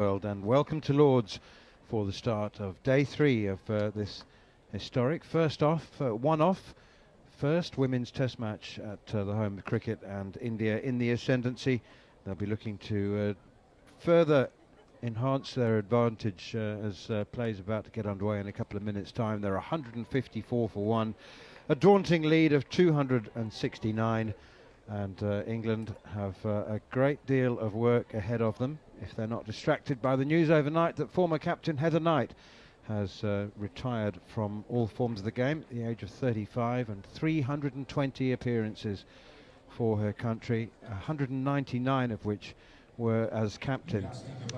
World, and welcome to Lords for the start of day 3 of this historic first women's test match at the home of cricket, and India in the ascendancy. They'll be looking to further enhance their advantage as play's about to get underway in a couple of minutes' time. They're 154 for 1, a daunting lead of 269, and England have a great deal of work ahead of them if they're not distracted by the news overnight that former captain Heather Knight has retired from all forms of the game at the age of 35, and 320 appearances for her country, 199 of which were as captain.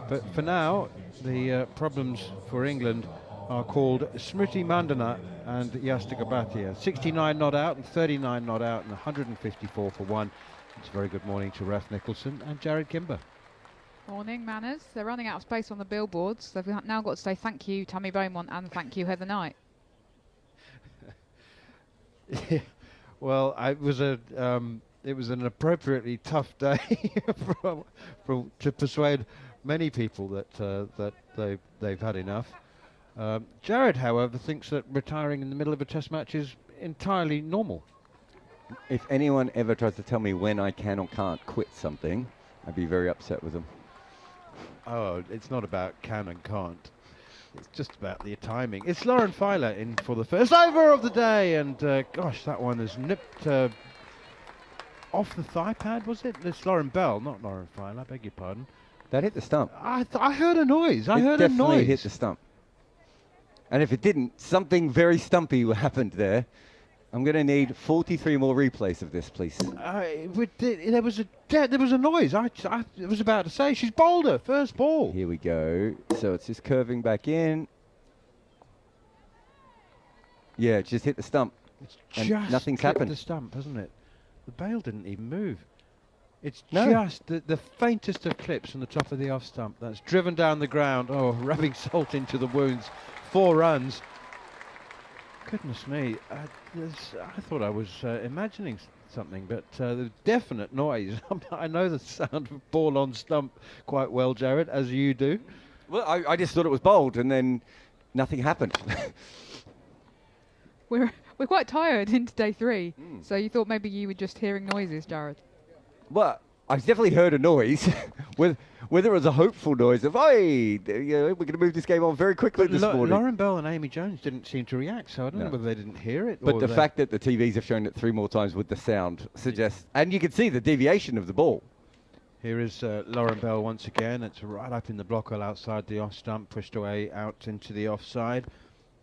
But for now, the problems for England are called Smriti Mandana and Yastika Bhatia. 69 not out and 39 not out and 154 for 1. It's a very good morning to Raf Nicholson and Jarrod Kimber. Morning, Manners. They're running out of space on the billboards. They've now got to say thank you, Tammy Beaumont, and thank you, Heather Knight. Well, it was an appropriately tough day to persuade many people that they've had enough. Jarrod, however, thinks that retiring in the middle of a test match is entirely normal. If anyone ever tries to tell me when I can or can't quit something, I'd be very upset with them. Oh, it's not about can and can't. It's just about the timing. It's Lauren Filer in for the first over of the day, and gosh, that one has nipped off the thigh pad, was it? It's Lauren Bell, not Lauren Filer, I beg your pardon. That hit the stump. I heard a noise. I heard a noise. It definitely hit the stump. And if it didn't, something very stumpy happened there. I'm going to need 43 more replays of this, please. There was a noise. I was about to say she's bowled her first ball. Here we go. So it's just curving back in. Yeah, it just hit the stump. It's and just nothing's hit happened. The stump, hasn't it? The bail didn't even move. It's no. Just the faintest of clips from the top of the off stump that's driven down the ground. Oh, rubbing salt into the wounds. 4 runs. Goodness me, I thought I was imagining something, but the definite noise. I know the sound of ball on stump quite well, Jarrod, as you do. Well, I just thought it was bowled, and then nothing happened. We're quite tired into day 3, so you thought maybe you were just hearing noises, Jarrod. Well, I definitely heard a noise, whether it was a hopeful noise of, hey, we're going to move this game on very quickly this morning. Lauren Bell and Amy Jones didn't seem to react, so I don't know whether they didn't hear it. But the fact that the TVs have shown it 3 more times with the sound suggests, and you can see the deviation of the ball. Here is Lauren Bell once again. It's right up in the block hole outside the off stump, pushed away out into the offside,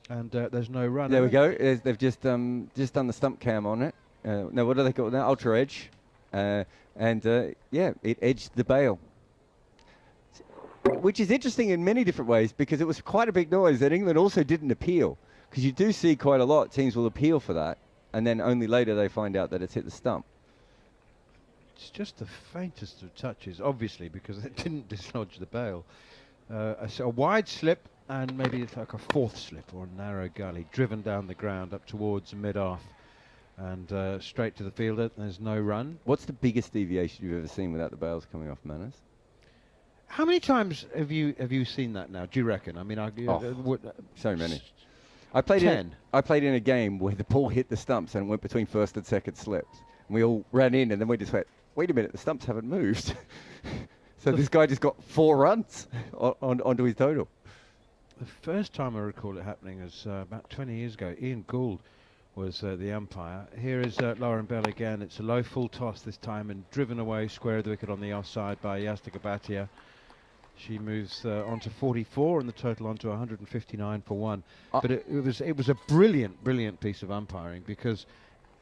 and there's no run. There we go. They've just done the stump cam on it. No, what do they call it now? Ultra edge. Yeah, it edged the bail. Which is interesting in many different ways, because it was quite a big noise that England also didn't appeal. Because you do see quite a lot, teams will appeal for that, and then only later they find out that it's hit the stump. It's just the faintest of touches, obviously, because it didn't dislodge the bail. A wide slip, and maybe it's like a 4th slip or a narrow gully, driven down the ground up towards mid-off. And straight to the fielder. There's no run. What's the biggest deviation you've ever seen without the bails coming off, Manners? How many times have you seen that now? Do you reckon? I mean, so many. I played in a game where the ball hit the stumps and it went between 1st and 2nd slips. And we all ran in, and then we just went, wait a minute, the stumps haven't moved. So this guy just got 4 runs onto his total. The first time I recall it happening was about 20 years ago. Ian Gould was the umpire. Here is Lauren Bell again. It's a low full toss this time, and driven away square of the wicket on the offside by Yastika Bhatia. She moves on to 44 and the total on to 159 for 1. But it was a brilliant piece of umpiring, because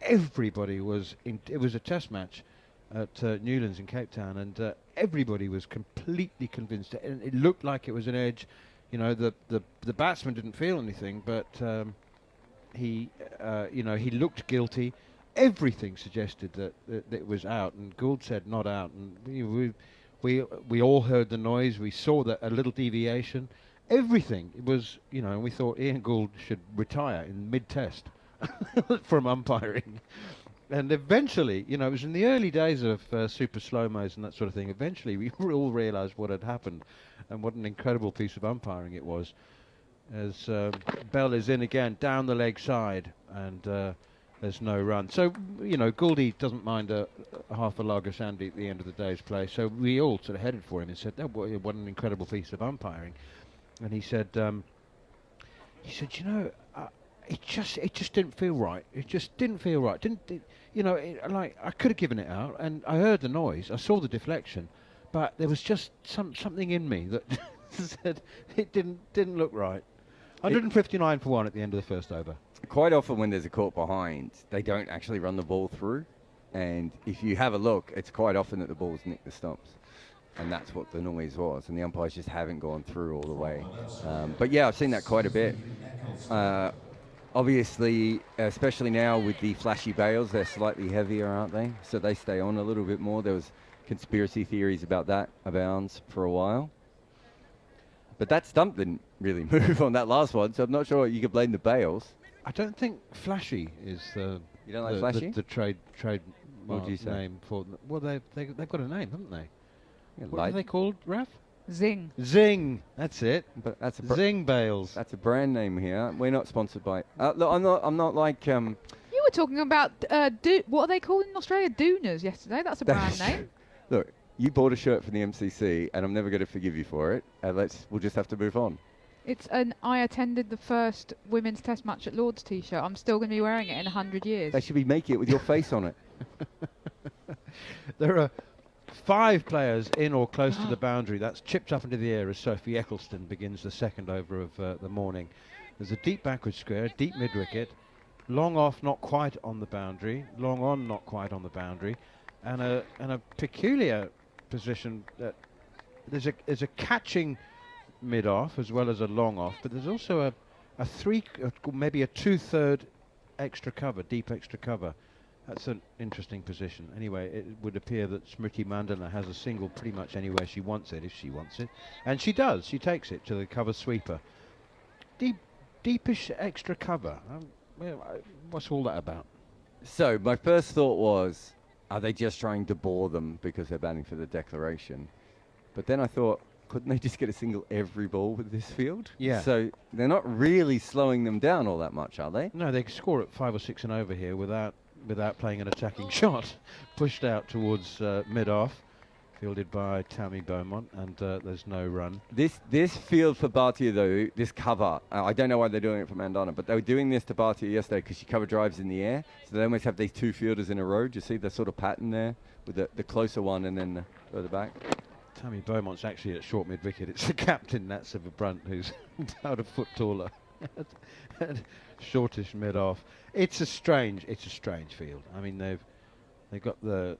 everybody was in. It was a test match at Newlands in Cape Town, and everybody was completely convinced. And it looked like it was an edge. You know, the batsman didn't feel anything, but he looked guilty. Everything suggested that it was out, and Gould said not out. And we all heard the noise. We saw that a little deviation. Everything was, and we thought Ian Gould should retire in mid-test from umpiring. And eventually, it was in the early days of super slow-mos and that sort of thing. Eventually, we all realised what had happened, and what an incredible piece of umpiring it was. As Bell is in again, down the leg side, and there's no run. So, you know, Gouldy doesn't mind a half a lager shandy at the end of the day's play. So we all sort of headed for him and said, oh, what an incredible piece of umpiring. And he said, you know, it just didn't feel right. It just didn't feel right. You know, like I could have given it out, and I heard the noise, I saw the deflection, but there was just something in me that said it didn't look right. 159 for 1 at the end of the first over. Quite often when there's a court behind, they don't actually run the ball through. And if you have a look, it's quite often that the balls nick the stumps. And that's what the noise was. And the umpires just haven't gone through all the way. But yeah, I've seen that quite a bit. Obviously, especially now with the flashy bails, they're slightly heavier, aren't they? So they stay on a little bit more. There was conspiracy theories about that abounds for a while. But that stump didn't really move on that last one, so I'm not sure you could blame the bails. I don't think flashy is the You don't like flashy? the trade What would you say? name for them. Well, they've got a name, haven't they? Yeah, What are they called, Raf? Zing. Zing. That's it. But that's Zing bales. That's a brand name here. We're not sponsored by. Look, I'm not like. You were talking about what are they called in Australia? Dooners yesterday. That's a brand name. Look, you bought a shirt from the MCC, and I'm never going to forgive you for it. We'll just have to move on. It's an I attended the first women's test match at Lord's t-shirt. I'm still going to be wearing it in 100 years. They should be making it with your face on it. There are 5 players in or close to the boundary. That's chipped up into the air as Sophie Eccleston begins the second over of the morning. There's a deep backward square, deep mid-wicket, long off, not quite on the boundary, long on, not quite on the boundary, and a peculiar position that there's a catching mid-off as well as a long off, but there's also maybe a 2/3 extra cover, deep extra cover. That's an interesting position. Anyway, it would appear that Smriti Mandana has a single pretty much anywhere she wants it, if she wants it. And she does. She takes it to the cover sweeper. Deepish extra cover. What's all that about? So my first thought was, are they just trying to bore them because they're batting for the declaration? But then I thought, couldn't they just get a single every ball with this field? Yeah. So they're not really slowing them down all that much, are they? No, they can score at 5 or 6 and over here without playing an attacking shot. Pushed out towards mid-off, fielded by Tammy Beaumont, and there's no run. This field for Bhatia, though, this cover, I don't know why they're doing it for Mandana, but they were doing this to Bhatia yesterday because she cover drives in the air. So they almost have these 2 fielders in a row. Do you see the sort of pattern there with the closer one and then the further back? Tammy Beaumont's actually at short mid-wicket. It's the captain, Nat Silverbrunt, who's about a foot taller. And shortish mid-off. It's a strange field. I mean, they've got the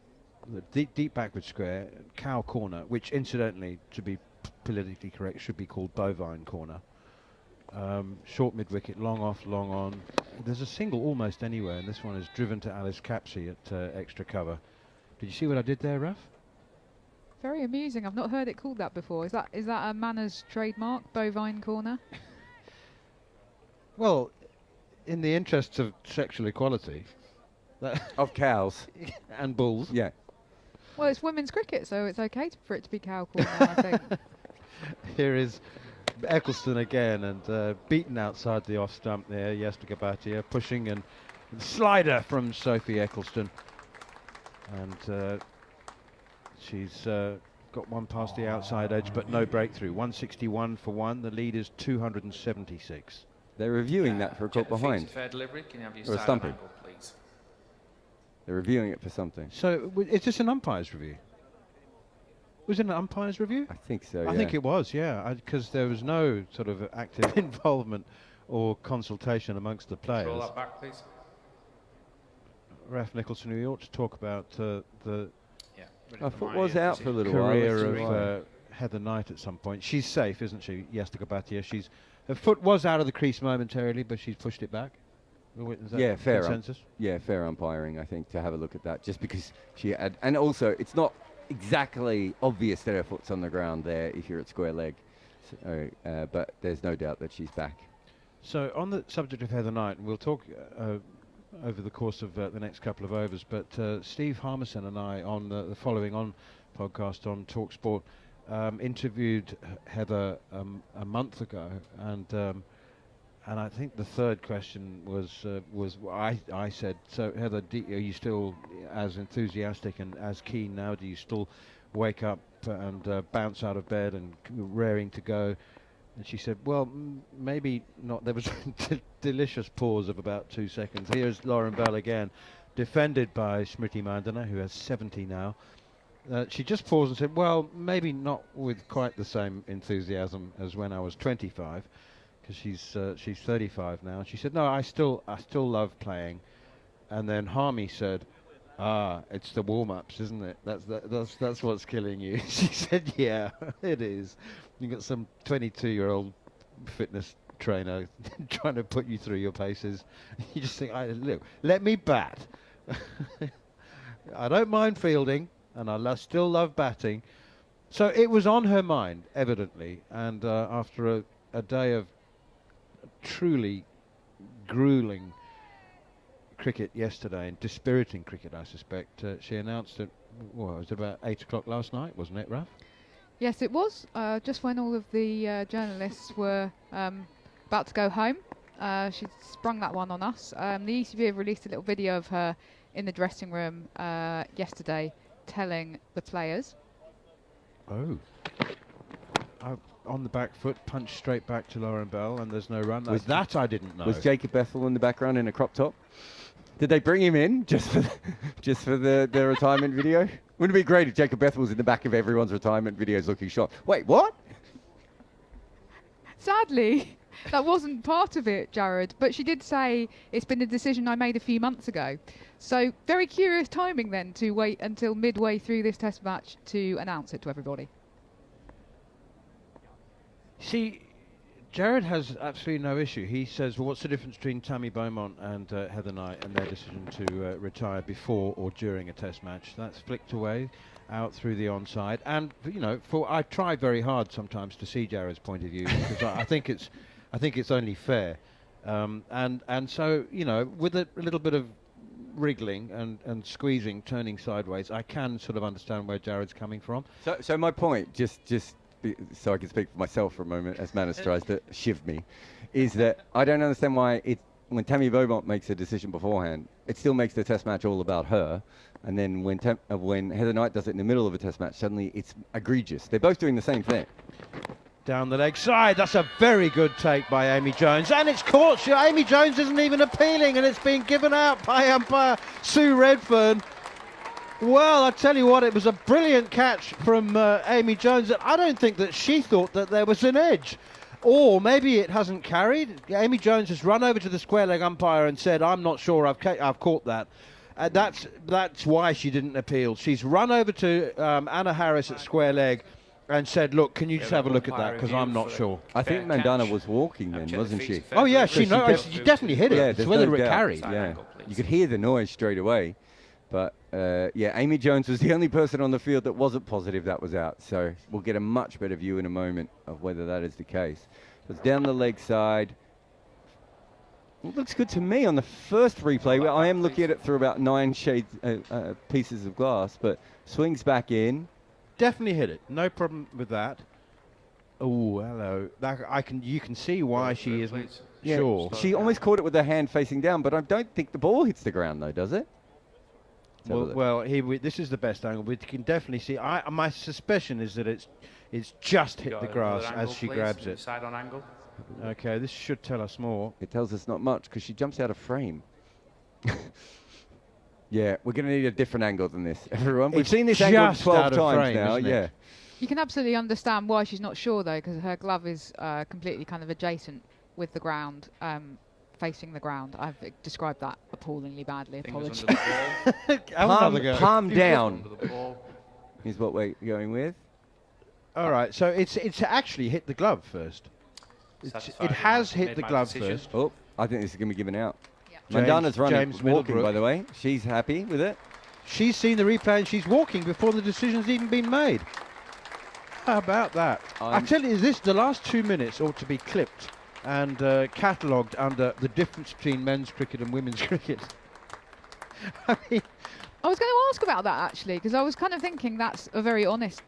deep backward square, cow corner, which incidentally, to be politically correct, should be called bovine corner. Short mid-wicket, long off, long on. There's a single almost anywhere, and this one is driven to Alice Capsey at extra cover. Did you see what I did there, Raf? Very amusing. I've not heard it called that before. Is that a Manners trademark, bovine corner? Well, in the interests of sexual equality. Of cows. And bulls. Yeah. Well, it's women's cricket, so it's okay for it to be cow corner, I think. Here is Eccleston again, and beaten outside the off stump there. Yastika Bhatia pushing and slider from Sophie Eccleston. And she's got one past the outside edge, but no breakthrough. 161 for 1. The lead is 276. They're reviewing that for a caught behind. Fair delivery. Can you have your Or a stumping. angle, please? They're reviewing it for something. So is this an umpire's review? Was it an umpire's review? I think so, I think it was, yeah, because there was no sort of active involvement or consultation amongst the players. Roll that back, please. Raf Nicholson, we ought to talk about the I thought was out for a little while. career of Heather Knight at some point. She's safe, isn't she, Yastika Bhatia? Her foot was out of the crease momentarily, but she's pushed it back. Is that Yeah, fair. consensus? Fair umpiring, I think, to have a look at that. Just because she had, and also it's not exactly obvious that her foot's on the ground there if you're at square leg, so, but there's no doubt that she's back. So on the subject of Heather Knight, and we'll talk over the course of the next couple of overs, but Steve Harmison and I on the Following On podcast on talkSPORT interviewed Heather a month ago, and I think the third question was I said, so Heather, are you still as enthusiastic and as keen now? Do you still wake up and bounce out of bed and raring to go? And she said, well, maybe not. There was a delicious pause of about 2 seconds. Here's Lauren Bell again, defended by Smriti Mandana, who has 70 now. She just paused and said, well, maybe not with quite the same enthusiasm as when I was 25, because she's 35 now. And she said, no, I still love playing. And then Harmy said, it's the warm-ups, isn't it? That's what's killing you. She said, yeah, it is. You got some 22-year-old fitness trainer trying to put you through your paces. You just think, look, let me bat. I don't mind fielding, and I still love batting. So it was on her mind, evidently, and after a day of truly grueling cricket yesterday, and dispiriting cricket, I suspect, she announced it, was it about 8 o'clock last night, wasn't it, Raf? Yes, it was, just when all of the journalists were about to go home. She sprung that one on us. The ECB have released a little video of her in the dressing room yesterday telling the players. Oh. On the back foot, punch straight back to Lauren Bell, and there's no run. That I didn't know. Was Jacob Bethel in the background in a crop top? Did they bring him in just for the retirement video? Wouldn't it be great if Jacob Bethel was in the back of everyone's retirement videos looking shocked? Wait, what? Sadly, that wasn't part of it, Jarrod, but she did say it's been a decision I made a few months ago. So very curious timing then to wait until midway through this test match to announce it to everybody. See, Jarrod has absolutely no issue. He says, well, what's the difference between Tammy Beaumont and Heather Knight and their decision to retire before or during a test match? That's flicked away out through the onside. And, you know, I try very hard sometimes to see Jarrod's point of view, because I think it's only fair. And so, you know, with a little bit of wriggling and squeezing, turning sideways, I can sort of understand where Jarrod's coming from. So my point, just so I can speak for myself for a moment, as Manus tries to shiv me, is that I don't understand why when Tammy Beaumont makes a decision beforehand, it still makes the test match all about her, and then when Heather Knight does it in the middle of a test match, suddenly it's egregious. They're both doing the same thing. Down the leg side, that's a very good take by Amy Jones, and it's caught. Amy Jones isn't even appealing, and it's been given out by umpire Sue Redfern. Well, I tell you what, it was a brilliant catch from Amy Jones. I don't think that she thought that there was an edge. Or maybe it hasn't carried. Amy Jones has run over to the square leg umpire and said, I'm not sure I've caught that. That's why she didn't appeal. She's run over to Anna Harris at square leg and said, look, can you just have a look at that, because I'm not sure. I think Mandana was walking then, wasn't she? Oh, yeah, she definitely hit it. Yeah, it's whether it carried. Yeah. You could hear the noise straight away. But, yeah, Amy Jones was the only person on the field that wasn't positive that was out. So we'll get a much better view in a moment of whether that is the case. It's down the leg side. It looks good to me on the first replay. Well, I am looking at it through about 9 shades, pieces of glass, but swings back in. Definitely hit it. No problem with that. Oh, hello. You can see why she isn't sure. She almost caught it with her hand facing down, but I don't think the ball hits the ground, though, does it? Well, this is the best angle. We can definitely see. My suspicion is that it's just hit the grass as she grabs it. Side on angle. Okay, this should tell us more. It tells us not much because she jumps out of frame. Yeah, we're going to need a different angle than this, everyone. We've seen this angle 12 times now. Yeah. You can absolutely understand why she's not sure, though, because her glove is completely kind of adjacent with the ground. Facing the ground. I've described that appallingly badly. Apologies. Palm down is what we're going with. All right, so it's actually hit the glove first. It has hit the glove first. Oh, I think this is going to be given out. Yeah. Mandana's walking, by the way. She's happy with it. She's seen the replay and she's walking before the decision's even been made. How about that? I tell you, the last 2 minutes ought to be clipped and catalogued under the difference between men's cricket and women's cricket. I mean, I was going to ask about that actually, because I was kind of thinking that's a very honest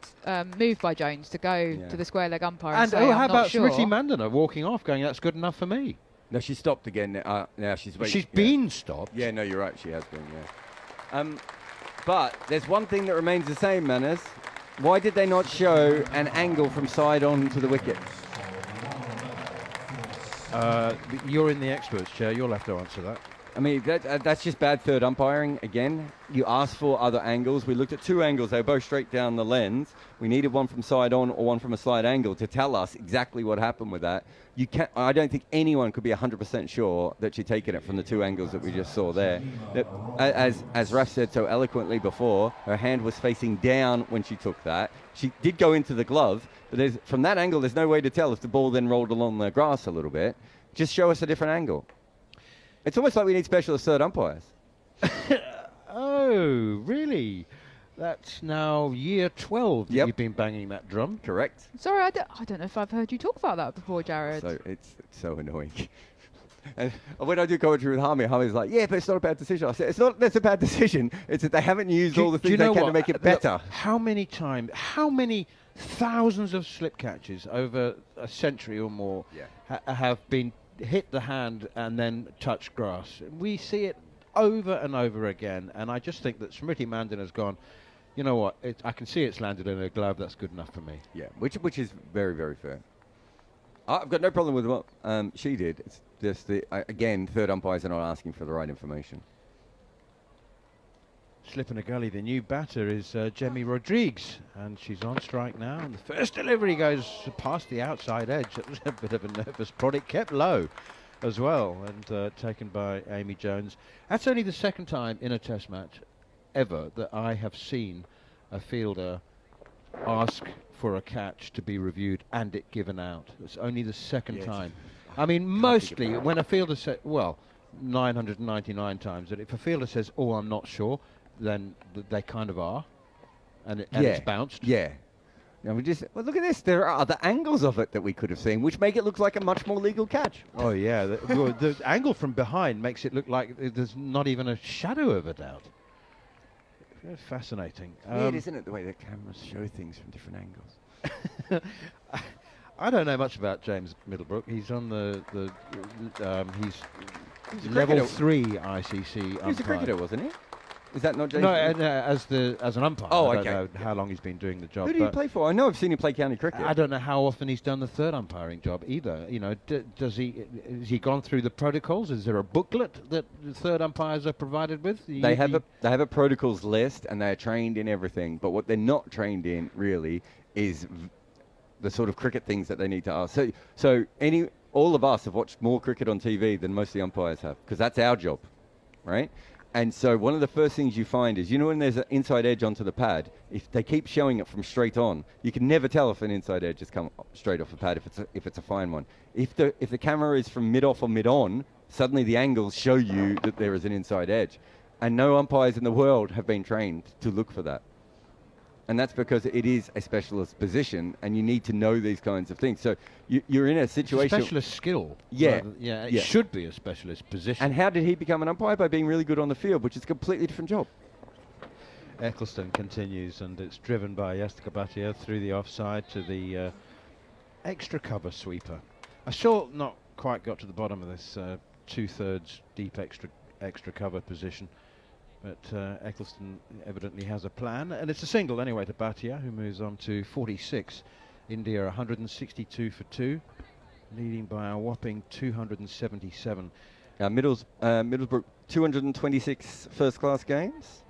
move by Jones to go to the square leg umpire and say, how I'm not about sure. Smriti Mandana walking off, going, "That's good enough for me"? No, she stopped again. Now she's waiting. She's been stopped. Yeah, no, you're right. She has been. Yeah. But there's one thing that remains the same, Manners. Why did they not show an angle from side on to the wicket? You're in the experts chair. You'll have to answer that. I mean, that's just bad third umpiring. Again, you asked for other angles. We looked at two angles. They were both straight down the lens. We needed one from side on or one from a slight angle to tell us exactly what happened with that. I don't think anyone could be 100% sure that she'd taken it from the two angles that we just saw there. As Raf said so eloquently before, her hand was facing down when she took that. She did go into the glove, but from that angle, there's no way to tell if the ball then rolled along the grass a little bit. Just show us a different angle. It's almost like we need specialist third umpires. Oh, really? That's now year 12 that you've been banging that drum. Correct. Sorry, I don't know if I've heard you talk about that before, Jarrod. So it's so annoying. And when I do commentary with Harmy's like, yeah, but it's not a bad decision. I said, it's not that's a bad decision. It's that they haven't used all the things they can to make it better. Look, how many thousands of slip catches over a century or more have been hit the hand and then touch grass? We see it over and over again, and I just think that Smriti Mandana has gone, you know what, I can see it's landed in a glove, that's good enough for me. Yeah, which is very, very fair. I've got no problem with what she did. It's just, again, third umpires are not asking for the right information. Slip in a gully, the new batter is Jemmy Rodriguez, and she's on strike now, and the first delivery goes past the outside edge. It was a bit of a nervous product, kept low as well, and taken by Amy Jones. That's only the second time in a test match ever that I have seen a fielder ask for a catch to be reviewed and it given out. It's only the second time. I mean, mostly when a fielder says, well, 999 times, that if a fielder says, oh, I'm not sure, then they kind of are, and it's bounced. Yeah. Now well, look at this. There are other angles of it that we could have seen, which make it look like a much more legal catch. Oh, yeah. The angle from behind makes it look like there's not even a shadow of a doubt. Fascinating. Weird, isn't it, the way the cameras show things from different angles? I don't know much about James Middlebrook. He's on he's level 3 ICC umpire. He was a cricketer, wasn't he? Is that not James? No, as an umpire. Oh, I don't know how long he's been doing the job. Who did he play for? I know I've seen him play county cricket. I don't know how often he's done the third umpiring job either. You know, has he gone through the protocols? Is there a booklet that the third umpires are provided with? They have a protocols list, and they are trained in everything. But what they're not trained in really is the sort of cricket things that they need to ask. So all of us have watched more cricket on TV than most of the umpires have, because that's our job, right? And so one of the first things you find is, when there's an inside edge onto the pad, if they keep showing it from straight on, you can never tell if an inside edge has come straight off the pad if it's a fine one. If the camera is from mid-off or mid-on, suddenly the angles show you that there is an inside edge. And no umpires in the world have been trained to look for that. And that's because it is a specialist position, and you need to know these kinds of things. So you're in a situation... It's a specialist skill. Yeah. It should be a specialist position. And how did he become an umpire? By being really good on the field, which is a completely different job. Eccleston continues, and it's driven by Yastika Bhatia through the offside to the extra cover sweeper. I still not quite got to the bottom of this 2/3 deep extra cover position. But Eccleston evidently has a plan, and it's a single anyway to Bhatia, who moves on to 46. India 162 for 2, leading by a whopping 277. Middlesbrough 226 first-class games,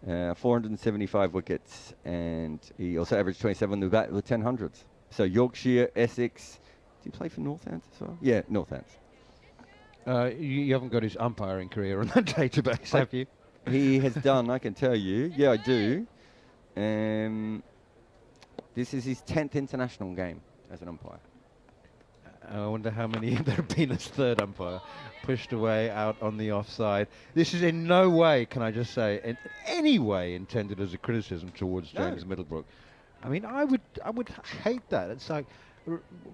475 wickets, and he also averaged 27 with 10 hundreds. So Yorkshire, Essex. Did he play for Northants as well? Yeah, Northants. You haven't got his umpiring career on that database, have you? He has done, I can tell you. Yeah, I do. This is his 10th international game as an umpire. I wonder how many there have been as third umpire. Pushed away out on the offside. This is in no way, can I just say, in any way intended as a criticism towards James Middlebrook. I mean, I would hate that. It's like...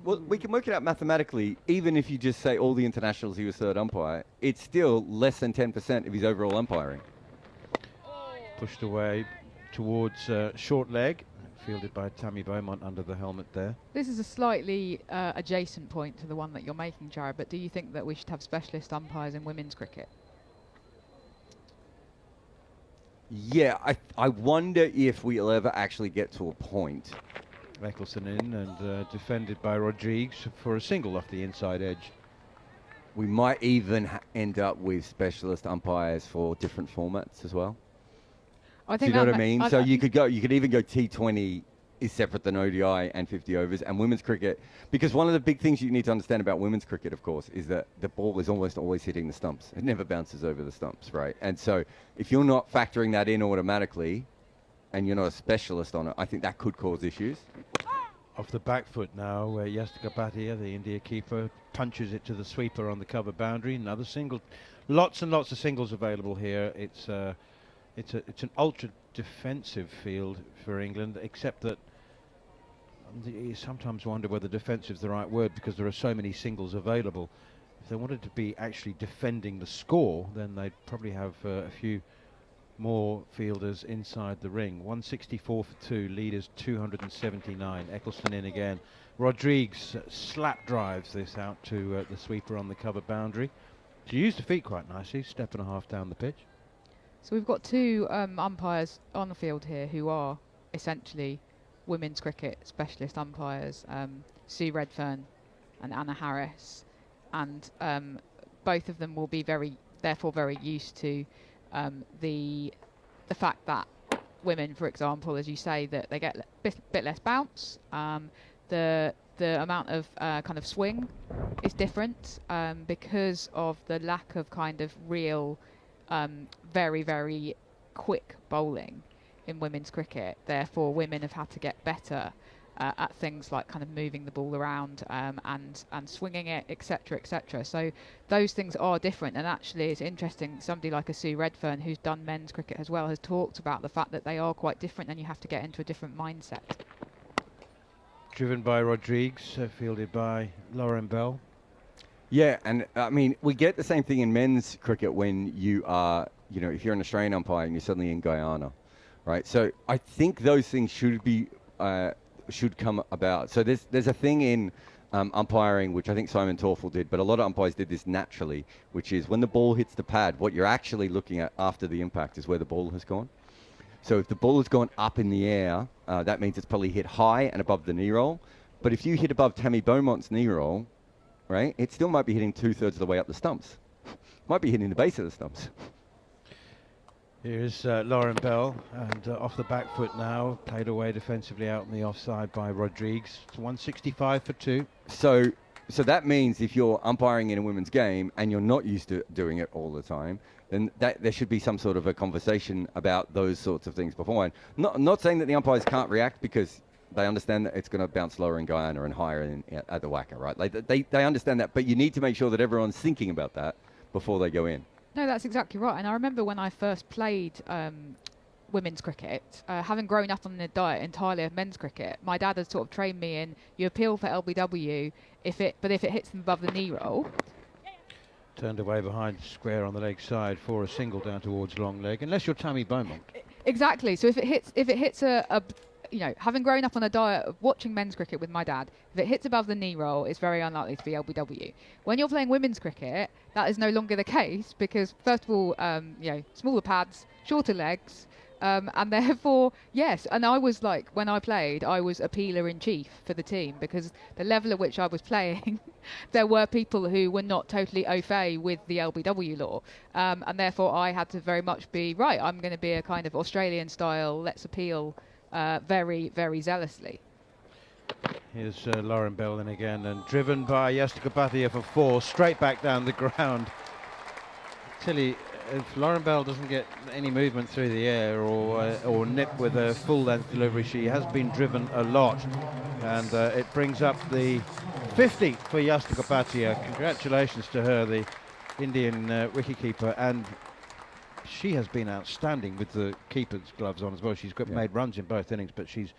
Well, we can work it out mathematically. Even if you just say all the internationals he was third umpire, it's still less than 10% of his overall umpiring. pushed away towards short leg, fielded by Tammy Beaumont under the helmet there. This is a slightly adjacent point to the one that you're making, Jarrod, but do you think that we should have specialist umpires in women's cricket? Yeah, I wonder if we'll ever actually get to a point. Nicholson in and defended by Rodrigues for a single off the inside edge. We might even end up with specialist umpires for different formats as well. I Do think you know what I mean? So you could even go T20 is separate than ODI and 50 overs, and women's cricket, because one of the big things you need to understand about women's cricket, of course, is that the ball is almost always hitting the stumps. It never bounces over the stumps, right? And so if you're not factoring that in automatically and you're not a specialist on it, I think that could cause issues. Off the back foot now, where Yastika Bhatia, the India keeper, punches it to the sweeper on the cover boundary. Another single. Lots and lots of singles available here. It's an ultra defensive field for England, except that you sometimes wonder whether defensive is the right word, because there are so many singles available. If they wanted to be actually defending the score, then they'd probably have a few more fielders inside the ring. 164 for 2, leaders 279. Eccleston in again. Rodrigues slap drives this out to the sweeper on the cover boundary. She used the feet quite nicely, step and a half down the pitch. So we've got two umpires on the field here who are essentially women's cricket specialist umpires, Sue Redfern and Anna Harris, and both of them will be therefore very used to the fact that women, for example, as you say, that they get a bit less bounce. The amount of kind of swing is different because of the lack of kind of real very, very quick bowling in women's cricket. Therefore, women have had to get better at things like kind of moving the ball around and swinging it, etc., etc. So those things are different. And actually, it's interesting. Somebody like a Sue Redfern, who's done men's cricket as well, has talked about the fact that they are quite different, and you have to get into a different mindset. Driven by Rodrigues, fielded by Lauren Bell. Yeah, and I mean, we get the same thing in men's cricket when you are, if you're an Australian umpire and you're suddenly in Guyana, right? So I think those things should come about. So there's a thing in umpiring, which I think Simon Torfel did, but a lot of umpires did this naturally, which is when the ball hits the pad, what you're actually looking at after the impact is where the ball has gone. So if the ball has gone up in the air, that means it's probably hit high and above the knee roll. But if you hit above Tammy Beaumont's knee roll, right, it still might be hitting 2/3 of the way up the stumps. Might be hitting the base of the stumps. Here's Lauren Bell, and off the back foot now, played away defensively out on the offside by Rodrigues. It's 165 for 2. So that means if you're umpiring in a women's game and you're not used to doing it all the time, then there should be some sort of a conversation about those sorts of things beforehand. Not saying that the umpires can't react, because they understand that it's going to bounce lower in Guyana and higher at the whacker, right? They understand that, but you need to make sure that everyone's thinking about that before they go in. No, that's exactly right. And I remember when I first played women's cricket, having grown up on the diet entirely of men's cricket, my dad had sort of trained me in, you appeal for LBW, but if it hits them above the knee roll. Turned away behind square on the leg side for a single down towards long leg, unless you're Tammy Beaumont. Exactly. So if it hits a having grown up on a diet of watching men's cricket with my dad, if it hits above the knee roll, it's very unlikely to be LBW. When you're playing women's cricket, that is no longer the case, because first of all, smaller pads, shorter legs, and therefore, yes. And I was like, when I played, I was a peeler in chief for the team, because the level at which I was playing, there were people who were not totally au fait with the LBW law, and therefore I had to very much be right. I'm going to be a kind of Australian style, let's appeal very, very zealously. Here's Lauren Bell in again, and driven by Yastika Bhatia for 4, straight back down the ground. Tilly, if Lauren Bell doesn't get any movement through the air or nip with a full length delivery, she has been driven a lot, and it brings up the 50 for Yastika Bhatia. Congratulations to her, the Indian wicketkeeper, and she has been outstanding with the keeper's gloves on as well. She's made runs in both innings, but she's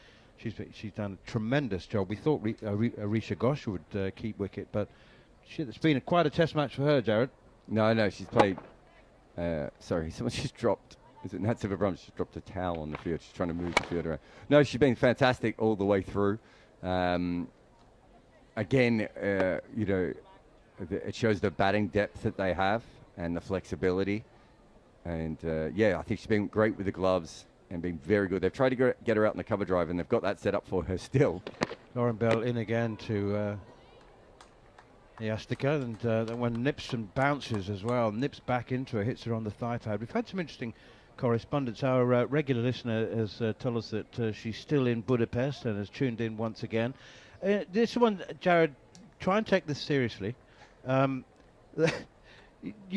done a tremendous job. We thought Arisha Ghosh would keep wicket, but it's been quite a test match for her, Jarrod. No, she's played. Sorry, someone just dropped Is it Nat Silver Brums? She dropped a towel on the field. She's trying to move the field around. No, she's been fantastic all the way through. Again, you know, it shows the batting depth that they have and the flexibility. And yeah, I think she's been great with the gloves and been very good. They've tried to get her out in the cover drive, and they've got that set up for her still. Lauren Bell in again to Yastika, and then when Nicholson bounces as well, nips back into her, hits her on the thigh pad. We've had some interesting correspondence. Our regular listener has told us that she's still in Budapest and has tuned in once again. This one, Jarrod, try and take this seriously. You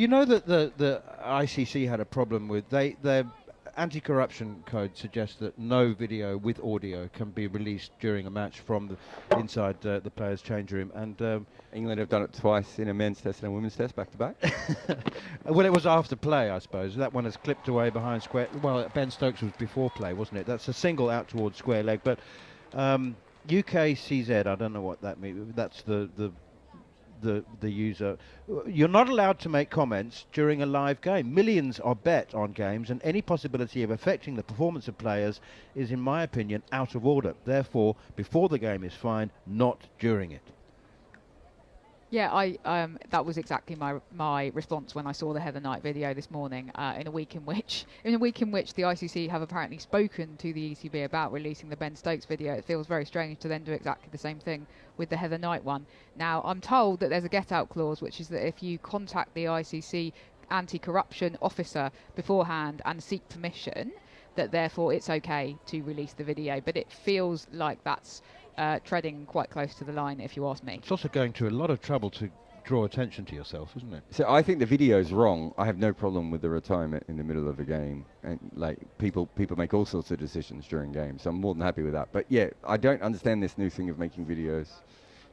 know that the ICC had a problem with their anti-corruption code suggests that no video with audio can be released during a match from the inside the players' change room, and England have done it twice in a men's test and a women's test back to back. Well, it was after play, I suppose. That one is clipped away behind square. Well, Ben Stokes was before play, wasn't it? That's a single out towards square leg. But UKCZ, I don't know what that means. That's the user. You're not allowed to make comments during a live game. Millions are bet on games, and any possibility of affecting the performance of players is, in my opinion, out of order. Therefore, before the game is fine, not during it. Yeah, that was exactly my response when I saw the Heather Knight video this morning. In a week in which the ICC have apparently spoken to the ECB about releasing the Ben Stokes video, it feels very strange to then do exactly the same thing with the Heather Knight one. Now, I'm told that there's a get-out clause, which is that if you contact the ICC anti-corruption officer beforehand and seek permission, that therefore it's okay to release the video. But it feels like that's treading quite close to the line, if you ask me. It's also going to a lot of trouble to draw attention to yourself, isn't it? So I think the video's wrong. I have no problem with the retirement in the middle of a game, and like people make all sorts of decisions during games. So I'm more than happy with that. But yeah, I don't understand this new thing of making videos.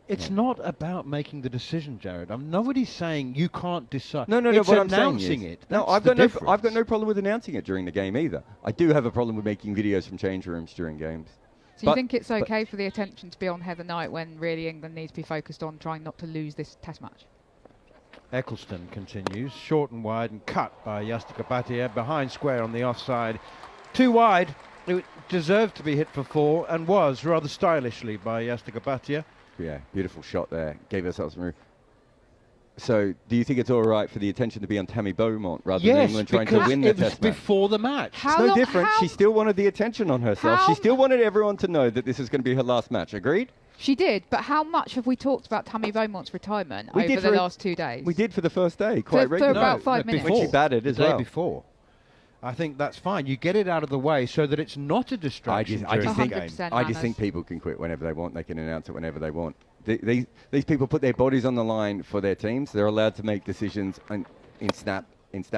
It's not about making the decision, Jarrod. Nobody's saying you can't decide. No. It's What I'm announcing saying is, it. no, That's I've got no problem with announcing it during the game either. I do have a problem with making videos from change rooms during games. So you think it's okay for the attention to be on Heather Knight when really England needs to be focused on trying not to lose this test match? Eccleston continues, short and wide and cut by Yastika Bhatia, behind square on the offside. Too wide, it deserved to be hit for 4 and was rather stylishly by Yastika Bhatia. Yeah, beautiful shot there, gave ourselves some room. So, do you think it's all right for the attention to be on Tammy Beaumont rather than England trying to win the test match? Yes, before the match. It's no different. She still wanted the attention on herself. She still wanted everyone to know that this is going to be her last match. Agreed? She did, but how much have we talked about Tammy Beaumont's retirement over the last 2 days? We did for the first day, quite for regularly. about 5 minutes. When she batted as well. The day before. I think that's fine. You get it out of the way so that it's not a distraction. I just Manners. think people can quit whenever they want. They can announce it whenever they want. These people put their bodies on the line for their teams. They're allowed to make decisions in snap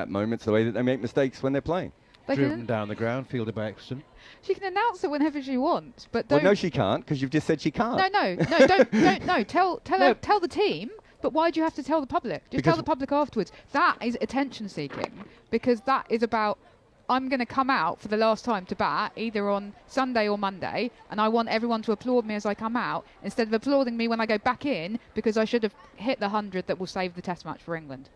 moments, the way that they make mistakes when they're playing. Driven down the ground, fielded by Nicholson. She can announce it whenever she wants, but don't. Well, no, she can't, because you've just said she can't. No, don't. Tell the team. But why do you have to tell the public? Just tell the public afterwards. That is attention seeking, because that is about, I'm going to come out for the last time to bat, either on Sunday or Monday, and I want everyone to applaud me as I come out, instead of applauding me when I go back in, because I should have hit the 100 that will save the test match for England.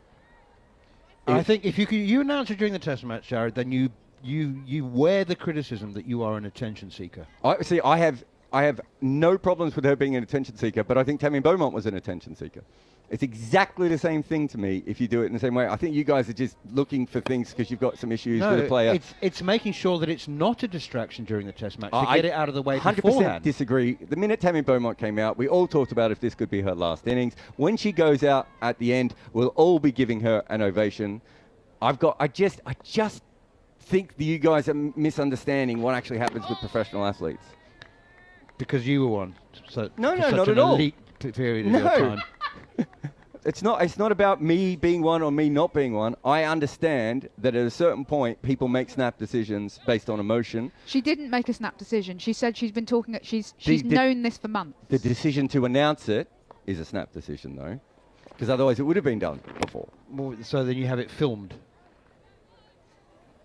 I think if you announce it during the test match, Jarrod, then you wear the criticism that you are an attention seeker. I have no problems with her being an attention seeker, but I think Tammy Beaumont was an attention seeker. It's exactly the same thing to me if you do it in the same way. I think you guys are just looking for things because you've got some issues with a player. It's making sure that it's not a distraction during the test match to get it out of the way 100% beforehand. disagree. The minute Tammy Beaumont came out, we all talked about if this could be her last innings. When she goes out at the end, we'll all be giving her an ovation. I just think that you guys are misunderstanding what actually happens with professional athletes. Because you were one. No, not such at an all. elite period of your time. It's not about me being one or me not being one. I understand that at a certain point, people make snap decisions based on emotion. She didn't make a snap decision. She said she's been talking. She's known this for months. The decision to announce it is a snap decision, though, because otherwise it would have been done before. Well, so then you have it filmed.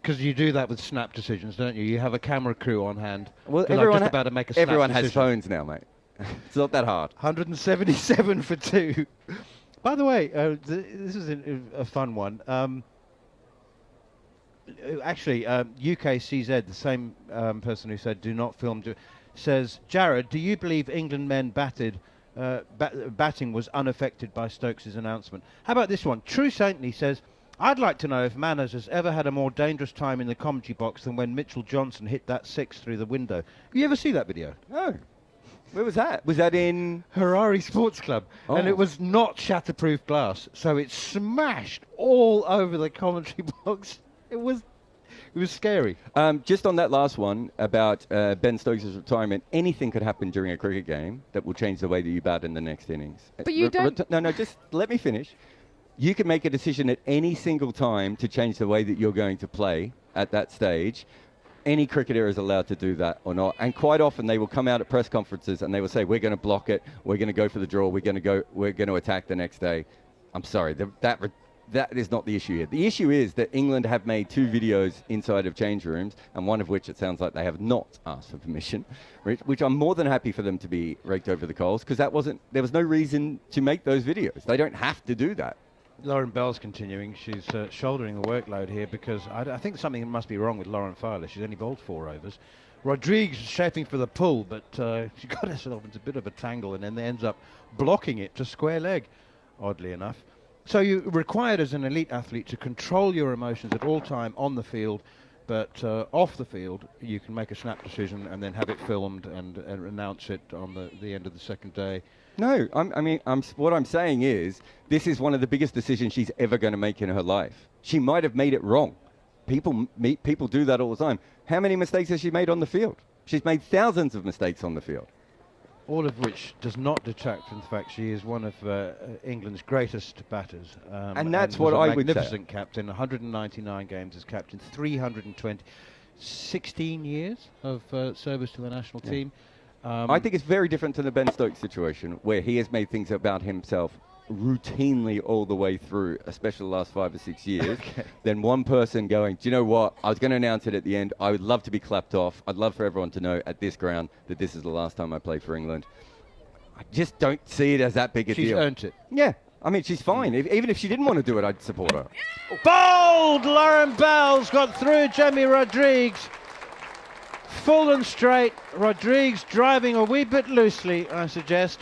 Because you do that with snap decisions, don't you? You have a camera crew on hand. Well, everyone just about to make a snap everyone decision. has phones now, mate. It's not that hard. 177 for 2. By the way, this is a fun one. actually, UKCZ, the same person who said do not film, says, Jarrod, do you believe England men batting was unaffected by Stokes' announcement? How about this one? True Saintly says, I'd like to know if Manners has ever had a more dangerous time in the commentary box than when Mitchell Johnson hit that 6 through the window. Have you ever see that video? No. Where was that? Was that in Harare Sports Club, and it was not shatterproof glass, so it smashed all over the commentary box. It was scary. Just on that last one about Ben Stokes' retirement, anything could happen during a cricket game that will change the way that you bat in the next innings. But you don't. No, just let me finish. You can make a decision at any single time to change the way that you're going to play at that stage. Any cricketer is allowed to do that or not. And quite often they will come out at press conferences and they will say, we're going to block it, we're going to go for the draw, we're going to attack the next day. I'm sorry, that is not the issue here. The issue is that England have made 2 videos inside of change rooms, and one of which it sounds like they have not asked for permission, which I'm more than happy for them to be raked over the coals, because there was no reason to make those videos. They don't have to do that. Lauren Bell's continuing. She's shouldering the workload here because I think something must be wrong with Lauren Farrell. She's only bowled 4 overs. Rodriguez is shaping for the pull, but she got herself into a bit of a tangle and then ends up blocking it to square leg, oddly enough. So you're required as an elite athlete to control your emotions at all time on the field, but off the field you can make a snap decision and then have it filmed and announce it on the end of the second day. No, what I'm saying is this is one of the biggest decisions she's ever going to make in her life. She might have made it wrong. People do that all the time. How many mistakes has she made on the field? She's made thousands of mistakes on the field. All of which does not detract from the fact she is one of England's greatest batters. And that's what I would say. Magnificent captain, 199 games as captain, 320, 16 years of service to the national team. I think it's very different to the Ben Stokes situation, where he has made things about himself routinely all the way through, especially the last 5 or 6 years, than one person going, do you know what, I was going to announce it at the end, I would love to be clapped off, I'd love for everyone to know at this ground that this is the last time I play for England. I just don't see it as that big a deal. She's earned it. Yeah, I mean, she's fine. Even if she didn't want to do it, I'd support her. Bold! Lauren Bell's got through Jamie Rodriguez. Full and straight. Rodriguez driving a wee bit loosely, I suggest.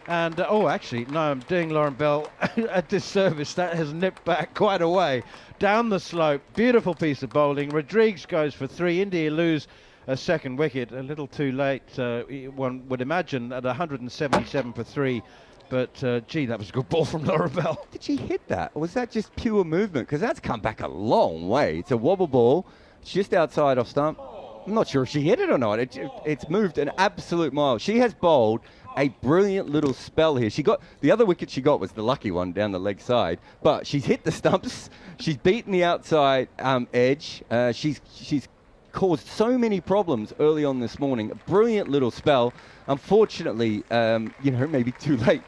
And, actually, no, I'm doing Lauren Bell a disservice. That has nipped back quite a way. Down the slope. Beautiful piece of bowling. Rodriguez goes for 3. India lose a second wicket. A little too late, one would imagine, at 177 for 3. But, gee, that was a good ball from Lauren Bell. Did she hit that? Or was that just pure movement? Because that's come back a long way. It's a wobble ball. It's just outside off stump. I'm not sure if she hit it or not. It's moved an absolute mile. She has bowled a brilliant little spell here. The other wicket she got was the lucky one down the leg side, but she's hit the stumps. She's beaten the outside edge. She's caused so many problems early on this morning. A brilliant little spell. Unfortunately, maybe too late.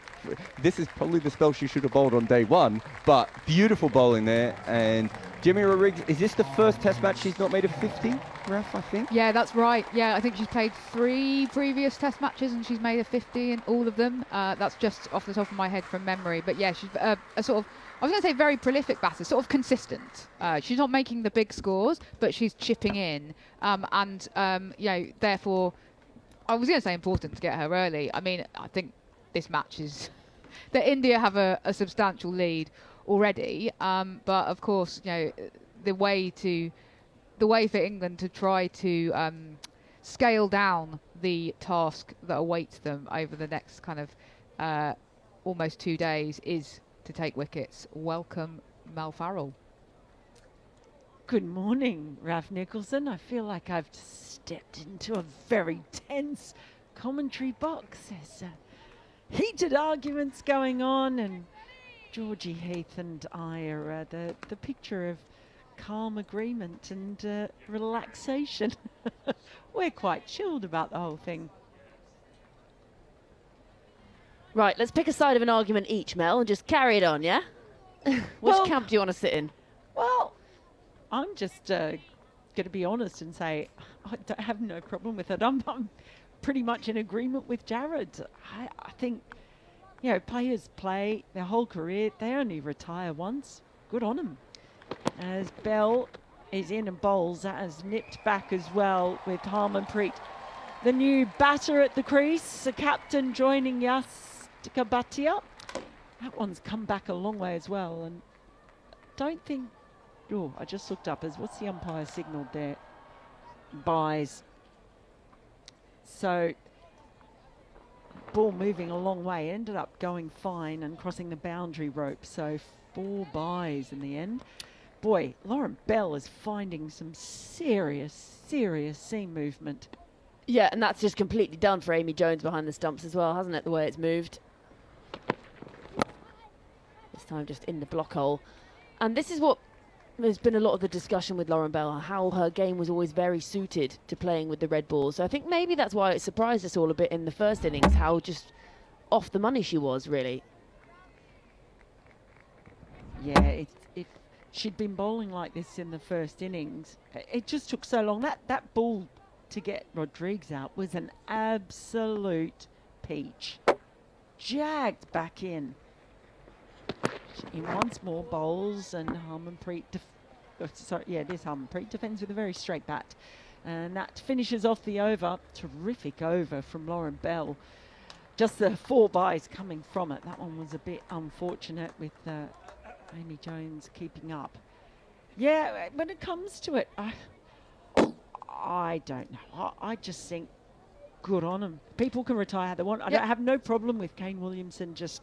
This is probably the spell she should have bowled on day 1, but beautiful bowling there. And Jimmy Rodriguez, is this the first test match she's not made a 50, Raf, I think? Yeah, that's right. Yeah, I think she's played 3 previous test matches and she's made a 50 in all of them. That's just off the top of my head from memory. But yeah, she's a sort of, I was going to say very prolific batter, sort of consistent. She's not making the big scores, but she's chipping in. Therefore, I was going to say important to get her early. I mean, I think this match is that India have a substantial lead already, but of course, the way for England to try to scale down the task that awaits them over the next kind of almost 2 days is to take wickets. Welcome, Mel Farrell. Good morning, Raf Nicholson. I feel like I've just stepped into a very tense commentary box. There's heated arguments going on, and Georgie Heath and I are the picture of calm agreement and relaxation. We're quite chilled about the whole thing. Right, let's pick a side of an argument each, Mel, and just carry it on, yeah? Which camp do you want to sit in? Well, I'm just going to be honest and say I have no problem with it. I'm pretty much in agreement with Jarrod. I think, players play their whole career. They only retire once. Good on them. As Bell is in and bowls. That has nipped back as well with Harmanpreet, the new batter at the crease. The captain joining Yastika Bhatia. That one's come back a long way as well. And don't think... Oh, I just looked up. What's the umpire signalled there? Buys. So... ball moving a long way, ended up going fine and crossing the boundary rope, so 4 byes in the end. Boy, Lauren Bell is finding some serious seam movement. Yeah, and that's just completely done for Amy Jones behind the stumps as well, hasn't it, the way it's moved? This time just in the block hole. And this is what there's been a lot of the discussion with Lauren Bell, how her game was always very suited to playing with the red balls. So I think maybe that's why it surprised us all a bit in the first innings, how just off the money she was, really. Yeah, she'd been bowling like this in the first innings. It just took so long. That ball to get Rodriguez out was an absolute peach. Jagged back in. In once more bowls, and Harmanpreet, Harmanpreet defends with a very straight bat. And that finishes off the over. Terrific over from Lauren Bell. Just the 4 byes coming from it. That one was a bit unfortunate with Amy Jones keeping up. Yeah, when it comes to it, I don't know. I just think good on them. People can retire how they want. I have no problem with Kane Williamson just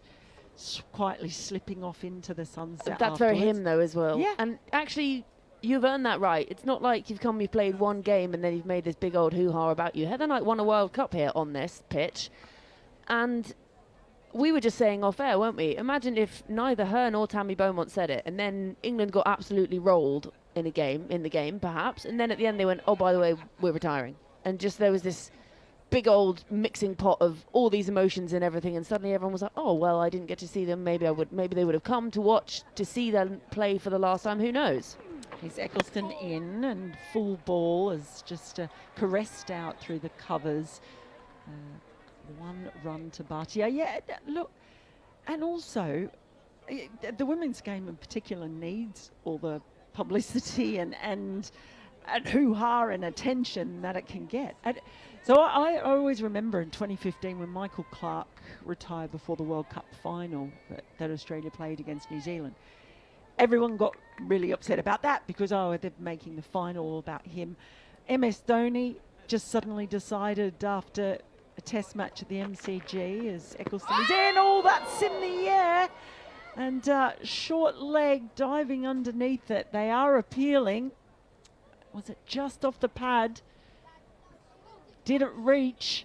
quietly slipping off into the sunset. That's very him, though, as well. Yeah. And actually, you've earned that right. It's not like you've played one game and then you've made this big old hoo-ha about you. Heather Knight won a World Cup here on this pitch. And we were just saying off air, weren't we? Imagine if neither her nor Tammy Beaumont said it, and then England got absolutely rolled in the game, perhaps, and then at the end they went, oh, by the way, we're retiring. And just there was this big old mixing pot of all these emotions and everything, and suddenly everyone was like, oh, well, I didn't get to see them. Maybe they would have come to watch to see them play for the last time. Who knows? Here's Eccleston in, and full ball is just caressed out through the covers. 1 run to Bhatia. Yeah, look, and also the women's game in particular needs all the publicity and hoo-ha and attention that it can get. So I always remember in 2015 when Michael Clark retired before the World Cup final that Australia played against New Zealand. Everyone got really upset about that because, they're making the final about him. MS Dhoni just suddenly decided after a test match at the MCG as Eccleston is in, that's in the air. And short leg diving underneath it. They are appealing. Was it just off the pad? Did it reach?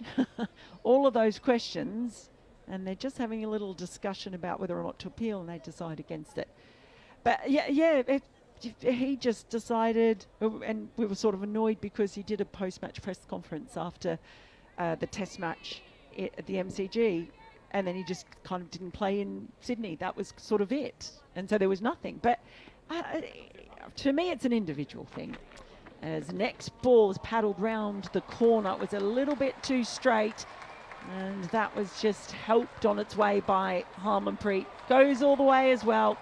All of those questions. And they're just having a little discussion about whether or not to appeal, and they decide against it. But he just decided, and we were sort of annoyed because he did a post-match press conference after the test match at the MCG, and then he just kind of didn't play in Sydney. That was sort of it. And so there was nothing. But to me, it's an individual thing. As the next ball is paddled round the corner, it was a little bit too straight, and that was just helped on its way by Harmanpreet. Goes all the way as well.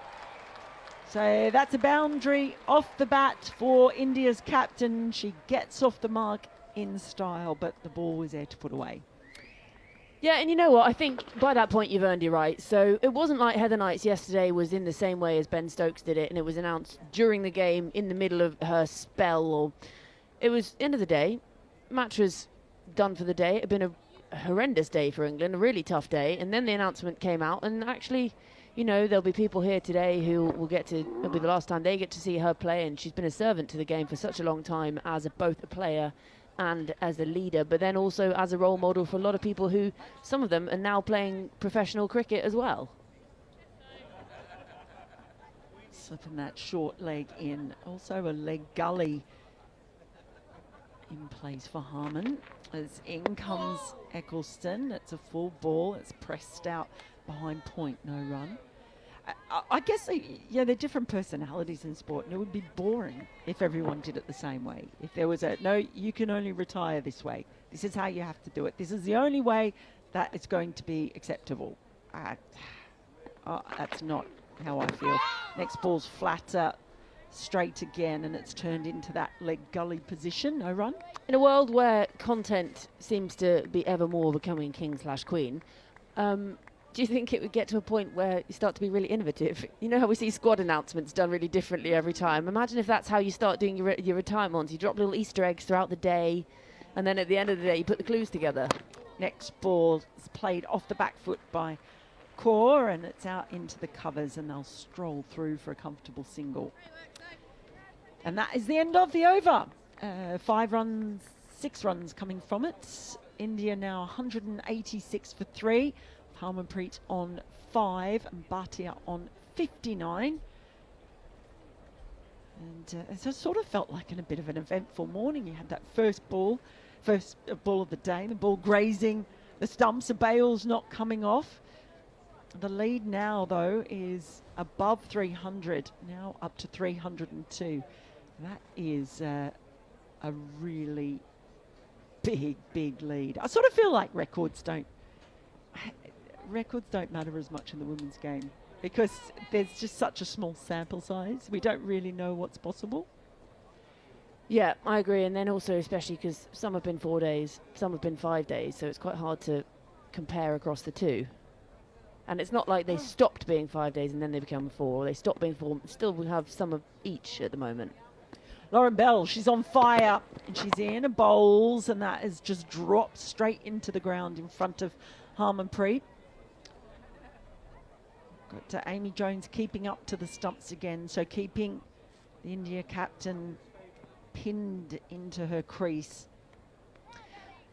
So that's a boundary off the bat for India's captain. She gets off the mark in style, but the ball was there to put away. Yeah, and you know what? I think by that point you've earned your right. So it wasn't like Heather Knight's yesterday was in the same way as Ben Stokes did it, and it was announced during the game in the middle of her spell. Or it was end of the day. Match was done for the day. It had been a horrendous day for England, a really tough day, and then the announcement came out, and actually, you know, there'll be people here today who will it'll be the last time they get to see her play, and she's been a servant to the game for such a long time as both a player and as a leader, but then also as a role model for a lot of people who, some of them are now playing professional cricket as well. Slipping that short leg in. Also a leg gully in place for Harman. As in comes Eccleston. It's a full ball. It's pressed out behind point, no run. I guess they're different personalities in sport, and it would be boring if everyone did it the same way. If there was no, you can only retire this way. This is how you have to do it. This is the only way that it's going to be acceptable. That's not how I feel. Next ball's flatter. straight again, and it's turned into that leg gully position. No run. In a world where content seems to be ever more becoming king/queen, do you think it would get to a point where you start to be really innovative? You know how we see squad announcements done really differently every time? Imagine if that's how you start doing your retirements. You drop little Easter eggs throughout the day, and then at the end of the day, you put the clues together. Next ball is played off the back foot by Core, and it's out into the covers, and they'll stroll through for a comfortable single. And that is the end of the over. 5 runs, 6 runs coming from it. India now 186 for 3. Harmanpreet on 5 and Bhatia on 59. And it sort of felt like a bit of an eventful morning. You had that first ball of the day, the ball grazing the stumps, the bails not coming off. The lead now, though, is above 300, now up to 302. That is a really big lead. I sort of feel like records don't matter as much in the women's game because there's just such a small sample size. We don't really know what's possible. Yeah, I agree. And then also, especially because some have been 4 days, some have been 5 days, so it's quite hard to compare across the two. And it's not like they stopped being 5 days and then they become 4, or they stopped being 4. Still, we have some of each at the moment. Lauren Bell, she's on fire, and she's in a bowls, and that has just dropped straight into the ground in front of Harmanpreet. Got Amy Jones keeping up to the stumps again, so keeping the India captain pinned into her crease.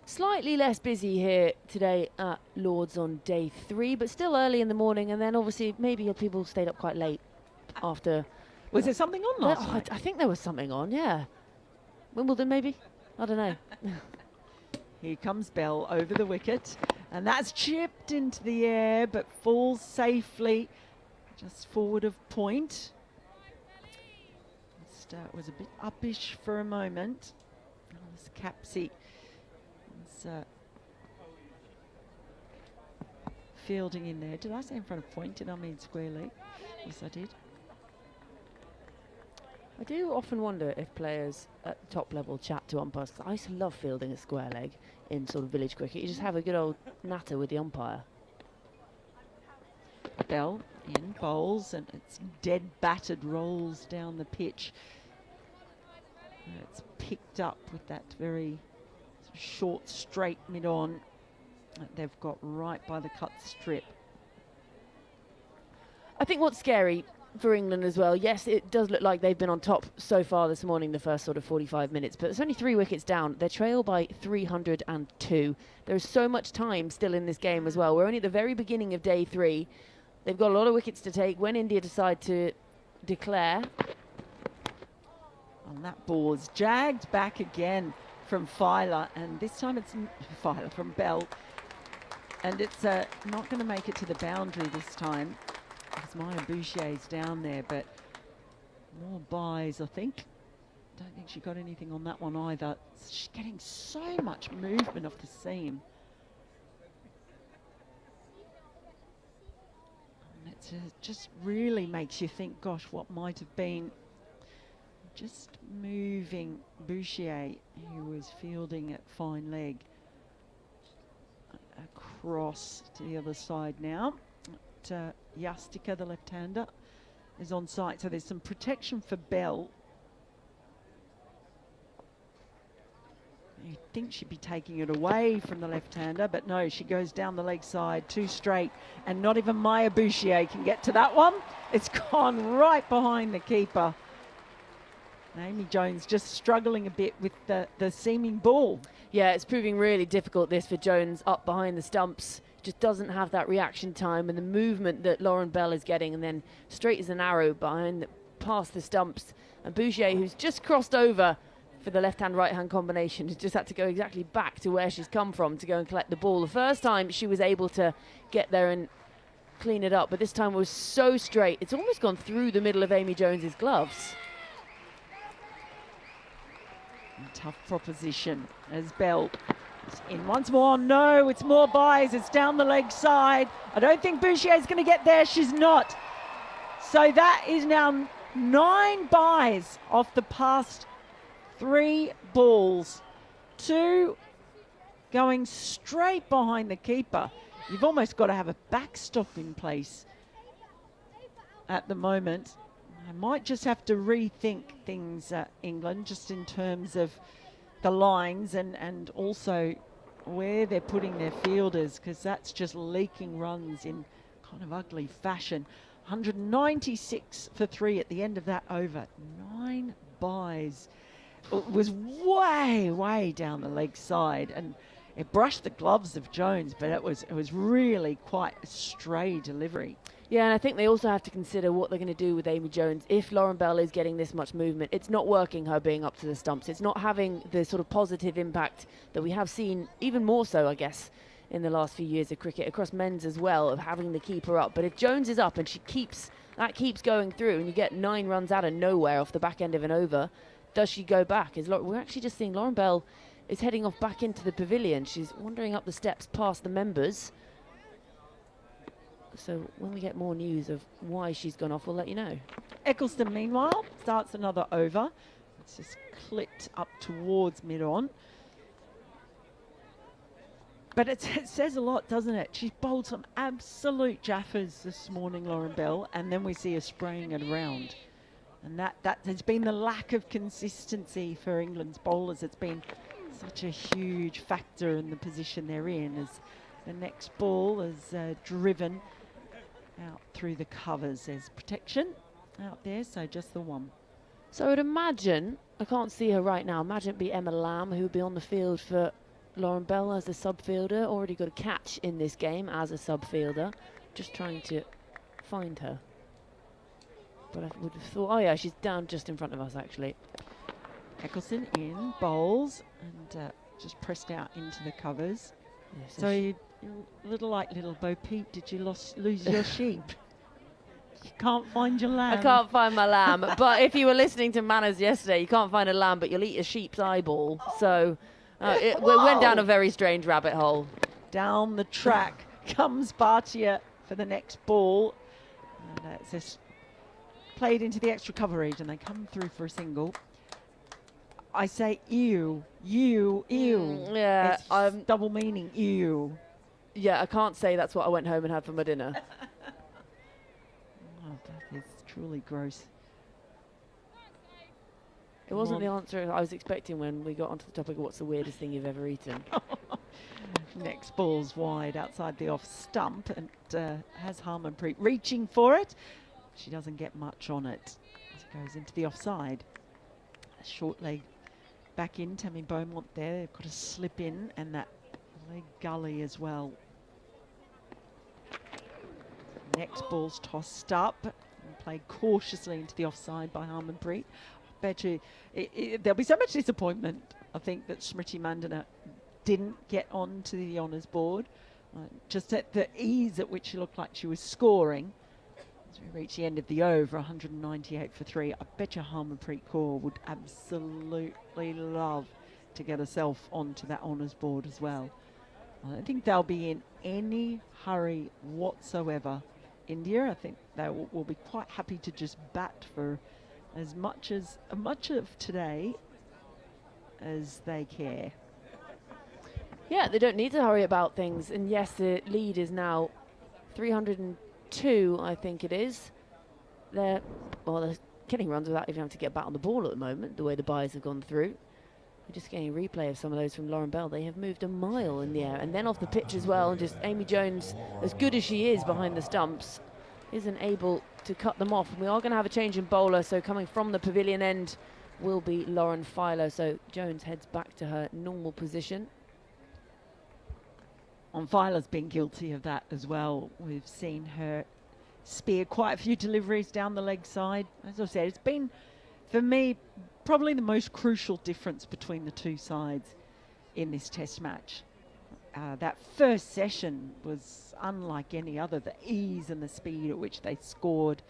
Slightly less busy here today at Lord's on day 3, but still early in the morning, and then obviously maybe people stayed up quite late after. Was there something on last night? I think there was something on, yeah. Wimbledon maybe? I don't know. Here comes Bell over the wicket, and that's chipped into the air but falls safely just forward of point. This was a bit uppish for a moment. Oh, this Capsey is fielding in there. Did I say in front of point? Did I mean square leg? Yes, I did. I do often wonder if players at the top level chat to umpires, 'cause I used to love fielding a square leg in sort of village cricket. You just have a good old natter with the umpire. Bell in bowls, and it's dead battered, rolls down the pitch. And it's picked up with that very short straight mid-on that they've got right by the cut strip. I think what's scary for England as well, yes, it does look like they've been on top so far this morning, the first sort of 45 minutes, but it's only 3 wickets down. They're trailed by 302. There's so much time still in this game as well. We're only at the very beginning of day 3. They've got a lot of wickets to take when India decide to declare. And that ball is jagged back again from Filer, and this time it's Filer from Bell, and it's not going to make it to the boundary this time. Because Maya Boucher's down there, but more buys, I think. Don't think she got anything on that one either. She's getting so much movement off the seam. And it just really makes you think, gosh, what might have been just moving Boucher, who was fielding at fine leg, across to the other side now. Yastika, the left-hander, is on site, so there's some protection for Bell. You'd think she'd be taking it away from the left-hander, but no, she goes down the leg side, 2 straight, and not even Maya Boucher can get to that one. It's gone right behind the keeper. Amy Jones just struggling a bit with the seaming ball. Yeah, it's proving really difficult this for Jones up behind the stumps. Just doesn't have that reaction time and the movement that Lauren Bell is getting, and then straight as an arrow behind, past the stumps. And Boucher, who's just crossed over for the left-hand, right-hand combination, has just had to go exactly back to where she's come from to go and collect the ball. The first time she was able to get there and clean it up, but this time it was so straight. It's almost gone through the middle of Amy Jones's gloves. Tough proposition as Bell is in once more. No, it's more buys. It's down the leg side. I don't think Boucher is going to get there. She's not. So that is now 9 buys off the past 3 balls. 2 going straight behind the keeper. You've almost got to have a backstop in place at the moment. I might just have to rethink things, England, just in terms of the lines and also where they're putting their fielders, because that's just leaking runs in kind of ugly fashion. 196 for 3 at the end of that over. 9 buys. It was way down the leg side, and it brushed the gloves of Jones, but it was really quite a stray delivery. Yeah, and I think they also have to consider what they're going to do with Amy Jones. If Lauren Bell is getting this much movement, it's not working, her being up to the stumps. It's not having the sort of positive impact that we have seen, even more so, I guess, in the last few years of cricket, across men's as well, of having the keeper up. But if Jones is up and that keeps going through, and you get 9 runs out of nowhere off the back end of an over, does she go back? We're actually just seeing Lauren Bell is heading off back into the pavilion. She's wandering up the steps past the members. So when we get more news of why she's gone off, we'll let you know. Nicholson, meanwhile, starts another over. It's just clipped up towards mid-on. But it says a lot, doesn't it? She's bowled some absolute jaffers this morning, Lauren Bell, and then we see her spraying it around. And that has been the lack of consistency for England's bowlers. It's been such a huge factor in the position they're in, as the next ball is driven out through the covers. There's protection out there, so just the one. So I would imagine, I can't see her right now, imagine it'd be Emma Lamb who would be on the field for Lauren Bell as a sub-fielder. Already got a catch in this game as a sub-fielder. Just trying to find her. But I would have thought, oh yeah, she's down just in front of us actually. Nicholson in, bowls, and just pressed out into the covers. Yeah, so you're a little like little Bo Peep, did you lose your sheep? You can't find your lamb. I can't find my lamb. But if you were listening to Manners yesterday, you can't find a lamb, but you'll eat a sheep's eyeball. So we went down a very strange rabbit hole. Down the track comes Bhatia for the next ball. And it's just played into the extra coverage, and they come through for a single. I say ew. Yeah, it's double meaning, ew. Yeah, I can't say that's what I went home and had for my dinner. Oh, that is truly gross. It wasn't the answer I was expecting when we got onto the topic of what's the weirdest thing you've ever eaten. Next ball's wide outside the off stump, and has Harmanpreet reaching for it. She doesn't get much on it as it goes into the offside. A short leg back in, Tammy Beaumont there. They've got to slip in, and that leg gully as well. Next ball's tossed up and played cautiously into the offside by Harmanpreet. I bet you there'll be so much disappointment, I think, that Smriti Mandana didn't get onto the honours board. Just at the ease at which she looked like she was scoring. As we reach the end of the over, 198 for 3. I bet you Harmanpreet Kaur would absolutely love to get herself onto that honours board as well. I don't think they'll be in any hurry whatsoever. India, I think they will be quite happy to just bat for as much of today as they care. Yeah, they don't need to hurry about things. And yes, the lead is now 302, I think it is. They're getting runs without even having to get back on the ball at the moment, the way the buys have gone through. We're just getting a replay of some of those from Lauren Bell. They have moved a mile in the air, and then off the pitch as well. And just Amy Jones, as good as she is behind the stumps, isn't able to cut them off. And we are going to have a change in bowler, so coming from the pavilion end will be Lauren Filer. So Jones heads back to her normal position. And Filer's been guilty of that as well. We've seen her spear quite a few deliveries down the leg side. As I said, it's been, for me, probably the most crucial difference between the two sides in this test match. That first session was unlike any other, the ease and the speed at which they scored,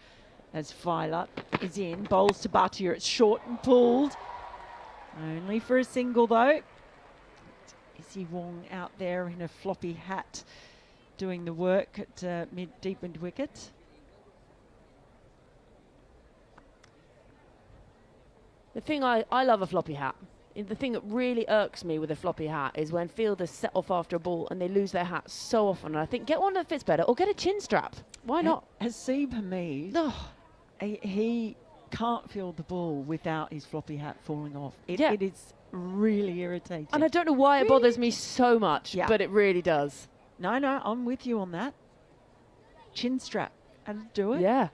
as Filer is in. Bowls to Bhatia, it's short and pulled. Only for a single though. Izzy Wong out there in a floppy hat doing the work at deep mid wicket. The thing I love a floppy hat. The thing that really irks me with a floppy hat is when fielders set off after a ball and they lose their hat so often. And I think get one that fits better or get a chin strap. Why not? Steve Harmison, he can't field the ball without his floppy hat falling off. It is really irritating. And I don't know why it bothers me so much, but it really does. No, I'm with you on that. Chin strap, and do it. Yeah.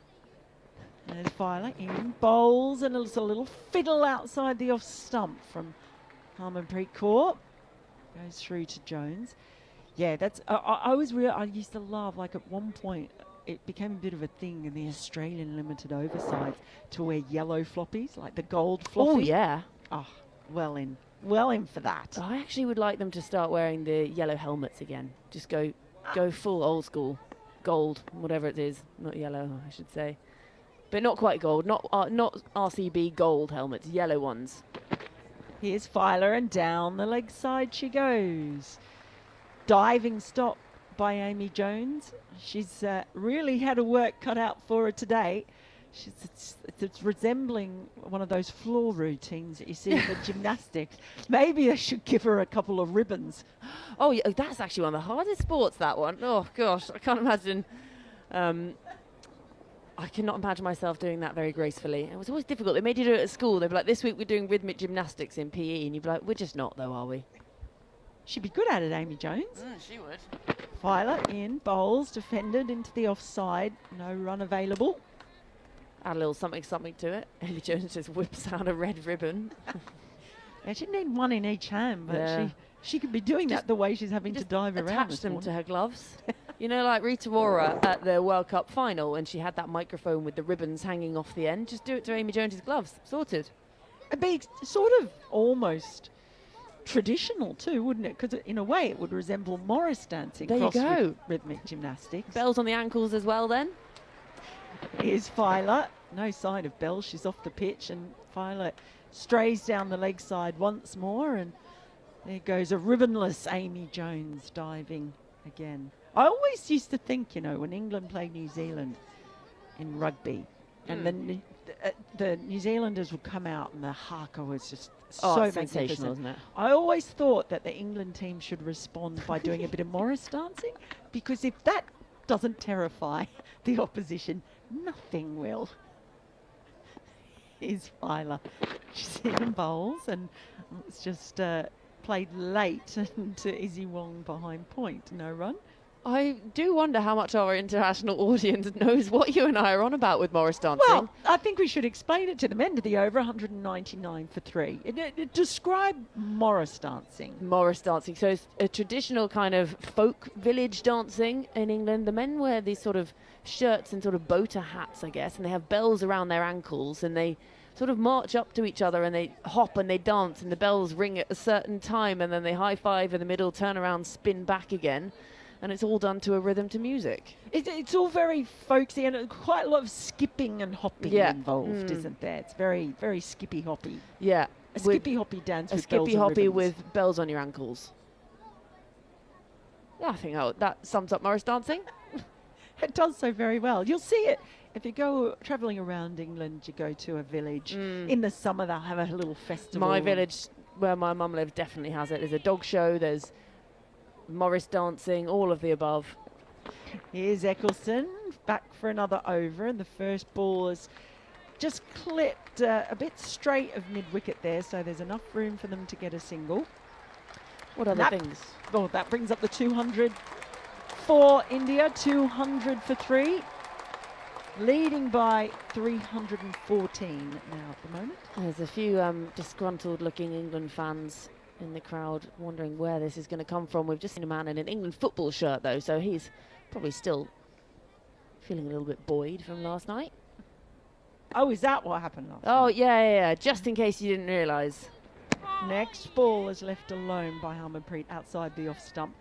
There's Violet in bowls, and it's a little fiddle outside the off stump from Harmanpreet Kaur. Goes through to Jones. Yeah, that's. I used to love, like at one point, it became a bit of a thing in the Australian limited oversides to wear yellow floppies, like the gold floppy. Oh yeah. Oh, well in for that. I actually would like them to start wearing the yellow helmets again. Just go full old school, gold, whatever it is, not yellow, I should say. But not quite gold, not RCB gold helmets, yellow ones. Here's Filer, and down the leg side she goes. Diving stop by Amy Jones. She's really had her work cut out for her today. It's resembling one of those floor routines that you see in the gymnastics. Maybe they should give her a couple of ribbons. Oh, yeah, that's actually one of the hardest sports, that one. Oh, gosh, I can't imagine. I cannot imagine myself doing that very gracefully. It was always difficult. They made you do it at school. They'd be like, this week we're doing rhythmic gymnastics in PE. And you'd be like, we're just not, though, are we? She'd be good at it, Amy Jones. She would. Filer in, bowls, defended into the offside. No run available. Add a little something to it. Amy Jones just whips out a red ribbon. Yeah, she didn't need one in each hand, but she could be doing that the way she's having to dive around. Attach them to her gloves. You know, like Rita Ora at the World Cup final when she had that microphone with the ribbons hanging off the end. Just do it to Amy Jones's gloves. Sorted. It'd be sort of almost traditional too, wouldn't it? Because in a way it would resemble Morris dancing. There you go. Rhythmic gymnastics. Bells on the ankles as well then. Here's Filer. No sign of Bell. She's off the pitch, and Filer strays down the leg side once more, and there goes a ribbonless Amy Jones diving again. I always used to think, you know, when England played New Zealand in rugby, and then the New Zealanders would come out, and the haka was just so sensational, isn't it? I always thought that the England team should respond by doing a bit of Morris dancing, because if that doesn't terrify the opposition, nothing will. Here's Filer. She's in bowls, and it's just played late to Izzy Wong behind point. No run. I do wonder how much our international audience knows what you and I are on about with Morris dancing. Well, I think we should explain it to them. End of the over, 199 for 3. Describe Morris dancing. Morris dancing. So it's a traditional kind of folk village dancing in England. The men wear these sort of shirts and sort of boater hats, I guess, and they have bells around their ankles, and they sort of march up to each other, and they hop and they dance, and the bells ring at a certain time, and then they high-five in the middle, turn around, spin back again. And it's all done to a rhythm to music. It's all very folksy, and quite a lot of skipping and hopping involved, isn't there? It's very, very skippy-hoppy. Yeah. A skippy-hoppy dance with bells and skippy-hoppy ribbons. with bells on your ankles. Yeah, I think that sums up Morris dancing. It does so very well. You'll see it. If you go travelling around England, you go to a village. In the summer, they'll have a little festival. My village, where my mum lives, definitely has it. There's a dog show, there's Morris dancing, all of the above. Here's Nicholson back for another over, and the first ball is just clipped a bit straight of mid-wicket there, so there's enough room for them to get a single. What other things? Oh, that brings up the 200 for India, 200 for 3. Leading by 314 now at the moment. There's a few disgruntled-looking England fans in the crowd wondering where this is going to come from. We've just seen a man in an England football shirt, though, so he's probably still feeling a little bit buoyed from last night. Oh, is that what happened last night? Oh, yeah, just in case you didn't realise. Next ball is left alone by Harmanpreet outside the off stump.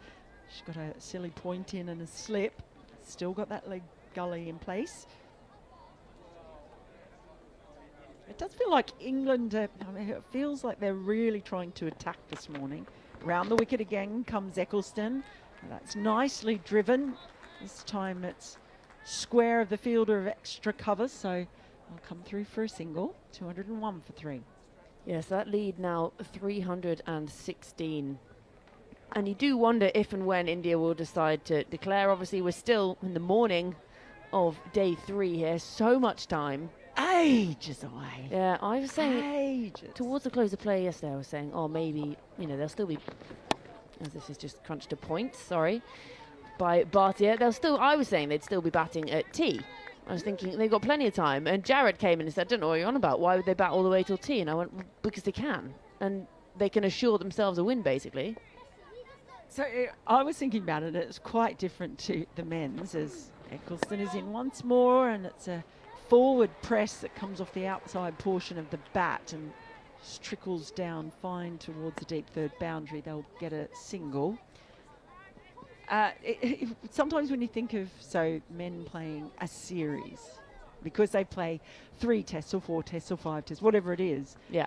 She's got a silly point in and a slip. Still got that leg gully in place. It does feel like England, it feels like they're really trying to attack this morning. Round the wicket again comes Eccleston. That's nicely driven. This time it's square of the fielder of extra cover, so I'll come through for a single. 201 for 3. Yes, that lead now 316. And you do wonder if and when India will decide to declare. Obviously, we're still in the morning of day 3 here. So much time. Ages away. Yeah, I was saying Ages. towards the close of play yesterday, I was saying, oh, maybe, you know, they'll still be, as this is just crunched to point, sorry, by Bhatia. I was saying they'd still be batting at tea. I was thinking they've got plenty of time. And Jarrod came in and said, I don't know what you're on about. Why would they bat all the way till tea? And I went, because they can. And they can assure themselves a win, basically. So I was thinking about it. It's quite different to the men's, as Nicholson is in once more, and it's a forward press that comes off the outside portion of the bat and just trickles down fine towards the deep third boundary. They'll get a single. Sometimes when you think of men playing a series, because they play 3 tests or 4 tests or 5 tests, whatever it is, Yeah.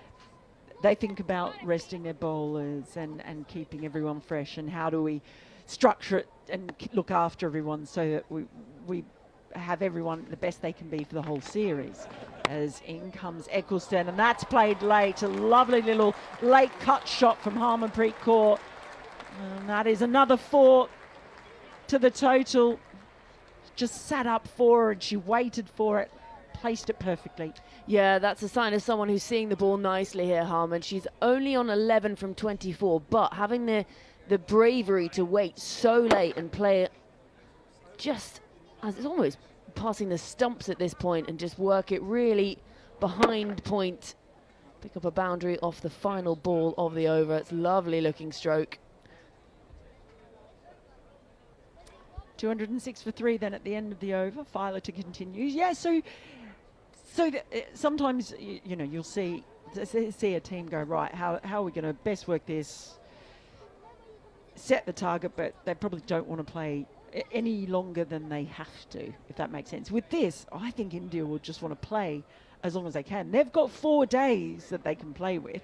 they think about resting their bowlers and keeping everyone fresh, and how do we structure it and look after everyone so that we have everyone the best they can be for the whole series. As in comes Eccleston, and that's played late. A lovely little late cut shot from Harmanpreet Kaur. And that is another 4 to the total. Just sat up for her and she waited for it, placed it perfectly. Yeah, that's a sign of someone who's seeing the ball nicely here, Harman. She's only on 11 from 24, but having the bravery to wait so late and play it just as it's almost passing the stumps at this point and just work it really behind point. Pick up a boundary off the final ball of the over. It's lovely looking stroke. 206 for 3 then at the end of the over. Filer to continue. Yeah, so sometimes you know you'll see a team go, right, how are we going to best work this, set the target, but they probably don't want to play any longer than they have to, if that makes sense. With this, I think India will just want to play as long as they can. They've got 4 days that they can play with.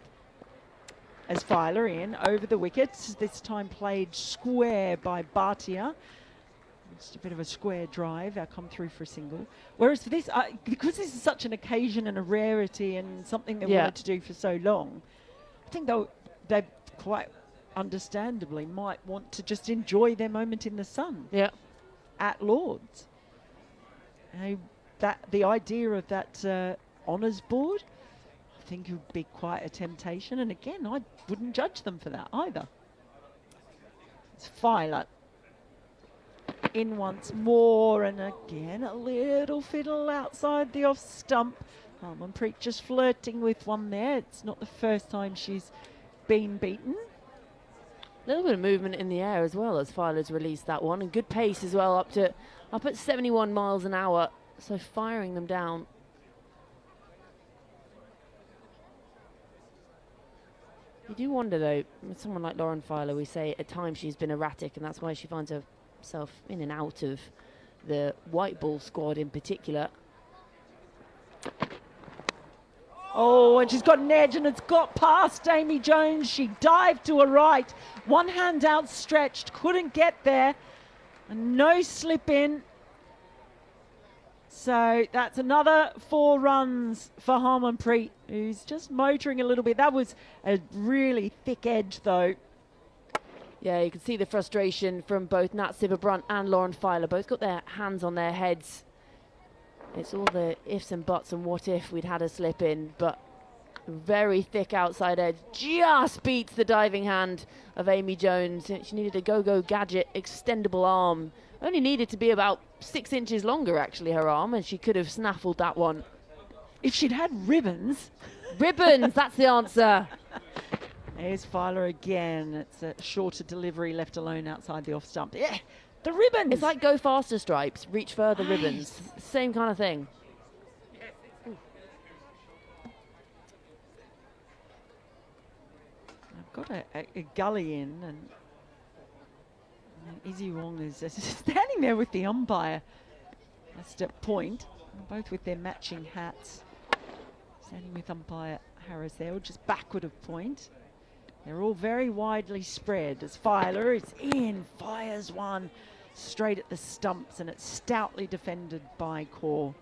As Filer in over the wickets, this time played square by Bhatia. Just a bit of a square drive. I'll come through for a single. Whereas for this, because this is such an occasion and a rarity and something they wanted to do for so long, I think they quite understandably might want to just enjoy their moment in the sun. Yeah. At Lord's. The idea of that honours board, I think it would be quite a temptation. And again, I wouldn't judge them for that either. It's Filer. In once more, and again a little fiddle outside the off stump. Harmanpreet just flirting with one there. It's not the first time she's been beaten. A little bit of movement in the air as well as Filer's released that one, and good pace as well, up at 71 miles an hour. So firing them down. You do wonder though, with someone like Lauren Filer, we say at times she's been erratic, and that's why she finds herself in and out of the white ball squad in particular. Oh, and she's got an edge, and it's got past Amy Jones. She dived to her right, one hand outstretched, couldn't get there, and no slip in. So that's another 4 runs for Harmanpreet, who's just motoring a little bit. That was a really thick edge though. Yeah, you can see the frustration from both Nat Sibber-Brunt and Lauren Filer. Both got their hands on their heads. It's all the ifs and buts and what if we'd had a slip in, but very thick outside edge just beats the diving hand of Amy Jones. She needed a go-go gadget extendable arm. Only needed to be about 6 inches longer, actually, her arm, and she could have snaffled that one. If she'd had ribbons. Ribbons, that's the answer. There's Filer again. It's a shorter delivery left alone outside the off stump. Yeah, the ribbons. It's like go faster stripes, reach further ribbons. Same kind of thing. I've got a gully in, and Izzy Wong is standing there with the umpire. That's at point, both with their matching hats. Standing with umpire Harris there, just backward of point. They're all very widely spread as Filer is in, fires one straight at the stumps, and it's stoutly defended by Kaur.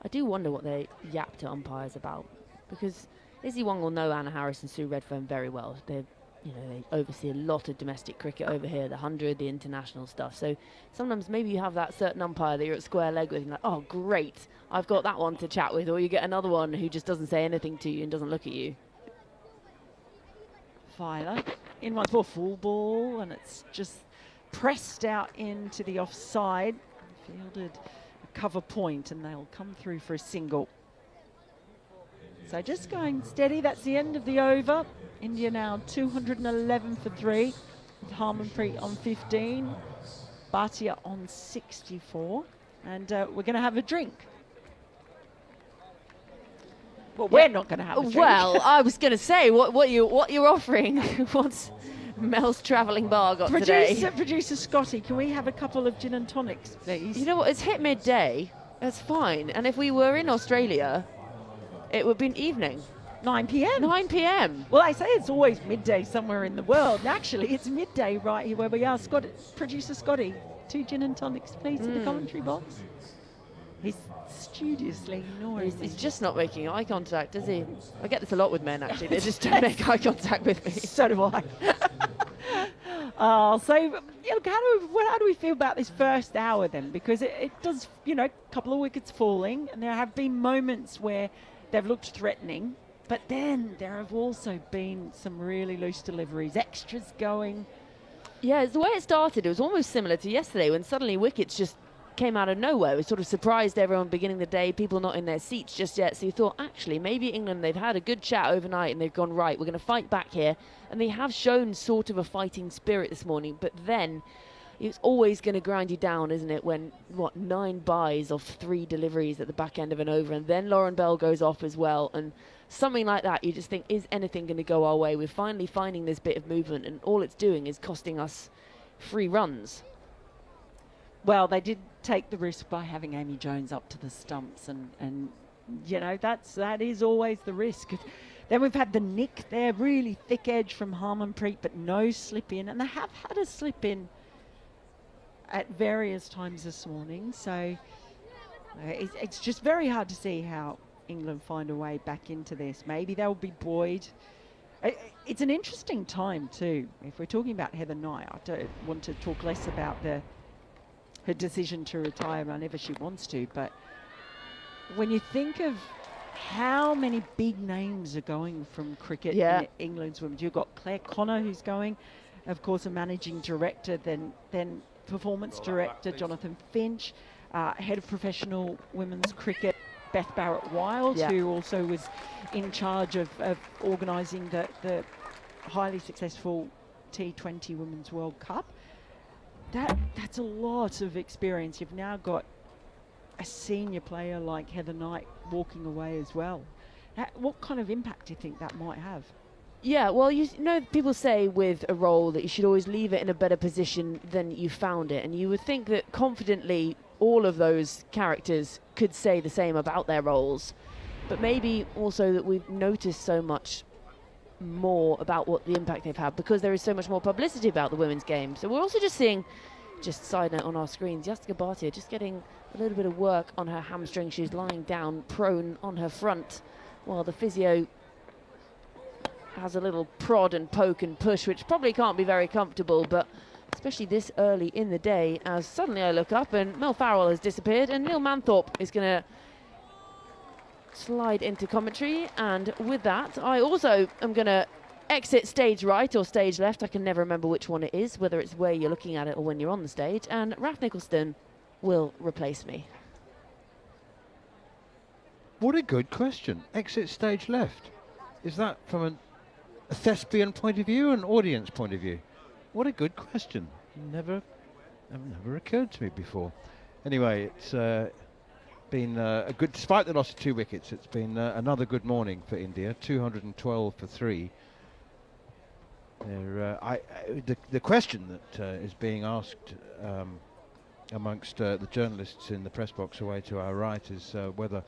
I do wonder what they yap to umpires about, because Izzy Wong will know Anna Harris and Sue Redfern very well. They oversee a lot of domestic cricket over here, the 100, the international stuff. So sometimes maybe you have that certain umpire that you're at square leg with, and you're like, oh, great, I've got that one to chat with. Or you get another one who just doesn't say anything to you and doesn't look at you. Filer in once more, full ball, and it's just pressed out into the offside. Fielded a cover point, and they'll come through for a single. So just going steady. That's the end of the over. India now 211 for 3. With Harmanpreet on 15. Bhatia on 64. And we're going to have a drink. Well, we're not going to have a drink. Well, I was going to say, what you're offering? What's Mel's travelling bar got today? Producer Scotty, can we have a couple of gin and tonics, please? You know what? It's hit midday. That's fine. And if we were in Australia, it would be an evening. 9 p.m. 9 p.m. Well, I say it's always midday somewhere in the world. Actually, it's midday right here where we are. Producer Scotty, 2 gin and tonics, please, in the commentary box. He's studiously ignoring He's just not making eye contact, is he? I get this a lot with men, actually. They just don't make eye contact with me. So do I. How do we feel about this first hour then? Because it does, a couple of wickets falling, and there have been moments where they've looked threatening, but then there have also been some really loose deliveries, extras going. Yeah, it's the way it started. It was almost similar to yesterday when suddenly wickets just came out of nowhere. It sort of surprised everyone beginning the day, people not in their seats just yet. So you thought, actually, maybe England, they've had a good chat overnight and they've gone, right, we're going to fight back here. And they have shown sort of a fighting spirit this morning. But then it's always going to grind you down, isn't it, when, 9 byes of 3 deliveries at the back end of an over. And then Lauren Bell goes off as well. And something like that, you just think, is anything going to go our way? We're finally finding this bit of movement, and all it's doing is costing us 3 runs. Well, they did take the risk by having Amy Jones up to the stumps, and that is always the risk. Then we've had the nick there, really thick edge from Harmanpreet, but no slip in, and they have had a slip in at various times this morning. So it's just very hard to see how England find a way back into this. Maybe they'll be buoyed. It's an interesting time too. If we're talking about Heather Knight, I don't want to talk less about her decision to retire whenever she wants to, but when you think of how many big names are going from cricket in England's women, you've got Claire Connor who's going, of course, a managing director, then performance director Jonathan Finch, head of professional women's cricket Beth Barrett-Wild, who also was in charge of organising the highly successful T20 Women's World Cup. That's a lot of experience. You've now got a senior player like Heather Knight walking away as well. What kind of impact do you think that might have? Yeah, well, people say with a role that you should always leave it in a better position than you found it. And you would think that confidently all of those characters could say the same about their roles. But maybe also that we've noticed so much more about what the impact they've had because there is so much more publicity about the women's game. So we're also just seeing, just side note on our screens, Jastika Bhatia just getting a little bit of work on her hamstring. She's lying down prone on her front while the physio has a little prod and poke and push, which probably can't be very comfortable, but especially this early in the day, as suddenly I look up and Mel Farrell has disappeared and Neil Manthorp is going to slide into commentary. And with that, I also am going to exit stage right or stage left. I can never remember which one it is, whether it's where you're looking at it or when you're on the stage. And Raf Nicholson will replace me. What a good question. Exit stage left. Is that from a thespian point of view, an audience point of view? What a good question. Never occurred to me before. Anyway, it's been a good, despite the loss of 2 wickets, it's been another good morning for India. 212 for 3. The question that is being asked amongst the journalists in the press box away to our right is whether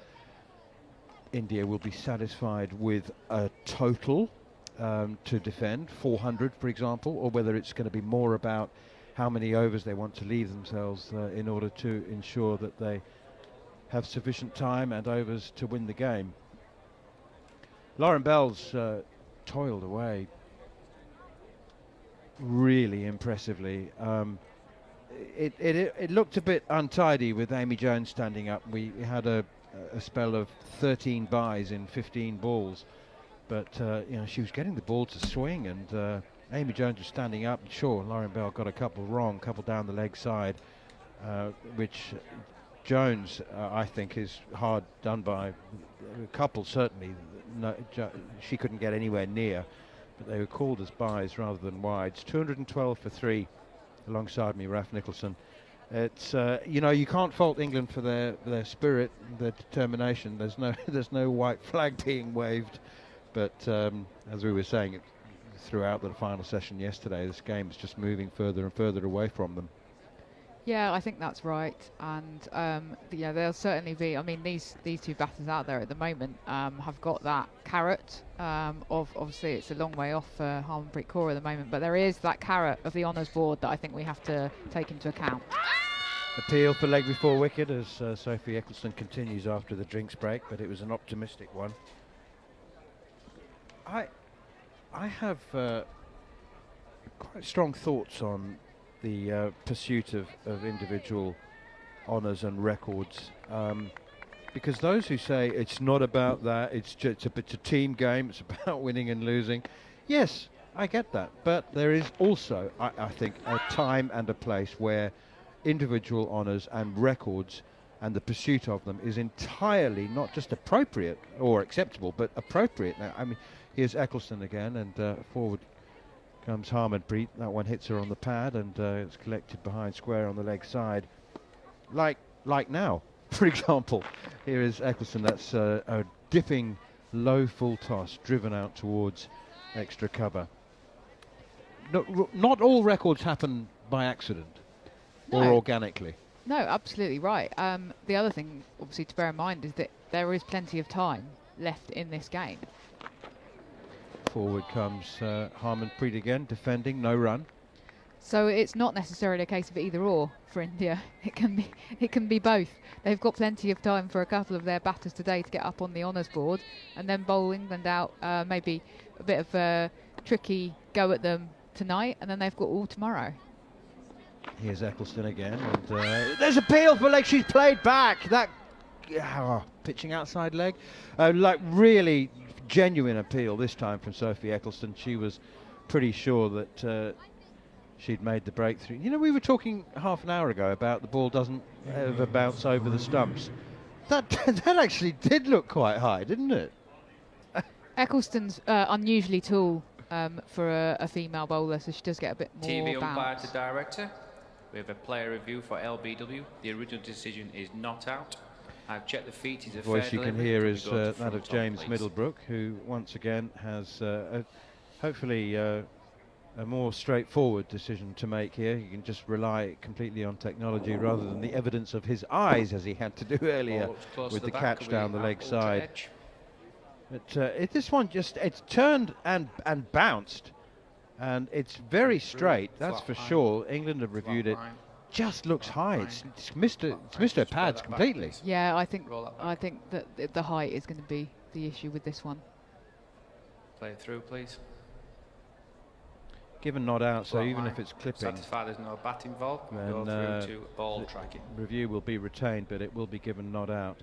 India will be satisfied with a total to defend, 400 for example, or whether it's going to be more about how many overs they want to leave themselves in order to ensure that they have sufficient time and overs to win the game. Lauren Bell's toiled away really impressively. It looked a bit untidy with Amy Jones standing up. We had a spell of 13 buys in 15 balls, but you know, she was getting the ball to swing, and Amy Jones was standing up. Sure, Lauren Bell got a couple wrong, couple down the leg side, which Jones, I think, is hard done by. A couple certainly, she couldn't get anywhere near, but they were called as buys rather than wides. 212 for 3 alongside me, Raf Nicholson. It's you know, you can't fault England for their spirit, their determination. There's no white flag being waved, but as we were saying throughout the final session yesterday, this game is just moving further and further away from them. Yeah, I think that's right, and yeah, there'll certainly be. I mean, these two batters out there at the moment have got that carrot of obviously it's a long way off for Harmanpreet Kaur at the moment, but there is that carrot of the honours board that I think we have to take into account. Appeal for leg before wicket as Sophie Eccleston continues after the drinks break, but it was an optimistic one. I have quite strong thoughts on the pursuit of individual honours and records, because those who say it's not about that, it's a team game, it's about winning and losing, yes, I get that, but there is also, I think, a time and a place where individual honours and records and the pursuit of them is entirely not just appropriate or acceptable, but appropriate. Now, I mean, here's Eccleston again, and forward comes Harmanpreet. That one hits her on the pad, and it's collected behind square on the leg side. Like now, for example. Here is Eccleston. That's a dipping low full toss driven out towards extra cover. Not all records happen by accident or organically. No, absolutely right. The other thing, obviously, to bear in mind is that there is plenty of time left in this game. Forward comes Harmanpreet again, defending, no run. So it's not necessarily a case of either or for India. It can be both. They've got plenty of time for a couple of their batters today to get up on the honours board, and then bowl England out, maybe a bit of a tricky go at them tonight, and then they've got all tomorrow. Here's Eccleston again, and there's appeal for leg. She's played back. That pitching outside leg, like really genuine appeal this time from Sophie Eccleston. She was pretty sure that she'd made the breakthrough. You know, we were talking half an hour ago about the ball doesn't ever bounce over the stumps. That actually did look quite high, didn't it? Eccleston's unusually tall for a female bowler, so she does get a bit more TV umpire bounce. to director. We have a player review for LBW. The original decision is not out. I've checked the feet. He's a The voice you can hear is that of James please. Middlebrook, who once again has hopefully a more straightforward decision to make here. He can just rely completely on technology rather than the evidence of his eyes, as he had to do earlier with the catch down the leg side. But this one it's turned and bounced, and it's very straight, that's for sure. England have reviewed it. Just looks high. It's missed her pads completely. Yeah, I think that the height is going to be the issue with this one. Play it through, please. Given not out, so even if it's clipping, Satisfied there's no bat involved, we'll then go through to ball tracking. Review will be retained, but it will be given not out.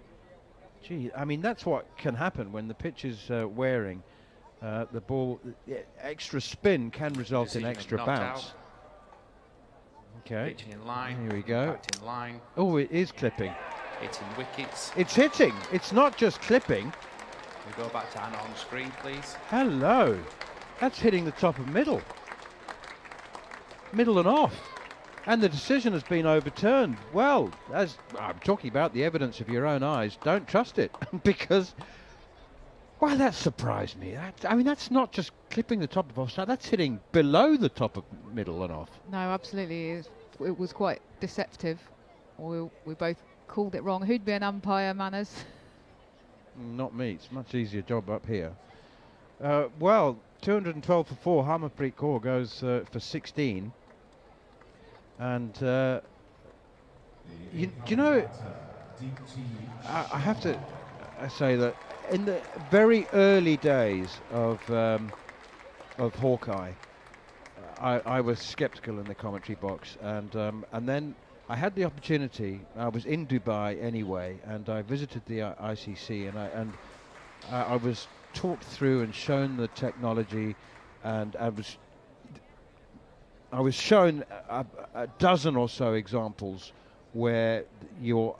Gee, I mean, that's what can happen when the pitch is wearing. The ball, extra spin can result in Decision extra not bounce. out. Okay, Pitching in line. here we go. Impact in line. Oh, it is clipping. Hitting wickets. It's hitting. It's not just clipping. We go back to Anna on screen, please. Hello. That's hitting the top of middle. Middle and off. And the decision has been overturned. Well, as I'm talking about the evidence of your own eyes, don't trust it because, well, that surprised me. I mean, that's not just clipping the top of offside, that's hitting below the top of middle and off. No, absolutely. It was quite deceptive. We both called it wrong. Who'd be an umpire, Manners? Not me. It's a much easier job up here. Well, 212 for 4. Harmanpreet Kaur goes for 16. And, you know, I have to say that in the very early days of Hawkeye, I was sceptical in the commentary box, and then I had the opportunity. I was in Dubai anyway, and I visited the ICC, and I was talked through and shown the technology, and I was shown a dozen or so examples where you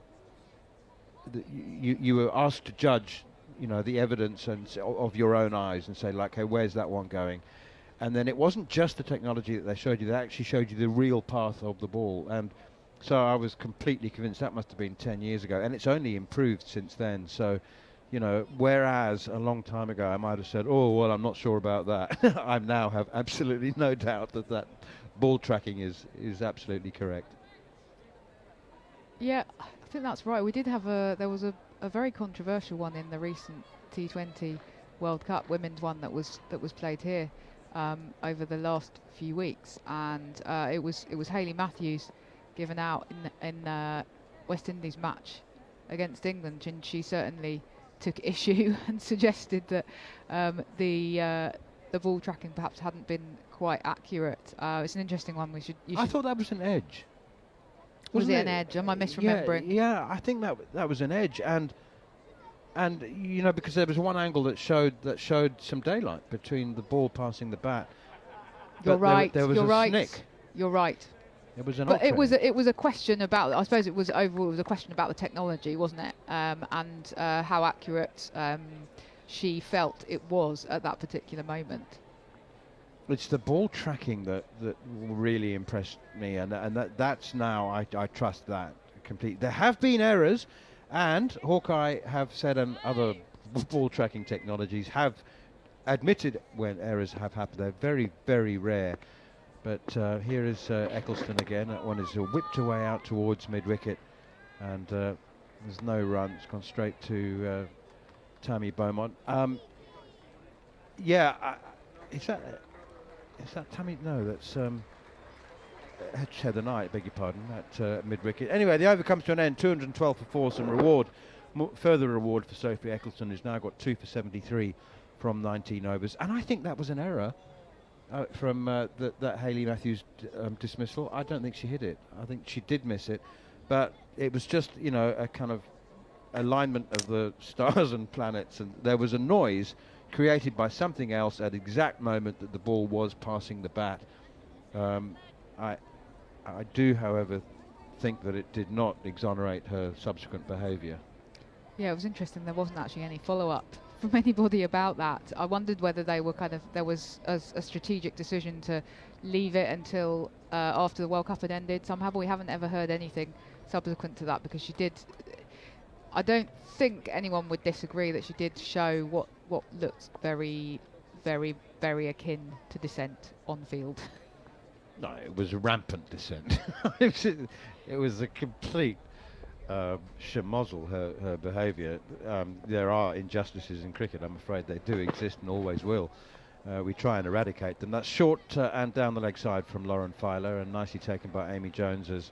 were asked to judge, the evidence of your own eyes and say, like, hey, where's that one going? And then it wasn't just the technology that they showed you; they actually showed you the real path of the ball. And so I was completely convinced. That must have been 10 years ago, and it's only improved since then. So, whereas a long time ago I might have said, oh, well, I'm not sure about that. I now have absolutely no doubt that ball tracking is absolutely correct. Yeah, I think that's right. We did have there was a very controversial one in the recent T20 World Cup women's one that was played here over the last few weeks, and it was Hayley Matthews given out in West Indies match against England, and she certainly took issue and suggested that the ball tracking perhaps hadn't been quite accurate. It's an interesting one. I thought that was an edge. Was it an edge? Am I misremembering? Yeah, I think that was an edge, and because there was one angle that showed some daylight between the ball passing the bat. You're right. There was You're a right. snick. You're right. It was an. But it was a question about. I suppose it was a question about the technology, wasn't it? And how accurate she felt it was at that particular moment. It's the ball tracking that really impressed me, and that's now I trust that completely. There have been errors, and Hawkeye have said, and other ball tracking technologies have admitted when errors have happened. They're very, very rare. But here is Nicholson again. That one is whipped away out towards mid-wicket, and there's no run. It's gone straight to Tammy Beaumont. Is that Tammy? No, that's Heather Knight, beg your pardon, at mid-wicket. Anyway, the over comes to an end. 212 for 4, some reward. Further reward for Sophie Eccleston, who's now got 2 for 73 from 19 overs. And I think that was an error from that Hayley Matthews dismissal. I don't think she hit it. I think she did miss it. But it was just, a kind of alignment of the stars and planets. And there was a noise created by something else at the exact moment that the ball was passing the bat. I do, however, think that it did not exonerate her subsequent behaviour. Yeah, it was interesting. There wasn't actually any follow-up from anybody about that. I wondered whether there was a strategic decision to leave it until after the World Cup had ended. Somehow we haven't ever heard anything subsequent to that, because she did. I don't think anyone would disagree that she did show what looked very, very, very akin to dissent on field. No, it was rampant dissent. It was a complete schmozzle, her behaviour. There are injustices in cricket, I'm afraid. They do exist and always will. We try and eradicate them. That's short and down the leg side from Lauren Filer, and nicely taken by Amy Jones as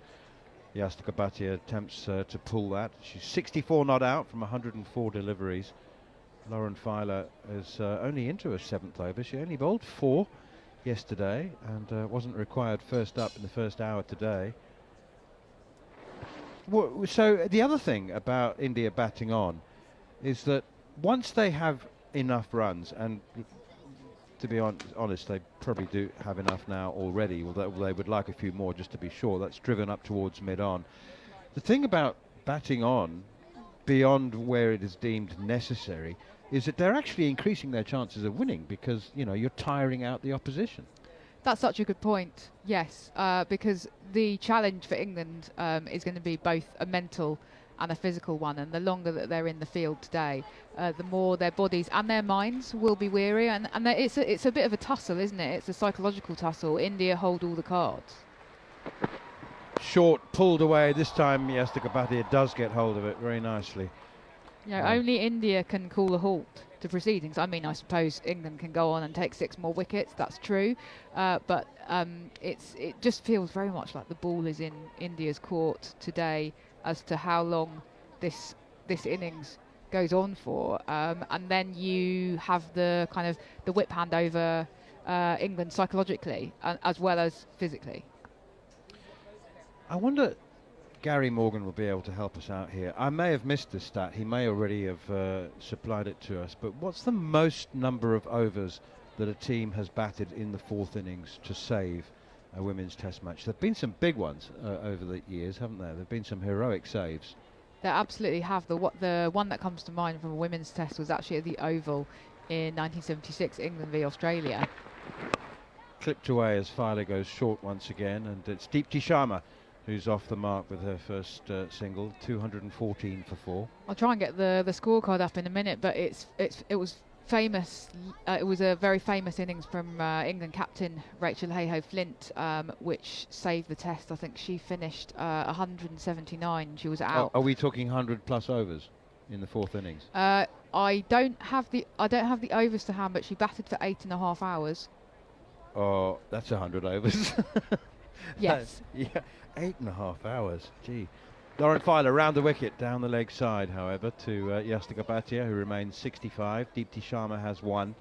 Yastika Bhatia attempts to pull that. She's 64 not out from 104 deliveries. Lauren Filer is only into her 7th over. She only bowled 4 yesterday and wasn't required first up in the first hour today. So the other thing about India batting on is that once they have enough runs, and to be honest, they probably do have enough now already, although they would like a few more just to be sure. That's driven up towards mid-on. The thing about batting on, beyond where it is deemed necessary, is that they're actually increasing their chances of winning, because, you're tiring out the opposition. That's such a good point, yes, because the challenge for England is going to be both a mental and a physical one, and the longer that they're in the field today, the more their bodies and their minds will be weary, and it's a bit of a tussle, isn't it? It's a psychological tussle. India hold all the cards. Short, pulled away. This time Yastika Bhatia does get hold of it very nicely. Yeah, only India can call a halt to proceedings. I mean, I suppose England can go on and take 6 more wickets, that's true, but it just feels very much like the ball is in India's court today as to how long this innings goes on for, and then you have the kind of the whip hand over England psychologically as well as physically. I wonder, Gary Morgan will be able to help us out here. I may have missed this stat. He may already have supplied it to us. But what's the most number of overs that a team has batted in the fourth innings to save a women's test match? There have been some big ones over the years, haven't there? There have been some heroic saves. They absolutely have. The one that comes to mind from a women's test was actually at the Oval in 1976, England v Australia. Clipped away as Filer goes short once again, and it's Deepti Sharma who's off the mark with her first single, 214 for 4. I'll try and get the scorecard up in a minute, but it was famous. It was a very famous innings from England captain Rachel Hayhoe-Flint, which saved the test. I think she finished 179. She was out. Are we talking 100 plus overs in the fourth innings? I don't have the overs to hand, but she batted for 8.5 hours. Oh, that's 100 overs. Yes. Yeah, 8.5 hours. Gee. Lauren Filer round the wicket, down the leg side, however, to Yastika Bhatia, who remains 65. Deepti Sharma has 1.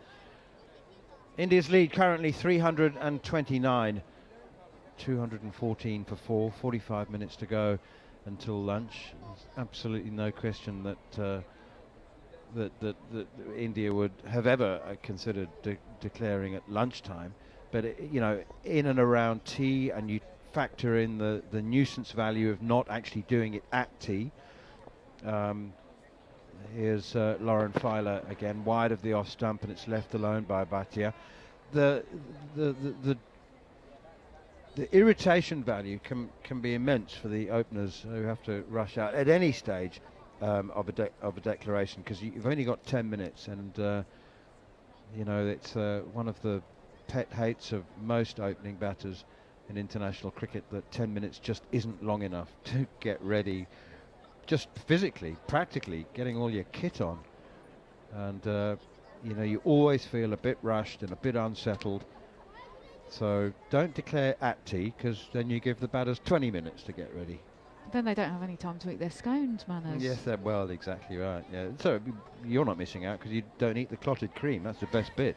India's lead currently 329. 214 for 4. 45 minutes to go until lunch. There's absolutely no question that that India would have ever considered declaring at lunchtime. But you know, in and around tea, and you factor in the nuisance value of not actually doing it at tea. Here's Lauren Filer again, wide of the off stump, and it's left alone by Bhatia. The irritation value can be immense for the openers who have to rush out at any stage of a declaration, because you've only got 10 minutes, and you know, it's one of the pet hates of most opening batters in international cricket, that 10 minutes just isn't long enough to get ready, just physically, practically, getting all your kit on. And you know, you always feel a bit rushed and a bit unsettled. So don't declare at tea, because then you give the batters 20 minutes to get ready. Then they don't have any time to eat their scones, Manners. Yes, well, exactly right. Yeah. So you're not missing out because you don't eat the clotted cream. That's the best bit.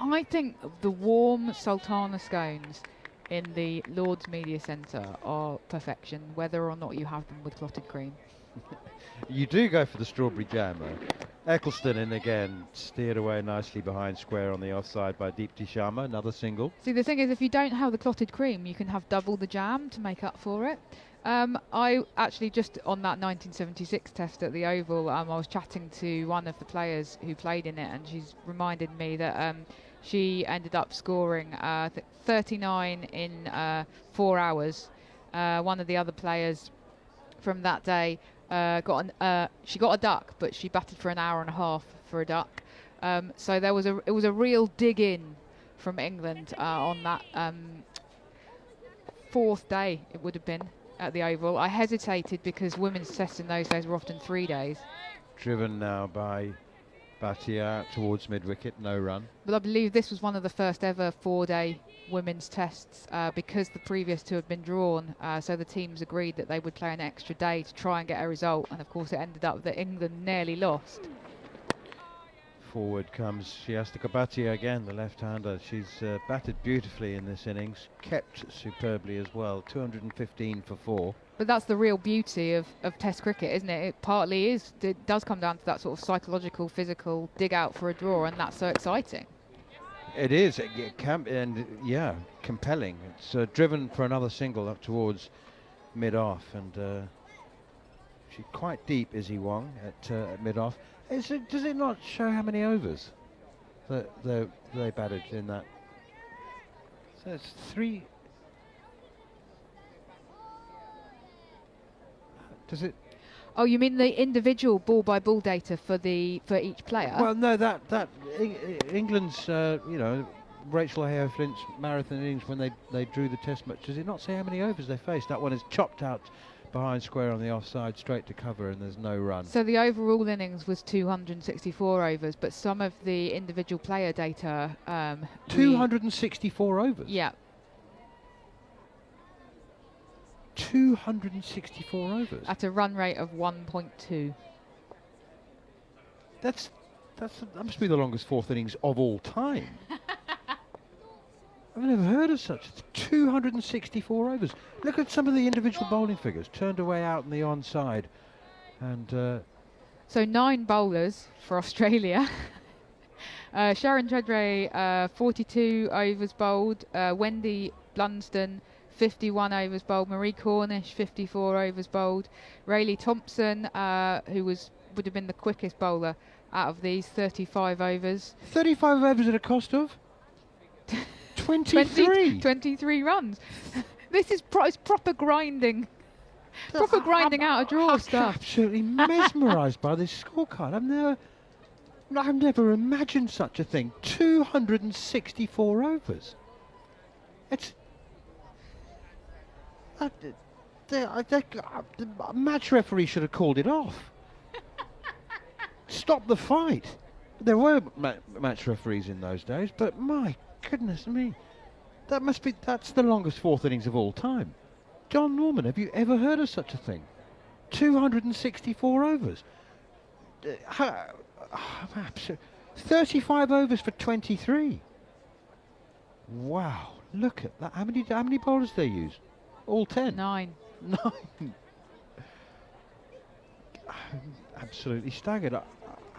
I think the warm sultana scones in the Lord's Media Centre are perfection, whether or not you have them with clotted cream. You do go for the strawberry jam, though. Eccleston in again, steered away nicely behind square on the offside by Deepti Sharma, another single. See, the thing is, if you don't have the clotted cream, you can have double the jam to make up for it. I actually, just on that 1976 test at the Oval, I was chatting to one of the players who played in it, and she's reminded me that she ended up scoring 39 in 4 hours. One of the other players from that day she got a duck, but she batted for an hour and a half for a duck. So it was a real dig in from England on that fourth day, it would have been, at the Oval. I hesitated because women's tests in those days were often 3 days. Driven now by Bhatia towards mid-wicket, no run. But I believe this was one of the first ever 4-day women's tests because the previous two had been drawn. So the teams agreed that they would play an extra day to try and get a result. And of course it ended up that England nearly lost. Forward comes Yastika Bhatia again, the left-hander. She's batted beautifully in this innings, kept superbly as well, 215 for 4. But that's the real beauty of Test cricket, isn't it? It partly is. It does come down to that sort of psychological, physical dig out for a draw, and that's so exciting. It is. It can, and yeah, compelling. It's driven for another single up towards mid-off, and she's quite deep, Izzy Wong, at mid-off. Does it not show how many overs that they batted in that? So it's 3. Does it? Oh, you mean the individual ball-by-ball data for each player? Well, no, that England's Rachel Hayhoe-Flint's marathon innings when they drew the test match. Does it not say how many overs they faced? That one is chopped out behind square on the offside, straight to cover, and there's no run. So the overall innings was 264 overs, but some of the individual player data... 264 overs? Yeah. 264 overs. At a run rate of 1.2. That must be the longest fourth innings of all time. I've never heard of such. 264 overs. Look at some of the individual bowling figures. Turned away out on the onside. And so 9 bowlers for Australia. Sharon Chudray, 42 overs bowled. Wendy Blunsdon, 51 overs bowled. Marie Cornish, 54 overs bowled. Rayleigh Thompson, who would have been the quickest bowler out of these, 35 overs. 35 overs at a cost of 23. 23 runs. This is it's proper grinding. Proper grinding out of draw stuff. Absolutely mesmerised by this scorecard. I've never imagined such a thing. 264 overs. It's the match referee should have called it off. Stop the fight. There were match referees in those days, but my goodness me, that's the longest fourth innings of all time. John Norman, have you ever heard of such a thing? 264 overs. 35 overs for 23. Wow, look at that. How many bowlers they use? All 10? 9. 9. I'm absolutely staggered.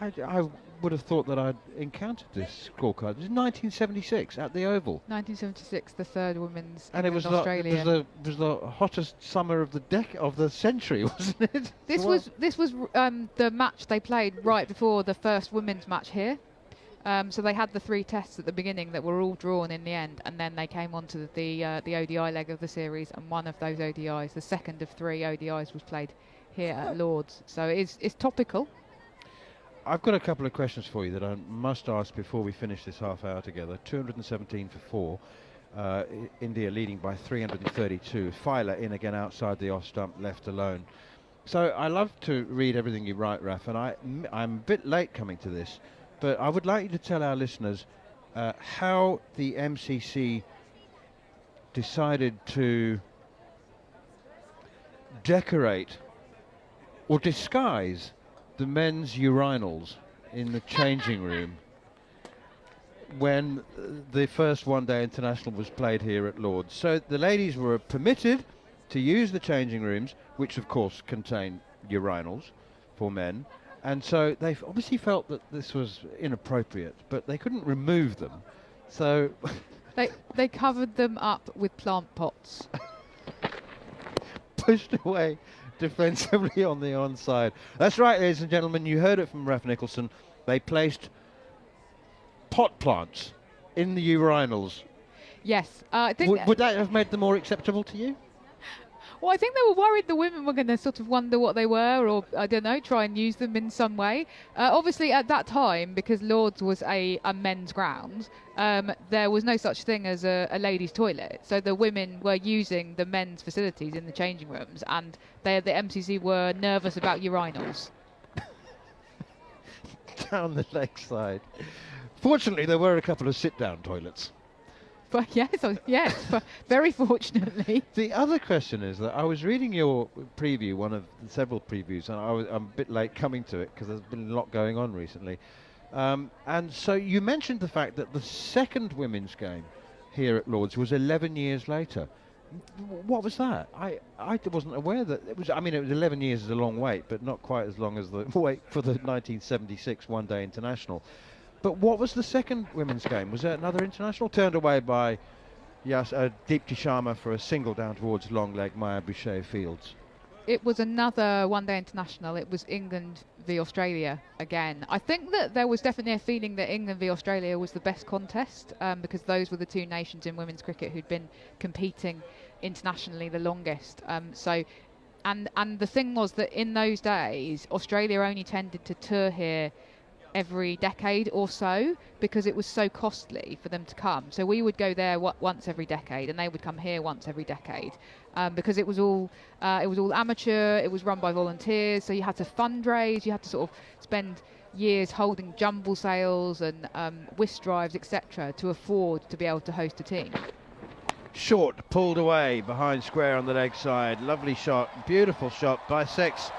I would have thought that I'd encountered this scorecard. It was 1976 at the Oval. 1976, the third women's And it was Australia. the hottest summer of the century, wasn't it? This was the match they played right before the first women's match here. So they had the 3 tests at the beginning that were all drawn in the end, and then they came on to the ODI leg of the series, and one of those ODIs, the second of 3 ODIs, was played here at Lord's. So it's topical. I've got a couple of questions for you that I must ask before we finish this half hour together. 217 for 4. India leading by 332. Filer in again outside the off stump, left alone. So I love to read everything you write, Raf, and I'm a bit late coming to this, but I would like you to tell our listeners how the MCC decided to decorate or disguise the men's urinals in the changing room when the first one-day international was played here at Lord's. So the ladies were permitted to use the changing rooms, which of course contain urinals for men, and so they obviously felt that this was inappropriate, but they couldn't remove them, so they covered them up with plant pots. Pushed away defensively on the onside. That's right, ladies and gentlemen, you heard it from Raf Nicholson. They placed pot plants in the urinals. Yes, I think. Would that have made them more acceptable to you? Well, I think they were worried the women were going to sort of wonder what they were, or I don't know, try and use them in some way. Obviously, at that time, because Lord's was a men's ground, there was no such thing as a ladies' toilet. So the women were using the men's facilities in the changing rooms, and the MCC were nervous about urinals. Down the leg side. Fortunately, there were a couple of sit-down toilets. But yes, but very fortunately. The other question is that I was reading your preview, one of the several previews, and I'm a bit late coming to it because there's been a lot going on recently. And so you mentioned the fact that the second women's game here at Lord's was 11 years later. What was that? I wasn't aware that it was. I mean, it was 11 years is a long wait, but not quite as long as the wait for the 1976 one-day international. But what was the second women's game? Was there another international turned away by Deepti Sharma for a single down towards long leg Maya Boucher Fields? It was another one-day international. It was England v Australia again. I think that there was definitely a feeling that England v Australia was the best contest because those were the 2 nations in women's cricket who'd been competing internationally the longest. And the thing was that in those days, Australia only tended to tour here every decade or so because it was so costly for them to come. So we would go there once every decade, and they would come here once every decade because it was all amateur. It was run by volunteers, so you had to fundraise. You had to sort of spend years holding jumble sales and whist drives, etc., to afford to be able to host a team. Short, pulled away behind square on the leg side. Lovely shot, beautiful shot. Bisects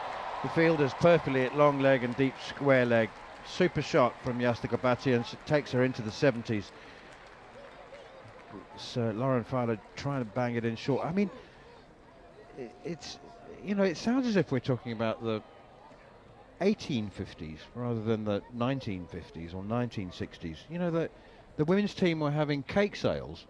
the fielders perfectly at long leg and deep square leg. Super shot from Yastakabati, and takes her into the 70s. So Lauren Fowler trying to bang it in short. I mean, it's, you know, it sounds as if we're talking about the 1850s rather than the 1950s or 1960s. You know, that the women's team were having cake sales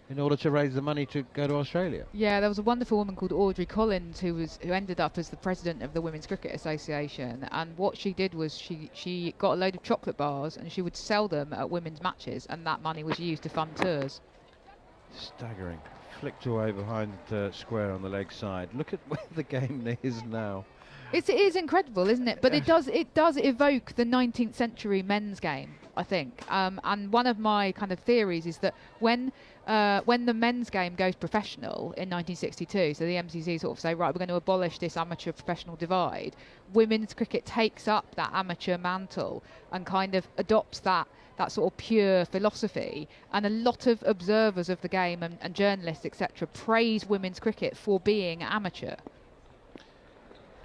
in order to raise the money to go to Australia. Yeah, there was a wonderful woman called Audrey Collins who ended up as the president of the Women's Cricket Association, and what she did was she got a load of chocolate bars and she would sell them at women's matches, and that money was used to fund tours. Staggering. Flicked away behind square on the leg side. Look at where the game is now. It is incredible, isn't it? But it does evoke the 19th century men's game, I think. And one of my kind of theories is that when the men's game goes professional in 1962, so the MCC sort of say, right, we're going to abolish this amateur professional divide, women's cricket takes up that amateur mantle and kind of adopts that sort of pure philosophy. And a lot of observers of the game and journalists, etc., praise women's cricket for being amateur.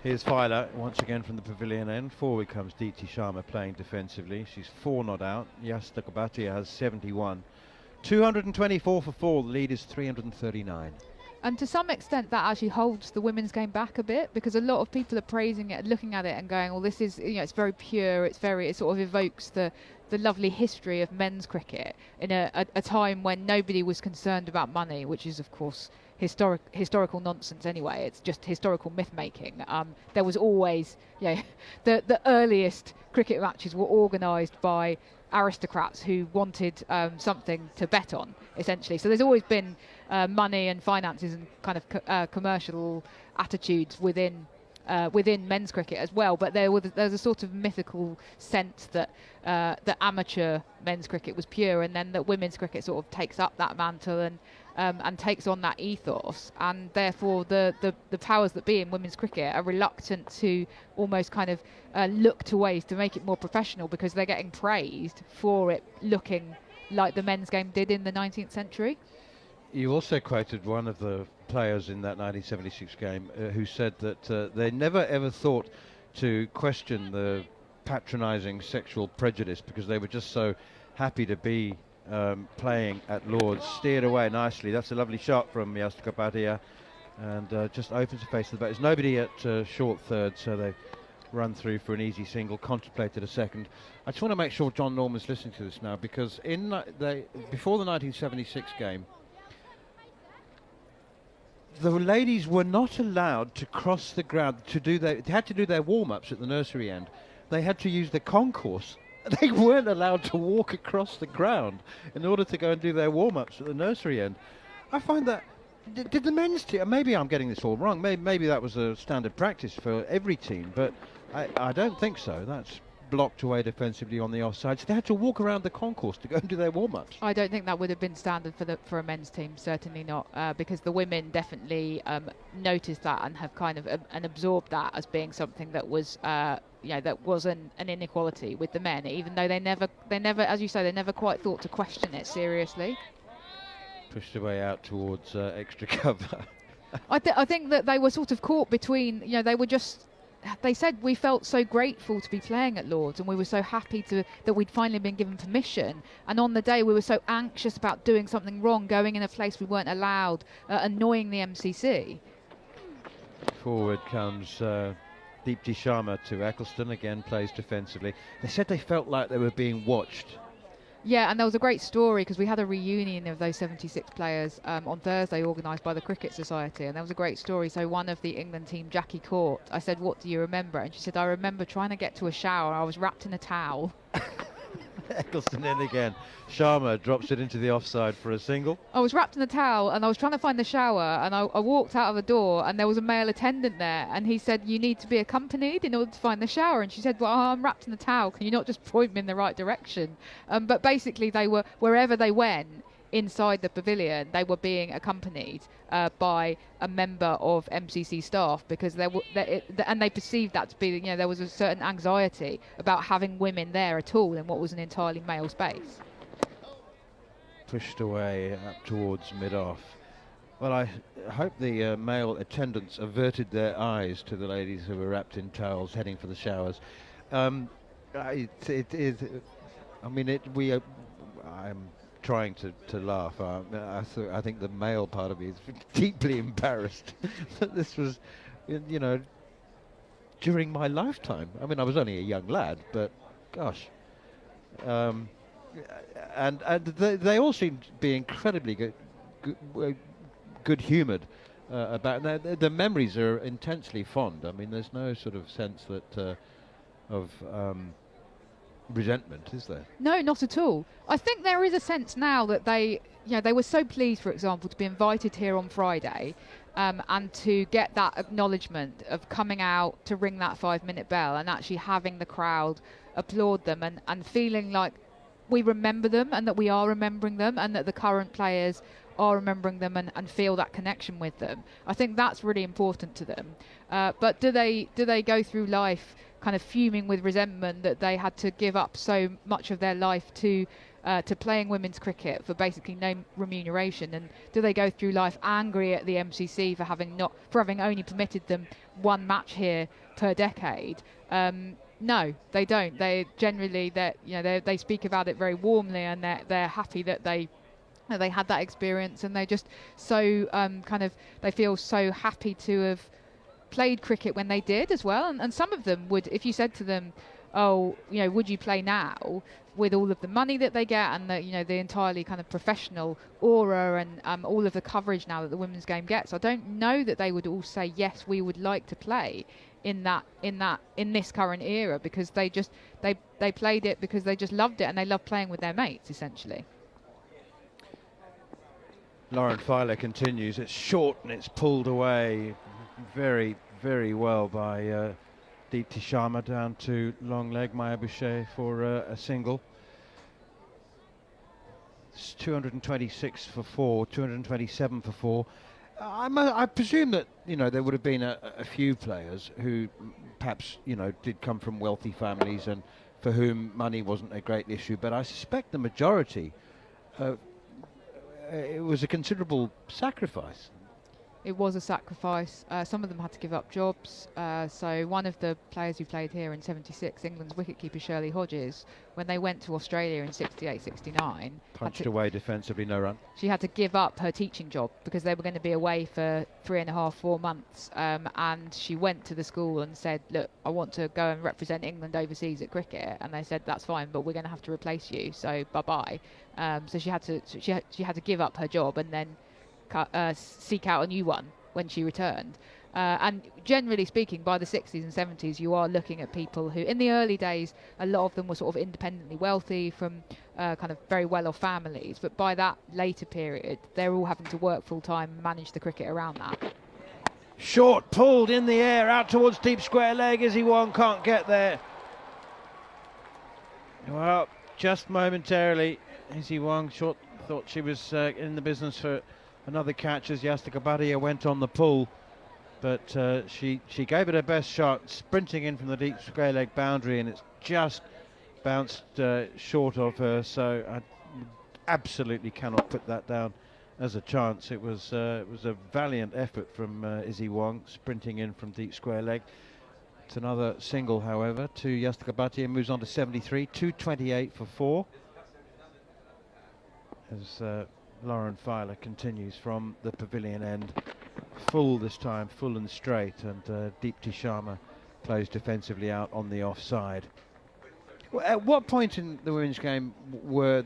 Here's Filer once again from the pavilion end. Forward comes Deepti Sharma playing defensively. She's 4 not out. Yastakabati has 71. 224 for 4. The lead is 339. And to some extent that actually holds the women's game back a bit, because a lot of people are praising it, looking at it and going, well, this is, you know, it's very pure, it sort of evokes the lovely history of men's cricket in a time when nobody was concerned about money, which is of course historical nonsense anyway. It's just historical myth making. There was always, the earliest cricket matches were organised by aristocrats who wanted something to bet on, essentially. So there's always been money and finances and kind of commercial attitudes within men's cricket as well, but there's a sort of mythical sense that amateur men's cricket was pure, and then that women's cricket sort of takes up that mantle and takes on that ethos, and therefore the powers that be in women's cricket are reluctant to almost kind of look to ways to make it more professional, because they're getting praised for it looking like the men's game did in the 19th century. You also quoted one of the players in that 1976 game who said that they never ever thought to question the patronising sexual prejudice, because they were just so happy to be playing at Lord's. Steered away nicely. That's a lovely shot from Yastakabati, and just opens the face of the bat. There's nobody at short third, so they run through for an easy single. Contemplated a second. I just want to make sure John Norman's listening to this now, because before the 1976 game, the ladies were not allowed to cross the ground they had to do their warm-ups at the nursery end. They had to use the concourse. They weren't allowed to walk across the ground in order to go and do their warm-ups at the nursery end. I find that, did the men's team, maybe I'm getting this all wrong, maybe that was a standard practice for every team, but I don't think so. That's blocked away defensively on the offside, so they had to walk around the concourse to go and do their warm-ups. I don't think that would have been standard for a men's team, certainly not, because the women definitely noticed that and have kind of and absorbed that as being something that was that was an inequality with the men, even though they never, as you say, they never quite thought to question it seriously. Pushed away out towards extra cover. I think that they were sort of caught between, they said we felt so grateful to be playing at Lord's, and we were so happy that we'd finally been given permission, and on the day we were so anxious about doing something wrong, going in a place we weren't allowed, annoying the MCC. Forward comes Deepti Sharma to Eccleston, again plays defensively. They said they felt like they were being watched. Yeah, and there was a great story, because we had a reunion of those 76 players on Thursday, organised by the Cricket Society, and there was a great story. So one of the England team, Jackie Court, I said, what do you remember? And she said, I remember trying to get to a shower. I was wrapped in a towel. Eccleston in again. Sharma drops it into the offside for a single. I was wrapped in a towel and I was trying to find the shower, and I walked out of the door and there was a male attendant there, and he said, you need to be accompanied in order to find the shower. And she said, well, I'm wrapped in a towel. Can you not just point me in the right direction? But basically they were, wherever they went inside the pavilion, they were being accompanied by a member of MCC staff, because and they perceived that to be, there was a certain anxiety about having women there at all in what was an entirely male space. Pushed away up towards mid-off. Well, I hope the male attendants averted their eyes to the ladies who were wrapped in towels heading for the showers. It is. I mean, I'm trying to laugh. I think the male part of me is deeply embarrassed that this was, during my lifetime. I mean, I was only a young lad, but gosh. And they all seem to be incredibly good-humoured about it. The memories are intensely fond. I mean, there's no sort of sense that of resentment, is there? No, not at all. I think there is a sense now that they were so pleased, for example, to be invited here on Friday, and to get that acknowledgement of coming out to ring that 5-minute bell and actually having the crowd applaud them and feeling like we remember them and that we are remembering them and that the current players are remembering them and feel that connection with them. I think that's really important to them. But do they go through life kind of fuming with resentment that they had to give up so much of their life to playing women's cricket for basically no remuneration? And do they go through life angry at the MCC for having only permitted them one match here per decade? No, they don't. They generally they speak about it very warmly, and they're happy that they had that experience, and they just so they feel so happy to have played cricket when they did as well. And some of them would, if you said to them, would you play now, with all of the money that they get and the entirely kind of professional aura and all of the coverage now that the women's game gets, I don't know that they would all say yes, we would like to play in this current era, because they played it because they just loved it and they love playing with their mates essentially. Lauren Filer continues. It's short and it's pulled away very, very well by Deepti Sharma down to long leg Maya Boucher for a single. It's 226 for 4, 227 for 4. I presume that there would have been a few players who perhaps did come from wealthy families and for whom money wasn't a great issue, but I suspect the majority it was a considerable sacrifice. It was a sacrifice. Some of them had to give up jobs. So one of the players who played here in '76, England's wicketkeeper Shirley Hodges, when they went to Australia in '68, '69, punched away defensively, no run. She had to give up her teaching job because they were going to be away for 3.5, 4 months. And she went to the school and said, "Look, I want to go and represent England overseas at cricket." And they said, "That's fine, but we're going to have to replace you. So bye bye." So she had to give up her job and then seek out a new one when she returned. And generally speaking, by the 60s and 70s, you are looking at people who, in the early days, a lot of them were sort of independently wealthy from kind of very well-off families. But by that later period, they're all having to work full-time and manage the cricket around that. Short, pulled in the air, out towards deep square leg. Izzy Wong can't get there. Well, just momentarily, Izzy Wong thought she was in the business for another catch as Yastika Bhatia went on the pull, but she gave it her best shot, sprinting in from the deep square leg boundary, and it's just bounced short of her. So I absolutely cannot put that down as a chance. It was a valiant effort from Izzy Wong, sprinting in from deep square leg. It's another single, however, to Yastika Bhatia, moves on to 73, 228 for 4. As Lauren Filer continues from the pavilion end, full this time, full and straight, and Deepti Sharma plays defensively out on the offside. Well, at what point in the women's game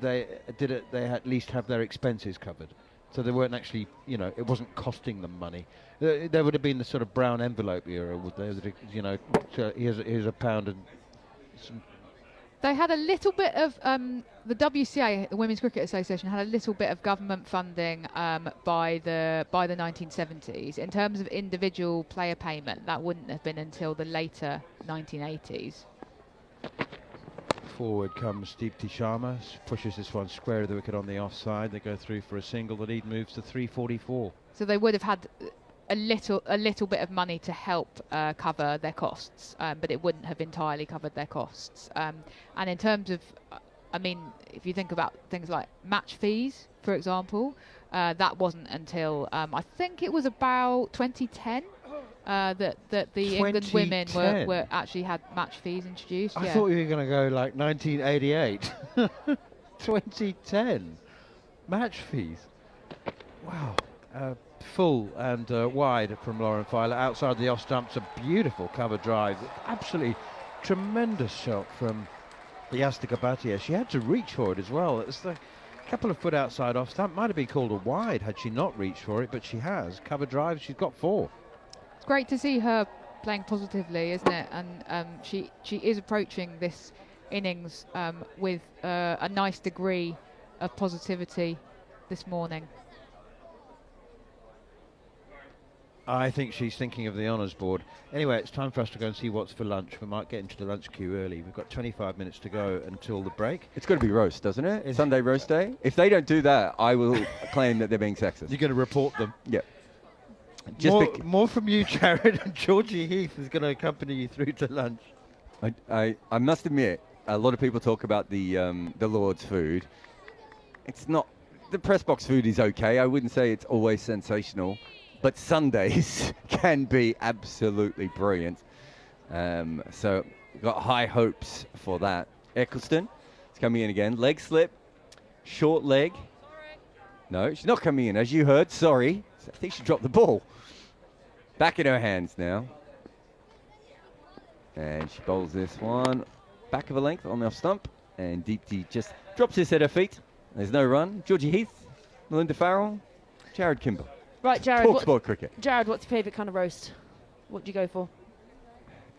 they at least have their expenses covered? So they weren't actually, it wasn't costing them money. There would have been the sort of brown envelope era, would there? So here's a pound and some. They had a little bit of the WCA, the Women's Cricket Association, had a little bit of government funding by the 1970s. In terms of individual player payment, that wouldn't have been until the later 1980s. Forward comes Deepti Sharma, pushes this one square of the wicket on the offside. They go through for a single. The lead moves to 344. So they would have had a little bit of money to help cover their costs, but it wouldn't have entirely covered their costs. And in terms of, if you think about things like match fees for example. That wasn't until I think it was about 2010 that the England women 2010? were actually had match fees introduced. I yeah. thought you were going to go like 1988. 2010. Match fees. Wow. Full and wide from Lauren Filer. Outside the off stumps, a beautiful cover drive. Absolutely tremendous shot from Yastika Bhatia. She had to reach for it as well. It's the couple of foot outside off stump. Might have been called a wide had she not reached for it, but she has. Cover drive, she's got 4. It's great to see her playing positively, isn't it? And she is approaching this innings with a nice degree of positivity this morning. I think she's thinking of the honours board. Anyway, it's time for us to go and see what's for lunch. We might get into the lunch queue early. We've got 25 minutes to go until the break. It's got to be roast, doesn't it? Sunday roast day. If they don't do that, I will claim that they're being sexist. You're going to report them. Yeah. More from you, Jarrod, and Georgie Heath is going to accompany you through to lunch. I must admit, a lot of people talk about the Lord's food. It's not. The press box food is okay. I wouldn't say it's always sensational. But Sundays can be absolutely brilliant. So got high hopes for that. Eccleston is coming in again. Leg slip, short leg. No, she's not coming in, as you heard. Sorry. I think she dropped the ball. Back in her hands now. And she bowls this one. Back of a length on the off stump. And Deepti just drops this at her feet. There's no run. Georgie Heath, Melinda Farrell, Jarrod Kimber. Right, Jarrod. talkSPORT cricket. Jarrod, what's your favourite kind of roast? What do you go for?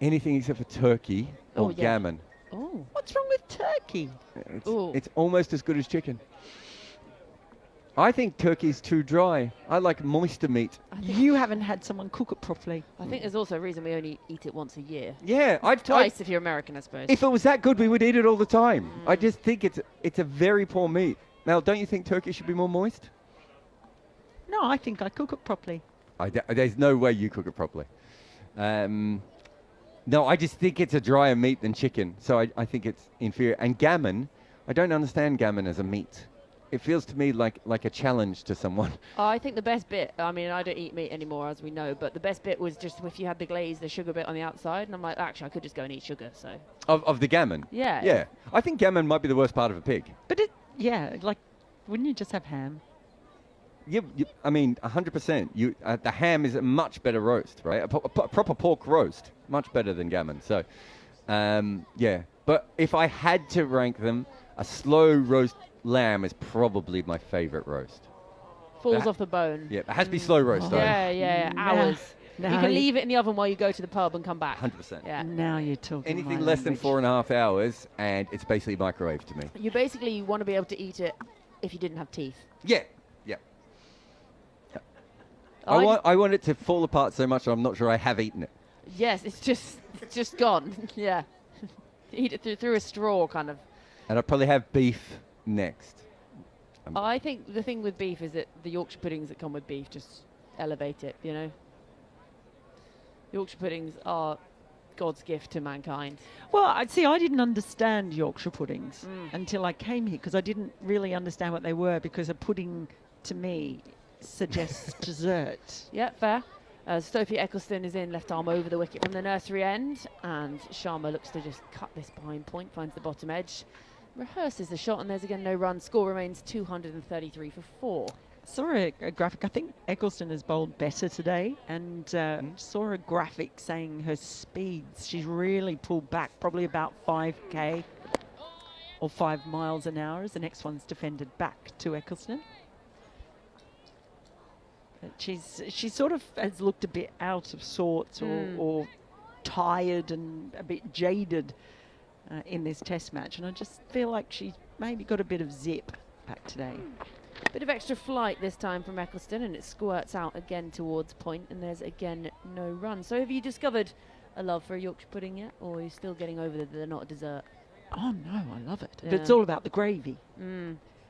Anything except for turkey or gammon. Oh. What's wrong with turkey? It's almost as good as chicken. I think turkey's too dry. I like moister meat. You haven't had someone cook it properly. I think there's also a reason we only eat it once a year. Yeah, Twice if you're American, I suppose. If it was that good, we would eat it all the time. I just think it's a very poor meat. Mel, don't you think turkey should be more moist? No, I think I cook it properly. There's no way you cook it properly. No, I just think it's a drier meat than chicken, so I think it's inferior. And gammon, I don't understand gammon as a meat. It feels to me like a challenge to someone. I think the best bit, I mean, I don't eat meat anymore, as we know, but the best bit was just if you had the glaze, the sugar bit on the outside, and I'm like, actually, I could just go and eat sugar, so. Of the gammon? Yeah. Yeah. I think gammon might be the worst part of a pig. But wouldn't you just have ham? Yeah, I mean, 100%. The ham is a much better roast, right? A proper pork roast, much better than gammon. So, yeah. But if I had to rank them, a slow roast lamb is probably my favourite roast. Falls off the bone. Yeah, it has to be slow roast, though. Yeah, hours. No, you can leave it in the oven while you go to the pub and come back. 100%. Yeah. Now you're talking Anything my less than language. 4.5 hours, and it's basically microwave to me. You basically want to be able to eat it if you didn't have teeth. Yeah. I want it to fall apart so much I'm not sure I have eaten it. Yes, it's just gone. Yeah. Eat it through a straw, kind of. And I'll probably have beef next. I think the thing with beef is that the Yorkshire puddings that come with beef just elevate it, you know? Yorkshire puddings are God's gift to mankind. Well, I didn't understand Yorkshire puddings until I came here because I didn't really understand what they were because a pudding, to me, suggests dessert. Yeah, fair. Sophie Eccleston is in left arm over the wicket from the nursery end, and Sharma looks to just cut this behind point, finds the bottom edge, rehearses the shot, and there's again no run. Score remains 233 for 4. Saw a graphic. I think Eccleston has bowled better today, and saw a graphic saying her speeds. She's really pulled back, probably about 5k or 5 miles an hour as the next one's defended back to Eccleston. She sort of has looked a bit out of sorts or tired and a bit jaded in this test match, and I just feel like she's maybe got a bit of zip back today. Bit of extra flight this time from Eccleston, and it squirts out again towards point, and there's again no run. So have you discovered a love for a Yorkshire pudding yet, or are you still getting over that they're not a dessert? Oh no, I love it. Yeah. But it's all about the gravy.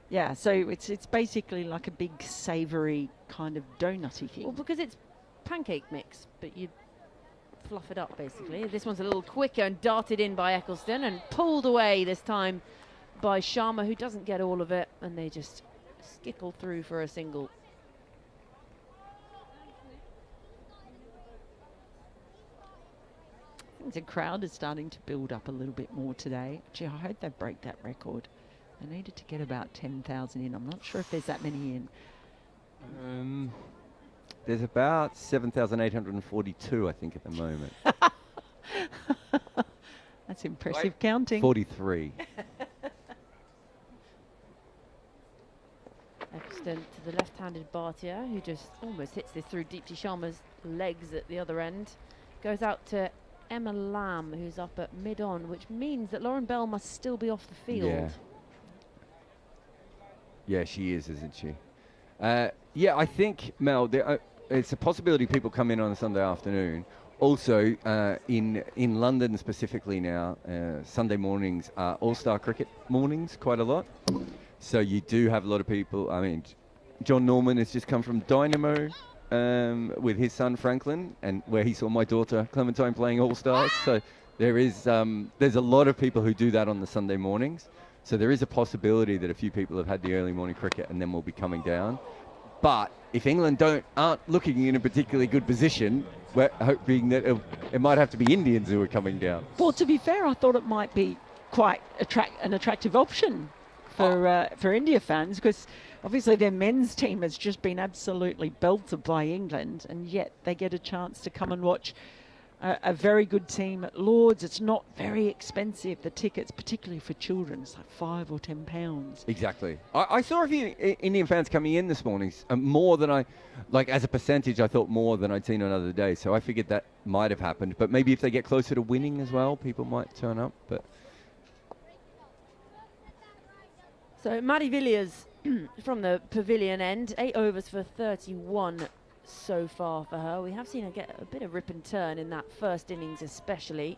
Yeah, so it's basically like a big savoury kind of donutty thing. Well, because it's pancake mix, but you fluff it up basically. This one's a little quicker and darted in by Eccleston and pulled away this time by Sharma, who doesn't get all of it, and they just skickle through for a single. I think the crowd is starting to build up a little bit more today. Gee, I hope they break that record. They needed to get about 10,000 in. I'm not sure if there's that many in. There's about 7,842, I think, at the moment. That's impressive counting. 43. Extend to the left-handed Bhatia, who just almost hits this through Deepti Sharma's legs at the other end. Goes out to Emma Lamb, who's up at mid-on, which means that Lauren Bell must still be off the field. Yeah. Yeah, she is, isn't she? Yeah, I think, Mel, it's a possibility people come in on a Sunday afternoon. Also, in London specifically now, Sunday mornings are All-Star Cricket mornings quite a lot. So you do have a lot of people. I mean, John Norman has just come from Dynamo with his son Franklin, and where he saw my daughter Clementine playing All-Stars. So there's a lot of people who do that on the Sunday mornings. So there is a possibility that a few people have had the early morning cricket and then will be coming down. But if England aren't looking in a particularly good position, we're hoping that it might have to be Indians who are coming down. Well, to be fair, I thought it might be quite an attractive option for India fans, because obviously their men's team has just been absolutely belted by England, and yet they get a chance to come and watch a very good team at Lord's. It's not very expensive, the tickets, particularly for children. It's like £5 or £10. Exactly. I saw a few Indian fans coming in this morning, more than as a percentage, I thought more than I'd seen on other days. So I figured that might have happened. But maybe if they get closer to winning as well, people might turn up. But So Maddie Villiers from the pavilion end, 8 overs for 31 so far for her. We have seen her get a bit of rip and turn in that first innings especially.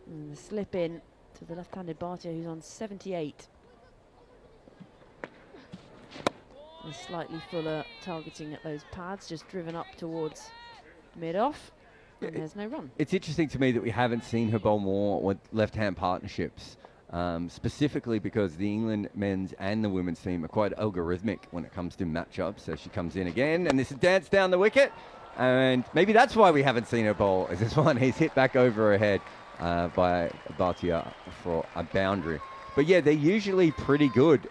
And the slip in to the left-handed Bhatia, who's on 78. And slightly fuller targeting at those pads, just driven up towards mid-off. And there's no run. It's interesting to me that we haven't seen her bowl more with left-hand partnerships. Specifically because the England men's and the women's team are quite algorithmic when it comes to matchups. So she comes in again, and this is dance down the wicket. And maybe that's why we haven't seen her bowl, as this one is hit back over her head by Bhatia for a boundary. But yeah, they're usually pretty good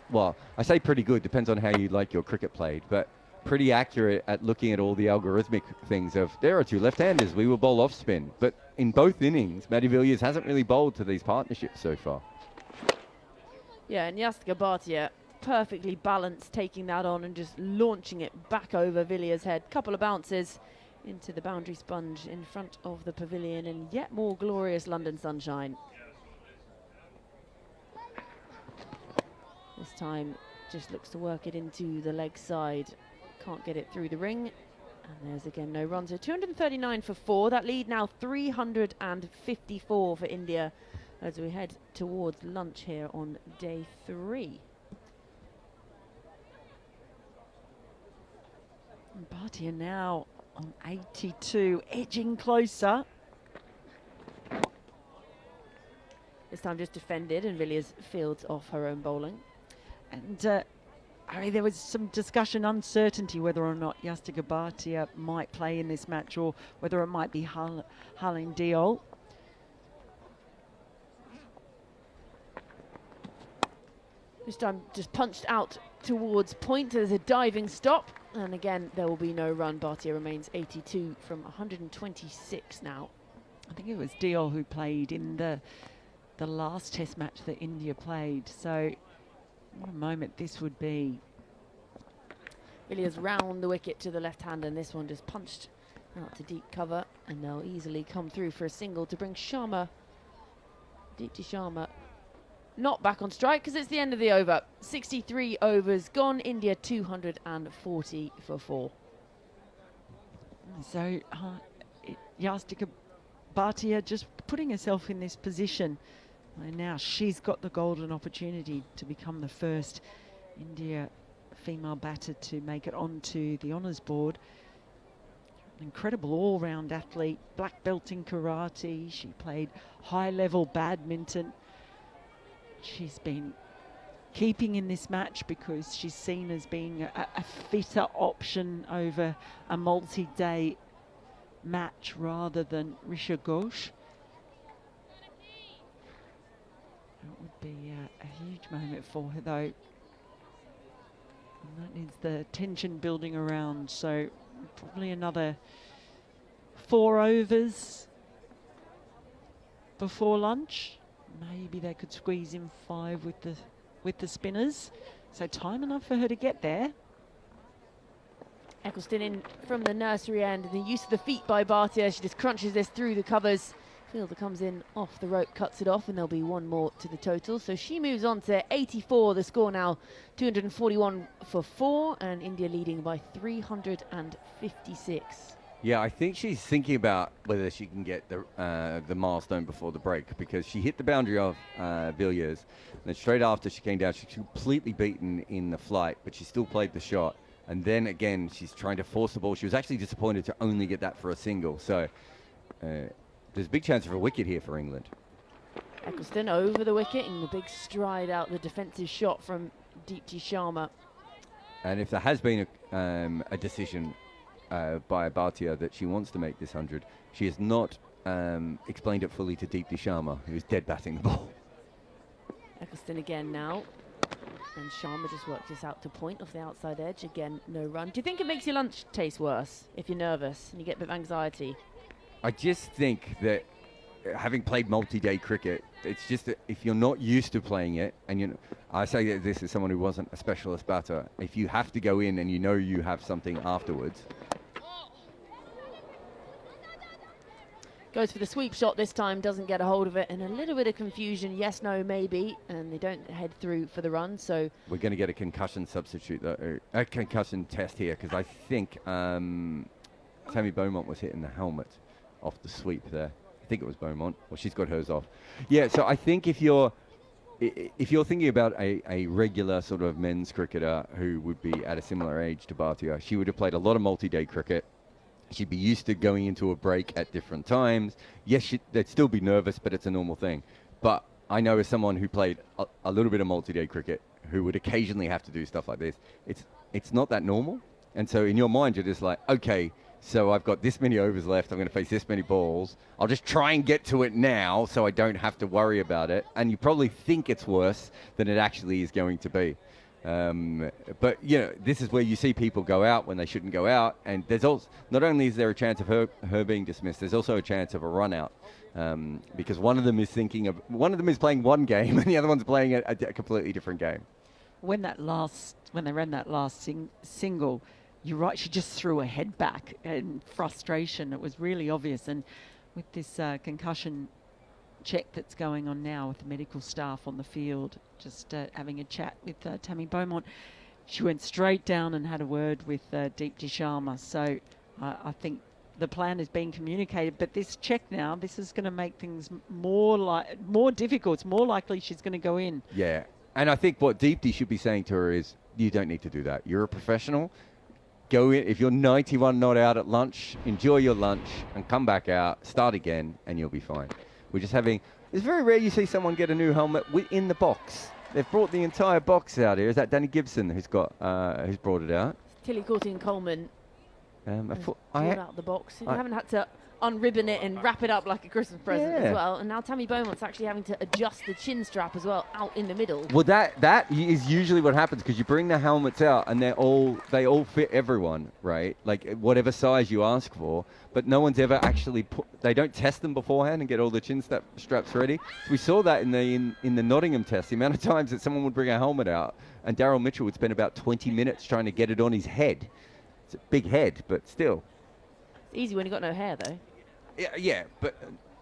well, I say pretty good, depends on how you like your cricket played, but pretty accurate at looking at all the algorithmic things of, there are two left-handers, we will bowl off spin. But in both innings, Maddie Villiers hasn't really bowled to these partnerships so far. Yeah, and Yastika Bhatia perfectly balanced, taking that on and just launching it back over Villiers' head. Couple of bounces into the boundary sponge in front of the pavilion, and yet more glorious London sunshine. This time just looks to work it into the leg side. Can't get it through the ring. And there's again no run. So 239 for 4. That lead now 354 for India as we head towards lunch here on day 3. And Bhatia now on 82, edging closer. This time just defended, and Villiers fields off her own bowling. And I mean, there was some discussion, uncertainty whether or not Yastika Bhatia might play in this match, or whether it might be Harleen Deol. This time just punched out towards point. There's a diving stop, and again there will be no run. Bhatia remains 82 from 126 now. I think it was Deol who played in the last test match that India played. So what a moment this would be. Villiers round the wicket to the left hand, and this one just punched out to deep cover, and they'll easily come through for a single to bring Sharma, Deepti Sharma, not back on strike because it's the end of the over. 63 overs gone. India 240 for 4. So Yastika Bhatia just putting herself in this position. And now she's got the golden opportunity to become the first India female batter to make it onto the honours board. An incredible all-round athlete, black belt in karate. She played high-level badminton. She's been keeping in this match because she's seen as being a fitter option over a multi-day match rather than Risha Ghosh. That would be a huge moment for her, though. And that needs the tension building around, so probably another 4 overs before lunch. Maybe they could squeeze in 5 with the spinners. So time enough for her to get there. Eccleston in from the nursery end, and the use of the feet by Bhatia. She just crunches this through the covers. Fielder comes in off the rope, cuts it off, and there'll be 1 more to the total. So she moves on to 84. The score now 241 for 4, and India leading by 356. Yeah, I think she's thinking about whether she can get the milestone before the break, because she hit the boundary of Villiers, and then straight after she came down, she was completely beaten in the flight, but she still played the shot. And then again, she's trying to force the ball. She was actually disappointed to only get that for a single. So there's a big chance of a wicket here for England. Eccleston over the wicket in the big stride out the defensive shot from Deepti Sharma. And if there has been a decision by Bhatia that she wants to make this 100, she has not explained it fully to Deepti Sharma, who's dead batting the ball. Eccleston again now. And Sharma just worked this out to point off the outside edge. Again, no run. Do you think it makes your lunch taste worse if you're nervous and you get a bit of anxiety? I just think that having played multi-day cricket, it's just that if you're not used to playing it, and I say that this is someone who wasn't a specialist batter, if you have to go in and you know you have something afterwards. Goes for the sweep shot this time, doesn't get a hold of it, and a little bit of confusion, yes, no, maybe, and they don't head through for the run, so... We're going to get a concussion substitute, a concussion test here, because I think Tammy Beaumont was hitting the helmet off the sweep there. I think it was Beaumont. Well, she's got hers off. Yeah, so I think if you're thinking about a regular sort of men's cricketer who would be at a similar age to Bhatia, she would have played a lot of multi-day cricket. She'd be used to going into a break at different times. Yes, they'd still be nervous, but it's a normal thing. But I know as someone who played a little bit of multi-day cricket, who would occasionally have to do stuff like this, it's not that normal. And so in your mind, you're just like, okay, so I've got this many overs left. I'm going to face this many balls. I'll just try and get to it now so I don't have to worry about it. And you probably think it's worse than it actually is going to be. But, this is where you see people go out when they shouldn't go out. And there's also, not only is there a chance of her being dismissed, there's also a chance of a run out. Because one of them is playing one game and the other one's playing a completely different game. When they ran that last single, you're right, she just threw her head back in frustration. It was really obvious. And with this concussion check that's going on now with the medical staff on the field, just having a chat with Tammy Beaumont, she went straight down and had a word with Deepti Sharma. So I think the plan is being communicated. But this check now, this is going to make things more difficult. It's more likely she's going to go in. Yeah. And I think what Deepti should be saying to her is, you don't need to do that. You're a professional. Go in. If you're 91 not out at lunch, enjoy your lunch and come back out, start again, and you'll be fine. We're just having... It's very rare you see someone get a new helmet in the box. They've brought the entire box out here. Is that Danny Gibson who's brought it out? Tilly Courtine-Coleman brought out the box. You haven't had to unribbon it and wrap it up like a Christmas present as well. And now Tammy Beaumont's actually having to adjust the chin strap as well out in the middle. Well, that is usually what happens, because you bring the helmets out and they all fit everyone, right? Like whatever size you ask for, but no one's ever actually they don't test them beforehand and get all the chin straps ready. We saw that in the Nottingham test, the amount of times that someone would bring a helmet out and Daryl Mitchell would spend about 20 minutes trying to get it on his head. It's a big head, but still. It's easy when you've got no hair, though. Yeah, but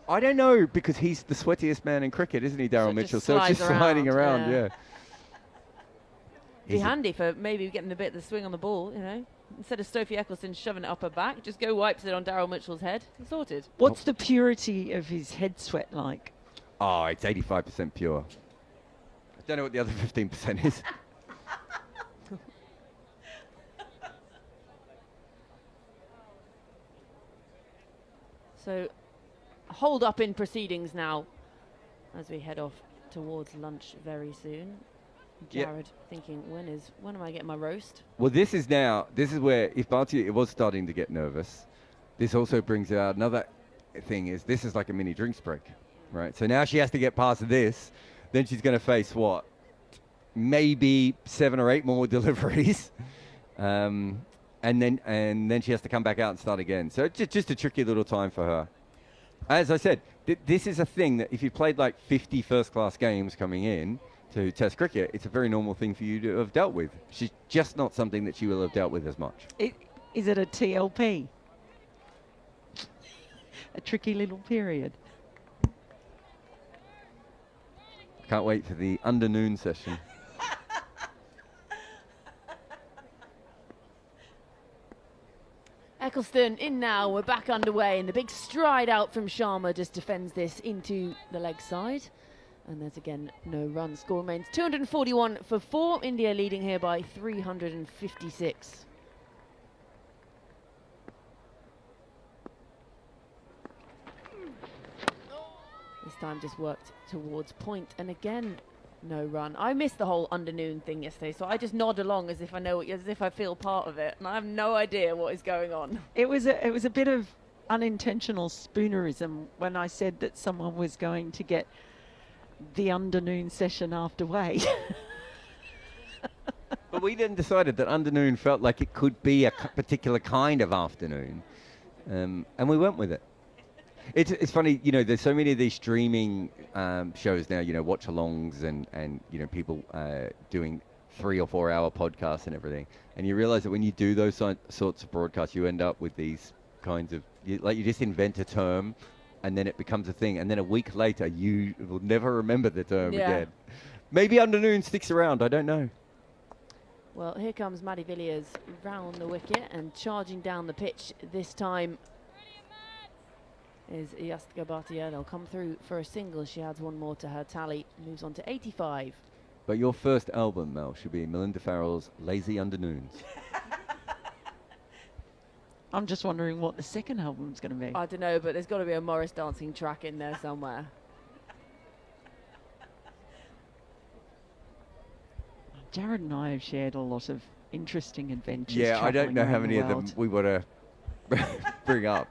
I don't know, because he's the sweatiest man in cricket, isn't he, Daryl Mitchell? So it's just sliding around, yeah. Be handy for maybe getting a bit of the swing on the ball, Instead of Sophie Eccleston shoving it up her back, just go wipes it on Daryl Mitchell's head. It's sorted. What's the purity of his head sweat like? Oh, it's 85% pure. I don't know what the other 15% is. So, hold up in proceedings now as we head off towards lunch very soon. Jarrod thinking, when am I getting my roast? Well, this is where, if Barty was starting to get nervous, this also brings out another thing, is this is like a mini drinks break, right? So now she has to get past this, then she's going to face what? Maybe 7 or 8 more deliveries. And then she has to come back out and start again. So it's just a tricky little time for her. As I said, this is a thing that if you played like 50 first-class games coming in to Test cricket, it's a very normal thing for you to have dealt with. She's just not something that she will have dealt with as much. Is it a TLP? A tricky little period. Can't wait for the under-noon session. Nicholson in now, we're back underway, and the big stride out from Sharma just defends this into the leg side. And there's again no run. Score remains 241 for 4. India leading here by 356. This time just worked towards point, and again no run. I missed the whole under noon thing yesterday, so I just nod along as if I know, as if I feel part of it, and I have no idea what is going on. It was a bit of unintentional spoonerism when I said that someone was going to get the under noon session after way. But we then decided that under noon felt like it could be a particular kind of afternoon, and we went with it. It's funny, you know, there's so many of these streaming shows now, you know, watch-alongs and you know, people doing 3 or 4 hour podcasts and everything. And you realize that when you do those sorts of broadcasts, you end up with these kinds of, you just invent a term and then it becomes a thing. And then a week later, you will never remember the term again. Maybe under noon sticks around, I don't know. Well, here comes Maddie Villiers round the wicket and charging down the pitch this time is Yastika Bhatia. They'll come through for a single. She adds 1 more to her tally, moves on to 85. But your first album, Mel, should be Melinda Farrell's Lazy Undernoons. I'm just wondering what the second album's going to be. I don't know, but there's got to be a Morris dancing track in there somewhere. Jarrod and I have shared a lot of interesting adventures. Yeah, I don't know how many of them world. we want to bring up.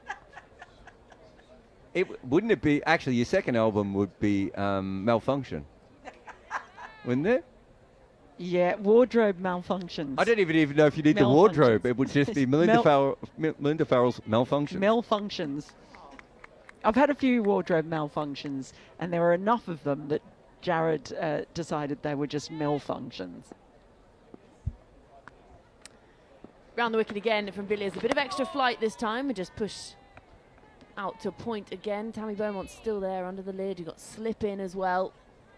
Wouldn't it be, actually, your second album would be Malfunction, wouldn't it? Yeah, wardrobe malfunctions. I don't even know if you need the wardrobe. It would just be Melinda Farrell's Malfunction. Malfunctions. I've had a few wardrobe malfunctions, and there were enough of them that Jarrod decided they were just malfunctions. Round the wicket again from Villiers. A bit of extra flight this time, and just push out to point again. Tammy Beaumont's still there under the lid. You've got slip in as well.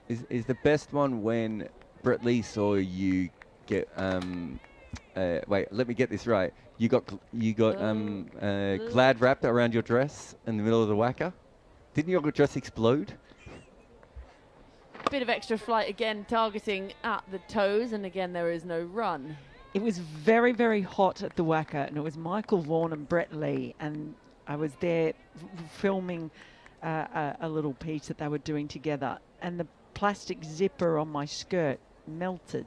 Is the best one when Brett Lee saw you get wait, let me get this right. You got Glad wrapped around your dress in the middle of the whacker? Didn't your dress explode? Bit of extra flight again, targeting at the toes, and again there is no run. It was very, very hot at the whacker, and it was Michael Vaughan and Brett Lee, and I was there filming a little piece that they were doing together, and the plastic zipper on my skirt melted.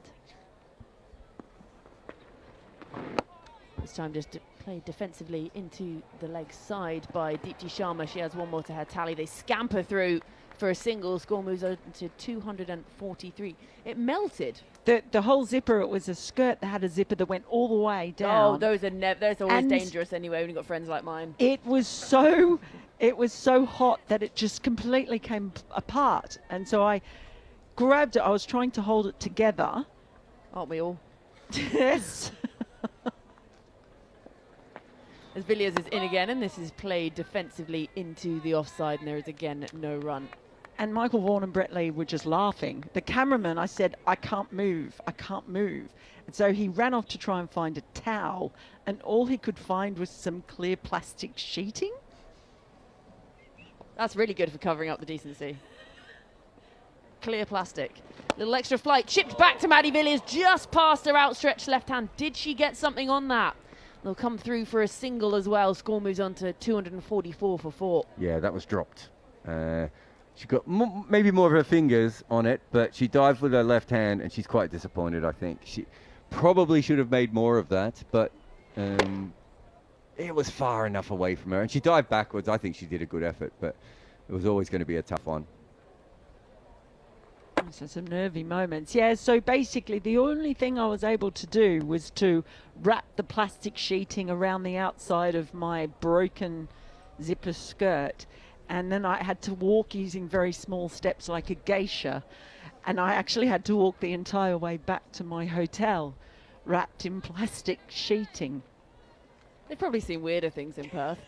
This time just played defensively into the leg side by Deepti Sharma. She has 1 more to her tally. They scamper through for a single. Score moves on to 243. It melted. The whole zipper, it was a skirt that had a zipper that went all the way down. Oh, those are those are always And dangerous anyway when you've got friends like mine. It was so hot that it just completely came apart. And so I grabbed it. I was trying to hold it together. Aren't we all? Yes. As Villiers is in again, and this is played defensively into the offside, and there is again no run. And Michael Vaughan and Brett Lee were just laughing. The cameraman, I said, I can't move. And so he ran off to try and find a towel, and all he could find was some clear plastic sheeting. That's really good for covering up the decency. Clear plastic. Little extra flight, chipped back to Maddie Villiers, just past her outstretched left hand. Did she get something on that? They'll come through for a single as well. Score moves on to 244 for 4. Yeah, that was dropped. She got maybe more of her fingers on it, but she dived with her left hand, and she's quite disappointed, I think. She probably should have made more of that, but it was far enough away from her. And she dived backwards. I think she did a good effort, but it was always going to be a tough one. So some nervy moments. Yeah, so basically the only thing I was able to do was to wrap the plastic sheeting around the outside of my broken zipper skirt. And then I had to walk using very small steps like a geisha. And I actually had to walk the entire way back to my hotel wrapped in plastic sheeting. They've probably seen weirder things in Perth.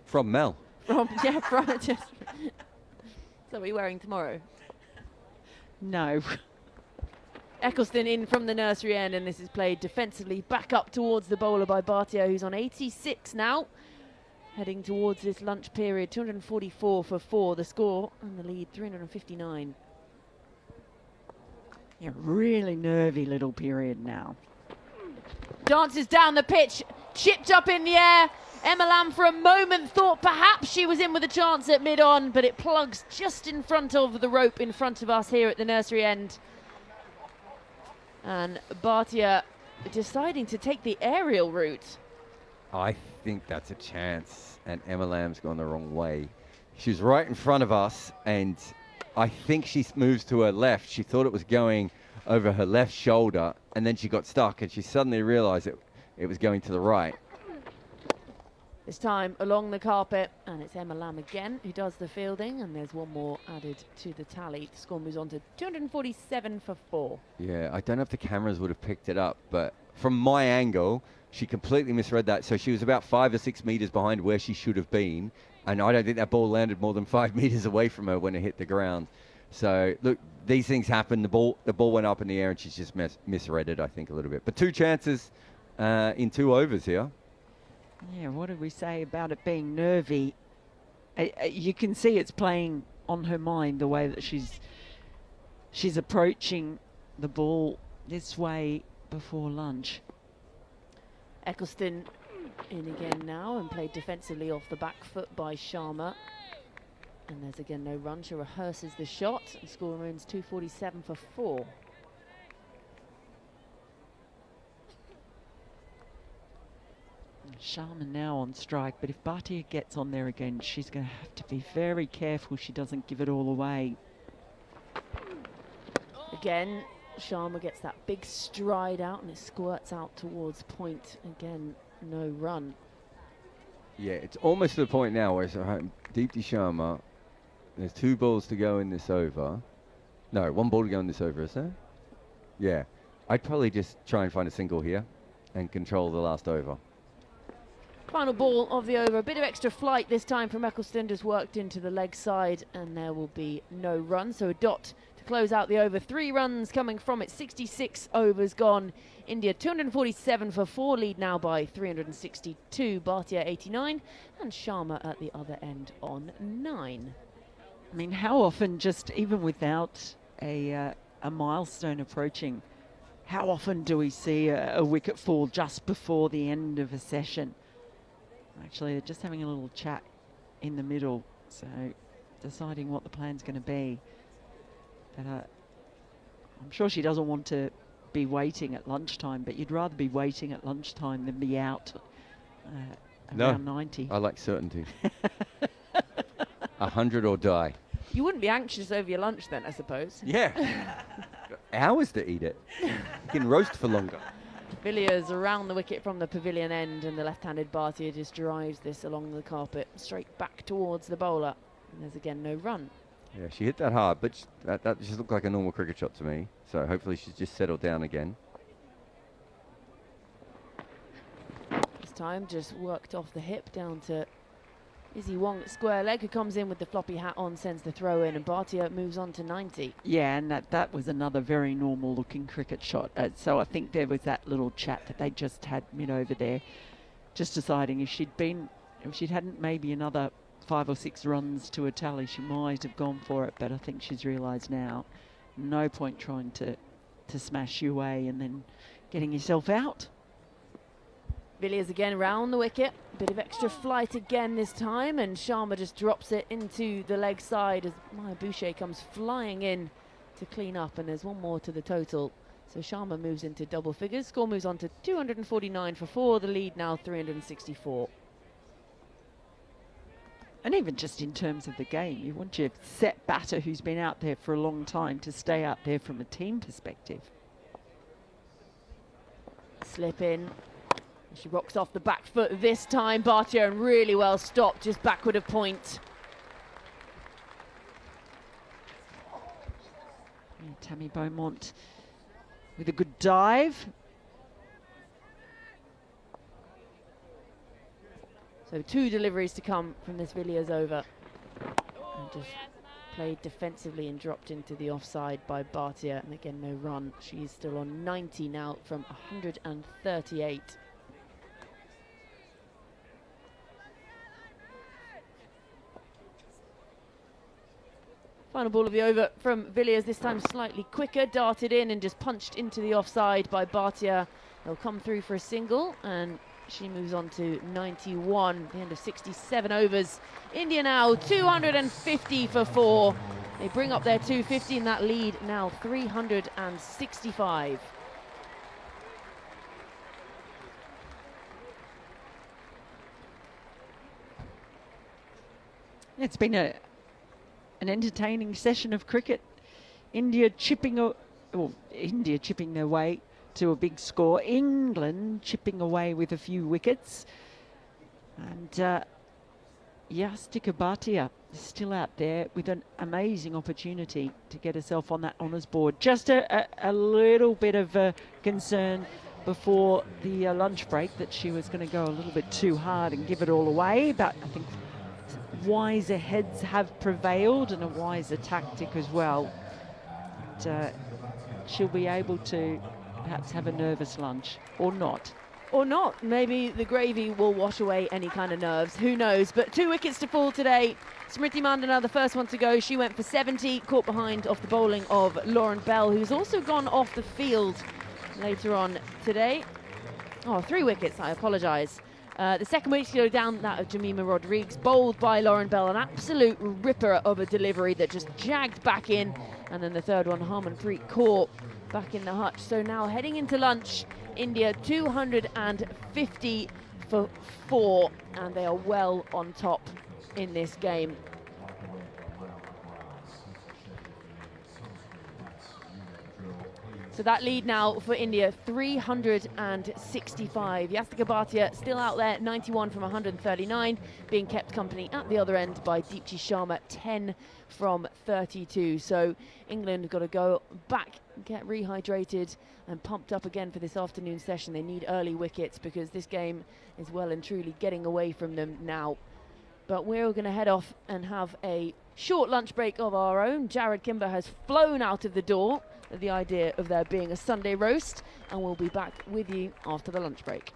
From Mel. From just. Is that what you're wearing tomorrow? No. Eccleston in from the nursery end, and this is played defensively back up towards the bowler by Bhatia, who's on 86 now. Heading towards this lunch period, 244 for 4, the score, and the lead 359. Yeah, really nervy little period now. Dances down the pitch, chipped up in the air. Emma Lamb for a moment thought perhaps she was in with a chance at mid-on, but it plugs just in front of the rope in front of us here at the nursery end. And Bhatia deciding to take the aerial route. I think that's a chance, and Emma Lamb's gone the wrong way. She was right in front of us, and I think she moves to her left. She thought it was going over her left shoulder, and then she got stuck, and she suddenly realized it was going to the right. This time along the carpet, and it's Emma Lamb again who does the fielding, and there's one more added to the tally. The score moves on to 247 for 4. Yeah, I don't know if the cameras would have picked it up, but from my angle, she completely misread that. So she was about 5 or 6 meters behind where she should have been, and I don't think that ball landed more than 5 meters away from her when it hit the ground. So look, these things happen. The ball went up in the air, and she's just misread it, I think, a little bit. But 2 chances in 2 overs here. Yeah, what did we say about it being nervy? You can see it's playing on her mind, the way that she's approaching the ball this way before lunch. Eccleston in again now and played defensively off the back foot by Sharma. And there's again no run. She rehearses the shot, and score remains 247 for 4. Sharma now on strike, but if Bhatia gets on there again, she's going to have to be very careful she doesn't give it all away. Again, Sharma gets that big stride out, and it squirts out towards point. Again, no run. Yeah, it's almost to the point now where it's Deepti Sharma. There's 2 balls to go in this over. No, 1 ball to go in this over, is there? Yeah. I'd probably just try and find a single here and control the last over. Final ball of the over. A bit of extra flight this time from Eccleston, just worked into the leg side, and there will be no run. So a dot to close out the over. 3 runs coming from it. 66 overs gone. India 247 for 4, lead now by 362. Bhatia 89, and Sharma at the other end on 9. I mean, how often, just even without a milestone approaching, how often do we see a wicket fall just before the end of a session? Actually, they're just having a little chat in the middle, so deciding what the plan's going to be. But I'm sure she doesn't want to be waiting at lunchtime, but you'd rather be waiting at lunchtime than be out around 90. I like certainty. 100 or die. You wouldn't be anxious over your lunch then, I suppose. Yeah. Hours to eat it. You can roast for longer. Villiers around the wicket from the pavilion end, and the left-handed Bhatia just drives this along the carpet straight back towards the bowler. And there's again no run. Yeah, she hit that hard, but that just looked like a normal cricket shot to me. So hopefully she's just settled down again. This time just worked off the hip down to Izzy Wong at square leg, who comes in with the floppy hat on, sends the throw in, and Bhatia moves on to 90. Yeah, and that was another very normal looking cricket shot. So I think there was that little chat that they just had mid over there, just deciding if she'd hadn't maybe another 5 or 6 runs to a tally, she might have gone for it. But I think she's realised now, no point trying to smash UA and then getting yourself out. Villiers again round the wicket. Bit of extra flight again this time, and Sharma just drops it into the leg side as Maya Boucher comes flying in to clean up, and there's one more to the total. So Sharma moves into double figures. Score moves on to 249 for 4. The lead now 364. And even just in terms of the game, you want your set batter who's been out there for a long time to stay out there from a team perspective. Slip in. She rocks off the back foot this time, Bhatia, and really well stopped, just backward of point. And Tammy Beaumont with a good dive. So 2 deliveries to come from this Villiers over. And just played defensively and dropped into the offside by Bhatia, and again no run. She's still on 90 now from 138. Final ball of the over from Villiers, this time slightly quicker, darted in and just punched into the offside by Bhatia. They'll come through for a single, and she moves on to 91, the end of 67 overs. India now 250 for 4. They bring up their 250, and that lead now 365. It's been an entertaining session of cricket. India chipping their way to a big score. England chipping away with a few wickets. And Yastika Bhatia is still out there with an amazing opportunity to get herself on that honours board. Just a little bit of concern before the lunch break that she was going to go a little bit too hard and give it all away. But I think wiser heads have prevailed, and a wiser tactic as well. And, she'll be able to perhaps have a nervous lunch, or not. Or not. Maybe the gravy will wash away any kind of nerves. Who knows? But 2 wickets to fall today. Smriti Mandana, the first one to go. She went for 70, caught behind off the bowling of Lauren Bell, who's also gone off the field later on today. Oh, 3 wickets, I apologise. The second wicket to go down, that of Jemima Rodriguez, bowled by Lauren Bell, an absolute ripper of a delivery that just jagged back in. And then the third one, Harmanpreet Kaur, back in the hutch. So now heading into lunch, India 250 for 4, and they are well on top in this game. So that lead now for India, 365. Yastika Bhatia still out there, 91 from 139, being kept company at the other end by Deepti Sharma, 10 from 32. So England have got to go back, get rehydrated and pumped up again for this afternoon session. They need early wickets because this game is well and truly getting away from them now. But we're going to head off and have a short lunch break of our own. Jarrod Kimber has flown out of the door at the idea of there being a Sunday roast, and we'll be back with you after the lunch break.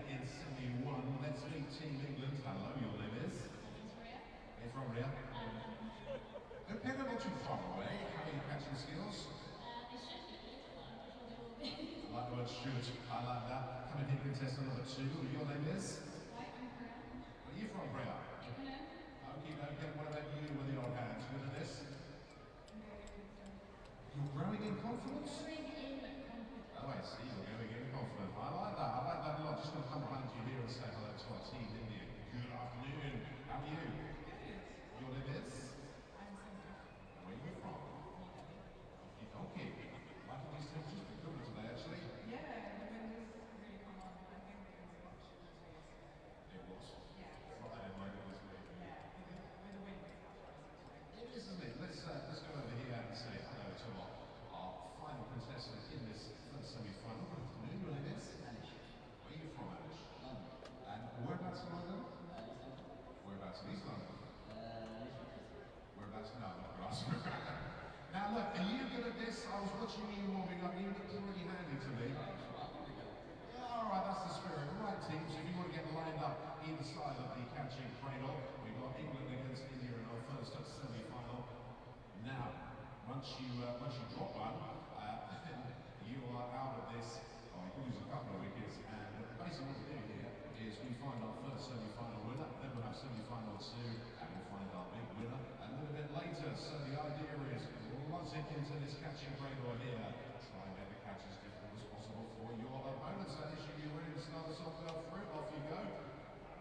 in semi-1. Let's meet Team England. Hello, your name is? It's from Ria. Okay, not too far away. How are your catching skills? I like the word should. I like that. Coming in contestant number 2. Your name is? Where are you from, Ria? Okay, what about you with the odd hands? Good at this? You're growing in confidence? Oh, I see. You're growing in confidence. I like that. I like that a lot. Just going to come behind you here and say hello to our team, India. Good afternoon. How are you? Your name is? Where are you from? Okay. Why don't you say just a good one today, actually? Yeah, the wind was really come on. I think it was about 2 days. It was? Yeah. Friday night, it was late. Yeah, with the wind. It is, isn't it? Let's go over here and say hello to our final contestant in this first semi-final. Good afternoon, your name is? Anish. Where are you from, Anish? London. And whereabouts in London? Whereabouts in East London? Whereabouts in London? Now look, are you good at this? I was watching you warming up. You looked really handy to me. Yeah, all right, that's the spirit. Right, team. So if you want to get lined up inside of the catching cradle, we've got England against India in our first semi-final. Now, once you drop one, you are out of this. Oh, you lose a couple of wickets, and basically what we do here is we find our first semi-final winner, then we'll have semi-final 2, and we'll find our big winner a little bit later. So the idea is, once it into this catching cradle here, try and get the catch as difficult as possible for your opponents. And if you're ready to start us off well through, off you go.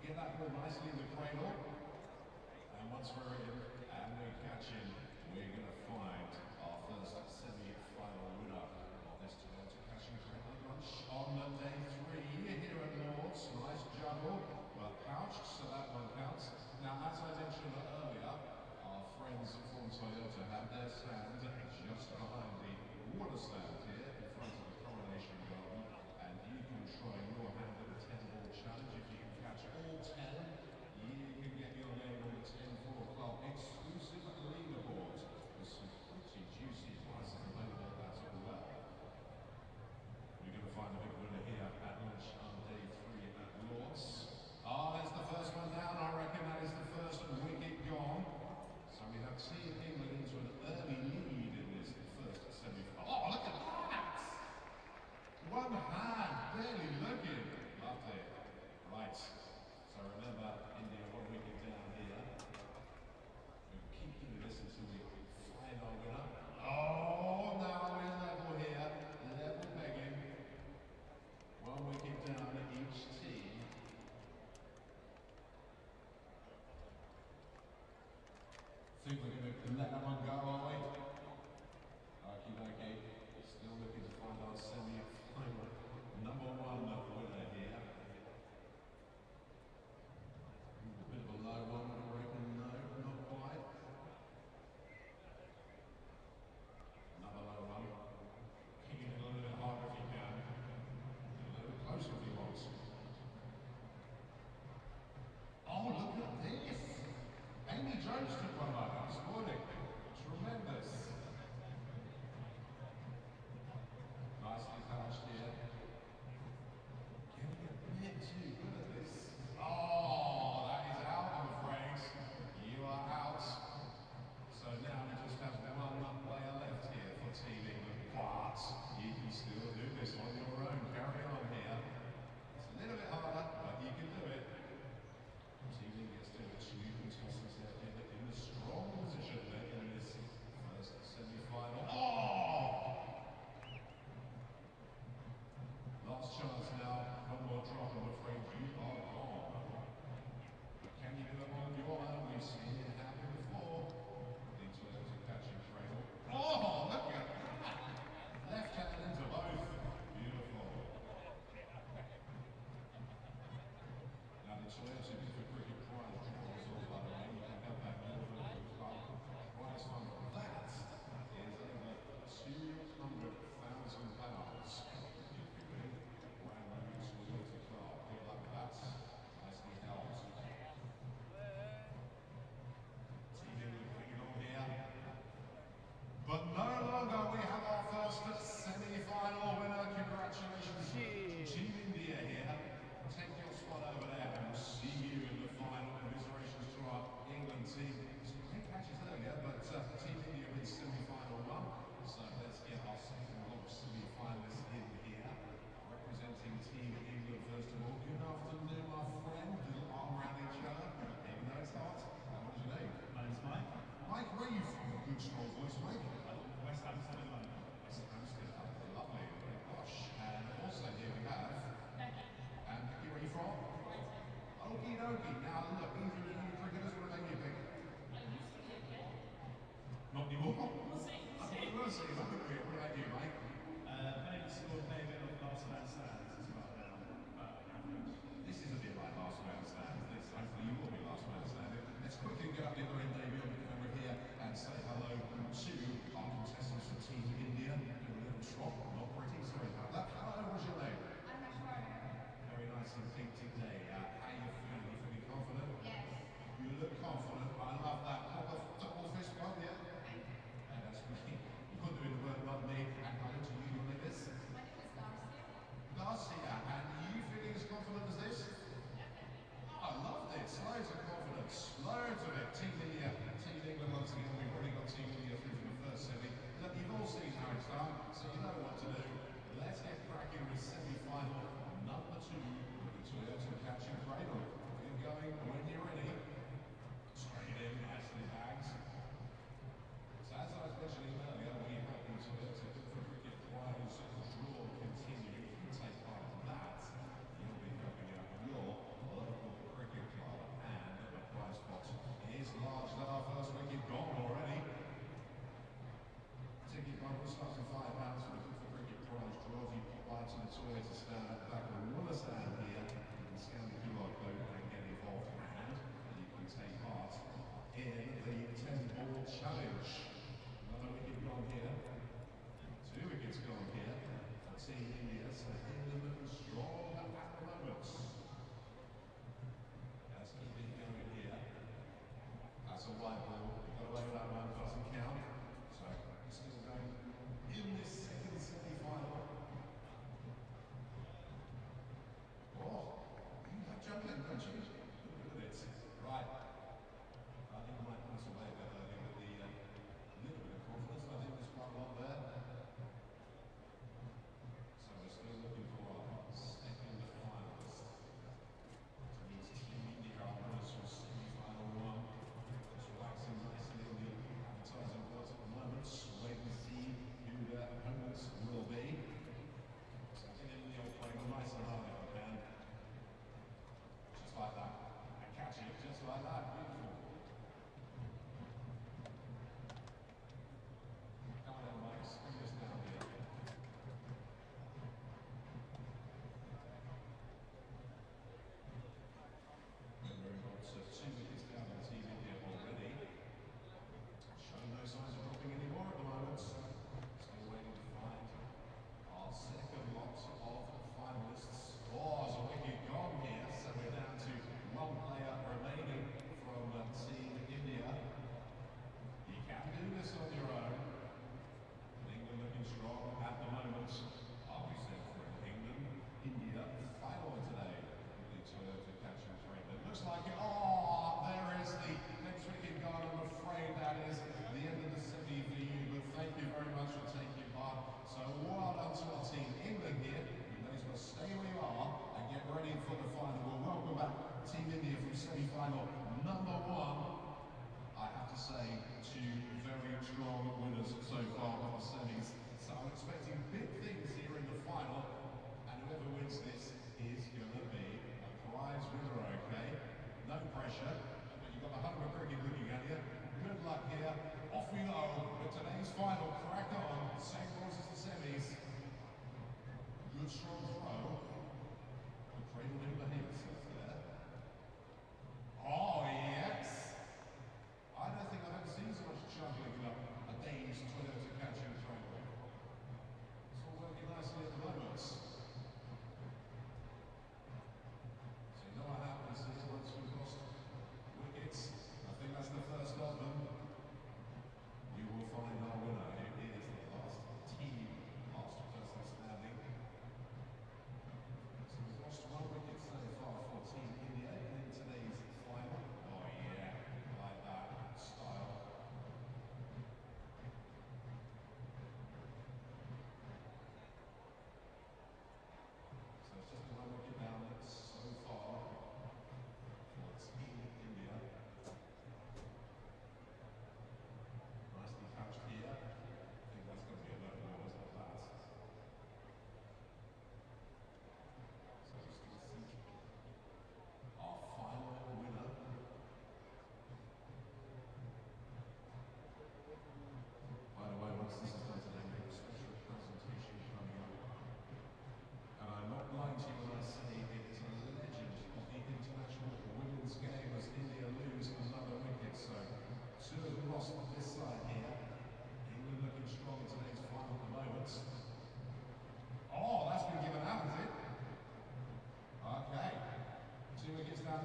Get that ball nicely in the cradle. And once we're in and we're catching, we're going to find our first semi-final winner of this Toronto catching cradle lunch on day 3 here at Lord's. Nice juggle, but pouched, so that one counts. Now, as I mentioned earlier, our friends from Toyota have their stand just behind the water stand here in front of the Coronation Garden, and you can try your hand at the 10-ball challenge. If you can catch all 10, you can get your name on the 10-4 o'clock exclusive leaderboard. There's some pretty juicy prizes available as well. We're going to find a big winner here at lunch on day 3 at Lord's. Oh, there's the first one down. I reckon that is the first wicket gone. So we have Team England into an early lead in this first semi-final. Oh, look at that! One hand, barely looking. Loved it. Right. So remember, India 1 wicket down here. We'll keep doing this until we find our winner. Oh, now we're level here. Level begging. 1 wicket down at each team. Think we're going to let that one go, are we? Okay. Still looking to find our semi-final number 1 winner here. A bit of a low one, I reckon. No, not quite. Another low one. Kicking it a little bit harder if you can. A little bit closer if you want. Oh, look at this! Amy Jones took one like that this morning. Tremendous. Nicely pouched here. Getting a bit too good at this. Oh, that is out, I'm afraid. You are out. So now we just have 1 player left here for Team England. But you can still do this on your own. Carry on here. It's a little bit harder, but you can do it. Team India still 2 contestants out here in a strong position there in this first semi-final. Oh! Last chance now. One more drop, I'm afraid you are gone. But can you do it on your own? We've seen it happen before. These ways are catching cradle. Oh, look at that! Left hand into both. Beautiful. Now the Toyota for cricket prize draws all, by the way. You can have that over the prize fund for that is over £200,000. Brand new Toyota car. Good luck with that.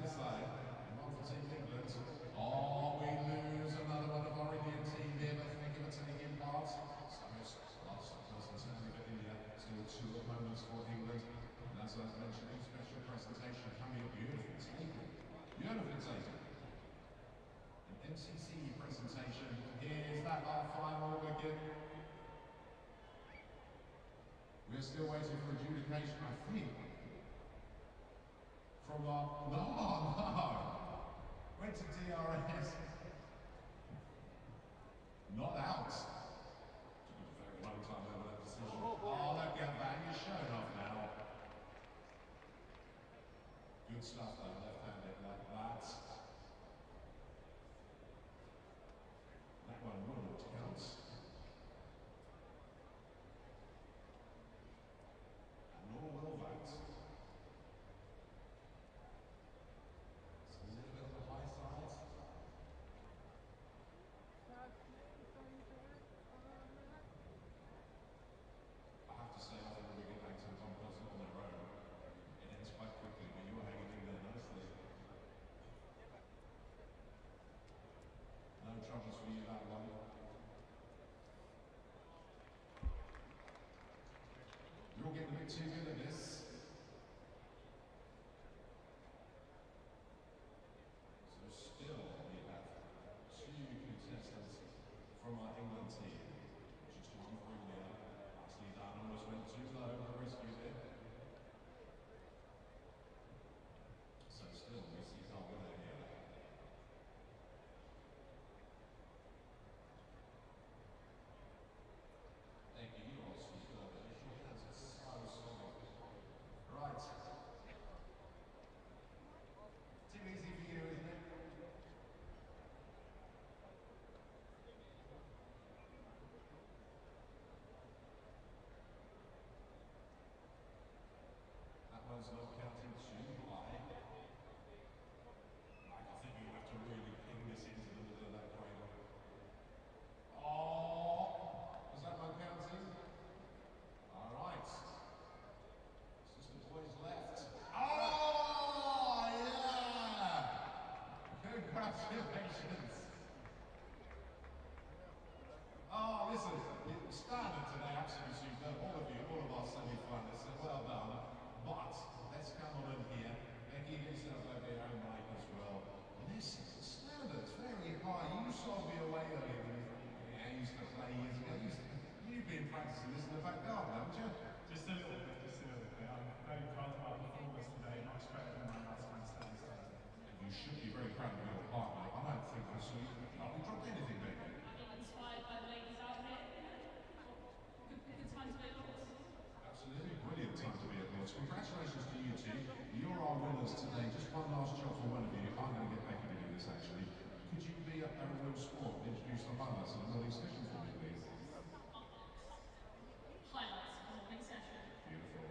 to say. One for Team England. Oh, we lose another one of our Indian team here, but thank you for taking part. So it's lots of personality for India. Still 2 moments for England. And as I was mentioning, special presentation coming up. Beautiful taken. Beautiful taken. An MCC presentation. Here's that our final wicket. We're still waiting for adjudication, I think. From our... No! Went to DRS. Not out. Took a very long time over that decision. Oh, look at that. You're showing off now. Good stuff though, left-handed like that. That one wouldn't count. Nor will that. It's a little bit on the high side. I have to say, I think when we get back to the competition on their own, it ends quite quickly, but you're hanging in there nicely. No troubles for you, that one. You're getting a bit too good at this. So still we have 2 contestants from our England team. Just one for India. Actually, that almost went too low for the rescue there. So still we see our winner here. Thank you. You all see your hands are so solid. Right. Too easy for you, isn't it? That one's not counting too high. I think you have to really ping this into the middle of that coin. Oh! Was that one counting? All right. It's just the boys left. Oh, yeah! Congratulations. Oh, listen, standard today, absolutely superb. All of you, all of our semi-finalists, so well done. But let's come on in here. Becky, get yourself over your own mic as well. Listen, standards very high. You saw me away earlier. I used to play years ago. You've been practicing this in the back garden, haven't you? Just a little bit, I'm very proud of our performance today, much better than my last man standing start. You should be very proud of your part, mate. I don't think I saw you. Have we dropped anything, Becky? Inspired by the ladies out here. Good time to be at Lords. Absolutely brilliant time to be at Lords. Congratulations to you two. You're our winners today. Just one last job for one of you. I'm going to get Becky to do this actually. Could you be up there in Will Sport and introduce the highlights of the morning session for me, please? Highlights of the morning session. Beautiful.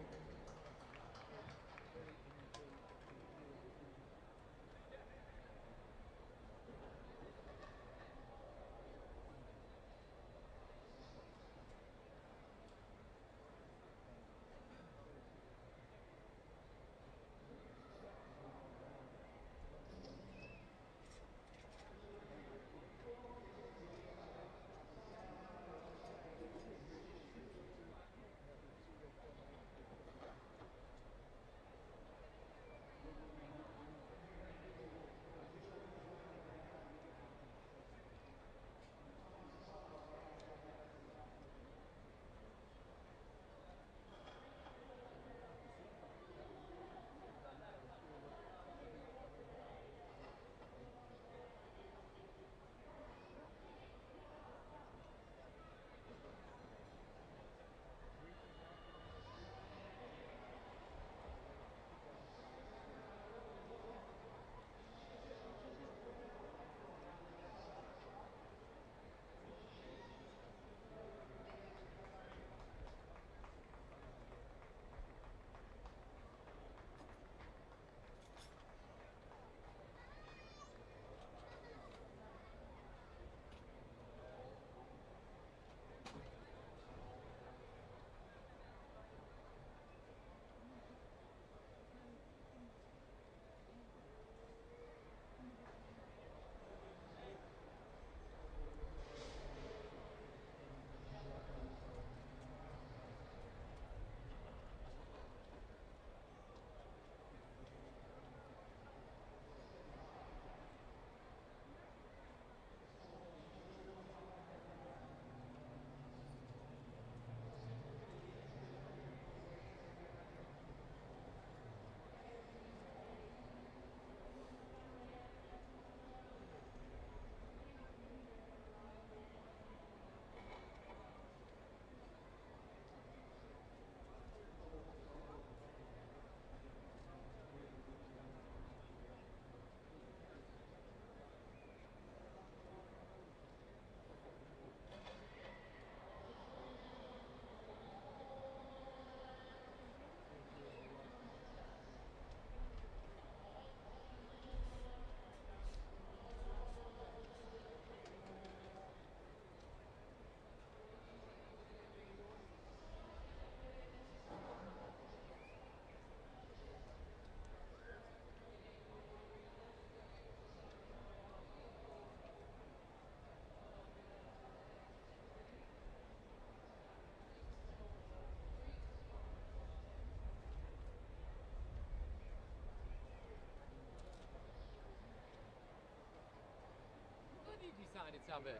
decided to have a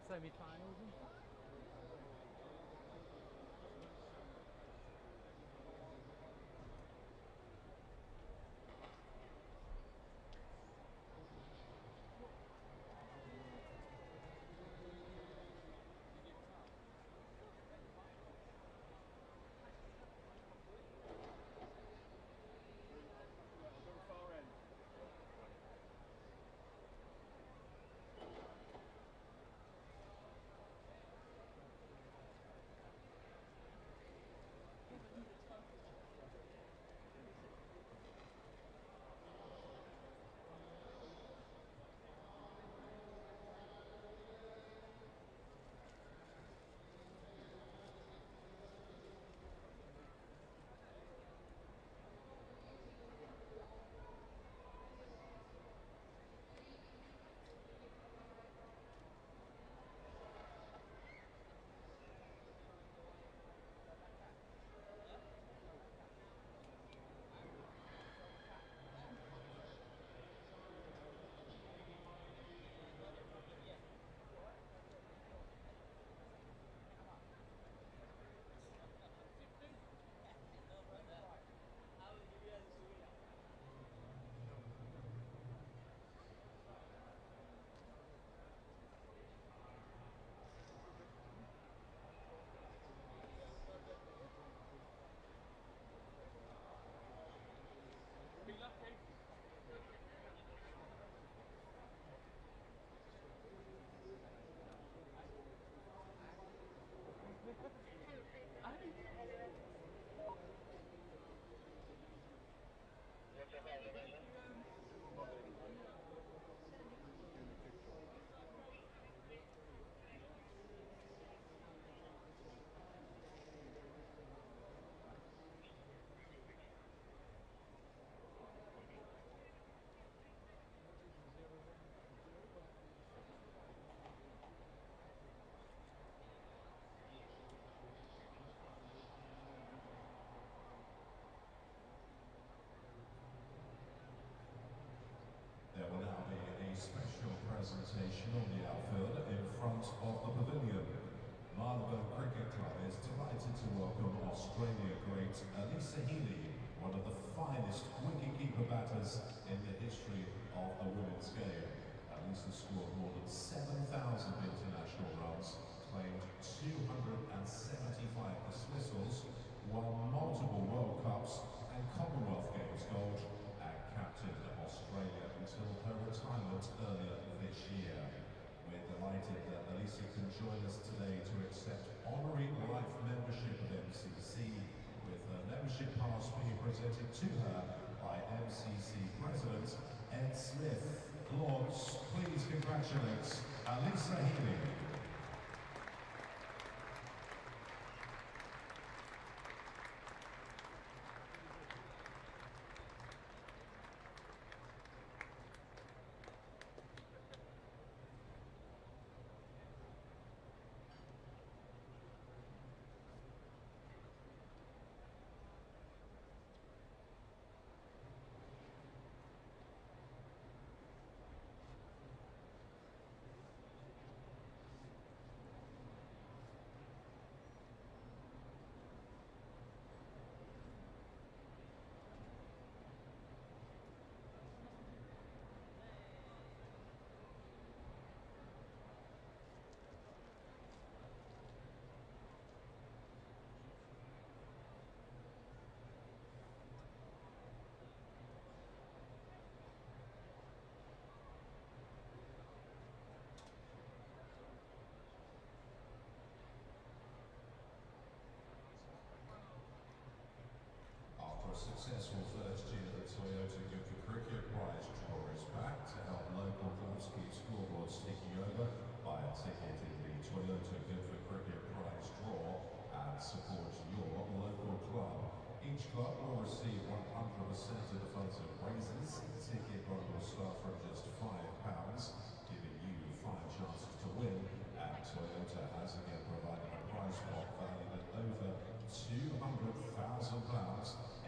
semi-finals. There will now be a special presentation on the outfield in front of the pavilion. Marylebone Cricket Club is delighted to welcome Australia great Alyssa Heath, one of the finest wicketkeeper batters in the history of the women's game. Alyssa scored more than 7,000 international runs, claimed 275 dismissals, won multiple World Cups and Commonwealth Games gold, and captained Australia until her retirement earlier this year. We're delighted that Alyssa can join us today to accept honorary life membership of MCC, with her membership pass being presented to her by MCC President Ed Smith. Lords, please congratulate Alyssa Heath. After a successful first year, the Toyota Good for Cricket prize draw is back to help local clubs keep scoreboards ticking over. Buy a ticket in the Toyota Good for Cricket prize draw and support your local club. Each club will receive 100% of the funds it raises. The ticket bundle will start from just £5, giving you 5 chances to win. And Toyota has again provided a prize pot valued at over £200,000,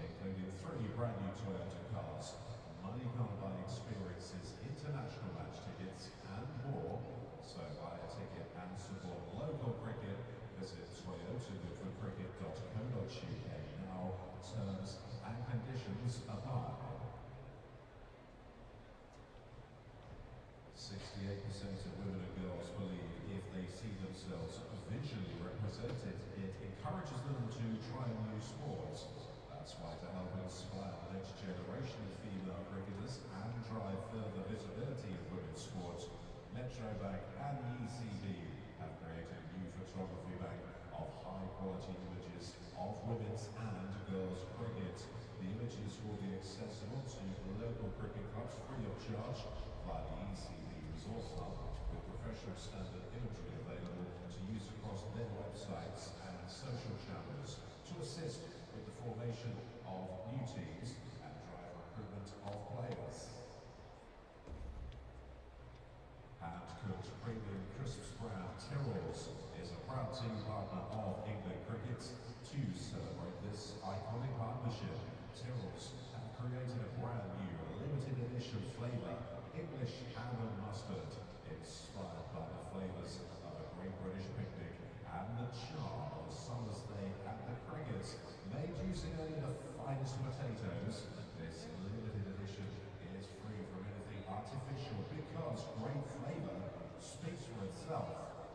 including 3 brand say to women and girls believe if they see themselves visually represented, it encourages them to try new sports. That's why, to help inspire the next generation of female cricketers and drive further visibility of women's sports, Metro Bank and the ECB have created a new photography bank of high-quality images of women's and girls' cricket. The images will be accessible to local cricket clubs free of charge via the ECB Resource Hub, with professional standard imagery available to use across their websites and social channels to assist with the formation of new teams and drive recruitment of players. Hand-cooked premium crisps brand Tyrrells is a proud team partner of England Cricket. To celebrate this iconic partnership, Tyrrells have created a brand new limited edition flavour, English ham and mustard, inspired by the flavours of a Great British picnic and the charm of a summer's day at the cricket. Made using only the finest potatoes, this limited edition is free from anything artificial because great flavour speaks for itself.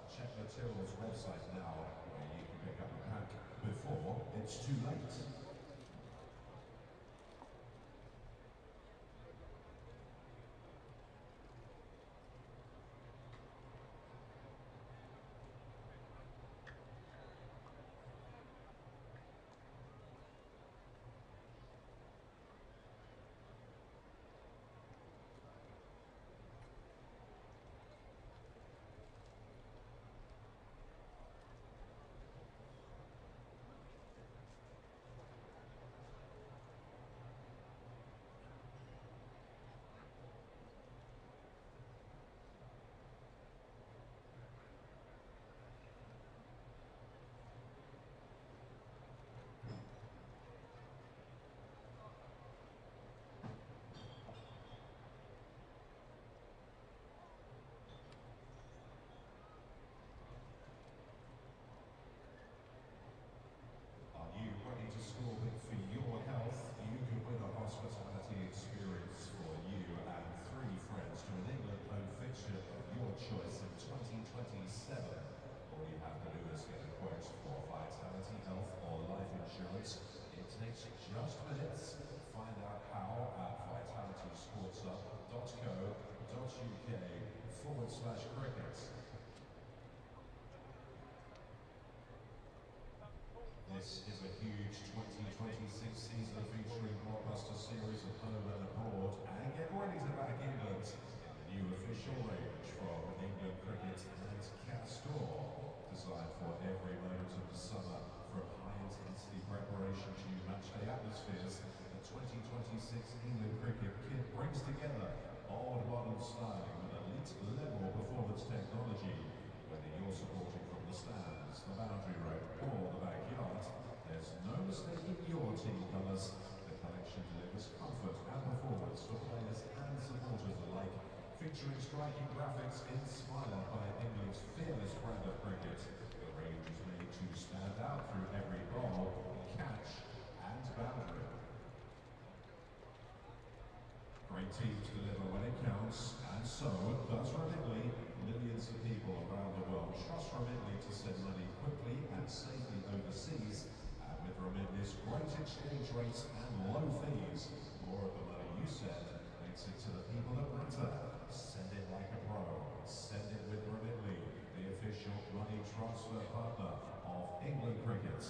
Check the Tyrrells website now, where you can pick up a pack before it's too late. To score big for your health, you can win a hospitality experience for you and 3 friends to an England home fixture of your choice in 2027. All you have to do is get a quote for vitality, health or life insurance. It takes just minutes. Find out how at vitalitysportshub.co.uk/cricket. This is a huge 2026 season featuring blockbuster series of home and abroad, and get ready to back England in the new official range from England Cricket and Castor, designed for every moment of the summer, from high-intensity preparation to matchday atmospheres. The 2026 England Cricket kit brings together old modern styling with elite level performance technology. Whether you're supporting from the stands, the boundary rope or the backyard, there's no mistaking your team colours. The collection delivers comfort and performance for players and supporters alike, featuring striking graphics inspired by England's fearless brand of cricket. The range is made to stand out through every goal, catch and boundary. Great teams deliver when it counts, and so does Remitly. Millions of people around the world trust Remitly to send money quickly and safely overseas, and with Remitly's great exchange rates and low fees, more of the money you send makes it to the people that matter. Send it like a pro. Send it with Remitly, the official money transfer partner of England Cricket.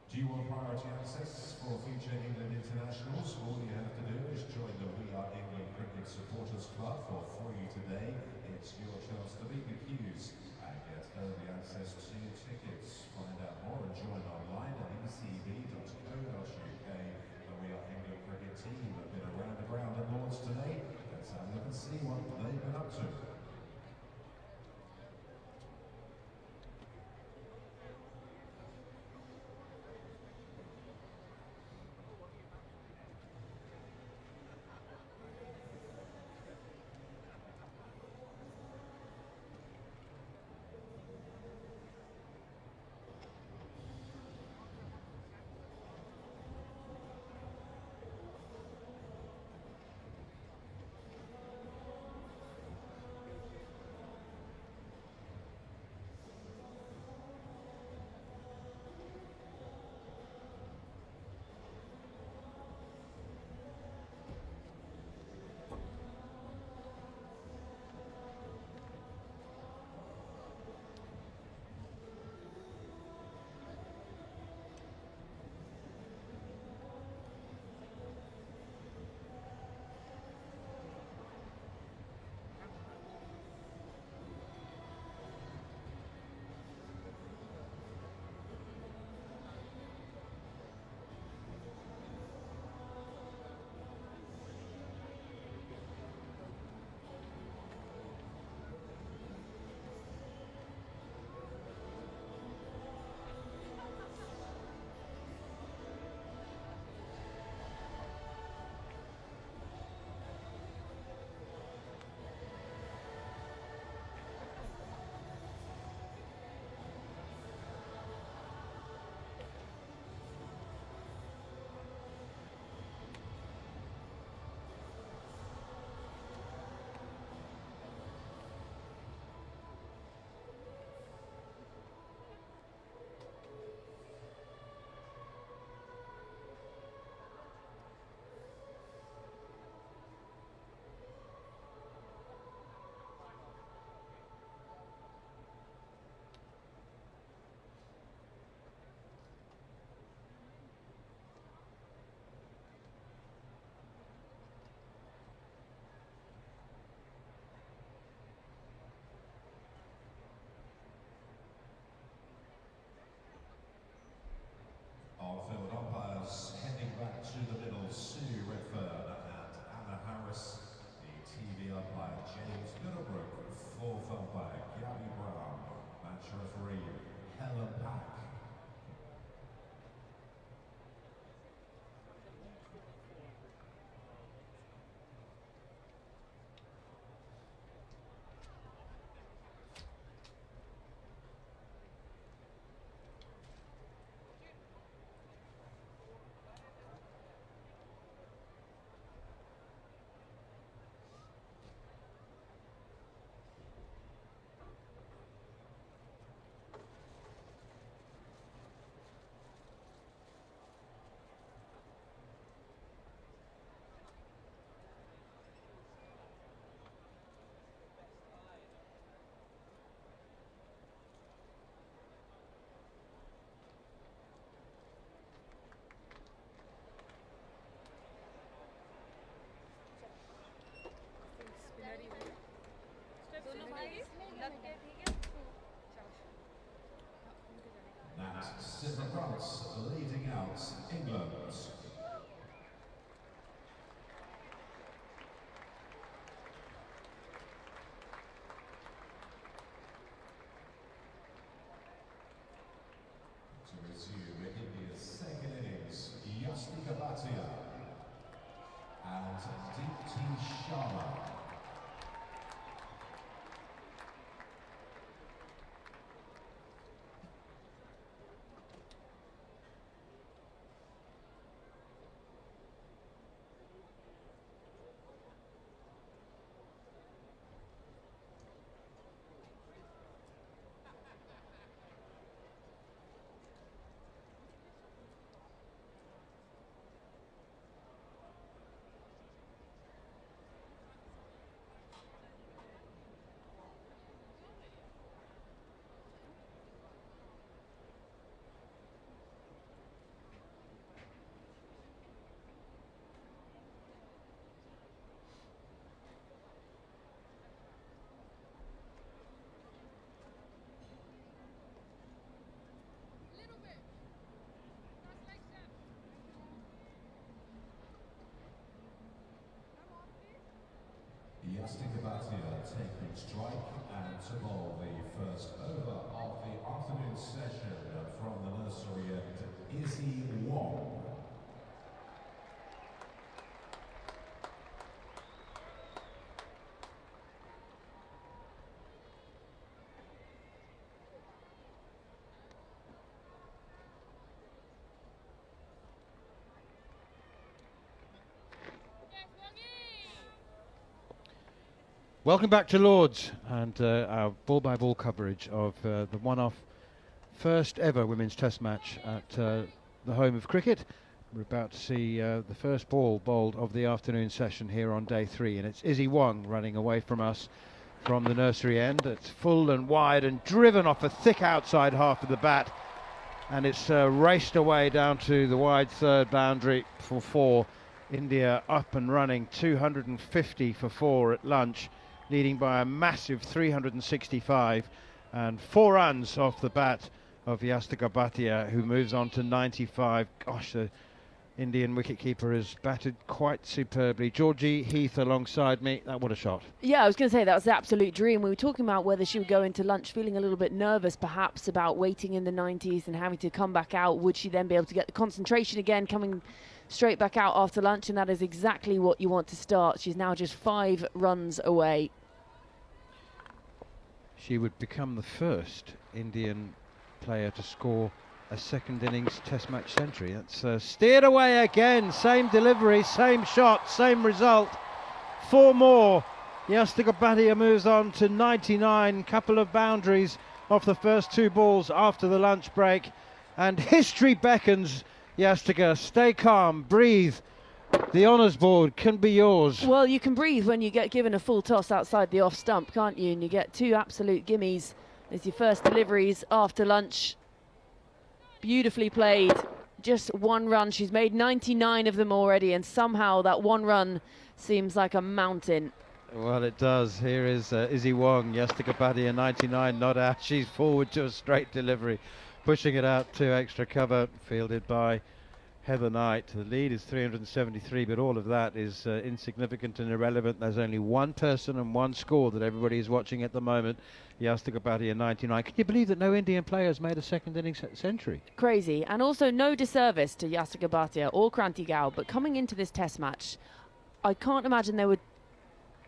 Do you want priority access for future England internationals? All you have to do is join the We Are England Cricket Supporters Club for free today. It's your chance to beat the queues and get early access to tickets. Find out more and join online at ecb.co.uk. The We Are England Cricket team have been around the ground at Lords today. Let's have a look and see what they've been up to. Simmer France leading out England. To resume India's second innings, Yastika Bhatia and Deepti Sharma. Yastika Bhatia taking strike and to bowl the first over of the afternoon session from the nursery end, Izzy Wong. Welcome back to Lords and our ball-by-ball coverage of the one-off first ever women's test match at the home of cricket. We're about to see the first ball bowled of the afternoon session here on day 3, and it's Izzy Wong running away from us from the nursery end. It's full and wide and driven off a thick outside half of the bat, and it's raced away down to the wide third boundary for 4. India up and running 250 for 4 at lunch, leading by a massive 365 and 4 runs off the bat of Yastika Bhatia, who moves on to 95. Gosh, the Indian wicketkeeper has batted quite superbly. Georgie Heath alongside me. What a shot. Yeah, I was going to say that was the absolute dream. We were talking about whether she would go into lunch feeling a little bit nervous perhaps about waiting in the 90s and having to come back out. Would she then be able to get the concentration again, coming straight back out after lunch? And that is exactly what you want to start. She's now just 5 runs away. She would become the first Indian player to score a second innings test match century. That's steered away again. Same delivery, same shot, same result. 4 more. Yastika Bhatia moves on to 99. Couple of boundaries off the first 2 balls after the lunch break. And history beckons. Yastika, stay calm, breathe. The honours board can be yours. Well, you can breathe when you get given a full toss outside the off stump, can't you? And you get 2 absolute gimmies as your first deliveries after lunch. Beautifully played. Just 1 run. She's made 99 of them already, and somehow that 1 run seems like a mountain. Well, it does. Here is Izzy Wong. Yastika Bhatia, 99, not out. She's forward to a straight delivery, pushing it out to extra cover, fielded by Heather Knight. The lead is 373, but all of that is insignificant and irrelevant. There's only 1 person and 1 score that everybody is watching at the moment. Yastika Bhatia, 99. Can you believe that no Indian players made a second innings century? Crazy. And also no disservice to Yastika Bhatia or Kranti Gaul, but coming into this test match, I can't imagine there were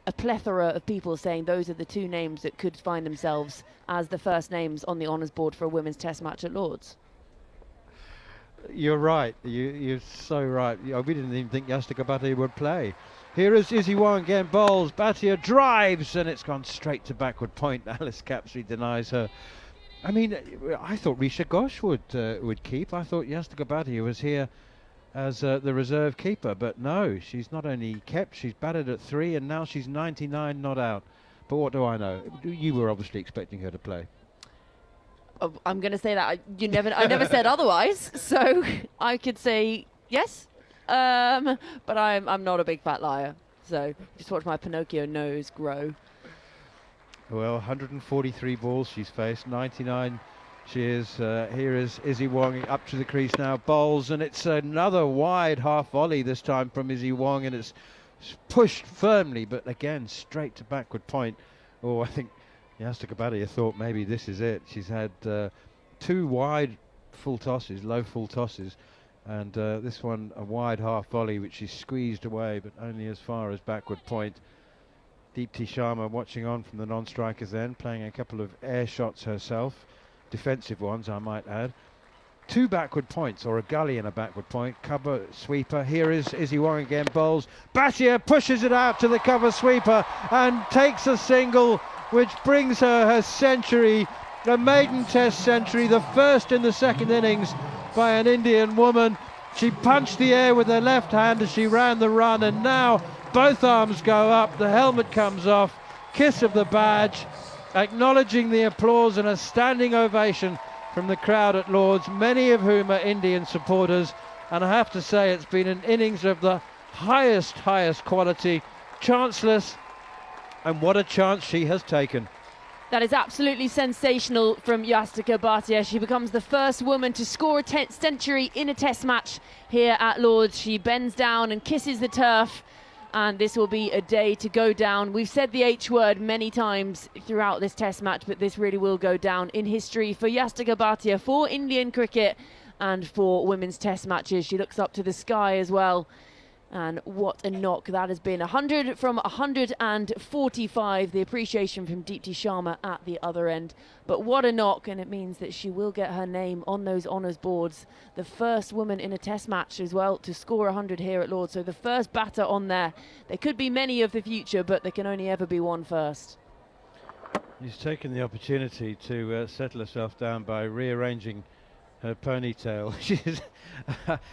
a plethora of people saying those are the 2 names that could find themselves as the first names on the honours board for a women's test match at Lords. You're right. You're so right. We didn't even think Yastika Bhatia would play. Here is Izzy Wong again, bowls. Bhatia drives, and it's gone straight to backward point. Alice Capsey denies her. I mean, I thought Risha Ghosh would keep. I thought Yastika Bhatia was here as the reserve keeper, but no, she's not only kept, she's batted at 3, and now she's 99, not out. But what do I know? You were obviously expecting her to play. Oh, I'm going to say that I never said otherwise, so I could say yes, but I'm not a big fat liar. So just watch my Pinocchio nose grow. Well, 143 balls she's faced, 99 She is. Here is Izzy Wong up to the crease now, bowls, and it's another wide half volley this time from Izzy Wong, and it's pushed firmly, but again straight to backward point. Oh, I think Yastika Bhatia thought maybe this is it. She's had 2 wide full tosses, low full tosses, and this one a wide half volley which she squeezed away, but only as far as backward point. Deepti Sharma watching on from the non-strikers then, playing a couple of air shots herself, defensive ones I might add. 2 backward points, or a gully and a backward point. Cover sweeper. Here is Izzy Wong again, bowls. Bhatia pushes it out to the cover sweeper and takes a single, which brings her century, a maiden test century, the first in the second innings by an Indian woman. She punched the air with her left hand as she ran the run, and now both arms go up, the helmet comes off, kiss of the badge, acknowledging the applause and a standing ovation from the crowd at Lord's, many of whom are Indian supporters. And I have to say, it's been an innings of the highest quality, chanceless, and what a chance she has taken. That is absolutely sensational from Yastika Bhatia. She becomes the first woman to score a century in a test match here at Lord's. She bends down and kisses the turf, and this will be a day to go down. We've said the H word many times throughout this test match, but this really will go down in history for Yastika Bhatia, for Indian cricket and for women's test matches. She looks up to the sky as well. And what a knock that has been. 100 from 145. The appreciation from Deepti Sharma at the other end. But what a knock, and it means that she will get her name on those honours boards. The first woman in a test match as well to score 100 here at Lord's. So the first batter on there. There could be many of the future, but there can only ever be one first. She's taken the opportunity to settle herself down by rearranging her ponytail. She's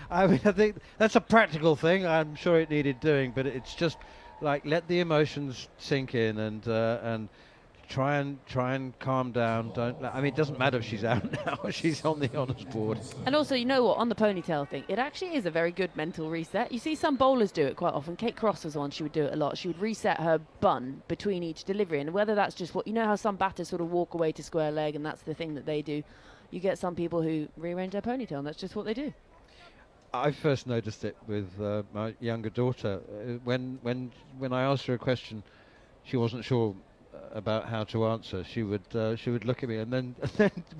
I mean, I think that's a practical thing. I'm sure it needed doing, but it's just like let the emotions sink in and try and calm down. I mean, it doesn't matter if she's out now. She's on the honours board. And also, you know what, on the ponytail thing, it actually is a very good mental reset. You see some bowlers do it quite often. Kate Cross was on, she would do it a lot. She would reset her bun between each delivery, and whether that's just what, you know how some batters sort of walk away to square leg and that's the thing that they do. You get some people who rearrange their ponytail, and that's just what they do. I first noticed it with my younger daughter. When I asked her a question, she wasn't sure about how to answer. She would look at me and then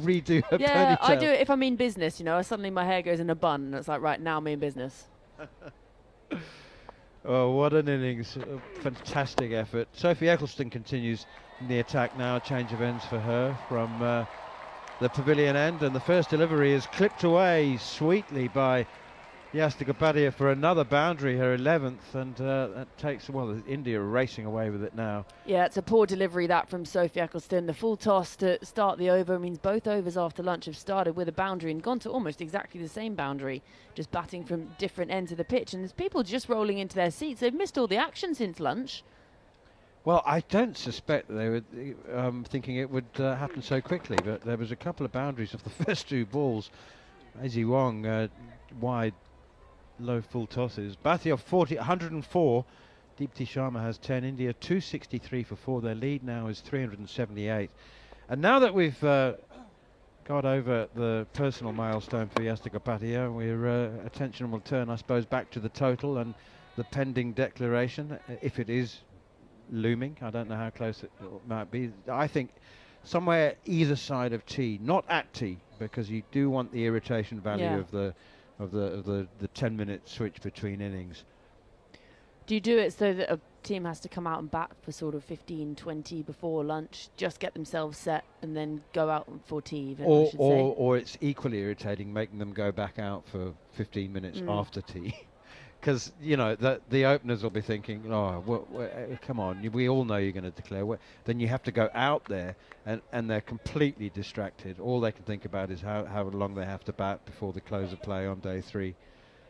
redo her ponytail. Yeah, I do it if I'm in business. You know, suddenly my hair goes in a bun, and it's like, right now I'm in business. Oh, what an innings! Fantastic effort. Sophie Eccleston continues in the attack now. Change of ends for her from the pavilion end, and the first delivery is clipped away sweetly by Yastika Bhatia for another boundary, her 11th, and that takes, well, India racing away with it now. Yeah, it's a poor delivery that from Sophie Eccleston. The full toss to start the over means both overs after lunch have started with a boundary and gone to almost exactly the same boundary, just batting from different ends of the pitch, and there's people just rolling into their seats. They've missed all the action since lunch. Well, I don't suspect that they were thinking it would happen so quickly, but there was a couple of boundaries of the first 2 balls. Izzy Wong wide, low full tosses. Bhatia 104. Deepti Sharma has 10. India 263 for 4. Their lead now is 378. And now that we've got over the personal milestone for Yastika Bhatia, we're attention will turn, I suppose, back to the total and the pending declaration, if it is looming. I don't know how close it might be. I think somewhere either side of T, not at T, because you do want the irritation value of the 10-minute switch between innings. Do you do it so that a team has to come out and bat for sort of 15, 20 before lunch, just get themselves set and then go out for tea even, I should say? Or it's equally irritating making them go back out for 15 minutes after tea. Because, you know, the openers will be thinking, oh, come on, we all know you're going to declare. Then you have to go out there, and they're completely distracted. All they can think about is how long they have to bat before the close of play on day 3.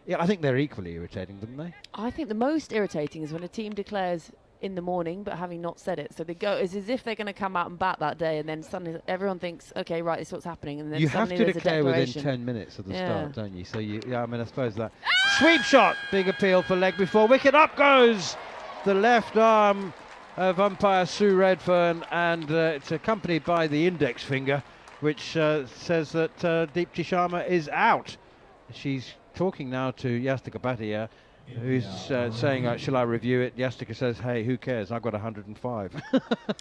Yeah, I think they're equally irritating, don't they? I think the most irritating is when a team declares in the morning, but having not said it. So they go, it's as if they're going to come out and bat that day, and then suddenly everyone thinks, okay, right, this is what's happening. And then you have to declare within 10 minutes of the start, don't you? So, I mean, I suppose that. Sweep shot! Big appeal for leg before wicket. Up goes the left arm of umpire Sue Redfern, and it's accompanied by the index finger which says that Deepti Sharma is out. She's talking now to Yastika Bhatia, who's saying, shall I review it? Yastika says, hey, who cares? I've got 105.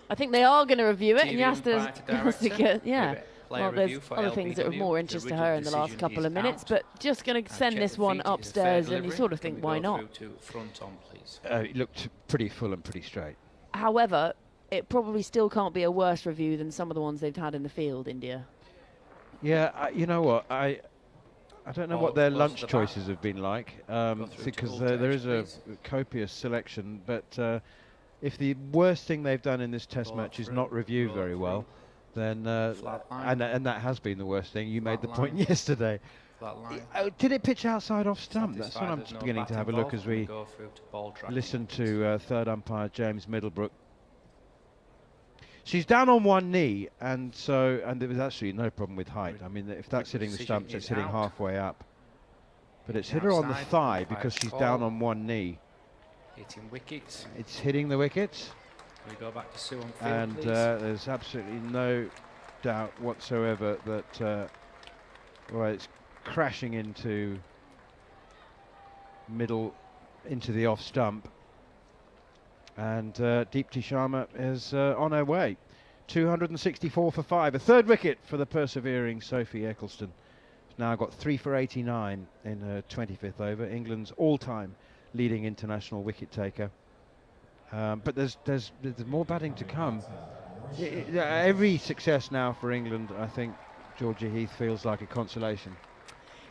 I think they are going to review it, and TV umpire to Yastika, yeah. Player Well, review there's for other things that are of LBW. more The interest to original her in the last decision couple is of minutes, out. but just going to send Check this the one feet. Is it fair upstairs, and you delivery? sort of Can think, we why go not? through to front on, please. It looked pretty full and pretty straight. However, it probably still can't be a worse review than some of the ones they've had in the field, India. Yeah, you know what? I don't know Ball what their close lunch to the choices back. have been like, through to because full there touch, is a please. copious selection. But if the worst thing they've done in this test Ball match is through, not review roll very through. well, then Flat line. and that has been the worst thing. You made Flat the point line. yesterday. Flat line. Did it pitch outside off stump? That's what Satisfied I'm there's no beginning bat to have a look involved, as and we go through to ball tracking. listen to third umpire James Middlebrook. She's down on one knee, and there was actually no problem with height. I mean, if that's hitting the Decision stumps, is it's hitting out. halfway up. But it's hit her on the Outside, thigh umpire because she's call. down on one knee. Hitting wickets. It's hitting the wickets, We go back to Sue on field, and please. there's absolutely no doubt whatsoever that it's crashing into the off stump. And Deepti Sharma is on her way. 264 for 5. A third wicket for the persevering Sophie Eccleston. She's now got 3 for 89 in her 25th over. England's all-time leading international wicket taker. But there's more batting to come. Every success now for England, I think Georgie Heath feels like a consolation.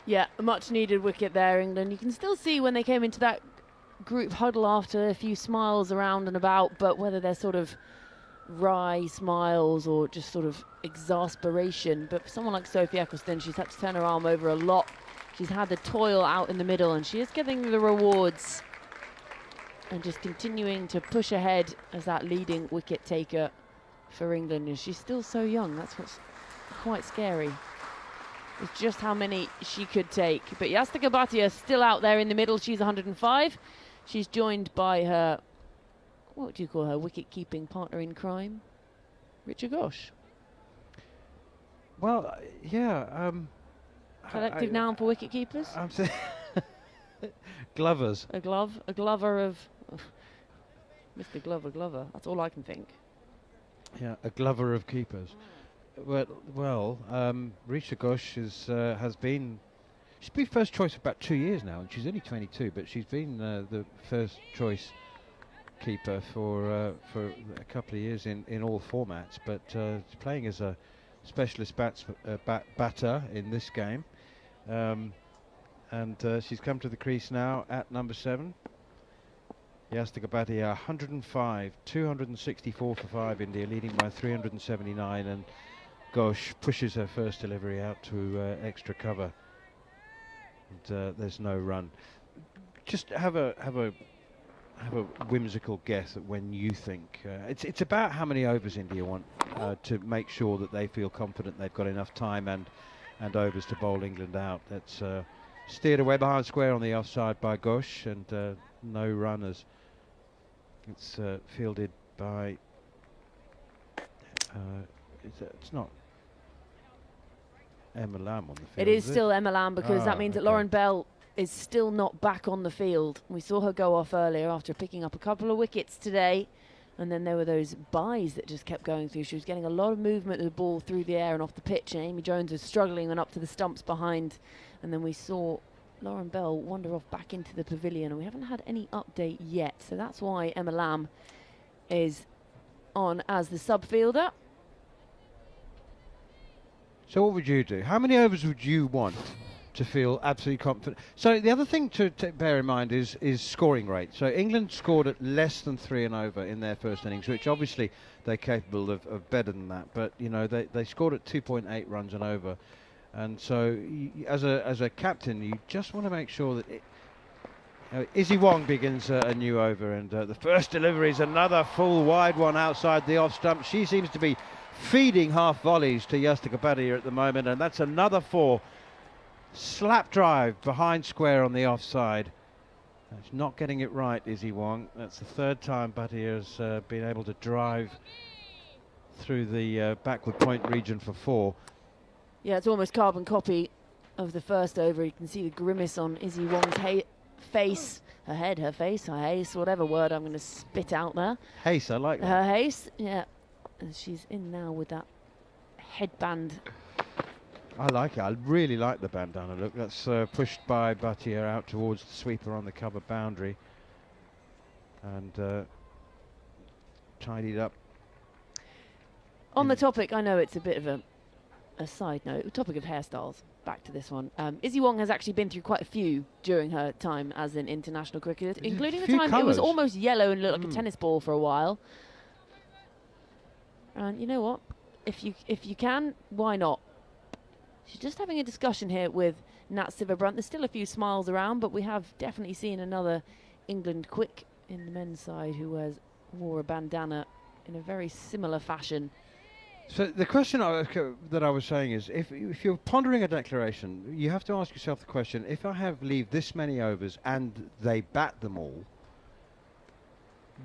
Yeah, a much needed wicket there, England. You can still see when they came into that group huddle after a few smiles around and about, but whether they're sort of wry smiles or just sort of exasperation. But for someone like Sophie Eccleston, she's had to turn her arm over a lot. She's had the toil out in the middle, and she is getting the rewards and just continuing to push ahead as that leading wicket taker for England. And she's still so young. That's what's quite scary. It's just how many she could take. But Yastika Bhatia still out there in the middle. She's 105. She's joined by her, what do you call her, wicket-keeping partner in crime? Richa Ghosh. Well, yeah. Collective noun for wicket keepers. I'm saying Glovers. A glover of Mr. Glover. That's all I can think. Yeah, a glover of keepers. Well, Risha Ghosh has been. She's been first choice for about 2 years now, and she's only 22. But she's been the first choice keeper for a couple of years in all formats. But she's playing as a specialist batter in this game, and she's come to the crease now at number 7. Yastika Bhatia 105, 264 for 5. India leading by 379, and Ghosh pushes her first delivery out to extra cover, and there's no run. Just have a whimsical guess at when you think it's about how many overs India want to make sure that they feel confident they've got enough time and overs to bowl England out. That's steered away behind square on the offside by Ghosh, and no runners. It's fielded by it's not Emma Lamb on the field. It is still Emma Lamb, because that means that okay. Lauren Bell is still not back on the field. We saw her go off earlier after picking up a couple of wickets today, and then there were those byes that just kept going through. She was getting a lot of movement of the ball through the air and off the pitch, and Amy Jones was struggling and up to the stumps behind, and then we saw Lauren Bell wander off back into the pavilion, and we haven't had any update yet, so that's why Emma Lamb is on as the sub-fielder. So what would you do? How many overs would you want to feel absolutely confident? So the other thing to bear in mind is scoring rate. So England scored at less than 3 and over in their first innings, which obviously they're capable of better than that. But you know, they scored at 2.8 runs and over, and so as a captain, you just want to make sure that Izzy Wong begins a new over, and the first delivery is another full wide one outside the off stump. She seems to be feeding half volleys to Yastika Bhatia at the moment, and that's another 4. Slap drive behind square on the offside. She's not getting it right, Izzy Wong. That's the third time Bhatia has been able to drive through the backward point region for 4. Yeah, it's almost carbon copy of the first over. You can see the grimace on Izzy Wong's face, her head, her face, her haze, whatever word I'm going to spit out there. Haze, I like that. Her haze, yeah. And she's in now with that headband. I like it. I really like the bandana look. That's pushed by Bhatia out towards the sweeper on the cover boundary. And tidied up. On the topic, I know it's a bit of a side note, topic of hairstyles. Back to this one. Izzy Wong has actually been through quite a few during her time as an international cricketer, including the time it was almost yellow and looked like a tennis ball for a while. And you know what? If you can, why not? She's just having a discussion here with Nat Sivabrunt. There's still a few smiles around, but we have definitely seen another England quick in the men's side who wore a bandana in a very similar fashion. So the question that I was saying is, if you're pondering a declaration, you have to ask yourself the question, if I leave this many overs and they bat them all,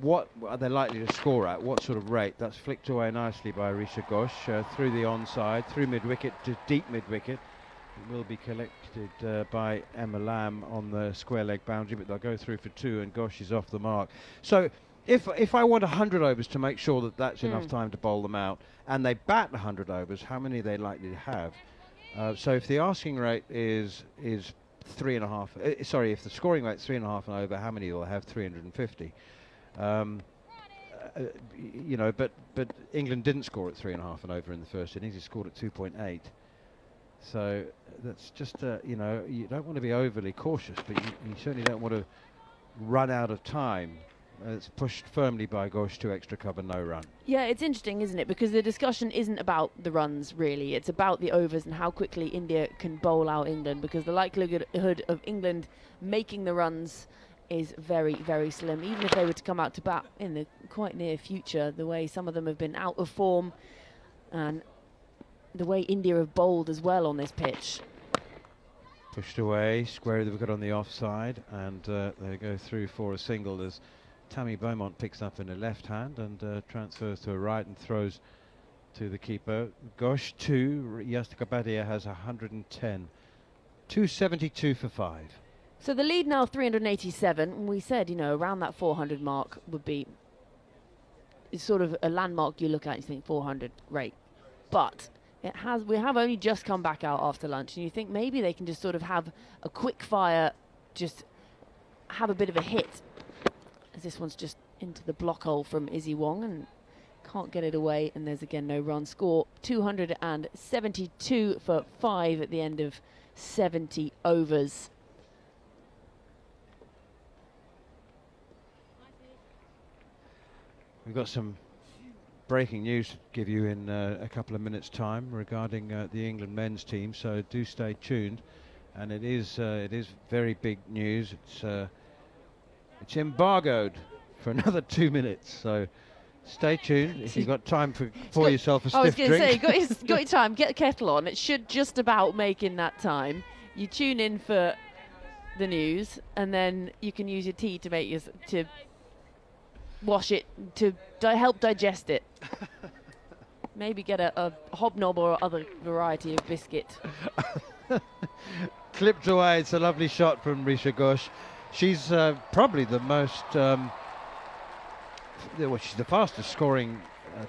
what are they likely to score at? What sort of rate? That's flicked away nicely by Risha Ghosh through the onside, through mid-wicket to deep mid-wicket. It will be collected by Emma Lamb on the square leg boundary, but they'll go through for 2 and Ghosh is off the mark. So if I want 100 overs to make sure that that's enough time to bowl them out, and they bat 100 overs, how many are they likely to have? So if the asking rate is 3.5, sorry, if the scoring rate's 3.5 and over, how many will have? 350. You know, but England didn't score at 3.5 and over in the first innings. He scored at 2.8. So that's just you know, you don't want to be overly cautious, but you certainly don't want to run out of time. It's pushed firmly by Ghosh to extra cover, no run. Yeah, it's interesting, isn't it? Because the discussion isn't about the runs, really. It's about the overs and how quickly India can bowl out England, because the likelihood of England making the runs is very, very slim, even if they were to come out to bat in the quite near future, the way some of them have been out of form and the way India have bowled as well on this pitch. Pushed away, square of the wicket on the offside, and they go through for a single as Tammy Beaumont picks up in a left hand and transfers to a right and throws to the keeper. Ghosh 2, Yastika Bhatia has 110. 272 for 5. So the lead now 387, and we said, you know, around that 400 mark would be sort of a landmark you look at and you think 400, great. But we have only just come back out after lunch, and you think maybe they can just sort of have a quick fire, just have a bit of a hit. As this one's just into the block hole from Izzy Wong and can't get it away, and there's again no run. Score 272 for 5 at the end of 70 overs. We've got some breaking news to give you in a couple of minutes' time regarding the England men's team, so do stay tuned. And it is very big news. It's embargoed for another 2 minutes, so stay tuned if you've got time for yourself a stiff drink. I was going to say, got your time, get the kettle on. It should just about make in that time. You tune in for the news, and then you can use your tea to make to wash it, to help digest it. Maybe get a hobnob or other variety of biscuit. Clipped away. It's a lovely shot from Risha Ghosh. She's probably the most, she's the fastest scoring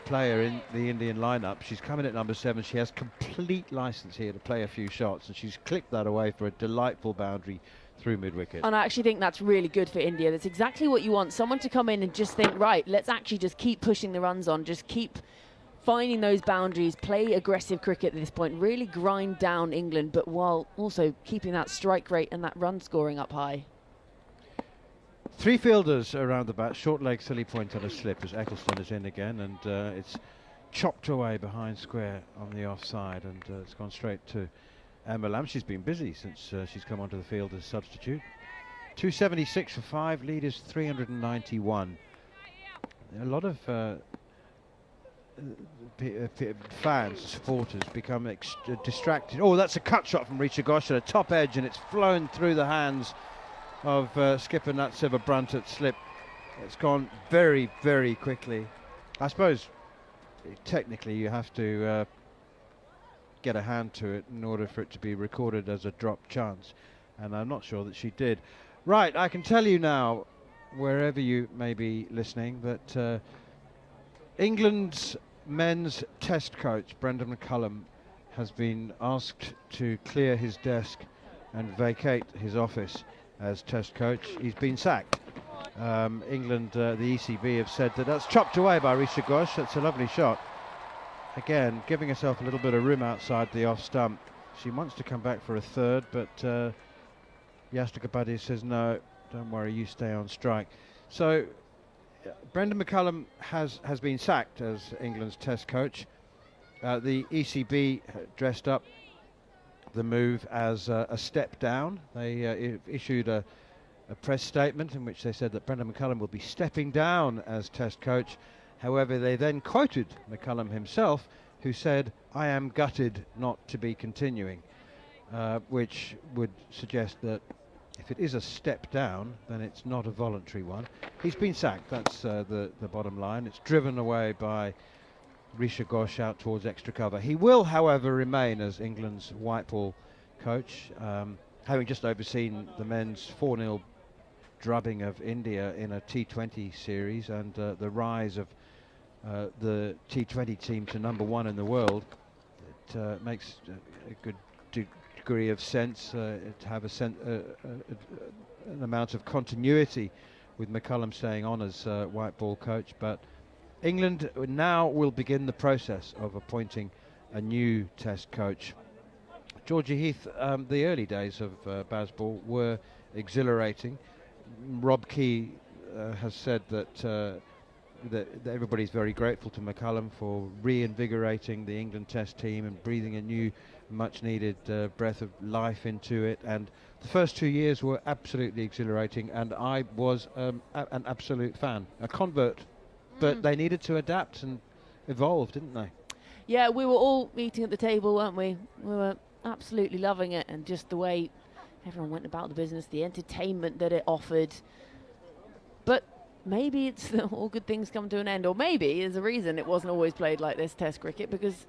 player in the Indian lineup. She's coming at number 7. She has complete license here to play a few shots, and she's clipped that away for a delightful boundary through mid-wicket. And I actually think that's really good for India. That's exactly what you want. Someone to come in and just think, right, let's actually just keep pushing the runs on, just keep finding those boundaries, play aggressive cricket at this point, really grind down England, but while also keeping that strike rate and that run scoring up high. 3 fielders around the bat, short leg, silly point on a slip as Nicholson is in again, and it's chopped away behind square on the offside, and it's gone straight to Emma Lamb. She's been busy since she's come onto the field as substitute. 276 for 5, lead is 391. A lot of fans, supporters become distracted. Oh, that's a cut shot from Risha Ghosh at a top edge, and it's flown through the hands of skipper Nat Sivabrunt at slip. It's gone very, very quickly. I suppose technically you have to get a hand to it in order for it to be recorded as a drop chance, and I'm not sure that she did. Right, I can tell you now, wherever you may be listening, that England's men's test coach, Brendan McCullum, has been asked to clear his desk and vacate his office as test coach. He's been sacked. England, the ECB have said that that's chopped away by Risha Ghosh. That's a lovely shot. Again, giving herself a little bit of room outside the off stump. She wants to come back for a third, but Yastika Bhatia says, no, don't worry, you stay on strike. So Brendan McCullum has been sacked as England's test coach. The ECB dressed up the move as a step down. They issued a press statement in which they said that Brendan McCullum will be stepping down as test coach. However, they then quoted McCullum himself, who said, I am gutted not to be continuing, which would suggest that if it is a step down, then it's not a voluntary one. He's been sacked, that's the bottom line. It's driven away by Risha Ghosh out towards extra cover. He will, however, remain as England's white ball coach, having just overseen the men's 4-0 drubbing of India in a T20 series and the rise of the T20 team to #1 in the world. It makes a good degree of sense to have an amount of continuity with McCullum staying on as white ball coach, but England now will begin the process of appointing a new test coach. Georgie Heath, the early days of Bazball were exhilarating. Rob Key has said that everybody's very grateful to McCullum for reinvigorating the England test team and breathing a new, much-needed breath of life into it. And the first 2 years were absolutely exhilarating, and I was an absolute fan, a convert. But they needed to adapt and evolve, didn't they? Yeah, we were all eating at the table, weren't we? We were absolutely loving it, and just the way everyone went about the business, the entertainment that it offered. But maybe it's all good things come to an end, or maybe there's a reason it wasn't always played like this, Test cricket, because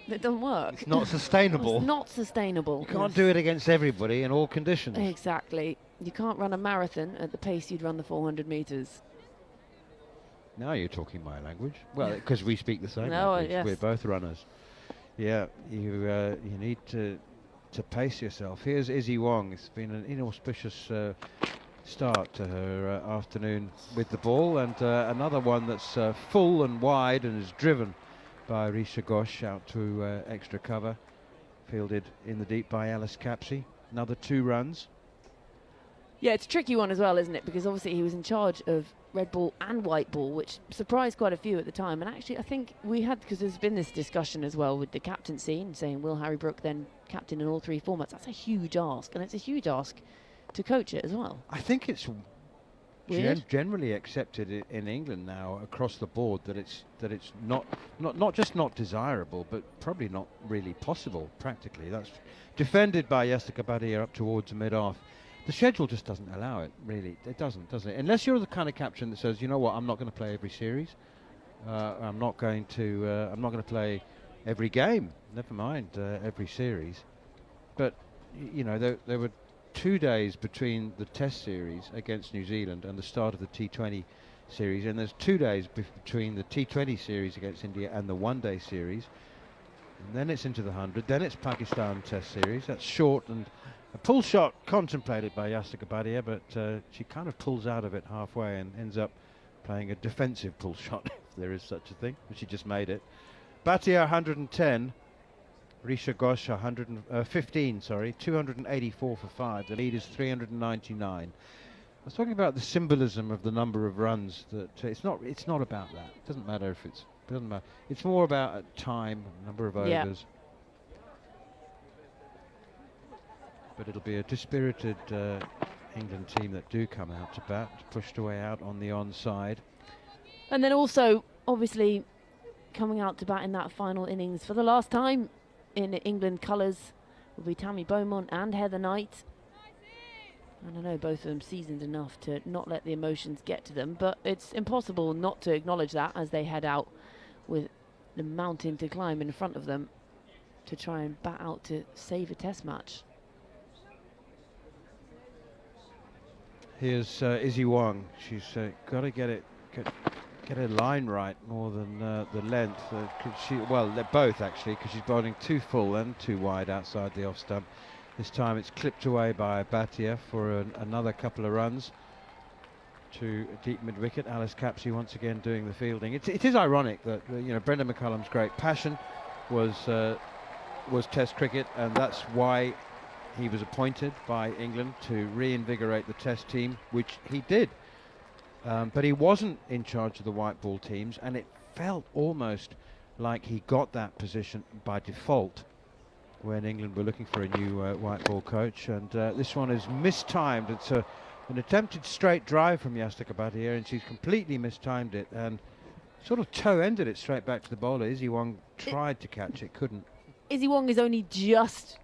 it doesn't work. It's not sustainable. It's not sustainable. You can't do it against everybody in all conditions. Exactly. You can't run a marathon at the pace you'd run the 400 metres. Now you're talking my language. Well, because we speak the same No, language. yes. We're both runners. Yeah, you need to pace yourself. Here's Izzy Wong. It's been an inauspicious start to her afternoon with the ball, and another one that's full and wide and is driven by Risha Ghosh out to extra cover. Fielded in the deep by Alice Capsey. Another 2 runs. Yeah, it's a tricky one as well, isn't it? Because obviously he was in charge of red ball and white ball, which surprised quite a few at the time. And actually, I think we had, because there's been this discussion as well with the captaincy and saying, will Harry Brook then captain in all 3 formats? That's a huge ask, and it's a huge ask to coach it as well. I think it's generally accepted in England now across the board that it's not just not desirable, but probably not really possible practically. That's defended by Yastika Bhatia up towards mid-off. The schedule just doesn't allow it, really. It doesn't it? Unless you're the kind of captain that says, you know what, I'm not going to play every series. I'm not going to play every game. Never mind every series. But you know, there were 2 days between the Test series against New Zealand and the start of the T20 series, and there's 2 days between the T20 series against India and the one-day series. And then it's into the 100. Then it's Pakistan Test series. That's short, and a pull shot contemplated by Yastika Bhatia, but she kind of pulls out of it halfway and ends up playing a defensive pull shot, if there is such a thing, but she just made it. Bhatia 110, Risha Ghosh 115, 284 for 5. The lead is 399. I was talking about the symbolism of the number of runs. That it's not about that. It doesn't matter if it doesn't matter. It's more about time, number of overs. Yeah. But it'll be a dispirited England team that do come out to bat, pushed away out on the onside. And then also, obviously, coming out to bat in that final innings for the last time in England colours will be Tammy Beaumont and Heather Knight. And I know both of them seasoned enough to not let the emotions get to them, but it's impossible not to acknowledge that as they head out with the mountain to climb in front of them. to try and bat out to save a test match. Here's Izzy Wong. She's got to get her line right more than the length. Well, they're both actually, because she's bowling too full and too wide outside the off stump. This time it's clipped away by Bhatia for another couple of runs to deep mid wicket. Alice Capsey once again doing the fielding. It is ironic that Brendan McCullum's great passion was Test cricket, and that's why he was appointed by England to reinvigorate the Test team, which he did. But he wasn't in charge of the white ball teams, and it felt almost like he got that position by default when England were looking for a new white ball coach. And this one is mistimed. It's an attempted straight drive from Yastika Bhatia, and she's completely mistimed it and sort of toe-ended it straight back to the bowler. Izzy Wong tried to catch it, couldn't. Izzy Wong is only just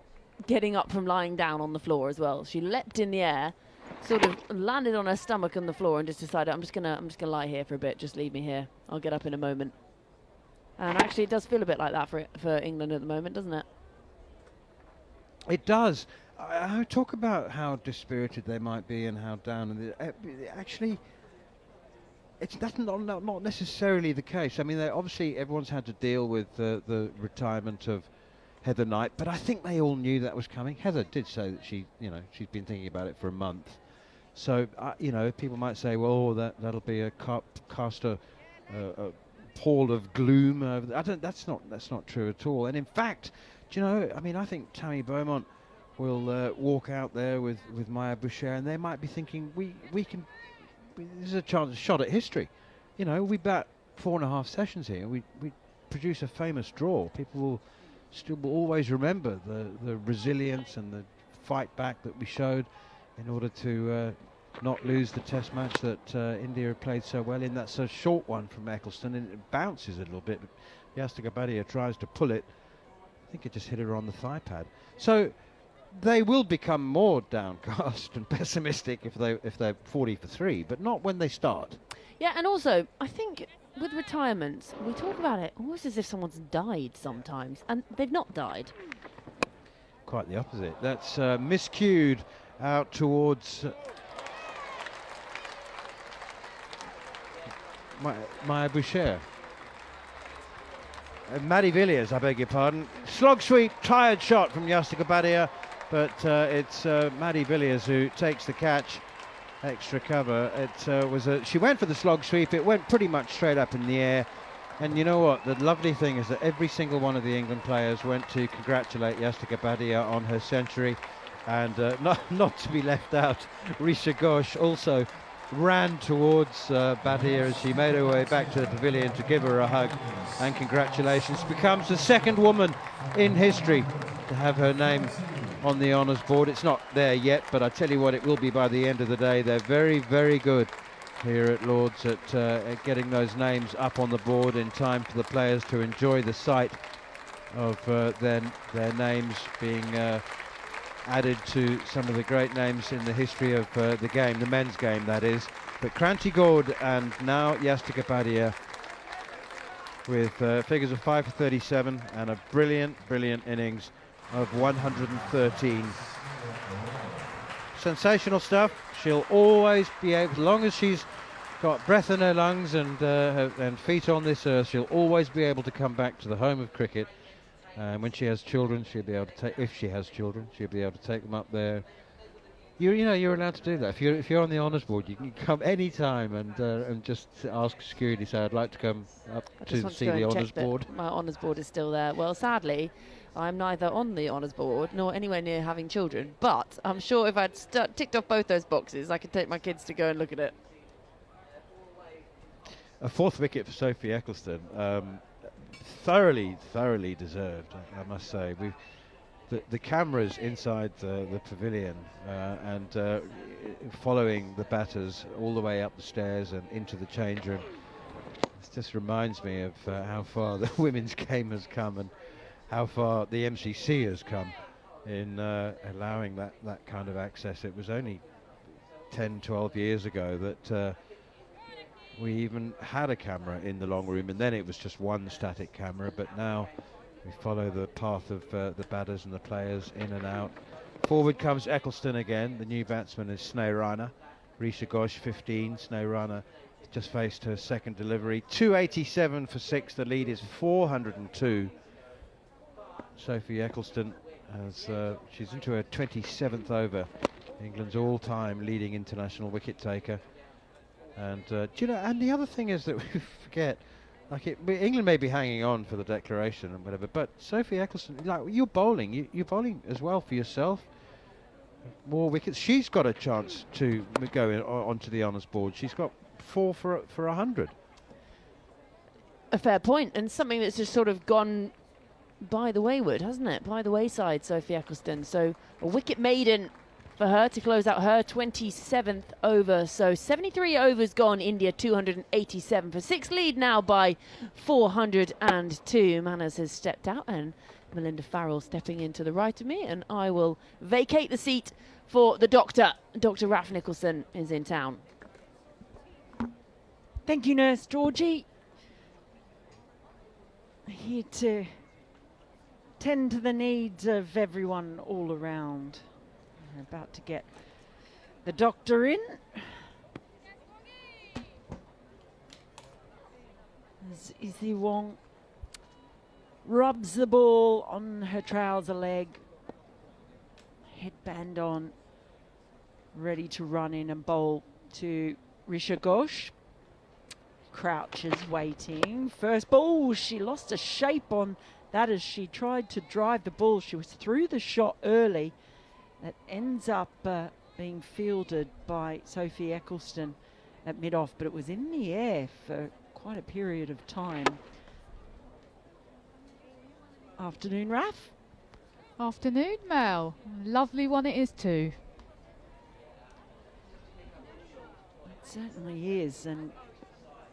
getting up from lying down on the floor as well. She leapt in the air, sort of landed on her stomach on the floor, and just decided, I'm just gonna lie here for a bit. Just leave me here. I'll get up in a moment. And actually, it does feel a bit like that for England at the moment, doesn't it? It does. I talk about how dispirited they might be and how down. And actually, that's not necessarily the case. I mean, obviously everyone's had to deal with the retirement of Heather Knight, but I think they all knew that was coming. Heather did say that she's been thinking about it for a month. So people might say, well, that'll be a cast a pall of gloom. That's not true at all. And in fact, I think Tammy Beaumont will walk out there with Maya Boucher, and they might be thinking, we can. This is a shot at history. We bat 4.5 sessions here. We produce a famous draw. People will still always remember the resilience and the fight back that we showed in order to not lose the Test match that India had played so well in. That's a short one from Nicholson, and it bounces a little bit. Yastika Bhatia tries to pull it. I think it just hit her on the thigh pad. So they will become more downcast and pessimistic if they're 40 for 3, but not when they start. Yeah, and also I think with retirements we talk about it almost as if someone's died sometimes, and they've not died. Quite the opposite. That's miscued out towards Maya Boucher. Maddie Villiers, I beg your pardon. Slog sweep, tired shot from Yastika Bhatia, but it's Maddie Villiers who takes the catch. Extra cover. She went for the slog sweep. It went pretty much straight up in the air. And you know what? The lovely thing is that every single one of the England players went to congratulate Yastika Bhatia on her century. And not to be left out, Risha Ghosh also ran towards Bhatia as she made her way back to the pavilion to give her a hug, and congratulations. Becomes the second woman in history to have her name on the honours board. It's not there yet, but I tell you what, it will be by the end of the day. They're very, very good here at Lord's at getting those names up on the board in time for the players to enjoy the sight of their names being added to some of the great names in the history of the game, the men's game that is. But Kranti Gaud and now Yastika Bhatia with figures of 5 for 37 and a brilliant innings of 113. Sensational stuff. She'll always be able, as long as she's got breath in her lungs and feet on this earth, she'll always be able to come back to the home of cricket. When she has children, she'll be able to take. If she has children, she'll be able to take them up there. You're allowed to do that. If you're on the honours board, you can come any time and just ask security. Say, I'd like to come up to see the honours board. My honours board is still there. Well, sadly, I'm neither on the honours board nor anywhere near having children. But I'm sure if I'd ticked off both those boxes, I could take my kids to go and look at it. A 4th wicket for Sophie Eccleston. Thoroughly deserved, I must say. The cameras inside the pavilion and following the batters all the way up the stairs and into the change room. This just reminds me of how far the women's game has come and how far the MCC has come in allowing that kind of access. It was only 10-12 years ago that we even had a camera in the long room, and then it was just one static camera, but now We follow the path of the batters and the players in and out. Forward comes Eccleston again. The new batsman is Sneh Rana. Risha Ghosh 15. Sneh Rana just faced her second delivery. 287 for 6. The lead is 402. Sophie Eccleston has she's into her 27th over. England's all-time leading international wicket taker. And do you know? And the other thing is that we forget. Like England may be hanging on for the declaration and whatever, but Sophie Eccleston, like you're bowling, you're bowling as well for yourself. More wickets. She's got a chance to go onto the honours board. She's got 4 for 100. A fair point, and something that's just sort of gone by the wayward, hasn't it? By the wayside, Sophie Eccleston. So a wicket maiden for her to close out her 27th over. So 73 overs gone, India 287 for 6, lead now by 402. Manners has stepped out and Melinda Farrell stepping in to the right of me, and I will vacate the seat for the doctor. Dr. Raf Nicholson is in town. Thank you, Nurse Georgie. Here to tend to the needs of everyone all around. We're about to get the doctor in. As Izzy Wong rubs the ball on her trouser leg, headband on, ready to run in and bowl to Risha Ghosh. Crouches waiting. First ball, she lost a shape on that as she tried to drive the ball. She was through the shot early. That ends up being fielded by Sophie Eccleston at mid-off, but it was in the air for quite a period of time. Afternoon, Raf. Afternoon, Mel. Lovely one it is too. It certainly is, and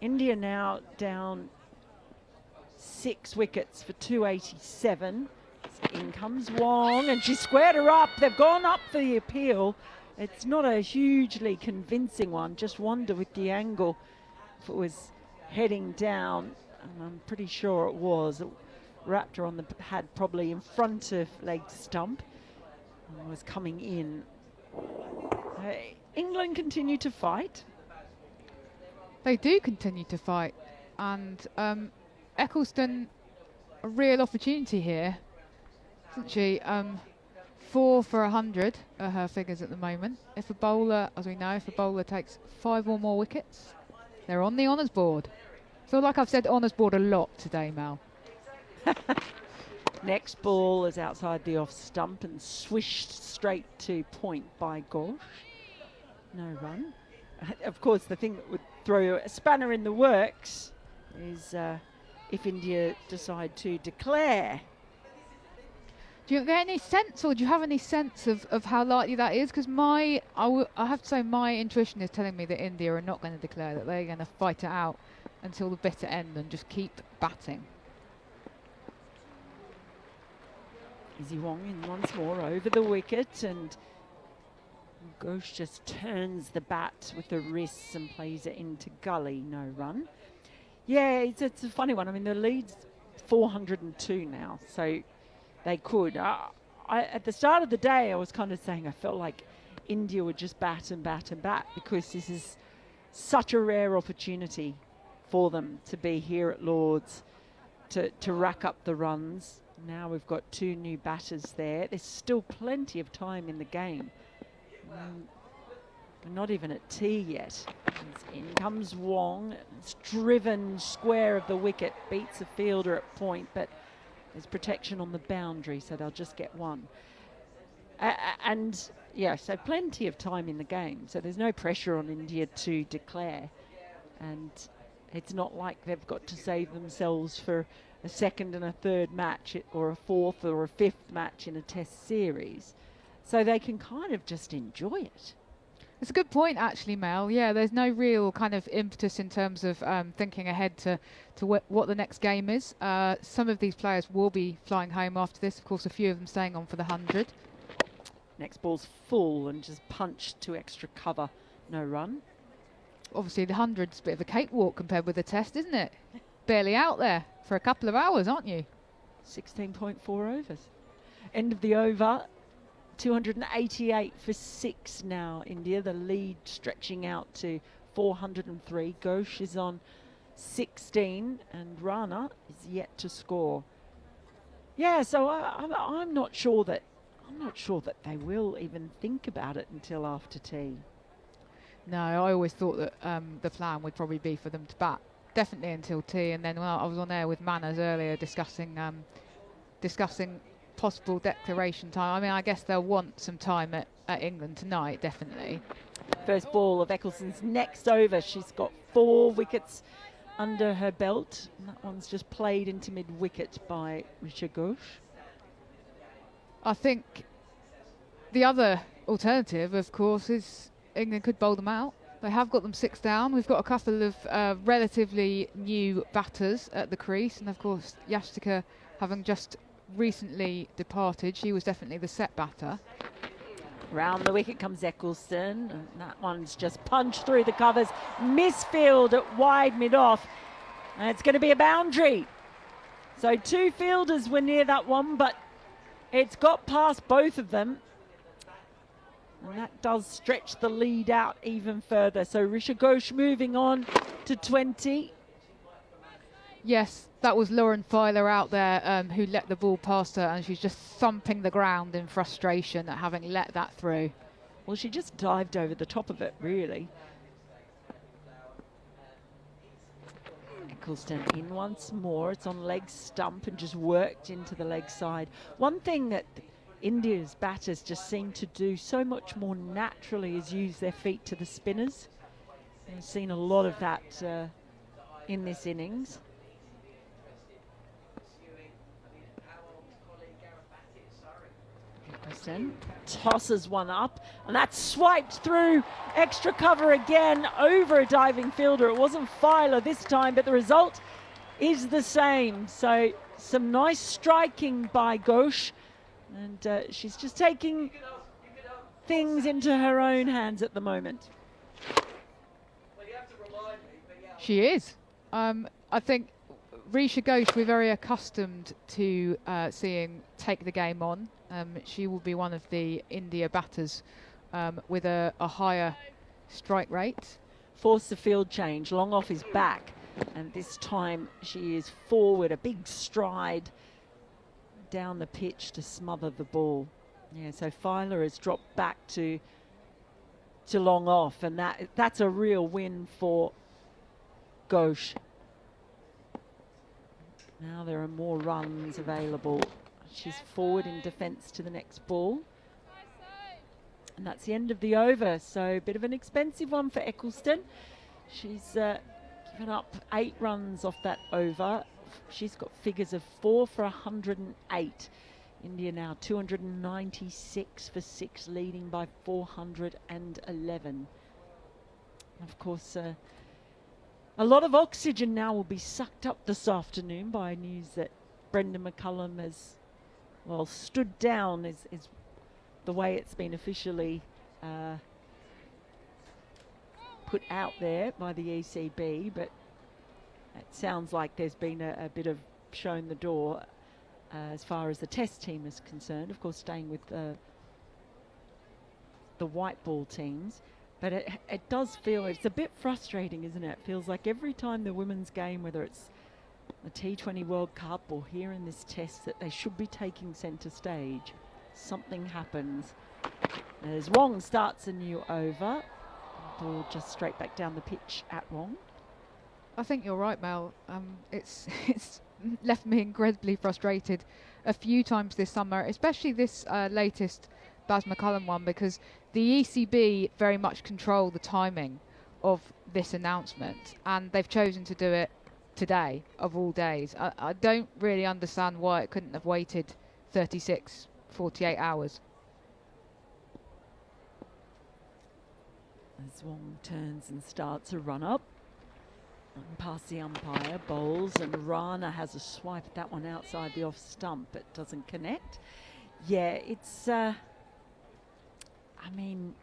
India now down 6 wickets for 287. In comes Wong, and she squared her up. They've gone up for the appeal. It's not a hugely convincing one. Just wonder with the angle if it was heading down, and I'm pretty sure it was. It wrapped her on the pad, probably in front of leg stump, and was coming in. England continue to fight. They do continue to fight, and Eccleston, a real opportunity here, isn't she? 4 for 100 are her figures at the moment. If a bowler, as we know, if a bowler takes 5 or more wickets, they're on the honours board. Feel like I've said honours board a lot today, Mel. Next ball is outside the off stump and swished straight to point by Ghosh. No run. Of course, the thing that would throw a spanner in the works is if India decide to declare. Do you get any sense, or do you have any sense of how likely that is? Because I have to say my intuition is telling me that India are not going to declare, that they're going to fight it out until the bitter end and just keep batting. Izzy Wong in once more over the wicket, and Ghosh just turns the bat with the wrists and plays it into gully. No run. Yeah, it's a funny one. I mean, the lead's 402 now, so they could. At the start of the day, I was kind of saying I felt like India would just bat and bat and bat, because this is such a rare opportunity for them to be here at Lord's, to rack up the runs. Now we've got 2 new batters there. There's still plenty of time in the game. We're not even at tea yet. In comes Wong. It's driven square of the wicket, beats the fielder at point, but there's protection on the boundary, so they'll just get 1. And yeah, so plenty of time in the game. So there's no pressure on India to declare. And it's not like they've got to save themselves for a second and a third match, or a 4th or a 5th match in a test series. So they can kind of just enjoy it. It's a good point, actually, Mel. Yeah, there's no real kind of impetus in terms of thinking ahead to what the next game is. Some of these players will be flying home after this. Of course, a few of them staying on for the 100. Next ball's full and just punched to extra cover. No run. Obviously, the 100's a bit of a cakewalk compared with the test, isn't it? Barely out there for a couple of hours, aren't you? 16.4 overs. End of the over, 288 for 6 now, India. The lead stretching out to 403. Ghosh is on 16 and Rana is yet to score. Yeah, so I'm not sure that they will even think about it until after tea. No, I always thought that the plan would probably be for them to bat definitely until tea, and then I was on air with Manners earlier discussing possible declaration time. I mean, I guess they'll want some time at England tonight, definitely. First ball of Eccleston's next over. She's got 4 wickets under her belt, and that one's just played into mid-wicket by Risha Ghosh. I think the other alternative, of course, is England could bowl them out. They have got them 6 down. We've got a couple of relatively new batters at the crease, and of course Yastika having just recently departed, she was definitely the set batter. Round the wicket comes Eccleston, and that one's just punched through the covers. Misfield at wide mid-off, and it's going to be a boundary. So 2 fielders were near that one, but it's got past both of them. And that does stretch the lead out even further. So Risha Ghosh moving on to 20. Yes, that was Lauren Filer out there who let the ball past her, and she's just thumping the ground in frustration at having let that through. Well, she just dived over the top of it, really. Eccleston in once more. It's on leg stump and just worked into the leg side. One thing that India's batters just seem to do so much more naturally is use their feet to the spinners. We've seen a lot of that in this innings. Nicholson tosses one up, and that's swiped through extra cover again over a diving fielder. It wasn't Filer this time, but the result is the same. So some nice striking by Ghosh, and she's just taking things into her own hands at the moment. She is. I think Risha Ghosh we're very accustomed to seeing take the game on. She will be one of the India batters with a higher strike rate. Force the field change. Long off is back, and this time she is forward, a big stride down the pitch to smother the ball. Yeah, so Filer has dropped back to long off, and that's a real win for Ghosh. Now there are more runs available. She's forward in defence to the next ball. And that's the end of the over, so a bit of an expensive one for Eccleston. She's given up 8 runs off that over. She's got figures of 4 for 108. India now 296 for 6, leading by 411. Of course, a lot of oxygen now will be sucked up this afternoon by news that Brenda McCullum has, well, stood down is the way it's been officially put out there by the ECB, but it sounds like there's been a bit of shown the door as far as the test team is concerned. Of course, staying with the white ball teams. But it does feel, it's a bit frustrating, isn't it? It feels like every time the women's game, whether it's the T20 World Cup or here in this test, that they should be taking centre stage, something happens. As Wong starts a new over, ball just straight back down the pitch at Wong. I think you're right, Mel. It's left me incredibly frustrated a few times this summer, especially this latest Baz McCullum one, because the ECB very much control the timing of this announcement, and they've chosen to do it today of all days. I don't really understand why it couldn't have waited 36, 48 hours. As Wong turns and starts a run up, and past the umpire, bowls, and Rana has a swipe at that one outside the off stump, but doesn't connect. Yeah, it's I mean,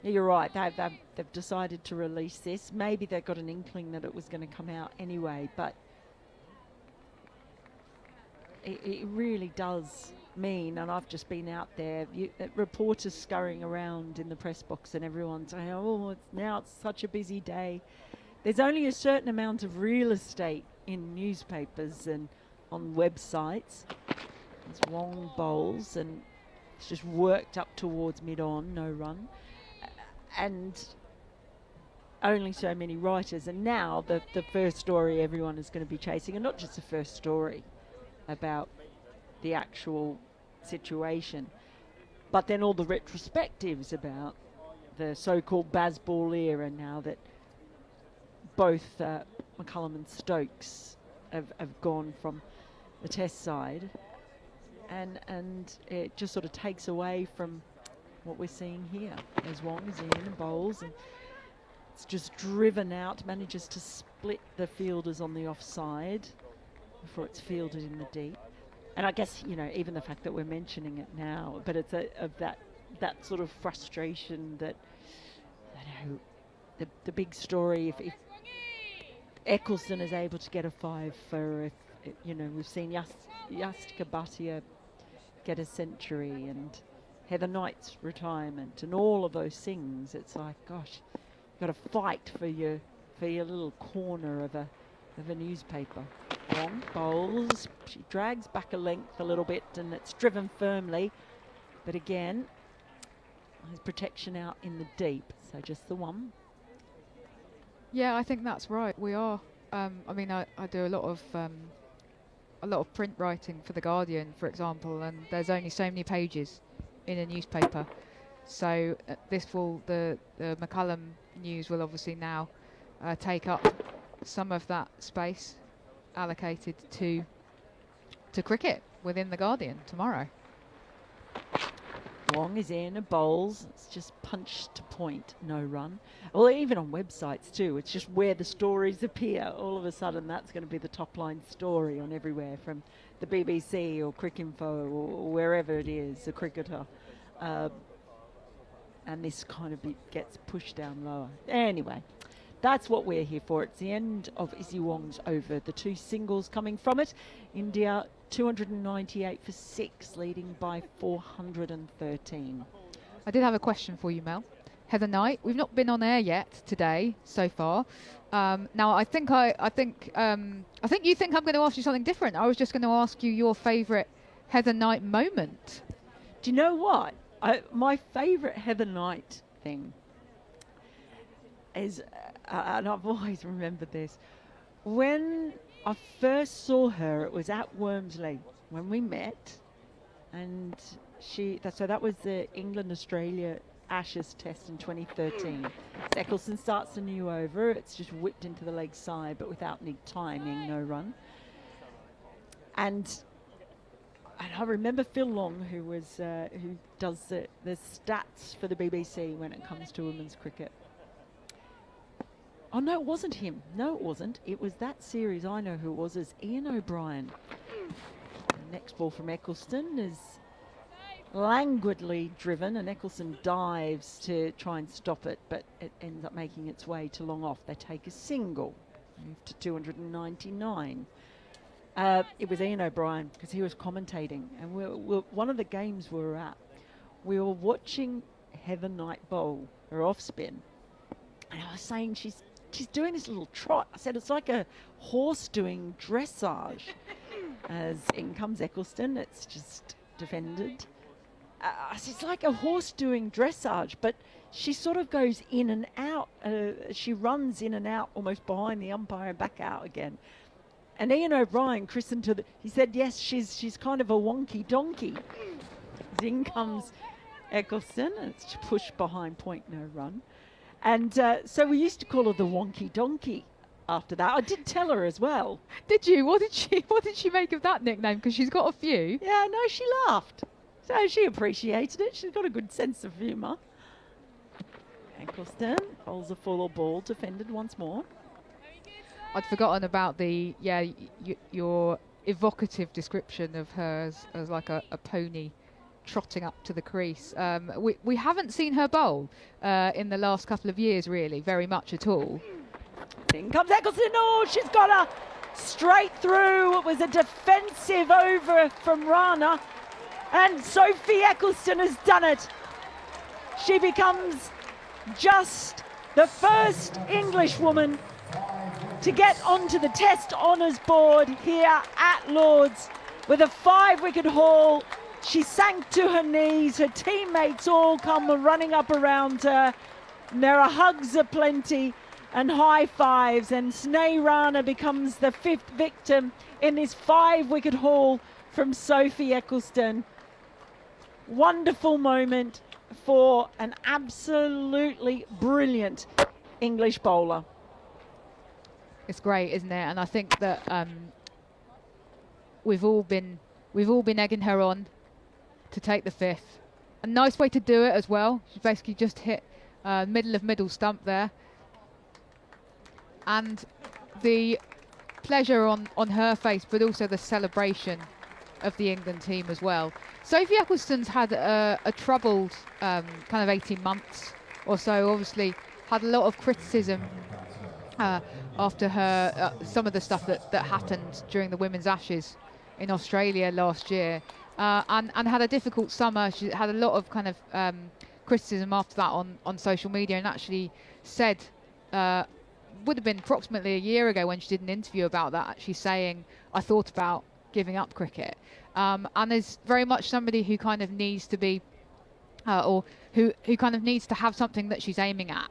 you're right. They've decided to release this. Maybe they got an inkling that it was going to come out anyway, but it really does mean, and I've just been out there, reporters scurrying around in the press box and everyone saying, oh, it's such a busy day. There's only a certain amount of real estate in newspapers and on websites. There's long bowls, and it's just worked up towards mid-on, no run. And only so many writers. And now the first story everyone is going to be chasing, and not just the first story about the actual situation, but then all the retrospectives about the so-called Bazball era, now that both McCullum and Stokes have gone from the test side, and it just sort of takes away from what we're seeing here. As Wong is in and bowls, and it's just driven out, manages to split the fielders on the offside before it's fielded in the deep. And I guess, you know, even the fact that we're mentioning it now, but it's of that sort of frustration that, you know, the big story, if Nicholson is able to get a 5 for, you know, we've seen Yastika Bhatia get a century, and Heather Knight's retirement, and all of those things. It's like, gosh, you've got to fight for your little corner of a newspaper. Long bowls, she drags back a length a little bit, and it's driven firmly, but again, there's protection out in the deep, so just the one. Yeah, I think that's right. We are. I mean, I do a lot of print writing for The Guardian, for example, and there's only so many pages in a newspaper. So the McCullum news will obviously now take up some of that space allocated to cricket within The Guardian tomorrow. Wong is in and bowls. It's just punched to point, no run. Well, even on websites too, it's just where the stories appear. All of a sudden, that's going to be the top line story on everywhere, from the BBC or Cricinfo or wherever it is, a cricketer. And this kind of gets pushed down lower. Anyway, that's what we're here for. It's the end of Izzy Wong's over. The 2 singles coming from it. India 298 for 6, leading by 413. I did have a question for you, Mel. Heather Knight, we've not been on air yet today so far. Now I think you think I'm going to ask you something different. I was just going to ask you your favourite Heather Knight moment. Do you know what? My favourite Heather Knight thing is, and I've always remembered this, when I first saw her, it was at Wormsley when we met, and so that was the England-Australia Ashes test in 2013. Nicholson starts a new over. It's just whipped into the leg side, but without any timing, no run. And I remember Phil Long, who does the stats for the BBC when it comes to women's cricket. Oh, no, it wasn't him. No, it wasn't. It was that series. I know who it was. It's Ian O'Brien. The next ball from Eccleston is languidly driven, and Nicholson dives to try and stop it, but it ends up making its way to long off. They take a single, move to 299. It was Ian O'Brien, because he was commentating, and one of the games we were at, we were watching Heather Knight bowl her off spin, and I was saying she's doing this little trot. I said it's like a horse doing dressage. As in comes Eccleston, it's just defended. I said it's like a horse doing dressage, but she sort of goes in and out. She runs in and out almost behind the umpire and back out again. And Ian O'Brien christened her, he said, yes, she's kind of a wonky donkey. In comes Eccleston, and it's pushed behind point, no run. And so we used to call her the wonky donkey after that. I did tell her as well. Did you? What did she make of that nickname? Because she's got a few. Yeah, no, she laughed. So she appreciated it. She's got a good sense of humour. Eccleston holds a full ball, defended once more. I'd forgotten about your evocative description of her as like a pony trotting up to the crease. We haven't seen her bowl in the last couple of years, really, very much at all. In comes Eccleston. Oh, she's got straight through. It was a defensive over from Rana, and Sophie Eccleston has done it. She becomes just the first English woman to get onto the Test honours board here at Lord's with a 5-wicket haul. She sank to her knees. Her teammates all come running up around her. And there are hugs aplenty and high fives, and Sneh Rana becomes the 5th victim in this 5-wicket haul from Sophie Eccleston. Wonderful moment for an absolutely brilliant English bowler. It's great, isn't it? And I think that we've all been egging her on to take the 5th. A nice way to do it as well. She basically just hit middle stump there. And the pleasure on her face, but also the celebration of the England team as well. Sophie Eccleston's had a troubled kind of 18 months or so. Obviously had a lot of criticism after her some of the stuff that happened during the Women's Ashes in Australia last year, and had a difficult summer. She had a lot of kind of criticism after that on social media, and actually said would have been approximately a year ago when she did an interview about that, actually saying, I thought about giving up cricket, and is very much somebody who kind of needs to be or who kind of needs to have something that she's aiming at.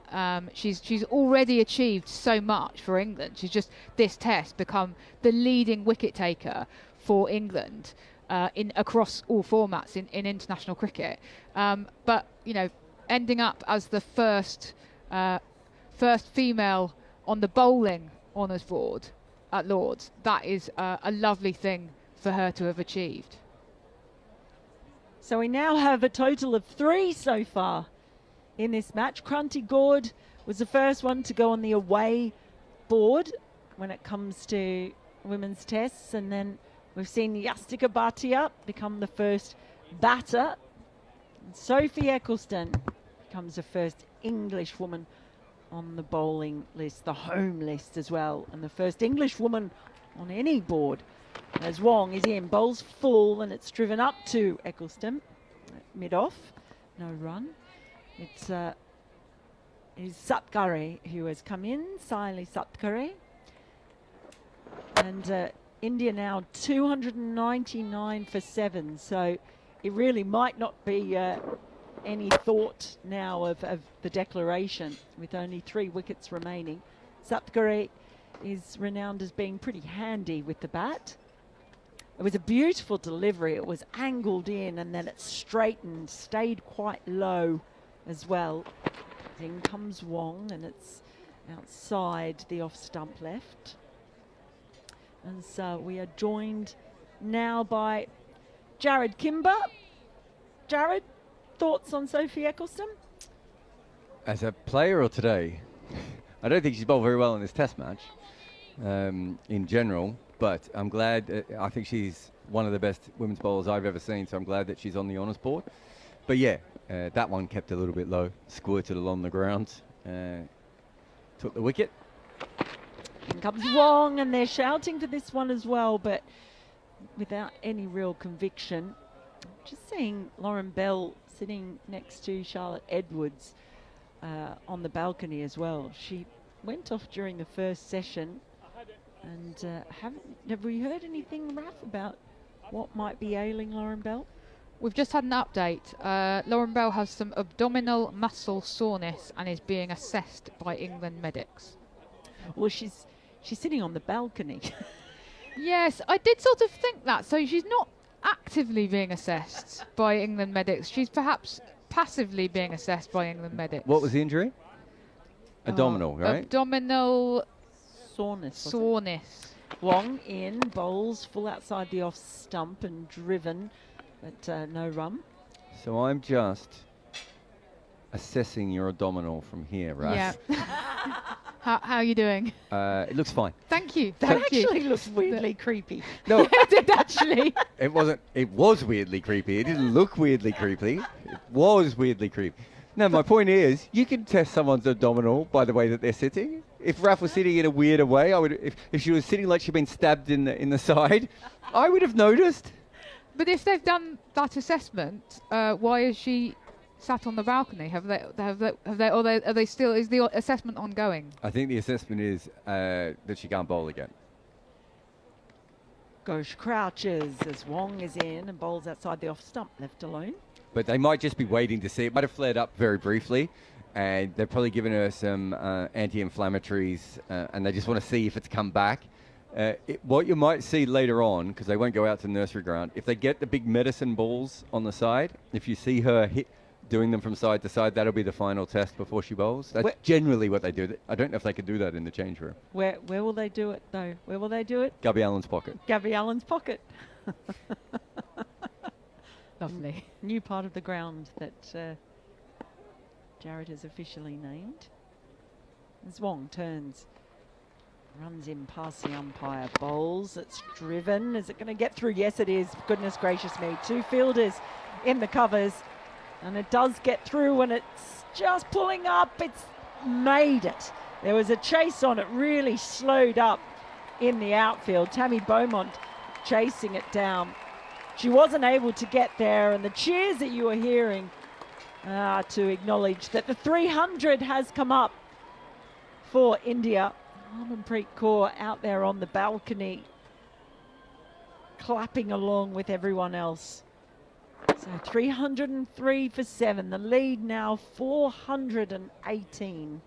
She's already achieved so much for England. She's just this Test become the leading wicket taker for England in across all formats in international cricket. But you know, ending up as the first female on the bowling honours board at Lord's, that is a lovely thing for her to have achieved. So we now have a total of 3 so far in this match. Kranti Gord was the first one to go on the away board when it comes to women's tests, and then we've seen Yastika Bhatia become the first batter. And Sophie Eccleston becomes the first English woman on the bowling list, the home list as well, and the first English woman on any board. As Wong is in, bowls full, and it's driven up to Eccleston. Mid-off, no run. It's Satgare who has come in, Siley Satgare. And India now 299 for 7, so it really might not be any thought now of the declaration with only 3 wickets remaining. Satgare is renowned as being pretty handy with the bat. It was a beautiful delivery. It was angled in and then it straightened, stayed quite low as well. In comes Wong, and it's outside the off stump left. And so we are joined now by Jarrod Kimber. Jarrod, thoughts on Sophie Eccleston? As a player or today? I don't think she's bowled very well in this Test match in general, but I'm glad. I think she's one of the best women's bowlers I've ever seen, so I'm glad that she's on the honours board. But yeah, that one kept a little bit low, squirted along the ground, took the wicket. In comes Wong, and they're shouting for this one as well, but without any real conviction. Just seeing Lauren Bell sitting next to Charlotte Edwards on the balcony as well. She went off during the first session, and have we heard anything, Raf, about what might be ailing Lauren Bell? We've just had an update. Lauren Bell has some abdominal muscle soreness and is being assessed by England medics. Well, she's sitting on the balcony. Yes, I did sort of think that. So she's not actively being assessed by England medics. She's perhaps passively being assessed by England medics. What was the injury? Abdominal, right? Abdominal soreness. Wong in, bowls full outside the off stump and driven, but no run. So I'm just assessing your abdominal from here, right? Yeah. How are you doing? It looks fine. Thank you. That actually looks weirdly creepy. No, It did actually. it wasn't. It was weirdly creepy. It didn't look weirdly creepy. It was weirdly creepy. No, my point is, you can test someone's abdominal by the way that they're sitting. If Raf was sitting in a weirder way, I would. If she was sitting like she'd been stabbed in the side, I would have noticed. But if they've done that assessment, why is she sat on the balcony? Are they still? Is the assessment ongoing? I think the assessment is that she can't bowl again. Ghosh crouches as Wong is in and bowls outside the off stump, left alone. But they might just be waiting to see. It might have flared up very briefly, and they've probably given her some anti-inflammatories, and they just want to see if it's come back. What you might see later on, because they won't go out to the nursery ground, if they get the big medicine balls on the side, if you see her doing them from side to side, that'll be the final test before she bowls. That's generally what they do. I don't know if they can do that in the change room. Where will they do it, though? Where will they do it? Gabby Allen's pocket. Gabby Allen's pocket. Lovely. New part of the ground that Jarrod has officially named. As Wong turns, runs in past the umpire, bowls. It's driven. Is it going to get through? Yes, it is. Goodness gracious me. 2 fielders in the covers. And it does get through, and it's just pulling up. It's made it. There was a chase on it, really slowed up in the outfield. Tammy Beaumont chasing it down. She wasn't able to get there, and the cheers that you were hearing to acknowledge that the 300 has come up for India. Harmanpreet Kaur out there on the balcony, clapping along with everyone else. So 303 for 7. The lead now 418.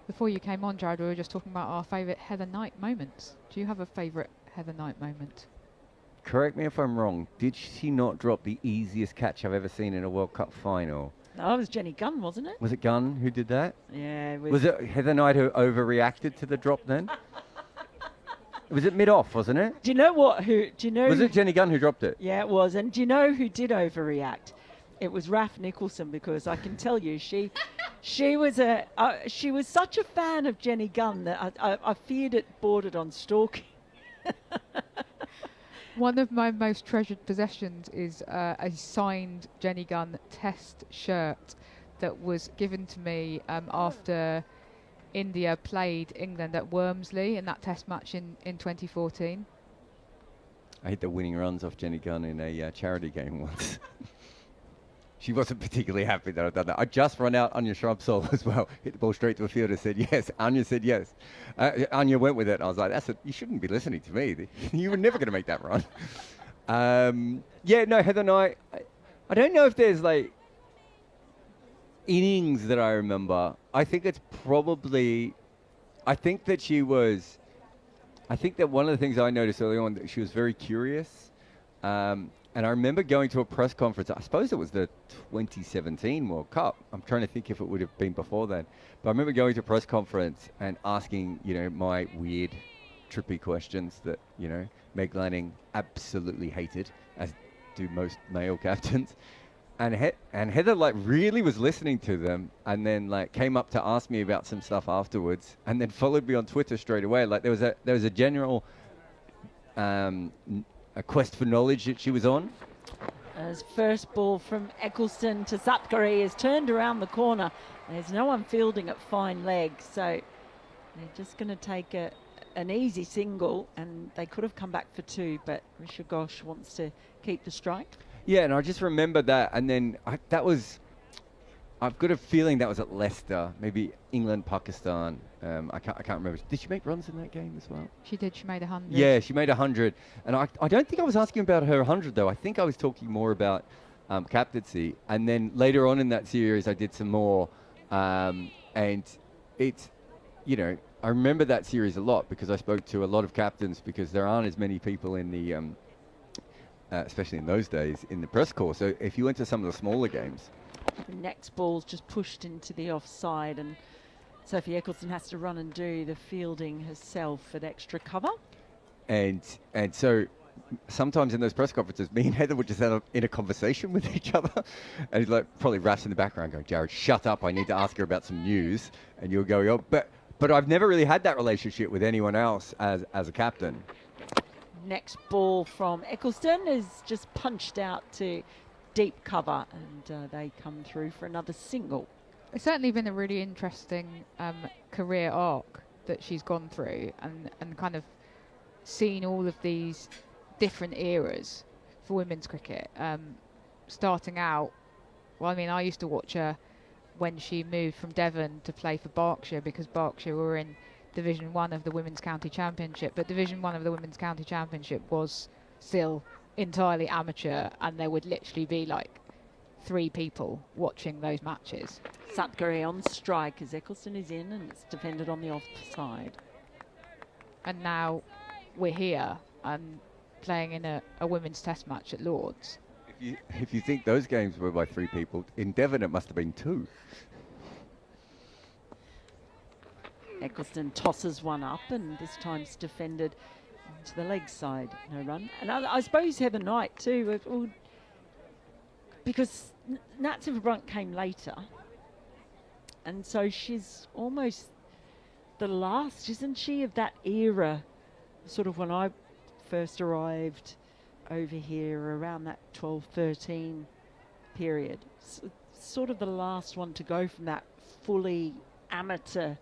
Before you came on, Jarrod, we were just talking about our favourite Heather Knight moments. Do you have a favourite Heather Knight moment? Correct me if I'm wrong. Did she not drop the easiest catch I've ever seen in a World Cup final? No, it was Jenny Gunn, wasn't it? Was it Gunn who did that? Yeah. Was it Heather Knight who overreacted to the drop then? Was it mid-off, wasn't it? Do you know what? Was it Jenny Gunn who dropped it? Yeah, it was. And do you know who did overreact? It was Raf Nicholson, because I can tell you she was such a fan of Jenny Gunn that I feared it bordered on stalking. One of my most treasured possessions is a signed Jenny Gunn test shirt that was given to me after India played England at Wormsley in that test match in 2014. I hit the winning runs off Jenny Gunn in a charity game once. She wasn't particularly happy that I'd done that. I just run out Anya Shrubsole as well. Hit the ball straight to a fielder, said yes. Anya said yes. Anya went with it. I was like, you shouldn't be listening to me. You were never going to make that run. Yeah, no, Heather Knight, I don't know if there's like innings that I remember. I think it's probably, I think that one of the things I noticed early on, that she was very curious. And I remember going to a press conference. I suppose it was the 2017 World Cup. I'm trying to think if it would have been before then. But I remember going to a press conference and asking, my weird, trippy questions that, Meg Lanning absolutely hated, as do most male captains. And Heather really was listening to them, and then came up to ask me about some stuff afterwards, and then followed me on Twitter straight away. There was a general a quest for knowledge that she was on. As first ball from Eccleston to Satgari is turned around the corner. There's no one fielding at fine leg, so they're just going to take an easy single, and they could have come back for 2, but Risha Ghosh wants to keep the strike. Yeah, and I just remember that, and then I've got a feeling that was at Leicester, maybe England, Pakistan. I can't remember. Did she make runs in that game as well? She did. She made 100. Yeah, she made 100. And I don't think I was asking about her 100, though. I think I was talking more about captaincy. And then later on in that series, I did some more. And it's, I remember that series a lot because I spoke to a lot of captains, because there aren't as many people in the, especially in those days, in the press corps. So if you went to some of the smaller games, the next ball's just pushed into the offside, and Sophie Eccleston has to run and do the fielding herself at extra cover. And so sometimes in those press conferences, me and Heather would just end up in a conversation with each other. And he's probably Raf's in the background going, Jarrod, shut up. I need to ask her about some news. And you're going, oh, but I've never really had that relationship with anyone else as a captain. Next ball from Eccleston is just punched out to deep cover, and they come through for another single. It's certainly been a really interesting career arc that she's gone through, and kind of seen all of these different eras for women's cricket. Starting out, well, I mean, I used to watch her when she moved from Devon to play for Berkshire, because Berkshire were in Division 1 of the Women's County Championship, but Division 1 of the Women's County Championship was still entirely amateur, and there would literally be like 3 people watching those matches. Satgare on strike as Nicholson is in, and it's defended on the offside. And now we're here and playing in a women's test match at Lord's. If you think those games were by 3 people, in Devon it must have been 2. Nicholson tosses one up, and this time it's defended to the leg side. No run. And I suppose Heather Knight too, because Nat Silverbrunt came later, and so she's almost the last, isn't she, of that era, sort of when I first arrived over here around that 12-13 period. Sort of the last one to go from that fully amateur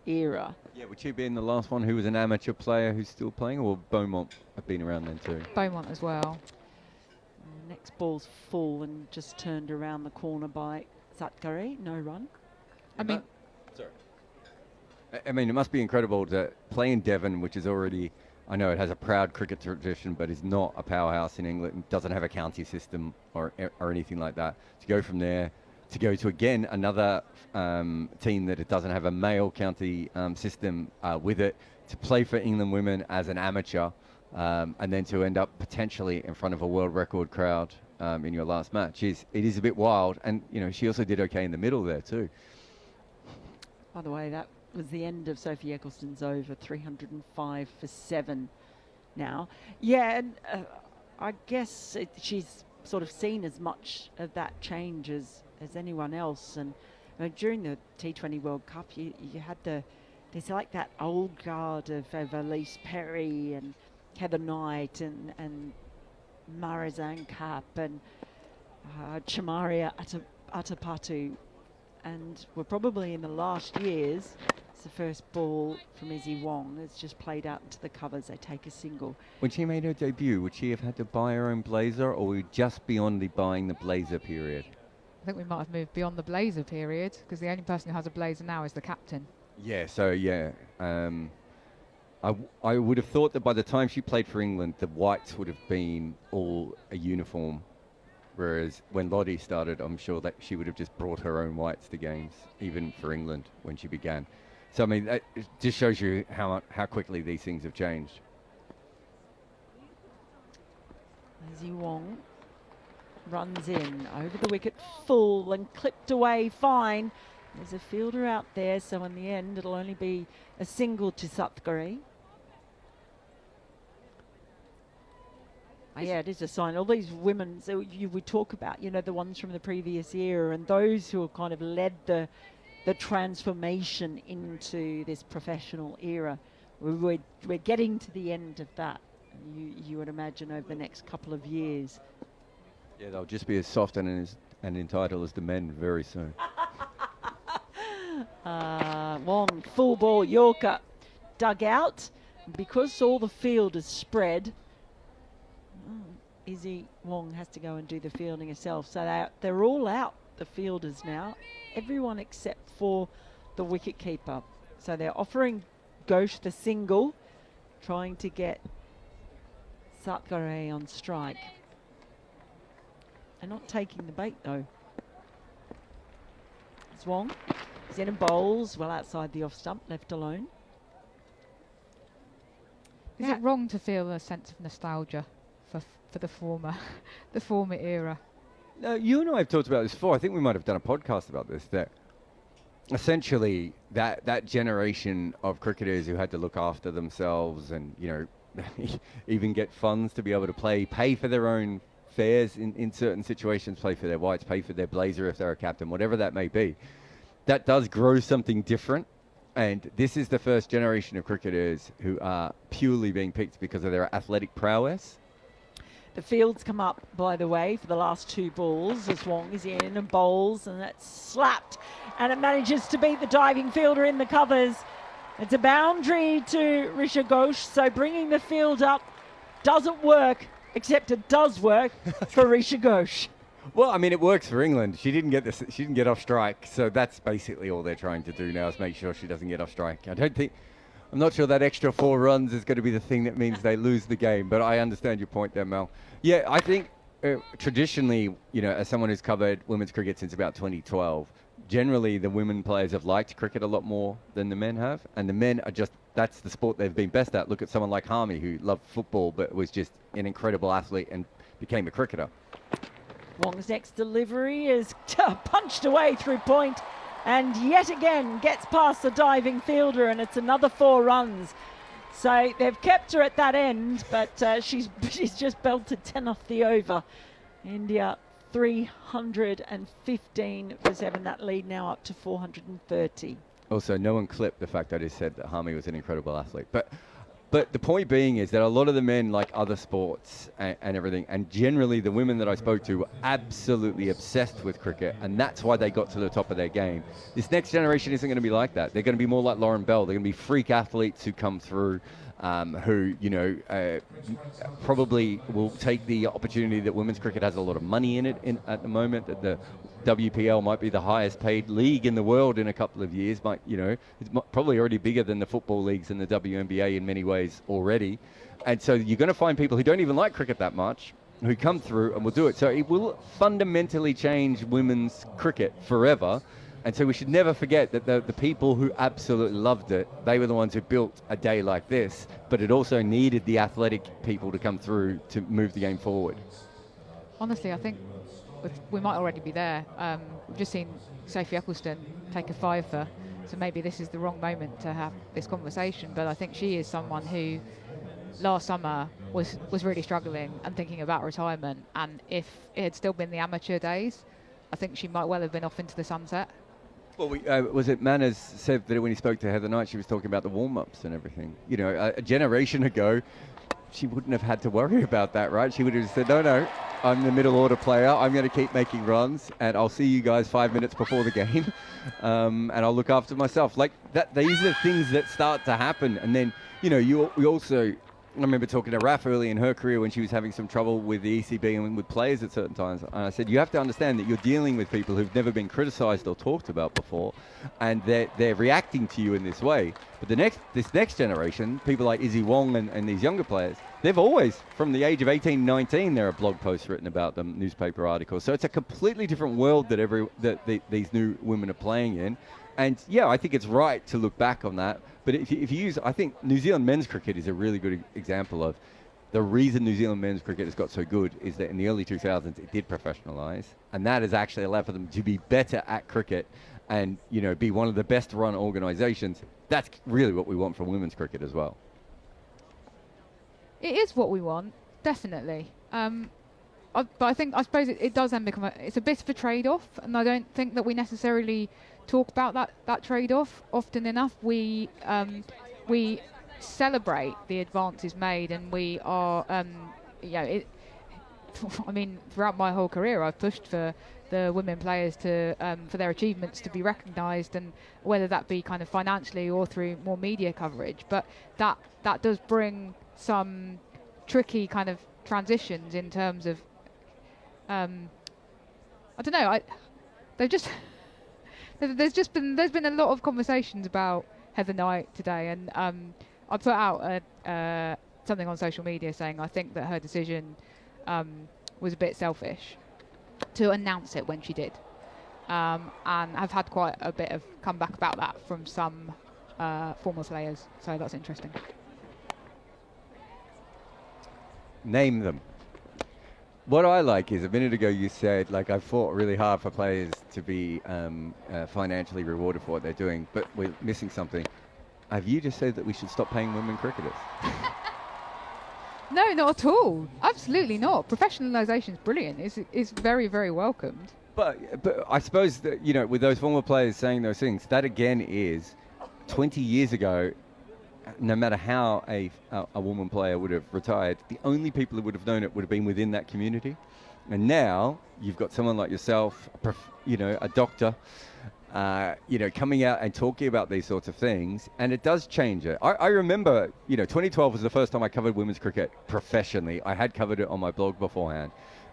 era. Yeah, would she be in the last one who was an amateur player who's still playing, or Beaumont have been around then too? Beaumont as well. Next ball's full and just turned around the corner by Satgare. No run. I mean, sorry. I mean, it must be incredible to play in Devon, which is already, I know it has a proud cricket tradition, but is not a powerhouse in England, doesn't have a county system or anything like that. To go from there to go to, again, another team that it doesn't have a male county system with it, to play for England women as an amateur, and then to end up potentially in front of a world record crowd in your last match, it is a bit wild. And, you know, she also did okay in the middle there too. By the way, that was the end of Sophie Eccleston's over, 305 for 7 now. Yeah, and I guess she's sort of seen as much of that change as anyone else. And during the T20 World Cup, you had there's like that old guard of Elise Perry and Heather Knight and Marizanne Kapp and Chamaria Atapatu. And we're probably in the last years, it's the first ball from Izzy Wong. It's just played out into the covers. They take a single. When she made her debut, would she have had to buy her own blazer, or were we just beyond the buying the blazer period? I think we might have moved beyond the blazer period, because the only person who has a blazer now is the captain. Yeah, so yeah. I would have thought that by the time she played for England, the whites would have been all a uniform. Whereas when Lottie started, I'm sure that she would have just brought her own whites to games, even for England when she began. So, I mean, that just shows you how quickly these things have changed. Izzy Wong runs in over the wicket, full and clipped away fine. There's a fielder out there, so in the end it'll only be a single to Satgare. Yeah, it is a sign. All these women, so we talk about, you know, the ones from the previous era, and those who have kind of led the transformation into this professional era. We're getting to the end of that. You would imagine over the next couple of years. Yeah, they'll just be as soft and entitled as the men very soon. Wong, full ball, Yorker, dug out. Because all the field is spread, Izzy Wong has to go and do the fielding herself. So they're all out, the fielders now. Everyone except for the wicketkeeper. So they're offering Ghosh the single, trying to get Satgare on strike. They're not taking the bait though. Wong is in and bowls well outside the off stump, left alone. Is it wrong to feel a sense of nostalgia for the former era? You and I have talked about this before. I think we might have done a podcast about this, that essentially that generation of cricketers who had to look after themselves and, you know, even get funds to be able to pay for their own fares in certain situations, play for their whites, pay for their blazer if they're a captain, whatever that may be. That does grow something different. And this is the first generation of cricketers who are purely being picked because of their athletic prowess. The field's come up, by the way, for the last 2 balls as Wong is in and bowls, and that's slapped, and it manages to beat the diving fielder in the covers. It's a boundary to Risha Ghosh, so bringing the field up doesn't work, except it does work for Risha Ghosh. Well, I mean, it works for England. She didn't get off strike, so that's basically all they're trying to do now is make sure she doesn't get off strike. I'm not sure that extra 4 runs is going to be the thing that means they lose the game, but I understand your point there, Mel. Yeah, I think traditionally, as someone who's covered women's cricket since about 2012, generally the women players have liked cricket a lot more than the men have, and the men are that's the sport they've been best at. Look at someone like Harmy, who loved football but was just an incredible athlete and became a cricketer. Wong's next delivery is punched away through point, and yet again gets past the diving fielder, and it's another 4 runs. So they've kept her at that end, but she's just belted 10 off the over. India 315 for 7. That lead now up to 430. Also, no one clipped the fact I just said that Harmy was an incredible athlete. But the point being is that a lot of the men like other sports and everything, and generally the women that I spoke to were absolutely obsessed with cricket, and that's why they got to the top of their game. This next generation isn't going to be like that. They're going to be more like Lauren Bell. They're going to be freak athletes who come through, who probably will take the opportunity that women's cricket has a lot of money in it at the moment, that the WPL might be the highest paid league in the world in a couple of years. It's probably already bigger than the football leagues and the WNBA in many ways already. And so you're going to find people who don't even like cricket that much who come through and will do it. So it will fundamentally change women's cricket forever. And so we should never forget that the people who absolutely loved it, they were the ones who built a day like this, but it also needed the athletic people to come through to move the game forward. Honestly, I think we might already be there. We've just seen Sophie Eccleston take a 5-fer, so maybe this is the wrong moment to have this conversation, but I think she is someone who last summer was really struggling and thinking about retirement, and if it had still been the amateur days, I think she might well have been off into the sunset. Well, was it Manners said that when he spoke to Heather Knight, she was talking about the warm-ups and everything. A generation ago, she wouldn't have had to worry about that, right? She would have said, no, I'm the middle order player. I'm going to keep making runs, and I'll see you guys 5 minutes before the game, and I'll look after myself. Like that, these are things that start to happen. And then, we also, I remember talking to Raf early in her career when she was having some trouble with the ECB and with players at certain times. And I said, you have to understand that you're dealing with people who've never been criticised or talked about before, and they're reacting to you in this way. But this next generation, people like Izzy Wong and these younger players, they've always, from the age of 18, 19, there are blog posts written about them, newspaper articles. So it's a completely different world that these new women are playing in. And yeah, I think it's right to look back on that. But if you use, I think New Zealand men's cricket is a really good example of the reason New Zealand men's cricket has got so good is that in the early 2000s it did professionalise, and that has actually allowed for them to be better at cricket and be one of the best run organisations. That's really what we want from women's cricket as well. It is what we want, definitely. But I suppose it does then become it's a bit of a trade-off, and I don't think that we necessarily talk about that trade-off often enough. We celebrate the advances made, and we are, I mean, throughout my whole career, I've pushed for the women players to for their achievements to be recognised, and whether that be kind of financially or through more media coverage. But that does bring some tricky kind of transitions in terms of I don't know. There's been a lot of conversations about Heather Knight today, and I put out something on social media saying I think that her decision was a bit selfish to announce it when she did, and I've had quite a bit of comeback about that from some former players, so that's interesting. Name them. What I like is, a minute ago you said, I fought really hard for players to be financially rewarded for what they're doing, but we're missing something. Have you just said that we should stop paying women cricketers? No, not at all. Absolutely not. Professionalisation is brilliant. It's very, very welcomed. But I suppose that, with those former players saying those things, that again is 20 years ago, no matter how a woman player would have retired, the only people who would have known it would have been within that community. And now you've got someone like yourself, a doctor, coming out and talking about these sorts of things, and it does change it. I remember, 2012 was the first time I covered women's cricket professionally. I had covered it on my blog beforehand,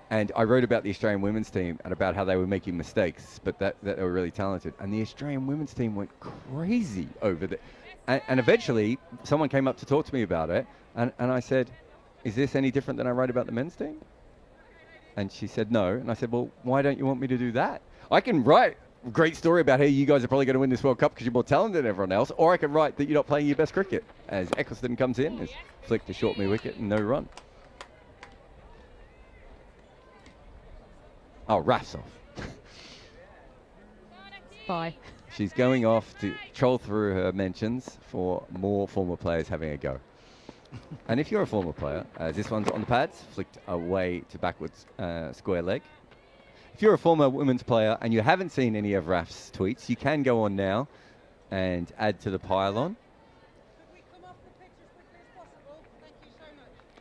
and I wrote about the Australian women's team and about how they were making mistakes, but that they were really talented. And the Australian women's team went crazy over that. And eventually, someone came up to talk to me about it, and I said, is this any different than I write about the men's team? And she said no. And I said, well, why don't you want me to do that? I can write a great story about how you guys are probably going to win this World Cup because you're more talented than everyone else, or I can write that you're not playing your best cricket. As Nicholson comes in, has flicked a short mid-wicket and no run. Oh, Raf's off. Bye. She's going off to troll through her mentions for more former players having a go. And if you're a former player, this one's on the pads, flicked away to backwards square leg. If you're a former women's player and you haven't seen any of Raf's tweets, you can go on now and add to the pylon.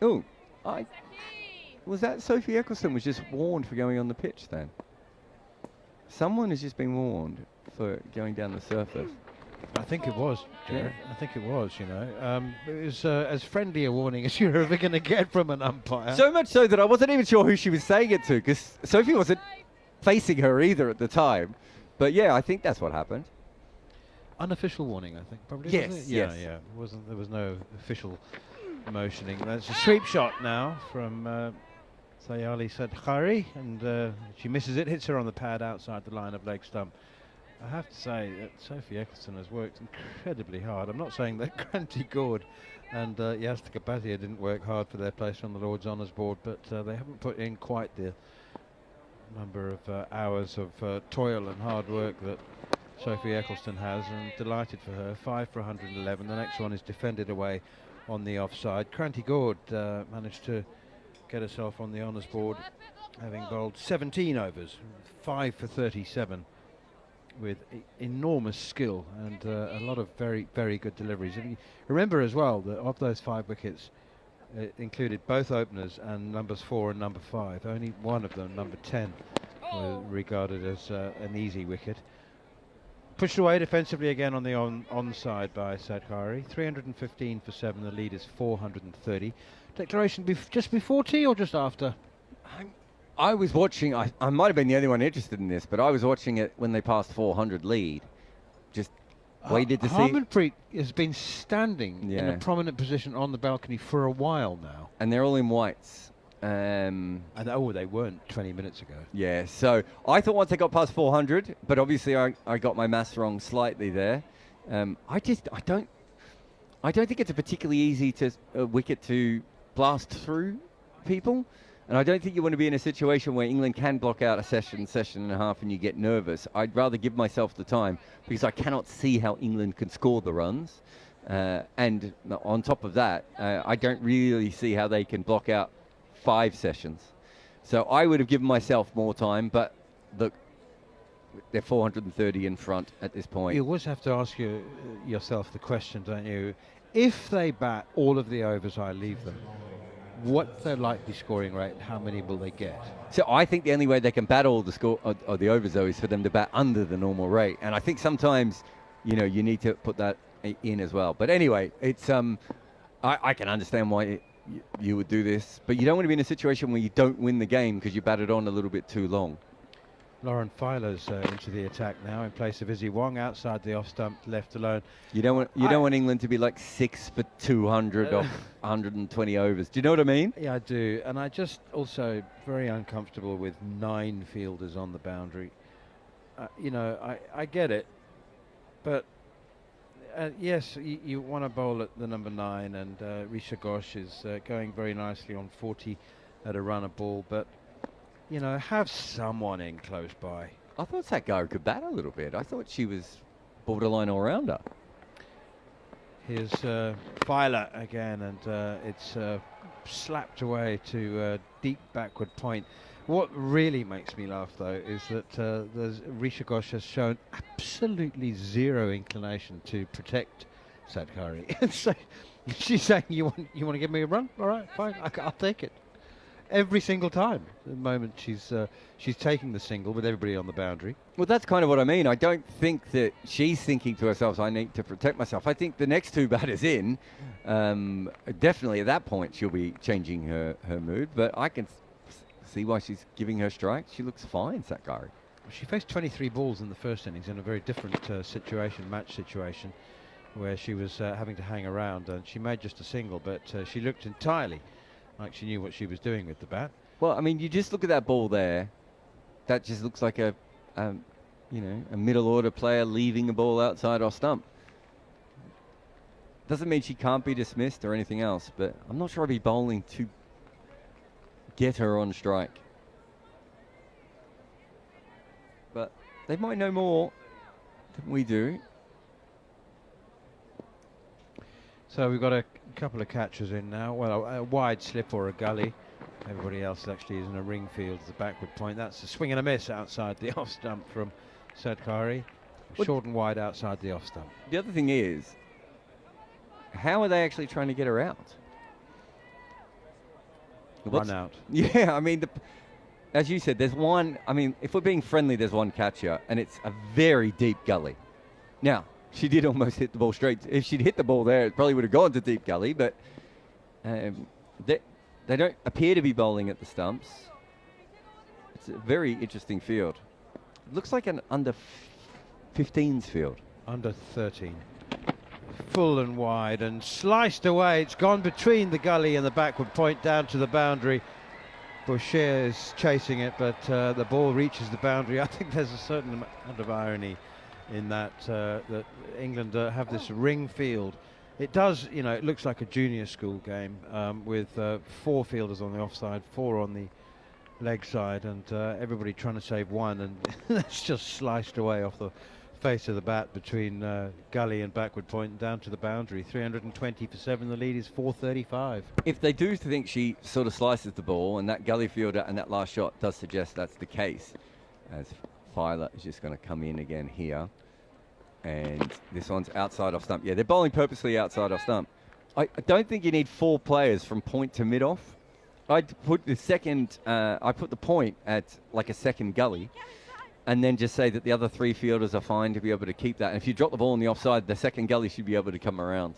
Oh, was that Sophie Eccleston was just warned for going on the pitch then? Someone has just been warned for going down the surface. I think it was, Jarrod. I think it was, It was as friendly a warning as you're ever going to get from an umpire. So much so that I wasn't even sure who she was saying it to, because Sophie wasn't facing her either at the time. But yeah, I think that's what happened. Unofficial warning, I think, probably. Yes, was it? yes. Yeah. There was no official motioning. That's a sweep shot now from Sayali Sadkhari, and she misses it, hits her on the pad outside the line of leg stump. I have to say that Sophie Eccleston has worked incredibly hard. I'm not saying that Granty Gord and Yastika Bhatia didn't work hard for their place on the Lord's Honours Board, but they haven't put in quite the number of hours of toil and hard work that Sophie Eccleston has, and delighted for her. 5 for 111. The next one is defended away on the offside. Granty Gord managed to get herself on the Honours Board, having bowled 17 overs, 5 for 37. With enormous skill and a lot of very, very good deliveries. And you remember as well that of those 5 wickets, it included both openers and numbers 4 and number 5. Only one of them, number 10, was regarded as an easy wicket. Pushed away defensively again on the onside by Sadkhari. 315 for 7. The lead is 430. Declaration just before tea or just after? I was watching, I might have been the only one interested in this, but I was watching it when they passed 400 lead. Just waited to see. Harmanpreet has been standing in a prominent position on the balcony for a while now. And they're all in whites. And they weren't 20 minutes ago. Yeah, so I thought once they got past 400, but obviously I got my maths wrong slightly there. I don't think it's a particularly easy wicket to blast through people. And I don't think you want to be in a situation where England can block out a session and a half and you get nervous. I'd rather give myself the time because I cannot see how England can score the runs. And on top of that, I don't really see how they can block out 5 sessions. So I would have given myself more time, but look, they're 430 in front at this point. You always have to ask yourself the question, don't you? If they bat all of the overs I leave them, what's their likely scoring rate? How many will they get? So I think the only way they can bat all the score or the overs though is for them to bat under the normal rate. And I think sometimes, you need to put that in as well. But anyway, it's I can understand why you would do this, but you don't want to be in a situation where you don't win the game because you batted on a little bit too long. Lauren Filer's into the attack now in place of Izzy Wong outside the off stump, left alone. You don't want England to be like 6 for 200 off 120 overs. Do you know what I mean? Yeah, I do. And I just also very uncomfortable with 9 fielders on the boundary. I get it, but yes, you want to bowl at the number 9, and Risha Ghosh is going very nicely on 40 at a run a ball, but have someone in close by. I thought Sadkhari could bat a little bit. I thought she was borderline all-rounder. Here's Filer again, and it's slapped away to deep backward point. What really makes me laugh, though, is that Risha Ghosh has shown absolutely zero inclination to protect Sadhari. So she's saying, you want to give me a run? All right, fine, I'll take it. Every single time. The moment she's taking the single with everybody on the boundary. Well, that's kind of what I mean. I don't think that she's thinking to herself, I need to protect myself. I think the next two batters in, definitely at that point she'll be changing her mood, but I can see why she's giving her strike. She looks fine, Sadhari. She faced 23 balls in the first innings in a very different match situation, where she was having to hang around, and she made just a single, but she looked entirely like she knew what she was doing with the bat. Well, I mean, you just look at that ball there. That just looks like a middle order player leaving a ball outside off stump. Doesn't mean she can't be dismissed or anything else, but I'm not sure I'd be bowling to get her on strike. But they might know more than we do. So we've got a couple of catchers in now. Well, a wide slip or a gully. Everybody else actually is in a ring field as a backward point. That's a swing and a miss outside the off stump from Sadhari. Short and wide outside the off stump. The other thing is, how are they actually trying to get her out? Run out. Yeah, I mean, as you said, there's one. I mean, if we're being friendly, there's one catcher, and it's a very deep gully. Now, she did almost hit the ball straight. If she'd hit the ball there, it probably would have gone to deep gully, but they don't appear to be bowling at the stumps. It's a very interesting field. It looks like an under 15s field. Under 13. Full and wide and sliced away. It's gone between the gully and the backward point down to the boundary. Boucher is chasing it, but the ball reaches the boundary. I think there's a certain amount of irony in that that England have this ring field. It does, it looks like a junior school game with 4 fielders on the offside, 4 on the leg side, and everybody trying to save one, and that's just sliced away off the face of the bat between gully and backward point and down to the boundary. 320 for 7. The lead is 435. If they do think she sort of slices the ball, and that gully fielder and that last shot does suggest that's the case, as Filer is just going to come in again here. And this one's outside off stump. Yeah, they're bowling purposely outside off stump. I don't think you need 4 players from point to mid-off. I'd put the second, I put the point at like a second gully, and then just say that the other 3 fielders are fine to be able to keep that. And if you drop the ball on the offside, the second gully should be able to come around.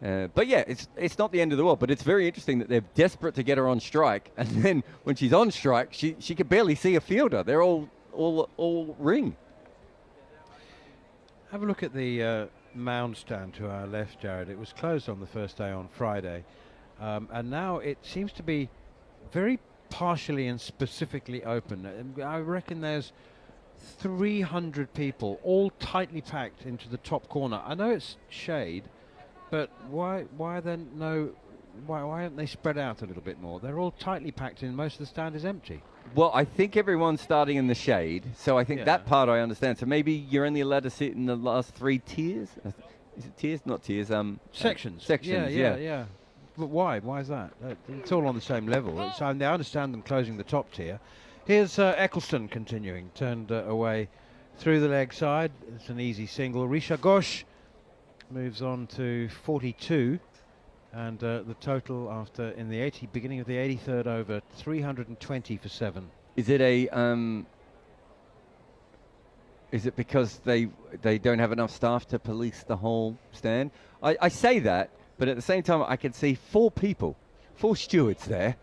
But yeah, it's not the end of the world, but it's very interesting that they're desperate to get her on strike, and then when she's on strike, she could barely see a fielder. They're all ring. Have a look at the mound stand to our left, Jarrod. It was closed on the first day on Friday, and now it seems to be very partially and specifically open. I reckon there's 300 people, all tightly packed into the top corner. I know it's shade, but why aren't they spread out a little bit more? They're all tightly packed in. Most of the stand is empty. Well, I think everyone's starting in the shade, so I think that part I understand. So maybe you're only allowed to sit in the last 3 tiers? Is it tiers? Not tiers. Sections. Sections, yeah. But why? Why is that? It's all on the same level. I understand them closing the top tier. Here's Nicholson continuing, turned away through the leg side. It's an easy single. Risha Ghosh moves on to 42. And the total after beginning of the 83rd over, 320 for 7. Is it is it because they don't have enough staff to police the whole stand? I say that, but at the same time I can see 4 people, 4 stewards there,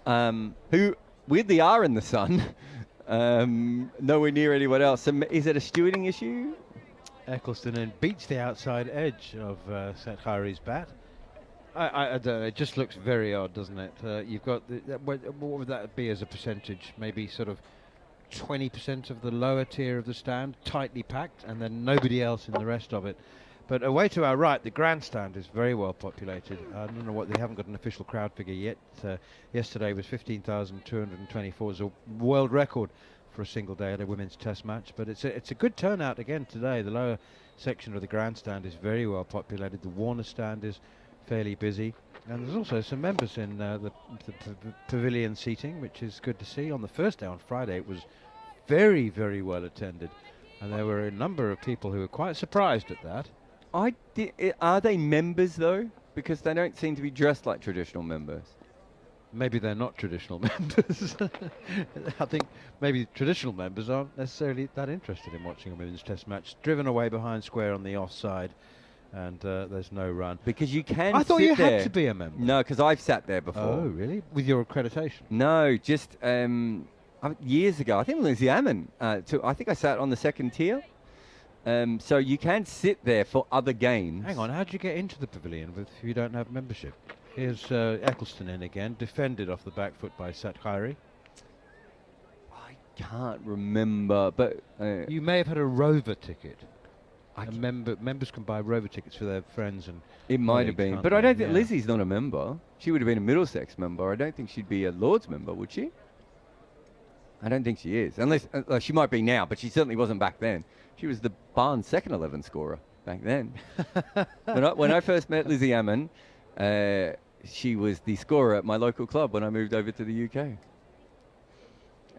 who with the R in the sun, nowhere near anyone else. So is it a stewarding issue? Eccleston then beats the outside edge of Sadhari's bat. I don't know, it just looks very odd, doesn't it? You've got, what would that be as a percentage? Maybe sort of 20% of the lower tier of the stand, tightly packed, and then nobody else in the rest of it. But away to our right, the grandstand is very well populated. I don't know what, they haven't got an official crowd figure yet. Yesterday was 15,224. It's a world record for a single day at a women's test match. But it's a good turnout again today. The lower section of the grandstand is very well populated. The Warner stand is fairly busy, and there's also some members in the pavilion seating, which is good to see. On the first day on Friday it was very, very well attended, and there were a number of people who were quite surprised at that. Are they members though? Because they don't seem to be dressed like traditional members. Maybe they're not traditional members. I think maybe traditional members aren't necessarily that interested in watching a women's test match. Driven away behind square on the offside, and there's no run. Because you can. I thought sit you there. had to be a member. No, because I've sat there before. Oh, really? With your accreditation? No, just years ago. I think Lizzie Ammon. I think I sat on the second tier. So you can sit there for other games. Hang on, how did you get into the pavilion if you don't have membership? Here's Eccleston in again, defended off the back foot by Satkhairi. I can't remember, but you may have had a Rover ticket. Members can buy Rover tickets for their friends, and it might have been. But I don't think Lizzie's not a member. She would have been a Middlesex member. I don't think she'd be a Lords member, would she? I don't think she is, unless she might be now, but she certainly wasn't back then. She was the Barnes second 11 scorer back then. when I first met Lizzie Ammon, she was the scorer at my local club when I moved over to the UK.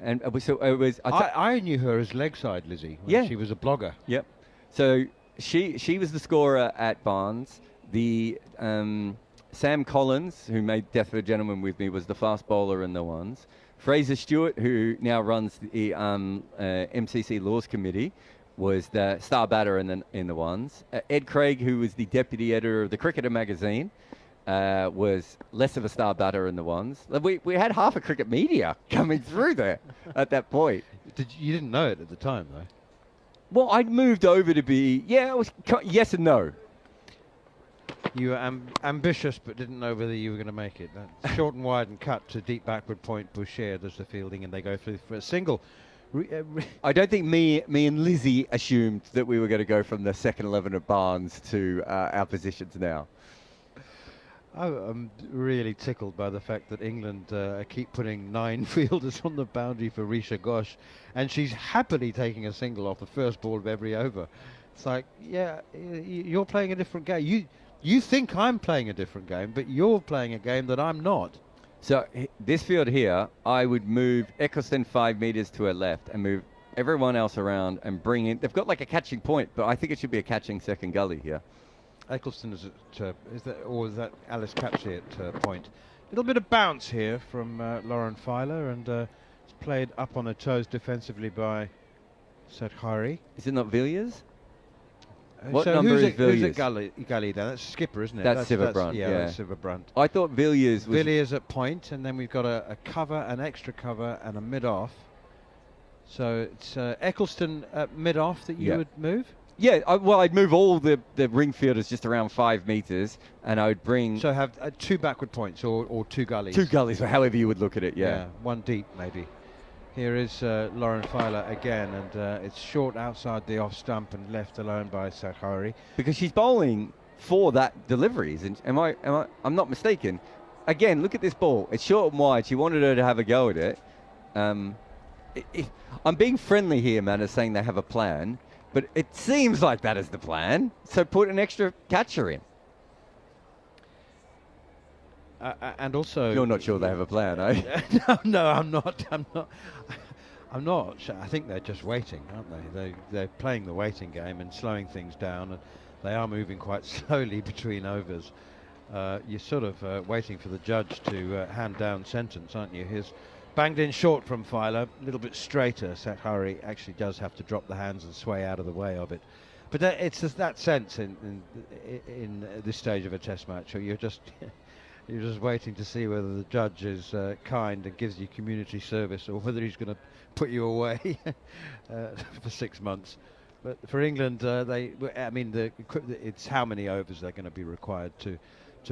And so it was. I knew her as Legside Lizzie. When she was a blogger. Yep. So she was the scorer at Barnes. The Sam Collins, who made Death of a Gentleman with me, was the fast bowler in the ones. Fraser Stewart, who now runs the MCC Laws Committee, was the star batter in the ones. Ed Craig, who was the deputy editor of the Cricketer magazine, was less of a star batter in the ones. We had half a cricket media coming through there at that point. You didn't know it at the time, though? Well, I'd moved over to be, it was yes and no. You were ambitious, but didn't know whether you were going to make it. Short and wide and cut to deep backward point. Boucher does the fielding, and they go for a single. I don't think me and Lizzie assumed that we were going to go from the second 11 at Barnes to our positions now. I'm really tickled by the fact that England keep putting 9 fielders on the boundary for Risha Ghosh, and she's happily taking a single off the first ball of every over. It's like, you're playing a different game. You think I'm playing a different game, but you're playing a game that I'm not. So this field here, I would move Eccleston 5 metres to her left and move everyone else around and bring in. They've got like a catching point, but I think it should be a catching second gully here. Eccleston is is that Alice Capsey at point? A little bit of bounce here from Lauren Filer, and it's played up on her toes defensively by Satkhairi. Is it not Villiers? What number is Villiers? Who's at gully there? That's Skipper, isn't it? That's Siverbrunt. Yeah, that's Siverbrunt. I thought Villiers was... Villiers at point, and then we've got a cover, an extra cover, and a mid-off. So it's Eccleston at mid-off that you would move? Yeah, I'd move all the ring fielders just around 5 metres, and I would bring... So have 2 backward points or 2 gullies? 2 gullies, or however you would look at it, Yeah, 1 deep maybe. Here is Lauren Filer again, and it's short outside the off stump and left alone by Satkhairi. Because she's bowling for that deliveries, and I'm not mistaken. Again, look at this ball. It's short and wide. She wanted her to have a go at it. I'm being friendly here, man, as saying they have a plan, but it seems like that is the plan. So put an extra catcher in. And also, you're not sure they have a plan, eh? No, I'm not. I'm not. I think they're just waiting, aren't they? They're playing the waiting game and slowing things down, and they are moving quite slowly between overs. You're sort of waiting for the judge to hand down sentence, aren't you? Here's banged in short from Filer, a little bit straighter. Satkhairi actually does have to drop the hands and sway out of the way of it. But it's just that sense in this stage of a test match, or you're just waiting to see whether the judge is kind and gives you community service, or whether he's going to put you away for 6 months. But for England, it's how many overs they're going to be required to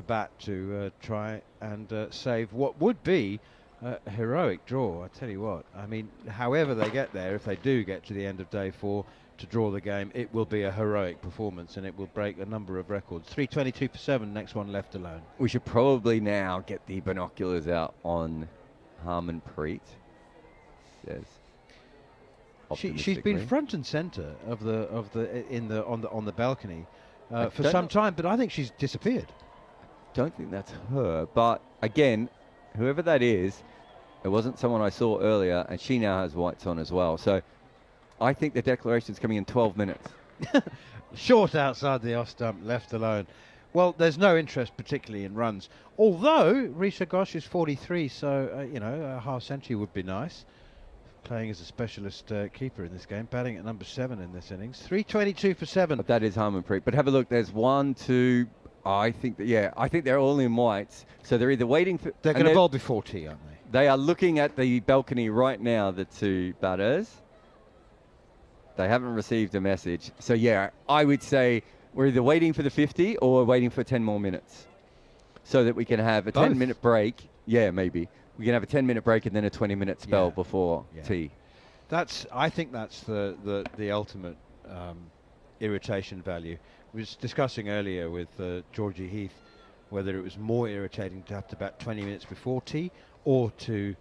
bat to try and save what would be a heroic draw. I tell you what, I mean, however they get there, if they do get to the end of day 4 to draw the game, it will be a heroic performance, and it will break a number of records. 322 for 7, next one left alone. We should probably now get the binoculars out on Harmanpreet. Yes. She's been front and centre on the balcony for some time, but I think she's disappeared. Don't think that's her, but again, whoever that is, it wasn't someone I saw earlier, and she now has whites on as well. So I think the declaration's coming in 12 minutes. Short outside the off stump, left alone. Well, there's no interest particularly in runs. Although Risha Ghosh is 43, so, you know, a half century would be nice. Playing as a specialist keeper in this game, batting at number 7 in this innings. 322 for 7. But that is Harmanpreet. But have a look. There's 1, 2. I think they're all in whites. So they're either waiting for. They're going to bowl before tea, aren't they? They are looking at the balcony right now. The 2 batters. They haven't received a message. So yeah, I would say we're either waiting for the 50 or waiting for 10 more minutes, so that we can have a 10-minute break. Yeah, maybe. We can have a 10-minute break and then a 20-minute spell before tea. I think that's the ultimate irritation value. We was discussing earlier with Georgie Heath whether it was more irritating to have to bat 20 minutes before tea or to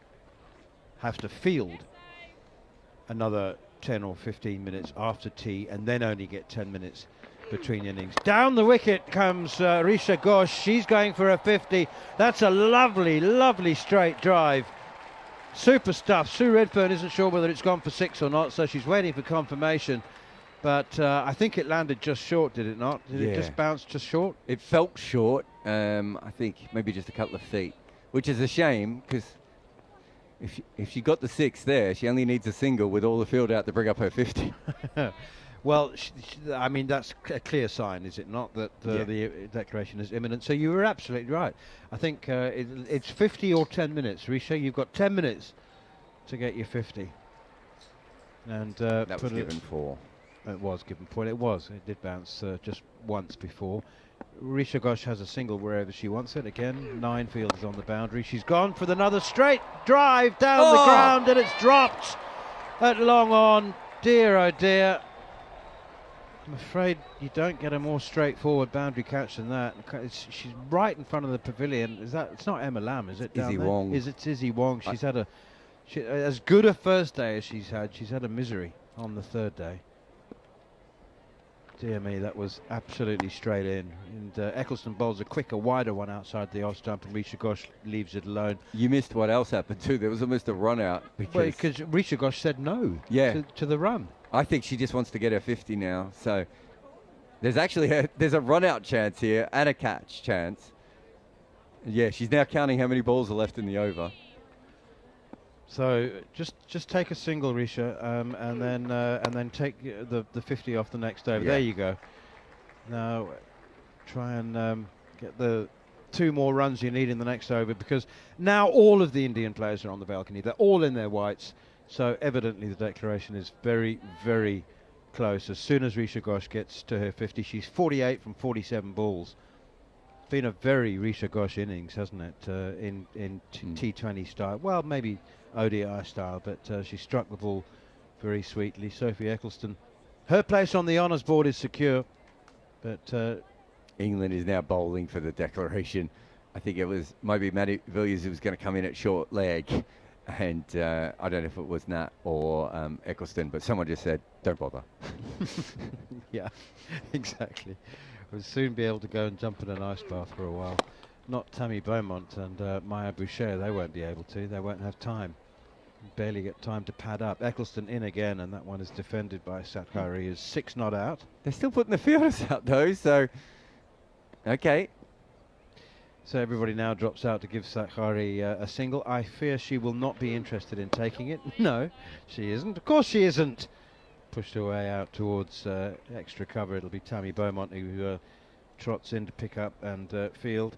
have to field another 10 or 15 minutes after tea and then only get 10 minutes between innings. Down the wicket comes Risha Ghosh. She's going for a 50. That's a lovely, lovely straight drive. Super stuff. Sue Redfern isn't sure whether it's gone for 6 or not, so she's waiting for confirmation. But I think it landed just short, did it not? Did it just bounce just short? It felt short. I think maybe just a couple of feet, which is a shame because if she got the 6 there, she only needs a single with all the field out to bring up her 50. Well, I mean, that's a clear sign, is it not, that the declaration is imminent? So you were absolutely right. I think it's 50 or 10 minutes. Risha, you've got 10 minutes to get your 50. And that was given 4. It was given 4. It was. It did bounce just once before. Risha Ghosh has a single wherever she wants it. Again, 9 fielders on the boundary. She's gone for another straight drive down the ground, and it's dropped at long on. Dear, oh dear. I'm afraid you don't get a more straightforward boundary catch than that. She's right in front of the pavilion. It's not Emma Lamb, is it? Izzy Wong. Is it Izzy Wong? She's had as good a first day as she's had. She's had a misery on the 3rd day. Dear me, that was absolutely straight in. And Eccleston bowls a quicker, wider one outside the off stump, and Risha Ghosh leaves it alone. You missed what else happened too. There was almost a run out because Risha Ghosh said no to the run. I think she just wants to get her 50 now. So there's actually there's a run out chance here and a catch chance. Yeah, she's now counting how many balls are left in the over. So just take a single, Risha, and then take the 50 off the next over. Yeah. There you go. Now try and get the 2 more runs you need in the next over, because now all of the Indian players are on the balcony. They're all in their whites. So evidently the declaration is very, very close. As soon as Risha Ghosh gets to her 50, she's 48 from 47 balls. Been a very Risha Ghosh innings, hasn't it? In T20 style. Well, maybe ODI style, but she struck the ball very sweetly. Sophie Eccleston, her place on the honours board is secure, but England is now bowling for the declaration. I think it was maybe Maddie Villiers who was going to come in at short leg. And I don't know if it was Nat or Eccleston, but someone just said, don't bother. Yeah, exactly. We'll soon be able to go and jump in an ice bath for a while. Not Tammy Beaumont and Maya Boucher, they won't be able to. They won't have time. Barely get time to pad up. Eccleston in again, and that one is defended by Sakhari, is 6 not out. They're still putting the fielders out though, so okay. So everybody now drops out to give Sakhari a single. I fear she will not be interested in taking it. No, she isn't. Of course she isn't. Pushed her way out towards extra cover. It'll be Tammy Beaumont who trots in to pick up and field.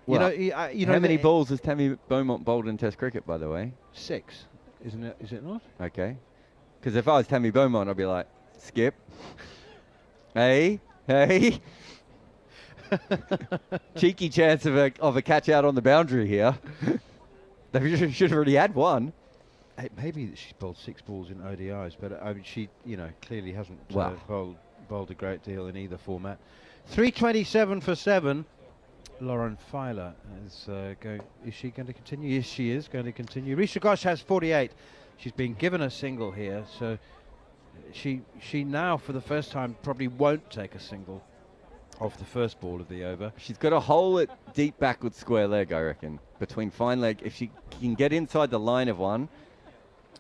Well, how many balls has Tammy Beaumont bowled in Test cricket, by the way? 6, isn't it? Is it not? Okay. Because if I was Tammy Beaumont, I'd be like, skip. Hey. Cheeky chance of a catch out on the boundary here. They should have already had one. Maybe she's bowled 6 balls in ODIs, but I mean, she, clearly hasn't bowled a great deal in either format. 327 for 7. Lauren Filer is going. Is she going to continue? Yes, she is going to continue. Risha Ghosh has 48. She's been given a single here, so she now, for the first time, probably won't take a single off the first ball of the over. She's got to hole it deep backward square leg, I reckon, between fine leg. If she can get inside the line of one,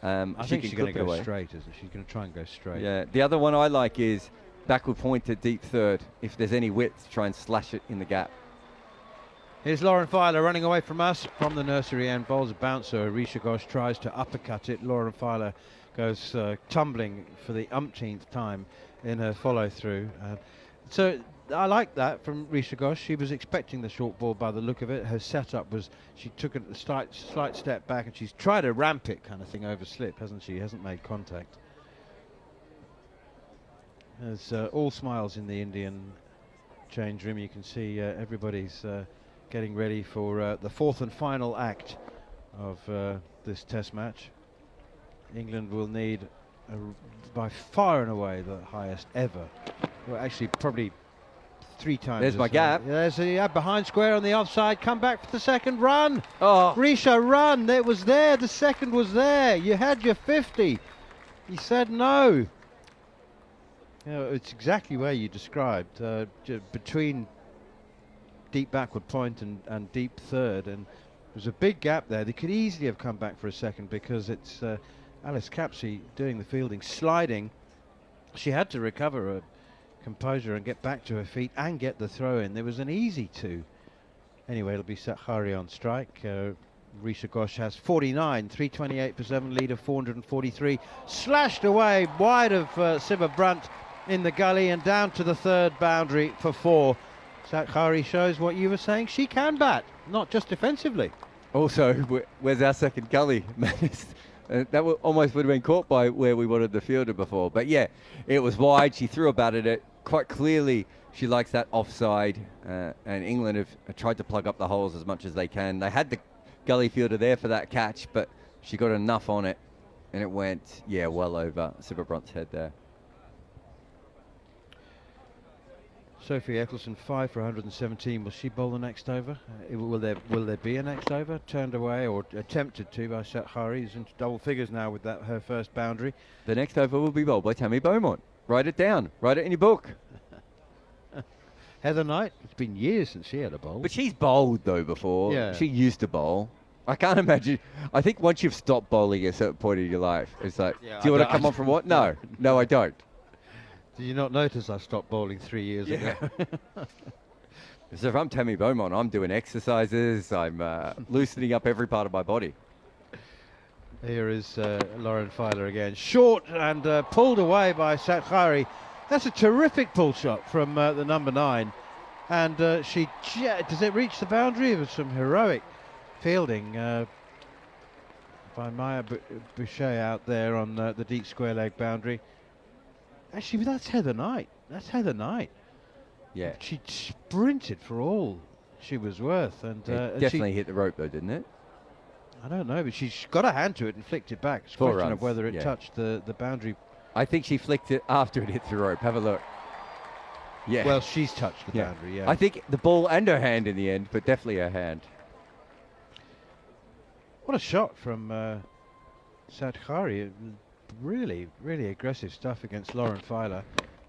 I think she's going to go straight, isn't she? She's going to try and go straight. Yeah. The other one I like is backward point to deep third. If there's any width, try and slash it in the gap. Here's Lauren Filer running away from us from the nursery end. Bowls a bouncer. Risha Ghosh tries to uppercut it. Lauren Filer goes tumbling for the umpteenth time in her follow-through. So I like that from Risha Ghosh. She was expecting the short ball by the look of it. Her setup was she took a slight step back and she's tried to ramp it kind of thing over slip, hasn't she? Hasn't made contact. There's all smiles in the Indian change room. You can see everybody's getting ready for the fourth and final act of this test match. England will need by far and away the highest ever. Well, actually probably 3 times. There's my gap. There's a behind square on the offside. Come back for the second run. Oh, Risha, run. It was there. The second was there. You had your 50. He said no. You know, it's exactly where you described, between deep backward point and deep third, and there's a big gap there. They could easily have come back for a second because it's Alice Capsey doing the fielding, sliding. She had to recover her composure and get back to her feet and get the throw in. There was an easy 2. Anyway, it'll be Sakhari on strike. Risha Ghosh has 49, 328 for 7, lead of 443. Slashed away wide of Siva Brunt in the gully and down to the third boundary for 4. Sakhari shows what you were saying. She can bat, not just defensively. also, where's our second gully? That almost would have been caught by where we wanted the fielder before. But yeah, it was wide. She threw a bat at it. Quite clearly, she likes that offside. And England have tried to plug up the holes as much as they can. They had the gully fielder there for that catch, but she got enough on it. And it went, yeah, well over Siva Brunt's head there. Sophie Eccleston 5 for 117. Will she bowl the next over? Will there be a next over? Turned away or attempted to by Sakhari. He's into double figures now with that her first boundary. The next over will be bowled by Tammy Beaumont. Write it down. Write it in your book. Heather Knight. It's been years since she had a bowl. But she's bowled though before. Yeah. She used to bowl. I can't imagine. I think once you've stopped bowling at a certain point in your life, it's like, Yeah, do you want to come on from what? No. No, I don't. Did you not notice I stopped bowling 3 years ago? So if I'm Tammy Beaumont, I'm doing exercises. I'm loosening up every part of my body. Here is Lauren Filer again. Short and pulled away by Sakhari. That's a terrific pull shot from the number 9. And does it reach the boundary? It was some heroic fielding by Maya Boucher out there on the deep square leg boundary. Actually, that's Heather Knight. That's Heather Knight. Yeah. She sprinted for all she was worth. And It definitely hit the rope though, didn't it? I don't know, but she's got a hand to it and flicked it back. It's a 4 question runs, of whether it yeah. touched the boundary. I think she flicked it after it hit the rope. Have a look. Yeah. Well, she's touched the boundary, yeah. I think the ball and her hand in the end, but definitely her hand. What a shot from Sakhari. Really, really aggressive stuff against Lauren Filer.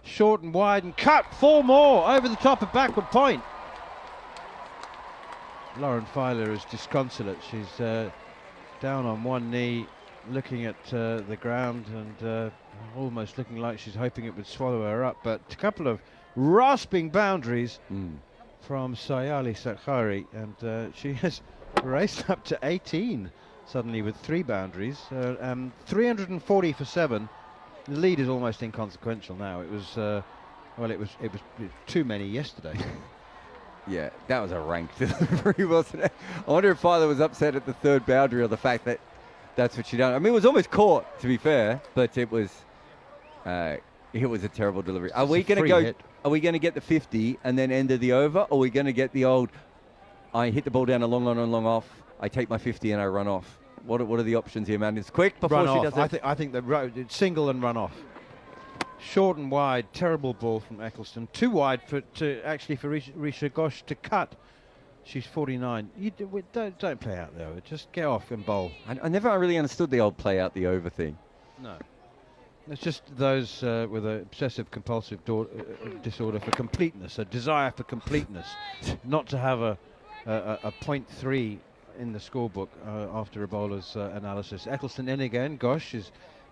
Short and wide and cut. 4 more over the top of backward point. Lauren Filer is disconsolate. She's down on one knee, looking at the ground and almost looking like she's hoping it would swallow her up. But a couple of rasping boundaries from Sayali Sakhari, and she has raced up to 18 suddenly with 3 boundaries. 340 for 7. The lead is almost inconsequential now. It was it was too many yesterday. Yeah, that was a rank delivery, wasn't it? I wonder if Filer was upset at the 3rd boundary or the fact that that's what she done. I mean, it was almost caught, to be fair, but it was a terrible delivery. Are we going to go? Hit. Are we going to get the 50 and then end of the over? Or are we going to get the old? I hit the ball down a long on and long off. I take my 50 and I run off. What are the options here, man? It's quick before she does it. I think it's single and run off. Short and wide, terrible ball from Eccleston. Too wide for Risha Ghosh to cut. She's 49. Don't play out the over. Just get off and bowl. I never really understood the old play out the over thing. No. It's just those with an obsessive compulsive disorder for completeness, a desire for completeness, not to have a 0.3 in the scorebook after a bowler's analysis. Eccleston in again. Ghosh is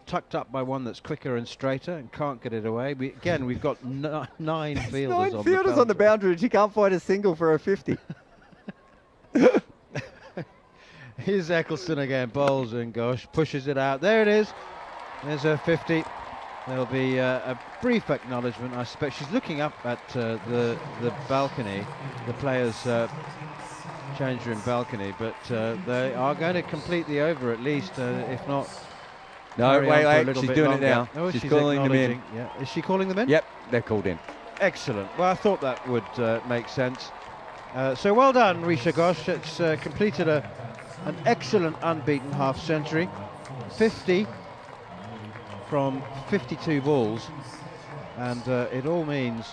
tucked up by one that's quicker and straighter and can't get it away. We've got 9 fielders Nine fielders on the boundary, and she can't find a single for a 50. Here's Nicholson again, bowls and gosh, pushes it out. There it is. There's her 50. There'll be a brief acknowledgement. I suspect she's looking up at the balcony, the players' change room balcony, but they are going to complete the over at least, if not. No, wait, she's doing it now. Oh, she's calling them in. Yeah. Is she calling them in? Yep, they're called in. Excellent. Well, I thought that would make sense. So well done, Risha Ghosh. It's completed an excellent unbeaten half century. 50 from 52 balls, and it all means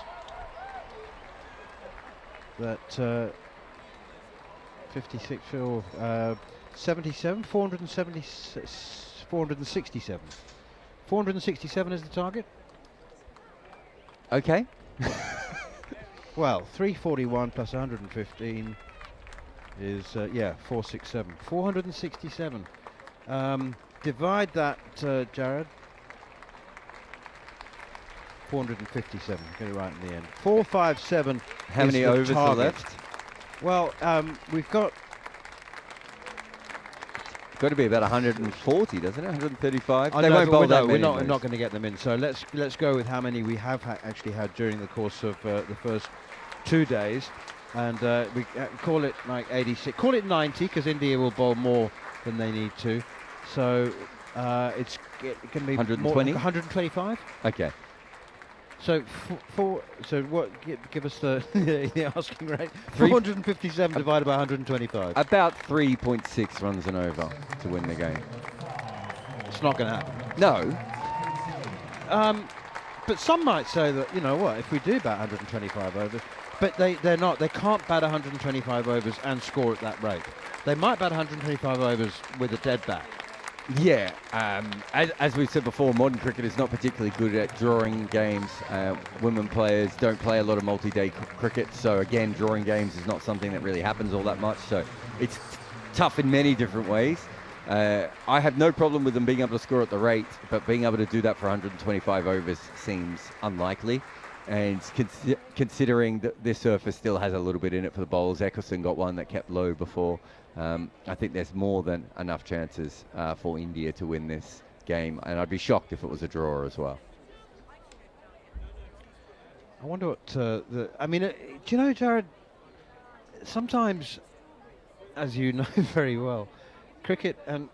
that 56 for 77, 467. 467 is the target. Okay. Well, 341 plus 115 is 467. 467. Divide that, Jarrod. 457. Get it right in the end. 457. How many overs are left? Well, we've got to be about 140, doesn't it? 135. They won't bowl that many. We're not going to get them in. So let's go with how many we have actually had during the course of the first 2 days, and we call it like 86. Call it 90 because India will bowl more than they need to. So it can be 120, 125. Okay. So what? Give us the asking rate. 457 divided by 125. About 3.6 runs and over to win the game. It's not going to happen. No. But some might say that, you know what, if we do bat 125 overs, but they're not. They can't bat 125 overs and score at that rate. They might bat 125 overs with a dead bat. Yeah, as we've said before, modern cricket is not particularly good at drawing games. Women players don't play a lot of multi-day cricket, so again, drawing games is not something that really happens all that much. So it's tough in many different ways. I have no problem with them being able to score at the rate, but being able to do that for 125 overs seems unlikely. And considering that this surface still has a little bit in it for the bowlers, Nicholson got one that kept low before. I think there's more than enough chances for India to win this game, and I'd be shocked if it was a draw as well. I wonder what do you know, Jarrod, sometimes, as you know very well, cricket, and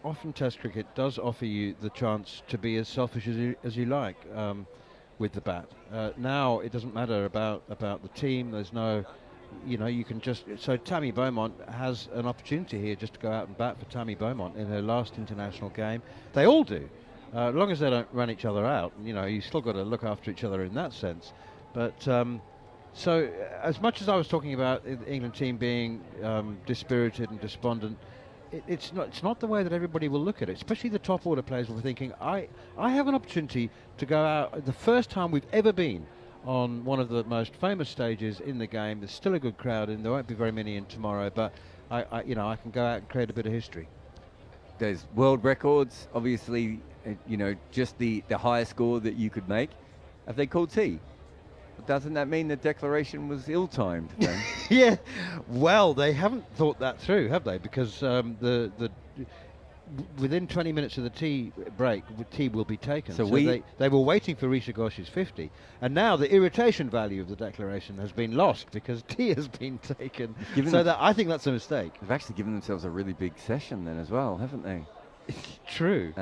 often Test cricket, does offer you the chance to be as selfish as you like with the bat. Now it doesn't matter about the team. There's no, you can just. So Tammy Beaumont has an opportunity here just to go out and bat for Tammy Beaumont in her last international game. They all do, as long as they don't run each other out. You still got to look after each other in that sense. But so as much as I was talking about the England team being dispirited and despondent, it's not the way that everybody will look at it. Especially the top order players will be thinking, I have an opportunity to go out the first time we've ever been on one of the most famous stages in the game. There's still a good crowd in. There won't be very many in tomorrow, but I can go out and create a bit of history. There's world records, obviously. Just the highest score that you could make. Have they called tea? Doesn't that mean the declaration was ill-timed then? Yeah, well, they haven't thought that through, have they? Because within 20 minutes of the tea break, tea will be taken. So they were waiting for Risha Ghosh's 50, and now the irritation value of the declaration has been lost because tea has been taken. I think that's a mistake. They've actually given themselves a really big session then as well, haven't they? True.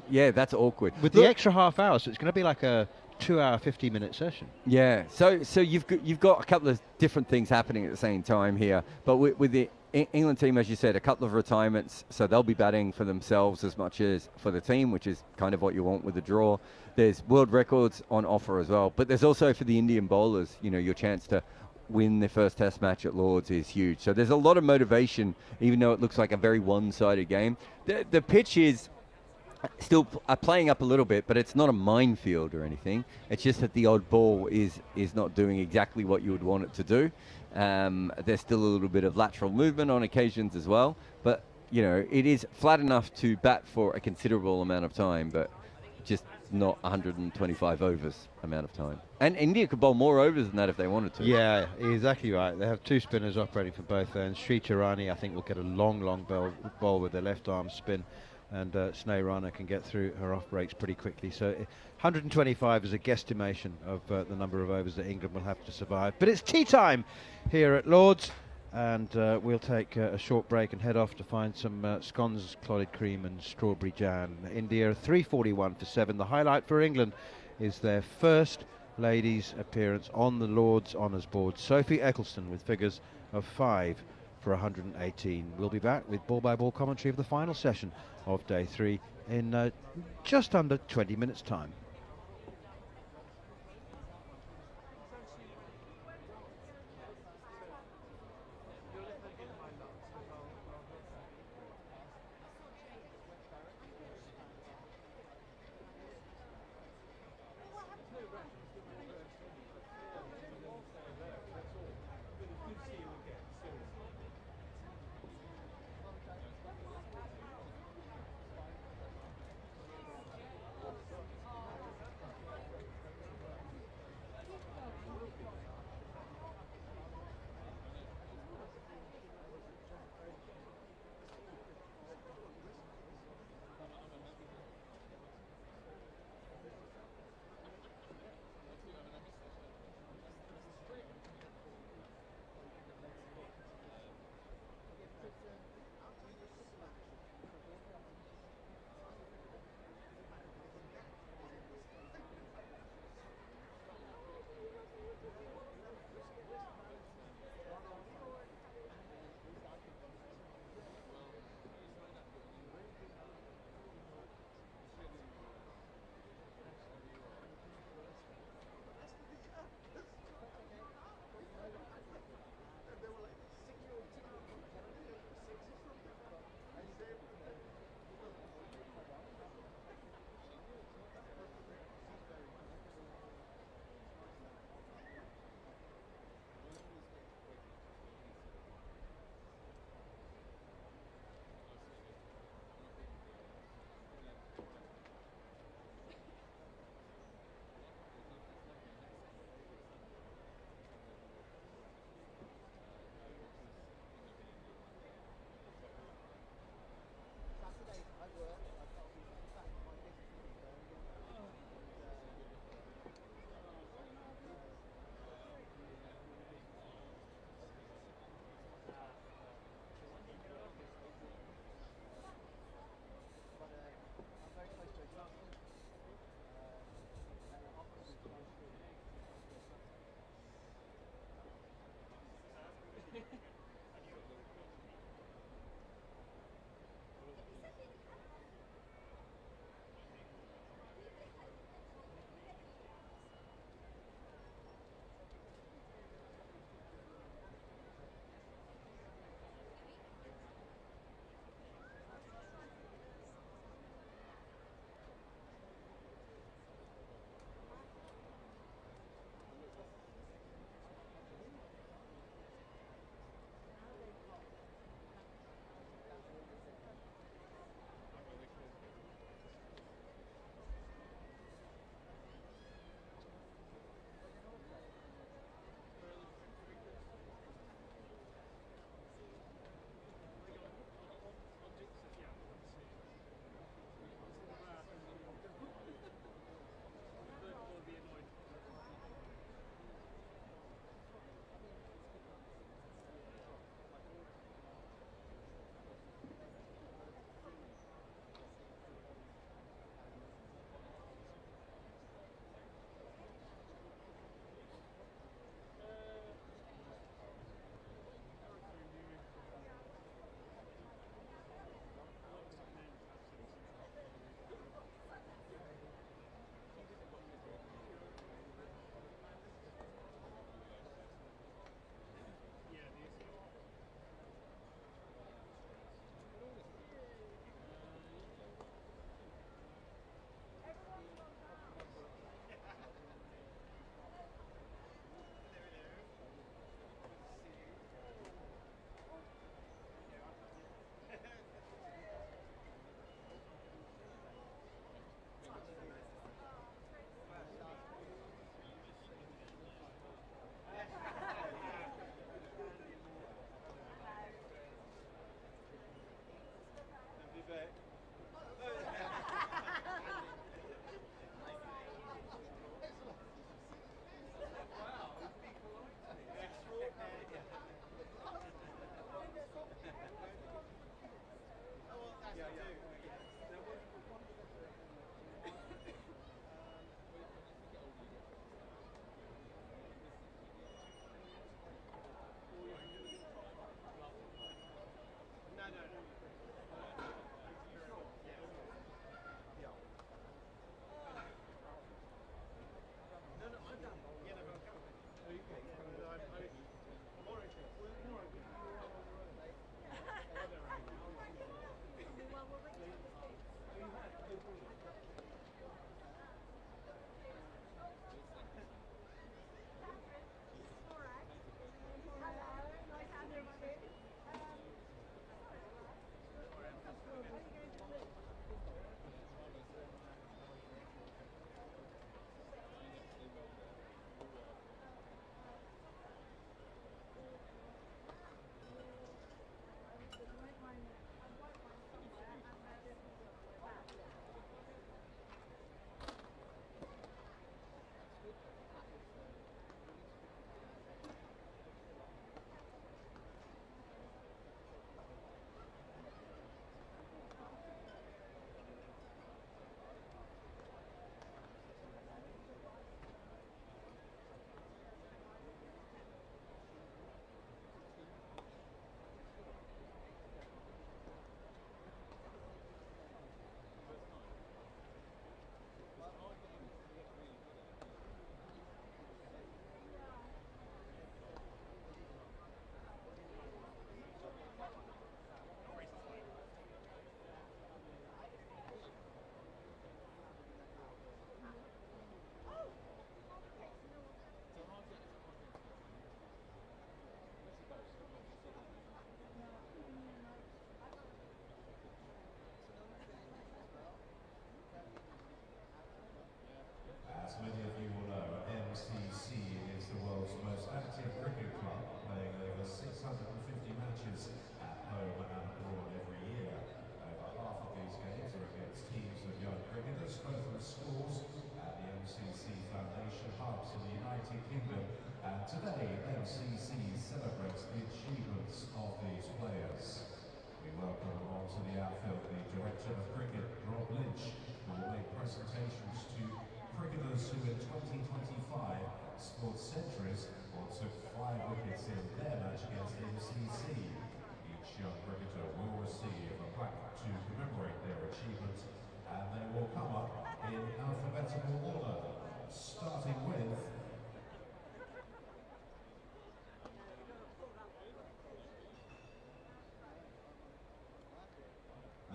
Yeah, that's awkward. With the extra half hour, so it's going to be like a 2-hour, 50-minute session. Yeah. So you've got a couple of different things happening at the same time here, but with the England team, as you said, a couple of retirements, so they'll be batting for themselves as much as for the team, which is kind of what you want with the draw. There's world records on offer as well, but there's also for the Indian bowlers, your chance to win their first Test match at Lord's is huge. So there's a lot of motivation, even though it looks like a very one-sided game. The pitch is still playing up a little bit, but it's not a minefield or anything. It's just that the odd ball is not doing exactly what you would want it to do. There's still a little bit of lateral movement on occasions as well, but you know, it is flat enough to bat for a considerable amount of time, but just not 125 overs amount of time. And India could bowl more overs than that if they wanted to. Yeah, exactly right. They have two spinners operating for both ends. Sri Charani, I think, will get a long bowl with their left arm spin, and Sneh Rana can get through her off breaks pretty quickly. So 125 is a guesstimation of the number of overs that England will have to survive. But it's tea time here at Lord's, and we'll take a short break and head off to find some scones, clotted cream and strawberry jam. India 341 for 7. The highlight for England is their first ladies appearance on the Lord's Honours Board. Sophie Eccleston with figures of 5 for 118. We'll be back with ball-by-ball commentary of the final session of day 3 in just under 20 minutes time.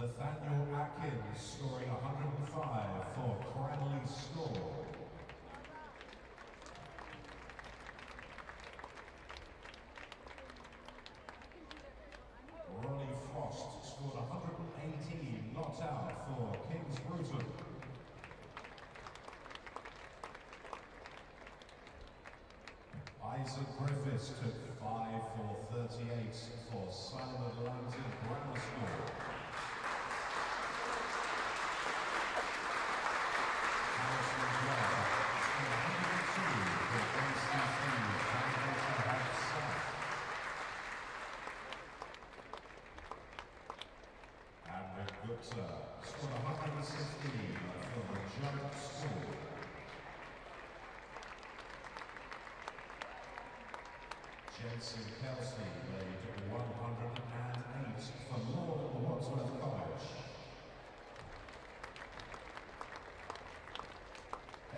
Nathaniel Atkins scoring 105 for Cranley School. Ronnie Frost scored 118, not out for Kings Bruton. Isaac Griffiths took 5 for 38 for Simon Atlantic Grammar School. Alison Blair scored 102 for NCC Foundation House South. Amrit Gupta scored 116 for the Jarrod School. Jensen Kelsey made 108 for Lord Wadsworth College.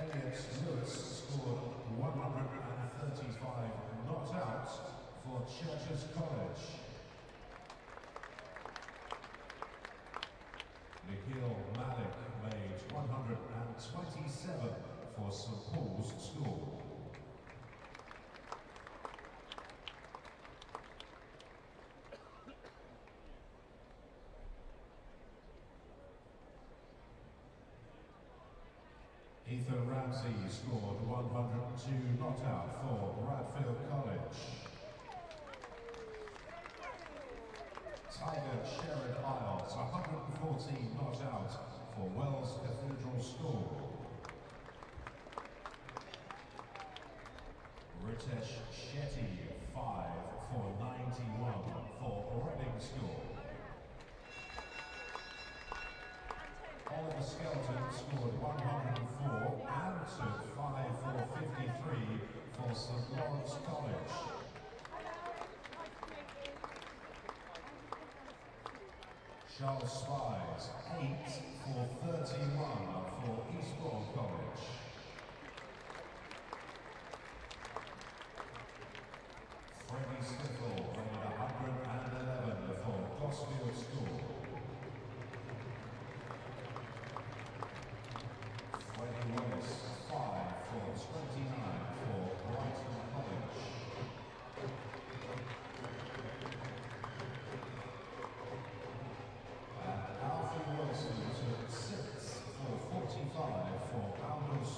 Elliot Lewis scored 135 not out for Churches College. Nikhil Malik made 127 for St Paul's School. Ethan Ramsey scored 102 not out for Bradfield College. Tiger Sherrod Isles 114 not out for Wells Cathedral School. Ritesh Shetty 5 for 91 for Reading School. Oliver Skelton scored 104 and took 5 for 53 for St Lawrence College. Charles Spies 8 for 31 for Eastbourne College. Freddie Stiffle made 111 for Gosfield School. Freddie Willis 5 for 29 for Brighton College. And Alfie Wilson took 6 for 45 for Aldous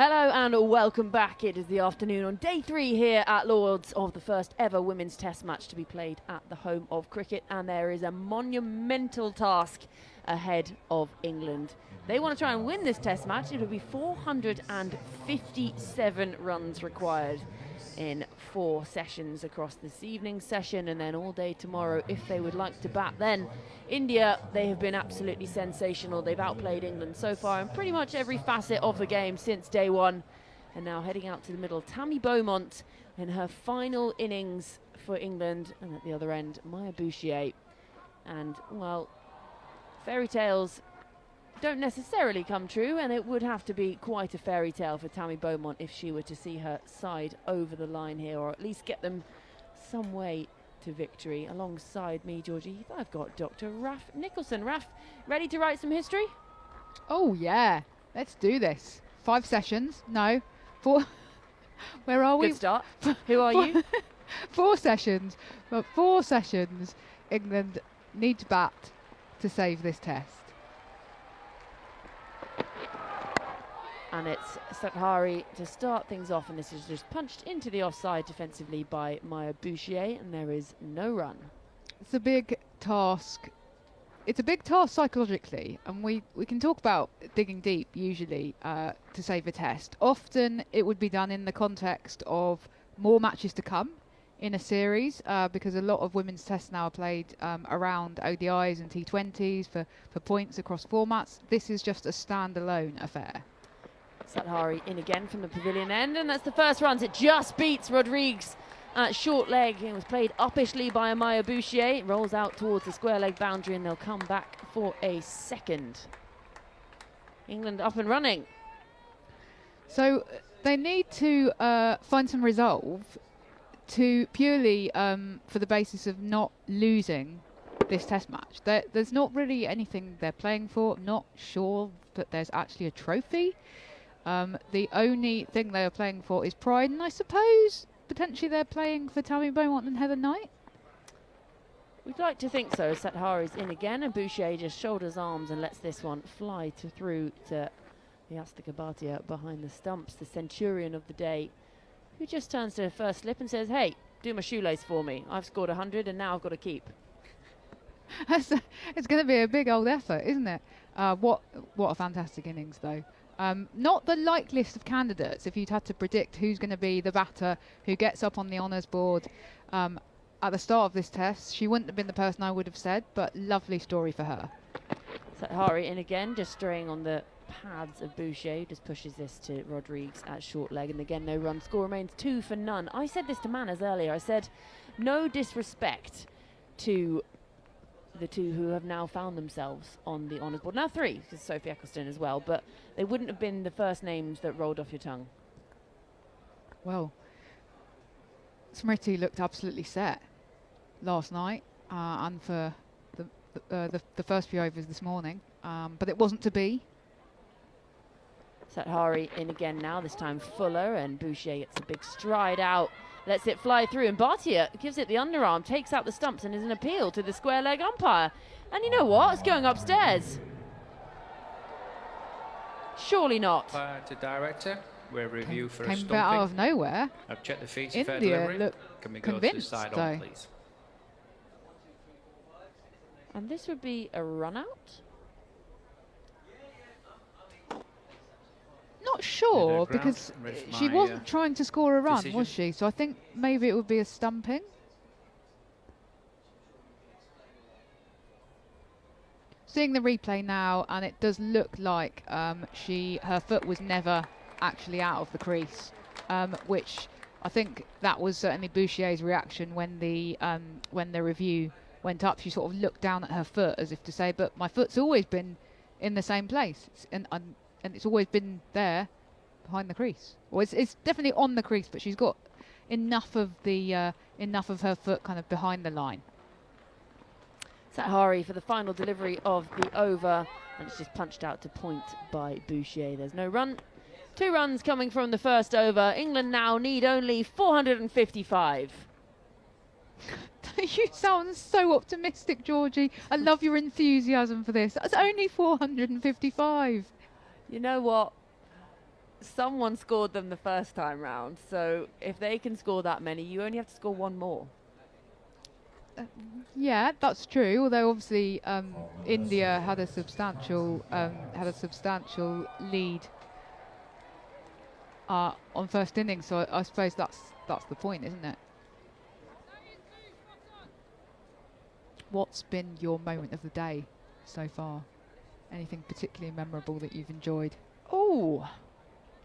Hello and welcome back. It is the afternoon on day 3 here at Lords of the first ever women's test match to be played at the home of cricket, and there is a monumental task ahead of England. They want to try and win this test match. It will be 457 runs required in 4 sessions across this evening's session and then all day tomorrow if they would like to bat. Then India, they have been absolutely sensational. They've outplayed England so far in pretty much every facet of the game since day 1. And now heading out to the middle, Tammy Beaumont in her final innings for England, and at the other end Maya Bouchier. And well, fairy tales don't necessarily come true, and it would have to be quite a fairy tale for Tammy Beaumont if she were to see her side over the line here, or at least get them some way to victory. Alongside me, Georgie Heath, I've got Dr. Raf Nicholson. Raf, ready to write some history? Oh yeah, let's do this. 5 sessions, no, 4. Where are we? Good start. Who are you? 4 sessions, but 4 sessions England need to bat to save this test. And it's Sathari to start things off, and this is just punched into the offside defensively by Maya Bouchier, and there is no run. It's a big task. It's a big task psychologically, and we can talk about digging deep usually to save a test. Often it would be done in the context of more matches to come in a series, because a lot of women's tests now are played around ODIs and T20s for points across formats. This is just a standalone affair. Sathari in again from the pavilion end, and that's the first runs. It just beats Rodriguez at short leg. It was played uppishly by Maya Bouchier. It rolls out towards the square leg boundary, and they'll come back for a second. England up and running. So they need to find some resolve to purely for the basis of not losing this test match. There's not really anything they're playing for. I'm not sure that there's actually a trophy. The only thing they are playing for is pride, and I suppose potentially they're playing for Tammy Beaumont and Heather Knight. We'd like to think so. Sathari's in again, and Bouchier just shoulders arms and lets this one fly through to Yastika Bhatia behind the stumps, the centurion of the day, who just turns to her first slip and says, hey, do my shoelace for me. I've scored 100 and now I've got to keep. It's going to be a big old effort, isn't it? What a fantastic innings, though. Not the likeliest of candidates if you'd had to predict who's going to be the batter who gets up on the honours board at the start of this test. She wouldn't have been the person I would have said, but lovely story for her. Sathari in again, just straying on the pads of Bouchier, just pushes this to Rodriguez at short leg, and again no run. Score remains 2 for none. I said this to Manners earlier. I said no disrespect to the 2 who have now found themselves on the honours board. Now 3, because Sophie Eccleston as well, but they wouldn't have been the first names that rolled off your tongue. Well, Smriti looked absolutely set last night and for the first few overs this morning, but it wasn't to be. Sathari in again now, this time Fuller, and Bouchier gets a big stride out, lets it fly through, and Bhatia gives it the underarm, takes out the stumps, and is an appeal to the square leg umpire. And you know what? It's going upstairs. Surely not. Umpire to director. We're review for a Came stumping. out of nowhere. I've checked the feet. India Fair delivery. looked Can we go to the convinced, side though. on, please? And this would be a run out. Not sure, Ground, because with she my, wasn't trying to score a run, decision. was she? So I think maybe it would be a stumping. Seeing the replay now, and it does look like her foot was never actually out of the crease, which I think that was certainly Bouchier's reaction when the review went up. She sort of looked down at her foot as if to say, "But my foot's always been in the same place, and it's always been there behind the crease." Well, it's definitely on the crease, but she's got enough of her foot kind of behind the line. Sathari for the final delivery of the over, and it's just punched out to point by Bouchier. There's no run. 2 runs coming from the first over. England now need only 455. You sound so optimistic, Georgie. I love your enthusiasm for this. That's only 455. You know what? someone scored them the first time round. So if they can score that many, you only have to score one more. Yeah, that's true. Although obviously India had a substantial lead on first innings, so I suppose that's the point, isn't it? What's been your moment of the day so far? Anything particularly memorable that you've enjoyed? Oh,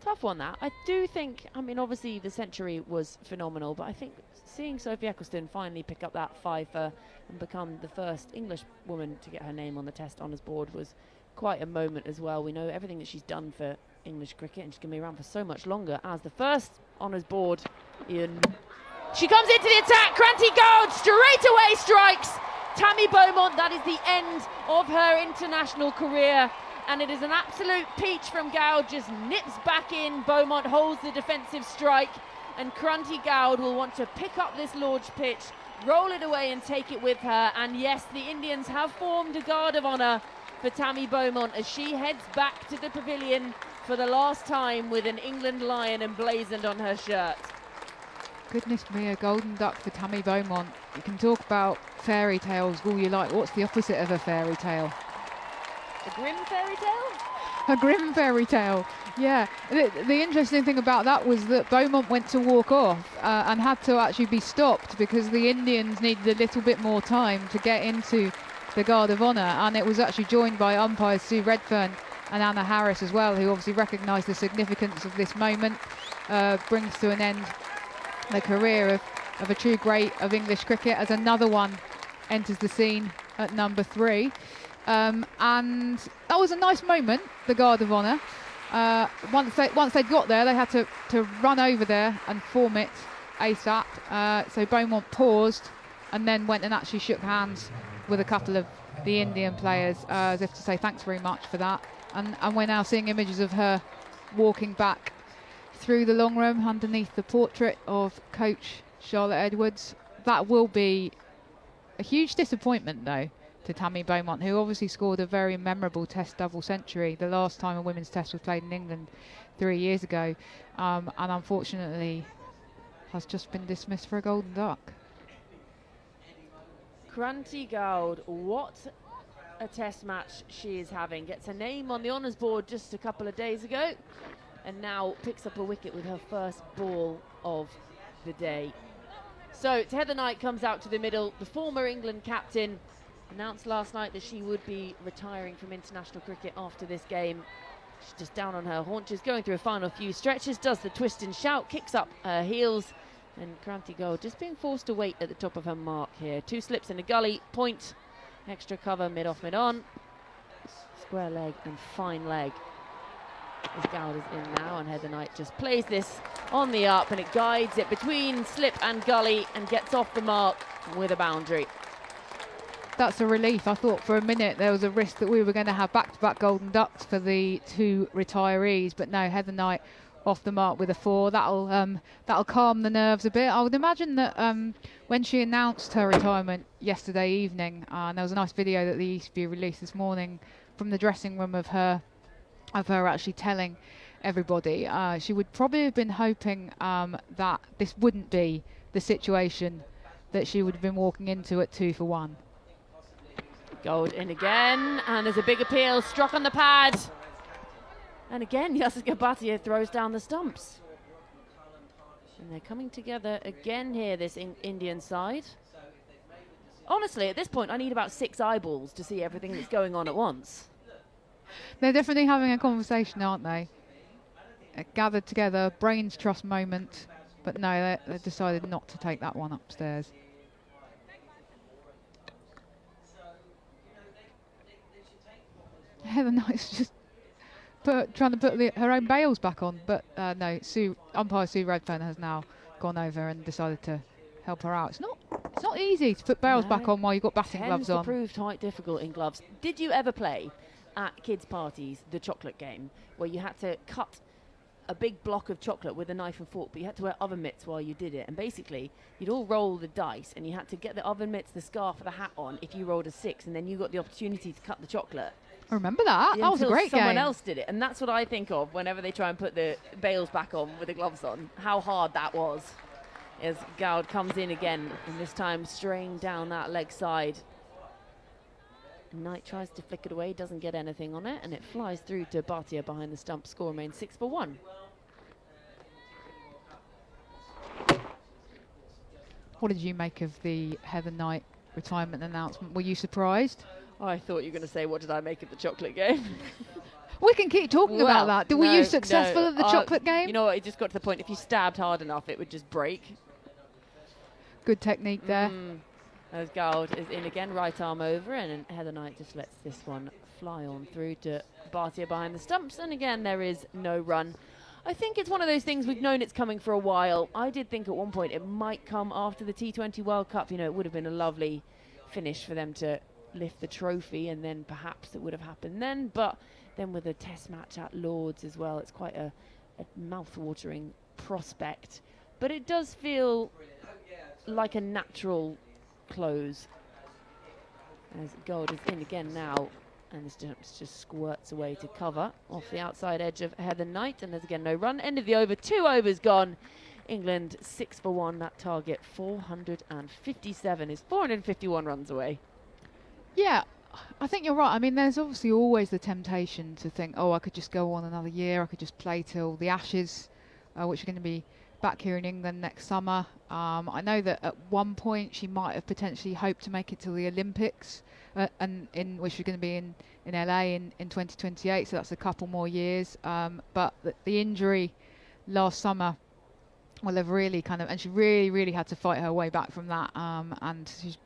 tough one that. I do think, I mean, obviously the century was phenomenal, but I think seeing Sophie Eccleston finally pick up that fifer and become the first English woman to get her name on the Test honours board was quite a moment as well. We know everything that she's done for English cricket, and she's going to be around for so much longer as the first honours board. She comes into the attack. Kranti Goud straight away strikes Tammy Beaumont. That is the end of her international career, and it is an absolute peach from Goud. Just nips back in. Beaumont holds the defensive strike, and Kranti Goud will want to pick up this large pitch, roll it away and take it with her. And yes, the Indians have formed a guard of honour for Tammy Beaumont as she heads back to the pavilion for the last time with an England lion emblazoned on her shirt. Goodness me, a golden duck for Tammy Beaumont. You can talk about fairy tales all you like. What's the opposite of a fairy tale? A grim fairy tale? A grim fairy tale, yeah. The interesting thing about that was that Beaumont went to walk off and had to actually be stopped because the Indians needed a little bit more time to get into the Guard of Honour, and it was actually joined by umpires Sue Redfern and Anna Harris as well, who obviously recognised the significance of this moment. Brings to an end the career of a true great of English cricket as another one enters the scene at number 3. And that was a nice moment, the Guard of Honour. Once they got there, they had to run over there and form it ASAP. So Beaumont paused and then went and actually shook hands with a couple of the Indian players as if to say thanks very much for that. And we're now seeing images of her walking back through the long room underneath the portrait of coach Charlotte Edwards. That will be a huge disappointment though to Tammy Beaumont, who obviously scored a very memorable Test double century the last time a women's Test was played in England 3 years ago, and unfortunately has just been dismissed for a golden duck. Kranti Goud, what a Test match she is having. Gets her name on the honours board just a couple of days ago, and now picks up a wicket with her first ball of the day. So Heather Knight comes out to the middle. The former England captain announced last night that she would be retiring from international cricket after this game. She's just down on her haunches, going through a final few stretches, does the twist and shout, kicks up her heels, and Kranti Goud just being forced to wait at the top of her mark here. 2 slips in a gully, point, extra cover, mid-off, mid-on, square leg and fine leg. As Goud is in now, and Heather Knight just plays this on the up, and it guides it between slip and gully and gets off the mark with a boundary. That's a relief. I thought for a minute there was a risk that we were going to have back-to-back golden ducks for the 2 retirees, but no, Heather Knight off the mark with a 4. That'll calm the nerves a bit. I would imagine that when she announced her retirement yesterday evening, and there was a nice video that the ECB released this morning from the dressing room of her actually telling everybody, she would probably have been hoping that this wouldn't be the situation that she would have been walking into at 2 for 1. Gold in again, and there's a big appeal struck on the pad, and again Yasika Bhatia throws down the stumps, and they're coming together again here, this Indian side. Honestly, at this point I need about 6 eyeballs to see everything that's going on at once. They're definitely having a conversation, aren't they? Gathered together, brains trust moment, but no, they decided not to take that one upstairs. Heather Knight's just trying to put her own bails back on, but no, umpire Sue Redfern has now gone over and decided to help her out. It's not easy to put bails back on while you've got batting gloves on. Tends to prove quite difficult in gloves. Did you ever play at kids' parties the chocolate game, where you had to cut a big block of chocolate with a knife and fork, but you had to wear oven mitts while you did it, and basically you'd all roll the dice and you had to get the oven mitts, the scarf, the hat on if you rolled a 6, and then you got the opportunity to cut the chocolate? I remember that. That was a Until great someone game. else did it. And that's what I think of whenever they try and put the bails back on with the gloves on, how hard that was. As Jarrod comes in again, and this time straying down that leg side. Knight tries to flick it away, doesn't get anything on it, and it flies through to Bhatia behind the stump. Score remains 6-1. What did you make of the Heather Knight retirement announcement? Were you surprised? I thought you were going to say, what did I make of the chocolate game? We can keep talking about that. Were you successful at the chocolate game? You know what, it just got to the point, if you stabbed hard enough, it would just break. Good technique there. As Jarrod is in again, right arm over, and Heather Knight just lets this one fly on through to Bhatia behind the stumps, and again there is no run. I think it's one of those things, we've known it's coming for a while. I did think at one point it might come after the T20 World Cup. You know, it would have been a lovely finish for them to lift the trophy, and then perhaps it would have happened then, but then with a test match at Lords as well, it's quite a mouth-watering prospect. But it does feel like a natural close. As Gold is in again now, and this just squirts away to cover off the outside edge of Heather Knight, and there's again no run. End of the over, 2 overs gone. England 6 for 1. That target 457 is 451 runs away. Yeah, I think you're right. I mean, there's obviously always the temptation to think, oh, I could just go on another year. I could just play till the Ashes, which are going to be back here in England next summer. I know that at one point she might have potentially hoped to make it to the Olympics, and which are going to be in LA in 2028. So that's a couple more years. But the injury last summer will have really and she really had to fight her way back from that. And she's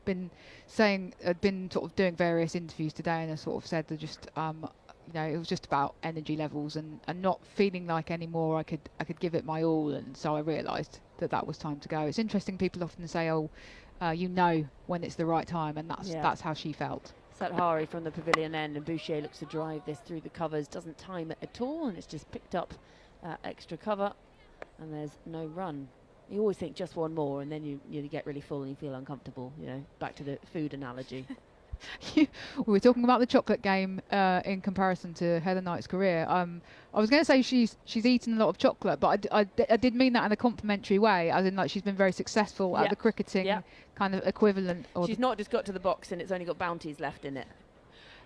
been saying, been sort of doing various interviews today, and has sort of said that just you know, it was just about energy levels and not feeling like anymore I could give it my all, and so I realised that was time to go. It's interesting, people often say, oh, you know when it's the right time, and that's how she felt. Sathari from the pavilion end, and Boucher looks to drive this through the covers, doesn't time it at all, and it's just picked up extra cover, and there's no run. You always think just one more, and then you get really full and you feel uncomfortable, you know, back to the food analogy. We were talking about the chocolate game in comparison to Heather Knight's career. I was going to say she's eaten a lot of chocolate, but I did mean that in a complimentary way, as in like she's been very successful at the cricketing kind of equivalent. Or she's not just got to the box and it's only got bounties left in it.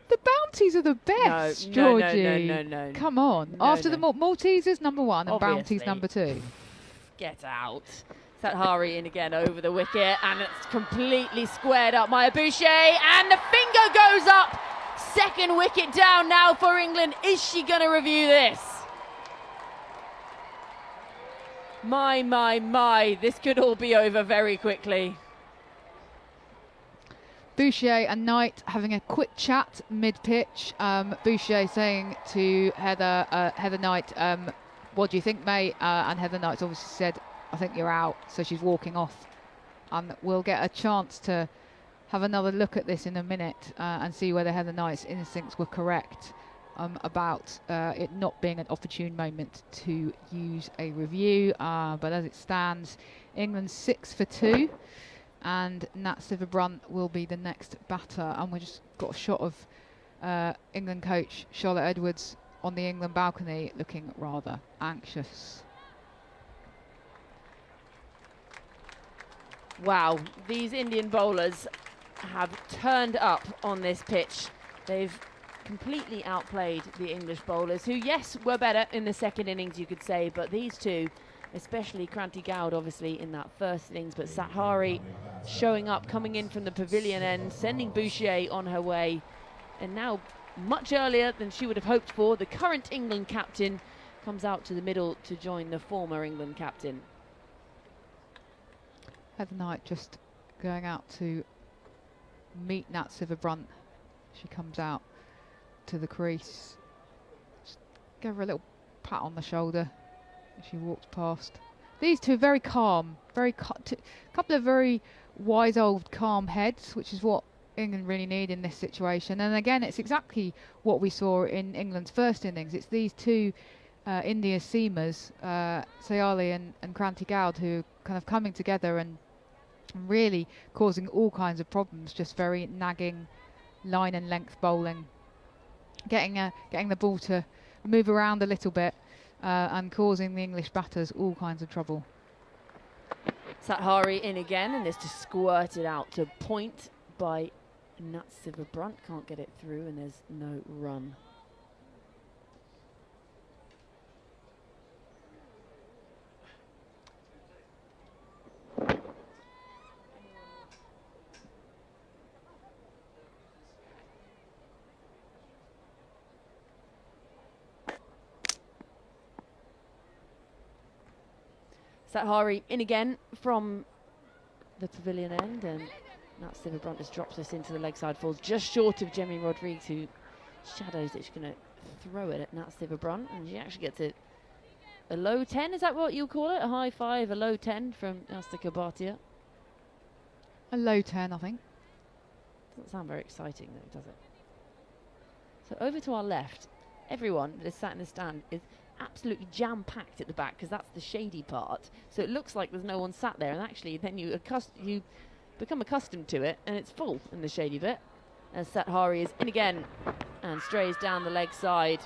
The bounties are the best, Georgie. No. Come on. After the Maltesers #1 and Obviously. bounties #2. Get out. Sathari in again over the wicket, and it's completely squared up. Maya Boucher, and the finger goes up. Second wicket down now for England. Is she going to review this? My. This could all be over very quickly. Boucher and Knight having a quick chat mid-pitch. Boucher saying to Heather Knight, what do you think, mate? And Heather Knight's obviously said, I think you're out. So she's walking off. And we'll get a chance to have another look at this in a minute and see whether Heather Knight's instincts were correct about it not being an opportune moment to use a review. But as it stands, England 6 for 2. And Nat Sciver-Brunt will be the next batter. And we just got a shot of England coach Charlotte Edwards on the England balcony looking rather anxious. Wow, these Indian bowlers have turned up on this pitch. They've completely outplayed the English bowlers, who, yes, were better in the second innings, you could say, but these two, especially Kranti Goud, obviously, in that first innings, but Sathari showing up, coming in from the pavilion end, sending Boucher on her way, and now, much earlier than she would have hoped for, the current England captain comes out to the middle to join the former England captain. Heather Knight just going out to meet Nat Sciver-Brunt. She comes out to the crease. Just give her a little pat on the shoulder as she walks past. These two are very calm, couple of very wise old calm heads, which is what England really need in this situation. And again, it's exactly what we saw in England's first innings. It's these two India seamers, Sayali and Kranti Goud, who are kind of coming together and really causing all kinds of problems, just very nagging line and length bowling getting the ball to move around a little bit and causing the English batters all kinds of trouble. Sathari in again, and it's just squirted out to point by Natsiva Brunt. Can't get it through, and there's no run. Sathari in again from the pavilion end, and Natsiva Brunt just drops this into the leg side, falls just short of Jemmy Rodriguez, who shadows it. She's going to throw it at Natsiva Brunt, and she actually gets it a low 10. Is that what you call it? A high 5, a low 10 from Astika Bhatia? A low 10, I think. Doesn't sound very exciting, though, does it? So over to our left, everyone that is sat in the stand is absolutely jam-packed at the back, because that's the shady part. So it looks like there's no one sat there, and actually then you become accustomed to it, and it's full in the shady bit. As Sathari is in again and strays down the leg side.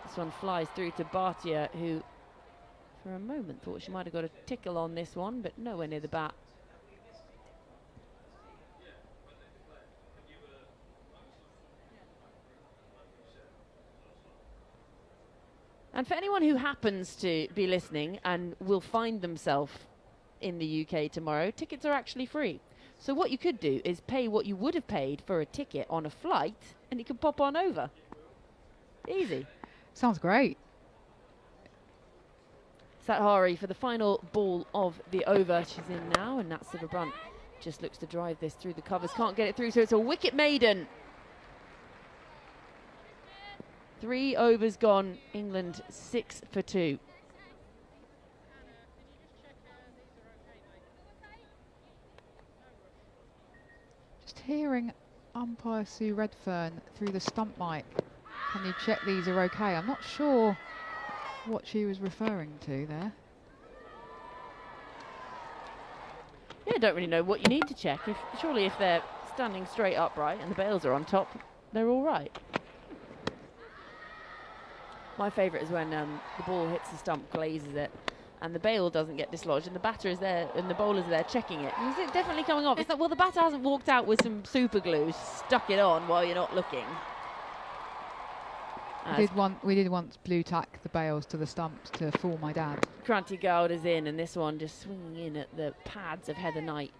This one flies through to Bhatia, who for a moment thought she might have got a tickle on this one, but nowhere near the bat. And for anyone who happens to be listening and will find themselves in the UK tomorrow, tickets are actually free. So what you could do is pay what you would have paid for a ticket on a flight, and you could pop on over. Easy. Sounds great. Sathari for the final ball of the over. She's in now, and Natsiva Brunt just looks to drive this through the covers. Can't get it through, so it's a wicket maiden. 3 overs gone. England 6 for 2. Just hearing umpire Sue Redfern through the stump mic. Can you check these are okay? I'm not sure what she was referring to there. Yeah, I don't really know what you need to check. Surely if they're standing straight upright and the bails are on top, they're all right. My favourite is when the ball hits the stump, glazes it, and the bail doesn't get dislodged, and the batter is there, and the bowlers are there checking it. Is it definitely coming off? It's like, well, the batter hasn't walked out with some super glue, stuck it on while you're not looking. We did once blue tack the bails to the stumps to fool my dad. Kranti Goud is in, and this one just swinging in at the pads of Heather Knight.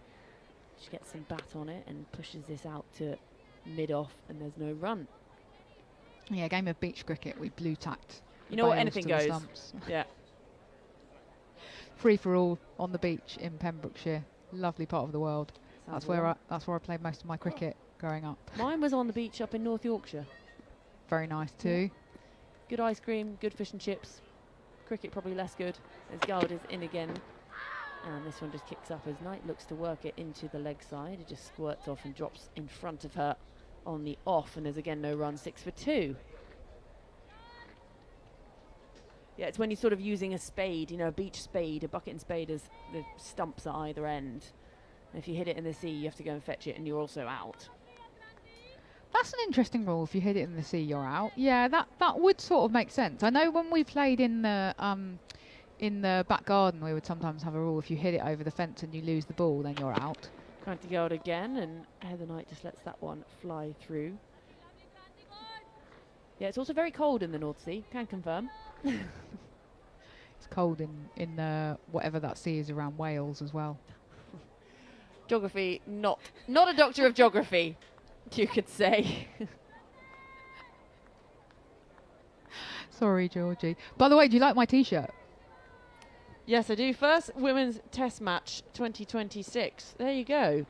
She gets some bat on it and pushes this out to mid-off, and there's no run. Yeah, game of beach cricket, we blue tacked. You know what, anything goes. Yeah. Free for all on the beach in Pembrokeshire. Lovely part of the world. That's where I played most of my cricket growing up. Mine was on the beach up in North Yorkshire. Very nice too. Yeah. Good ice cream, good fish and chips. Cricket probably less good. As Goud is in again. And this one just kicks up as Knight looks to work it into the leg side. It just squirts off and drops in front of her on the off, and there's again no run. 6 for 2. Yeah, it's when you're sort of using a spade, you know, a beach spade, a bucket and spade as the stumps at either end. And if you hit it in the sea, you have to go and fetch it, and you're also out. That's an interesting rule. If you hit it in the sea, you're out. Yeah, that would sort of make sense. I know when we played in the back garden, we would sometimes have a rule: if you hit it over the fence and you lose the ball, then you're out. Trying to go out again, and Heather Knight just lets that one fly through. Yeah, it's also very cold in the North Sea, can confirm. It's cold in whatever that sea is around Wales as well. Geography, not a doctor of geography, you could say. Sorry, Georgie. By the way, do you like my T-shirt? Yes, I do. First Women's Test Match 2026. There you go.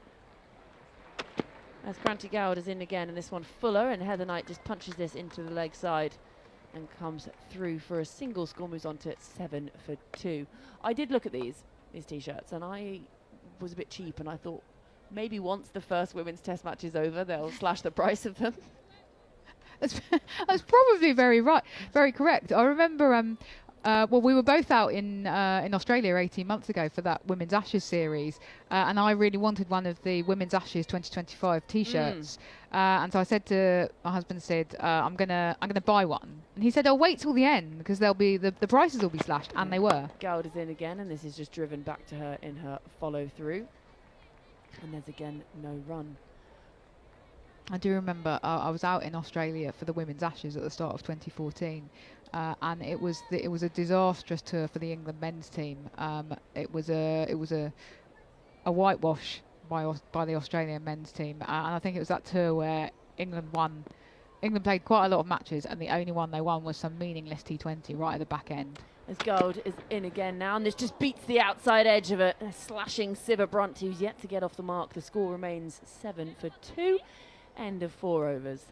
As Kranti Goud is in again, and this one Fuller, and Heather Knight just punches this into the leg side and comes through for a single score, moves on to 7 for 2. I did look at these T-shirts, and I was a bit cheap, and I thought maybe once the first Women's Test Match is over, they'll slash the price of them. That's probably very correct. I remember Well, we were both out in Australia 18 months ago for that Women's Ashes series, and I really wanted one of the Women's Ashes 2025 T-shirts. And so I said to my husband, I'm gonna buy one, and he said, "Oh, wait till the end because they'll be the prices will be slashed," and they were. Jarrod is in again, and this is just driven back to her in her follow through, and there's again no run. I do remember I was out in Australia for the Women's Ashes at the start of 2014, and it was a disastrous tour for the England men's team. It was a whitewash by the Australian men's team, and I think it was that tour where England won. England played quite a lot of matches, and the only one they won was some meaningless T20 right at the back end. As Jarrod is in again now, and this just beats the outside edge of a slashing Siva Brunt, who's yet to get off the mark. The score remains 7 for 2. End of 4 overs.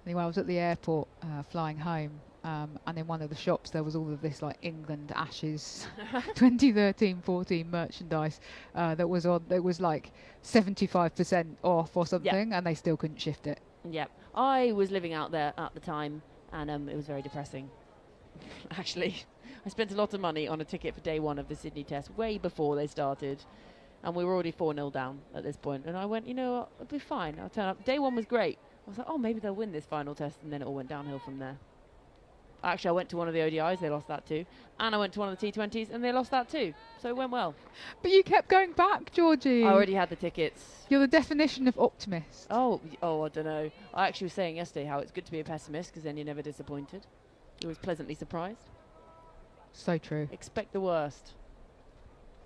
Anyway, I was at the airport flying home, and in one of the shops there was all of this like England Ashes 2013-14 merchandise that was on. It was like 75% off or something, and they still couldn't shift it. Yep, I was living out there at the time, and it was very depressing. Actually, I spent a lot of money on a ticket for day 1 of the Sydney Test way before they started. And we were already 4-0 down at this point. And I went, you know what, it'll be fine. I'll turn up. Day 1 was great. I was like, oh, maybe they'll win this final test. And then it all went downhill from there. Actually, I went to one of the ODIs. They lost that too. And I went to one of the T20s. And they lost that too. So it went well. But you kept going back, Georgie. I already had the tickets. You're the definition of optimist. Oh, I don't know. I actually was saying yesterday how it's good to be a pessimist because then you're never disappointed. You're always pleasantly surprised. So true. Expect the worst.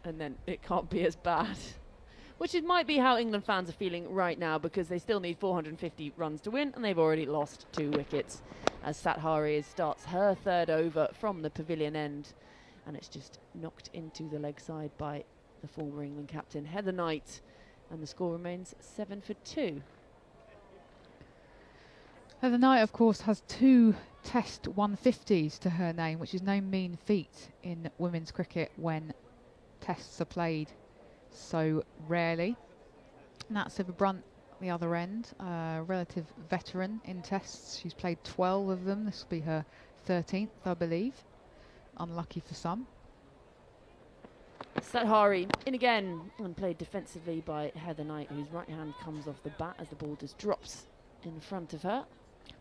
And then it can't be as bad. Which might be how England fans are feeling right now because they still need 450 runs to win and they've already lost 2 wickets as Sathari starts her 3rd over from the pavilion end, and it's just knocked into the leg side by the former England captain Heather Knight, and the score remains 7 for 2. Heather Knight, of course, has 2 Test 150s to her name, which is no mean feat in women's cricket when tests are played so rarely. And that's Siva Brunt at the other end, relative veteran in tests. She's played 12 of them. This will be her 13th, I believe. Unlucky for some. Sathari in again and played defensively by Heather Knight, whose right hand comes off the bat as the ball just drops in front of her.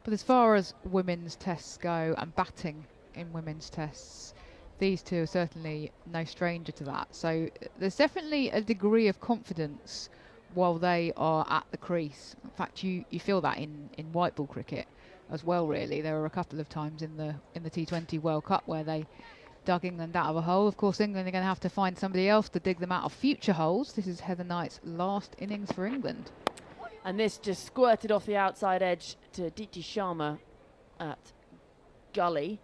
But as far as women's tests go and batting in women's tests, these two are certainly no stranger to that. So there's definitely a degree of confidence while they are at the crease. In fact, you feel that in white ball cricket as well, really. There were a couple of times in the T20 World Cup where they dug England out of a hole. Of course, England are going to have to find somebody else to dig them out of future holes. This is Heather Knight's last innings for England. And this just squirted off the outside edge to Diti Sharma at gully.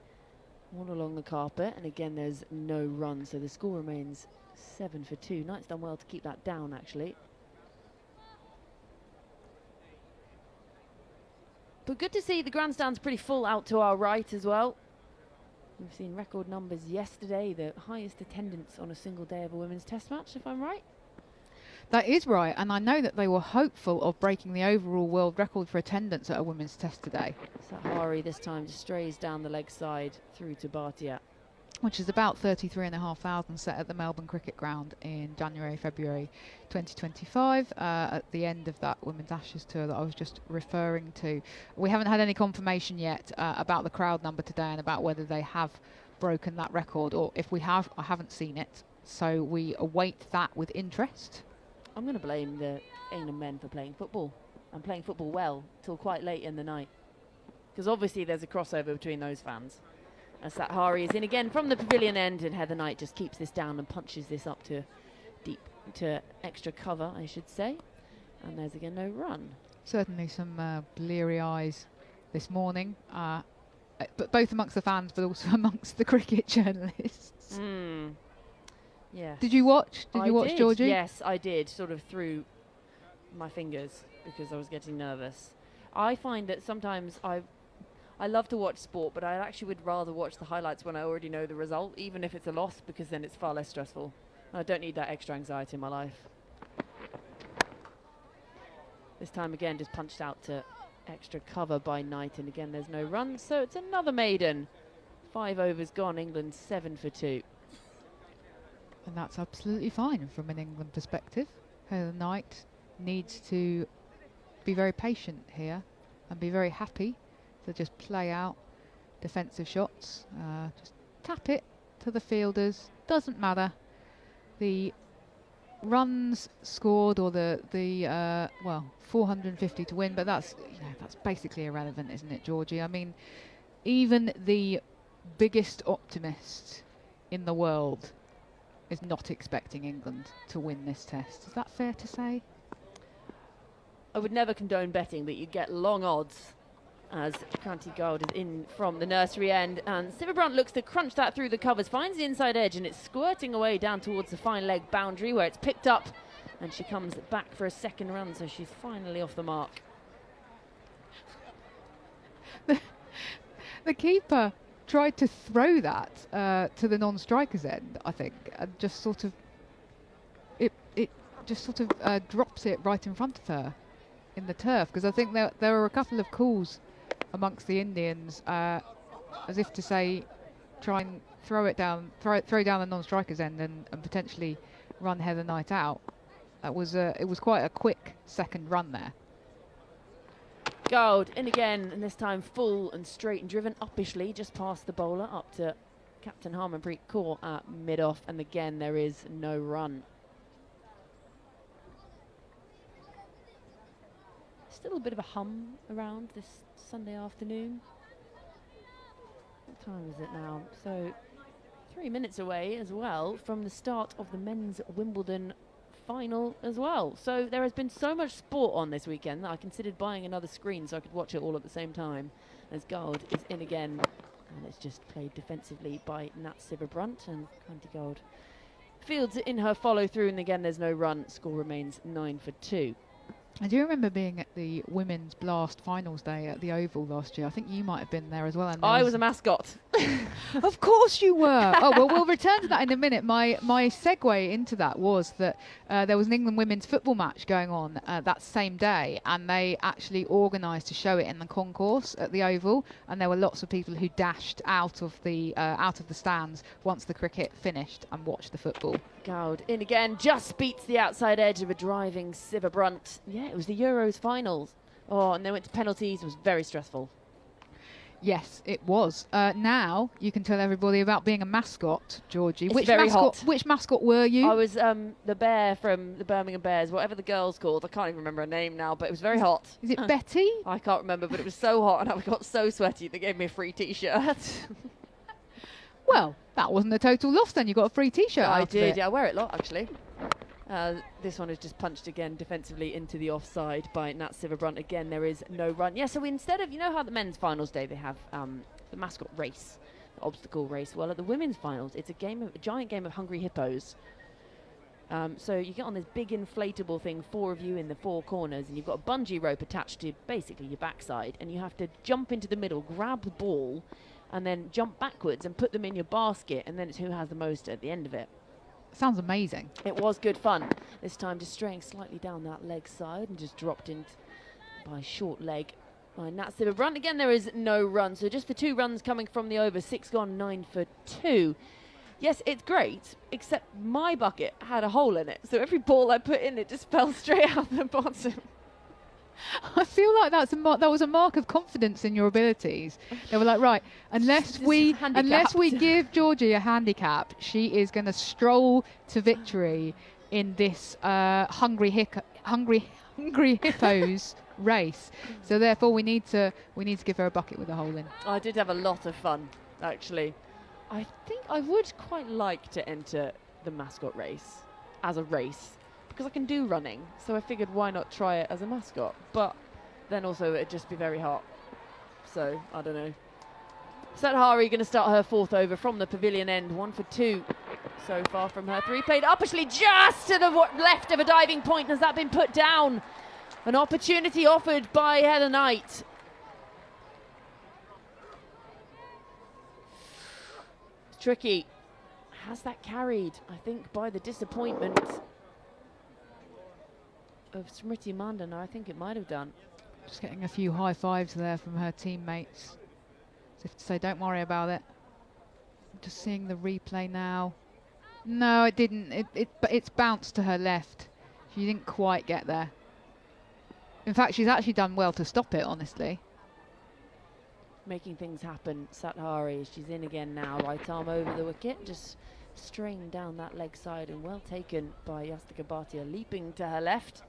All along the carpet, and again there's no run, so the score remains 7 for 2. Knight's done well to keep that down, actually. But good to see the grandstand's pretty full out to our right as well. We've seen record numbers yesterday, the highest attendance on a single day of a women's test match, if I'm right. That is right, and I know that they were hopeful of breaking the overall world record for attendance at a women's test today. Sathari this time just strays down the leg side through to Bhatia. Which is about 33,500 set at the Melbourne Cricket Ground in January, February 2025, at the end of that Women's Ashes tour that I was just referring to. We haven't had any confirmation yet about the crowd number today and about whether they have broken that record, or if we have, I haven't seen it. So we await that with interest. I'm going to blame the England men for playing football, and playing football well till quite late in the night. Because obviously there's a crossover between those fans. As Sathari is in again from the pavilion end, and Heather Knight just keeps this down and punches this up to deep, to extra cover, I should say. And there's again no run. Certainly some bleary eyes this morning, but both amongst the fans, but also amongst the cricket journalists. Yes. Did you watch? Did you watch, Georgie? Yes, I did, sort of through my fingers because I was getting nervous. I find that sometimes I love to watch sport, but I actually would rather watch the highlights when I already know the result, even if it's a loss, because then it's far less stressful. I don't need that extra anxiety in my life. This time again, just punched out to extra cover by Knight, and again there's no run, so it's another maiden 5 overs gone, England 7 for 2. And that's absolutely fine from an England perspective. Heather Knight needs to be very patient here and be very happy to just play out defensive shots. Just tap it to the fielders. Doesn't matter. The runs scored or the 450 to win, but that's that's basically irrelevant, isn't it, Georgie? I mean, even the biggest optimist in the world is not expecting England to win this test. Is that fair to say? I would never condone betting, but you get long odds as Jarrod is in from the nursery end, and Sciver-Brunt looks to crunch that through the covers, finds the inside edge, and it's squirting away down towards the fine leg boundary where it's picked up, and she comes back for a second run, so she's finally off the mark. The keeper tried to throw that to the non-striker's end, I think, and just sort of drops it right in front of her in the turf, because I think there were a couple of calls amongst the Indians as if to say try and throw down the non-striker's end and potentially run Heather Knight out. It was quite a quick second run there. Jarrod in again, and this time full and straight and driven uppishly just past the bowler up to Captain Harmanpreet Kaur at mid-off, and again there is no run. Still a bit of a hum around this Sunday afternoon. What time is it now? So 3 minutes away as well from the start of the men's Wimbledon final as well. So there has been so much sport on this weekend that I considered buying another screen so I could watch it all at the same time, as Jarrod is in again, and it's just played defensively by Nat Sciver-Brunt, and Jarrod fields it in her follow through, and again there's no run. Score remains 9 for 2. I do remember being at the Women's Blast Finals Day at the Oval last year. I think you might have been there as well. And I was a mascot. Of course you were. Oh, well, we'll return to that in a minute. My segue into that was that there was an England women's football match going on that same day, and they actually organised to show it in the concourse at the Oval, and there were lots of people who dashed out of the stands once the cricket finished and watched the football. Jarrod in again, just beats the outside edge of a driving Sciver-Brunt. Yeah, it was the Euros finals. Oh, and they went to penalties. It was very stressful. Yes, it was. Now you can tell everybody about being a mascot, Georgie. It's very hot. Which mascot were you? I was the bear from the Birmingham Bears, whatever the girl's called. I can't even remember her name now, but it was very hot. Is it Betty? I can't remember, but it was so hot and I got so sweaty they gave me a free T-shirt. Well, that wasn't a total loss then. You got a free T-shirt. I did. Yeah, I wear it a lot actually. This one is just punched again defensively into the offside by Nat Sciver-Brunt. Again, there is no run. Yeah, so instead of, you know how the men's finals day they have the mascot race, the obstacle race. Well, at the women's finals, it's a giant game of Hungry Hippos. So you get on this big inflatable thing, 4 of you in the 4 corners, and you've got a bungee rope attached to basically your backside, and you have to jump into the middle, grab the ball, and then jump backwards and put them in your basket, and then it's who has the most at the end of it. Sounds amazing. It was good fun. This time just straying slightly down that leg side and just dropped in by short leg by Nat Sciver-Brunt. Again, there is no run, so just the 2 runs coming from the over. 6 gone, 9 for 2. Yes, it's great, except my bucket had a hole in it, so every ball I put in, it just fell straight out the bottom. I feel like that was a mark of confidence in your abilities. They were like, right, unless we give Georgie a handicap, she is going to stroll to victory in this hungry hippos race. So therefore, we need to give her a bucket with a hole in. I did have a lot of fun, actually. I think I would quite like to enter the mascot race as a race, because I can do running, so I figured why not try it as a mascot, but then also it'd just be very hot, so I don't know. Sathari going to start her 4th over from the pavilion end, 1 for 2 so far from her 3, played uppishly just to the left of a diving point. Has that been put down? An opportunity offered by Heather Knight. It's tricky. Has that carried? I think by the disappointment of Smriti Mandana, I think it might have done. Just getting a few high fives there from her teammates, as if to say, don't worry about it. Just seeing the replay now. No, it didn't. But it's bounced to her left. She didn't quite get there. In fact, she's actually done well to stop it, honestly. Making things happen, Sathari. She's in again now. Right arm over the wicket, just straying down that leg side, and well taken by Yastika Bhatia, leaping to her left.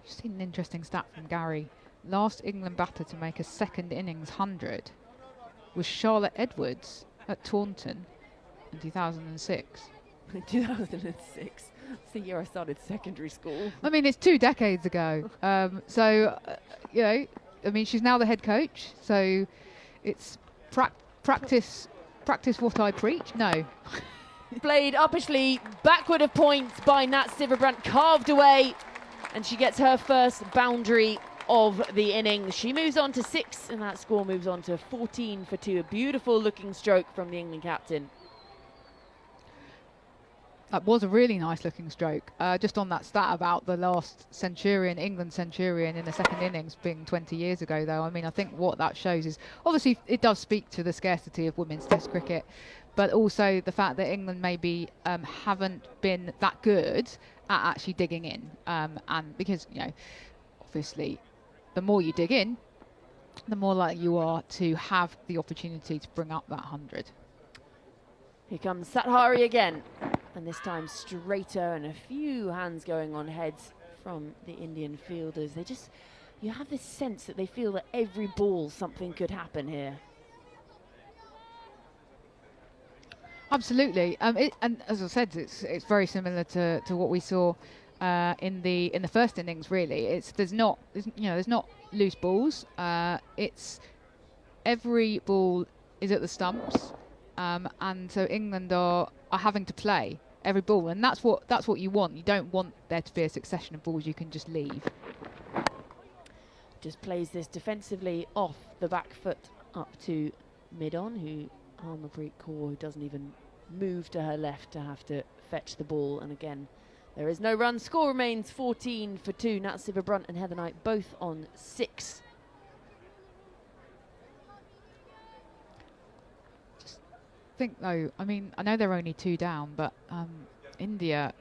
I've seen an interesting stat from Gary. Last England batter to make a second innings 100 was Charlotte Edwards at Taunton in 2006. 2006. It's the year I started secondary school. I mean, it's 2 decades ago. You know, I mean, she's now the head coach, so it's practice what I preach. No. Played uppishly, backward of points by Nat Sivabrandt, carved away, and she gets her first boundary of the innings. She moves on to 6, and that score moves on to 14 for 2. A beautiful looking stroke from the England captain. That was a really nice looking stroke. Just on that stat about the last England centurion in the second innings being 20 years ago, though, I mean, I think what that shows is, obviously, it does speak to the scarcity of women's Test cricket, but also the fact that England maybe haven't been that good at actually digging in. And because, you know, obviously, the more you dig in, the more likely you are to have the opportunity to bring up that 100. Here comes Sathari again, and this time straighter, and a few hands going on heads from the Indian fielders. You have this sense that they feel that every ball something could happen here. Absolutely, and as I said, it's very similar to what we saw in the first innings. Really, there's not loose balls. It's every ball is at the stumps. And so England are having to play every ball, and that's what you want. You don't want there to be a succession of balls you can just leave. Just plays this defensively off the back foot up to mid-on, who Harmanpreet Kaur, who doesn't even move to her left to have to fetch the ball. And again, there is no run. Score remains 14 for 2. Nat Sivabrandt and Heather Knight both on 6. Think though, I mean, I know they're only 2 down, but India,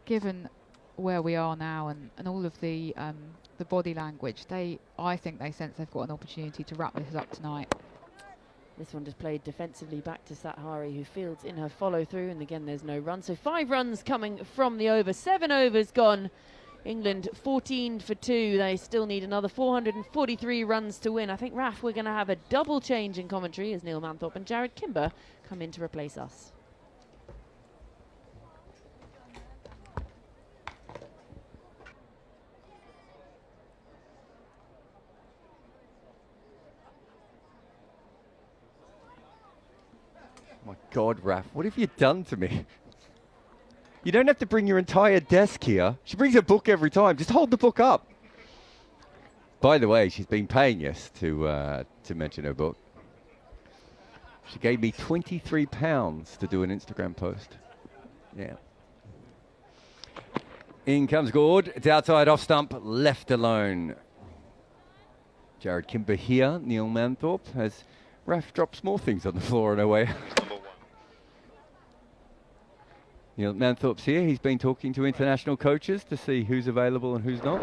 given where we are now and all of the body language, I think they sense they've got an opportunity to wrap this up tonight. This one just played defensively back to Sathari, who fields in her follow through, and again there's no run. So 5 runs coming from the over. 7 overs gone. England 14 for 2. They still need another 443 runs to win. I think, Raf, we're going to have a double change in commentary as Neil Manthorp and Jarrod Kimber come in to replace us. My God, Raf, what have you done to me? You don't have to bring your entire desk here. She brings a book every time. Just hold the book up. By the way, she's been paying us to mention her book. She gave me £23 to do an Instagram post. Yeah. In comes Gord. It's outside off stump, left alone. Jarrod Kimber here. Neil Manthorp as Raf drops more things on the floor on her way. Neil Manthorp's here. He's been talking to international coaches to see who's available and who's not.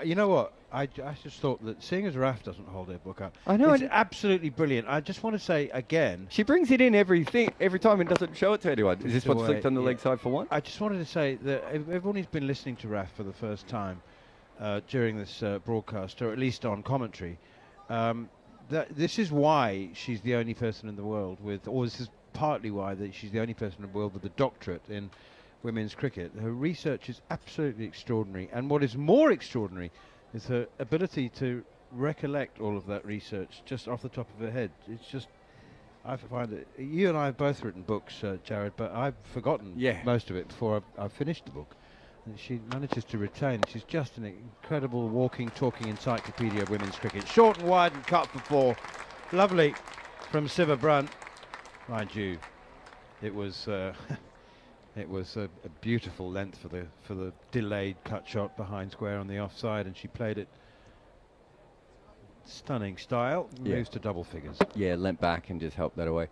You know what? I just thought that seeing as Raf doesn't hold her book up, I know, it's absolutely brilliant. I just want to say again, she brings it in every time and doesn't show it to anyone. Is this one flicked on the leg side for one? I just wanted to say that everyone who's been listening to Raf for the first time during this broadcast, or at least on commentary, this is why she's the only person in the world with, or this is partly why that she's the only person in the world with a doctorate in women's cricket. Her research is absolutely extraordinary, and what is more extraordinary is her ability to recollect all of that research just off the top of her head. It's just, I find that you and I have both written books, Jarrod, but I've forgotten most of it before I've finished the book. And she manages to retain. She's just an incredible walking, talking encyclopedia of women's cricket. Short and wide and cut for 4. Lovely from Sivabrandt. Mind you, it was it was a beautiful length for the delayed cut shot behind square on the offside, and she played it Stunning style. Yeah. Moves to double figures. Yeah, leant back and just helped that away.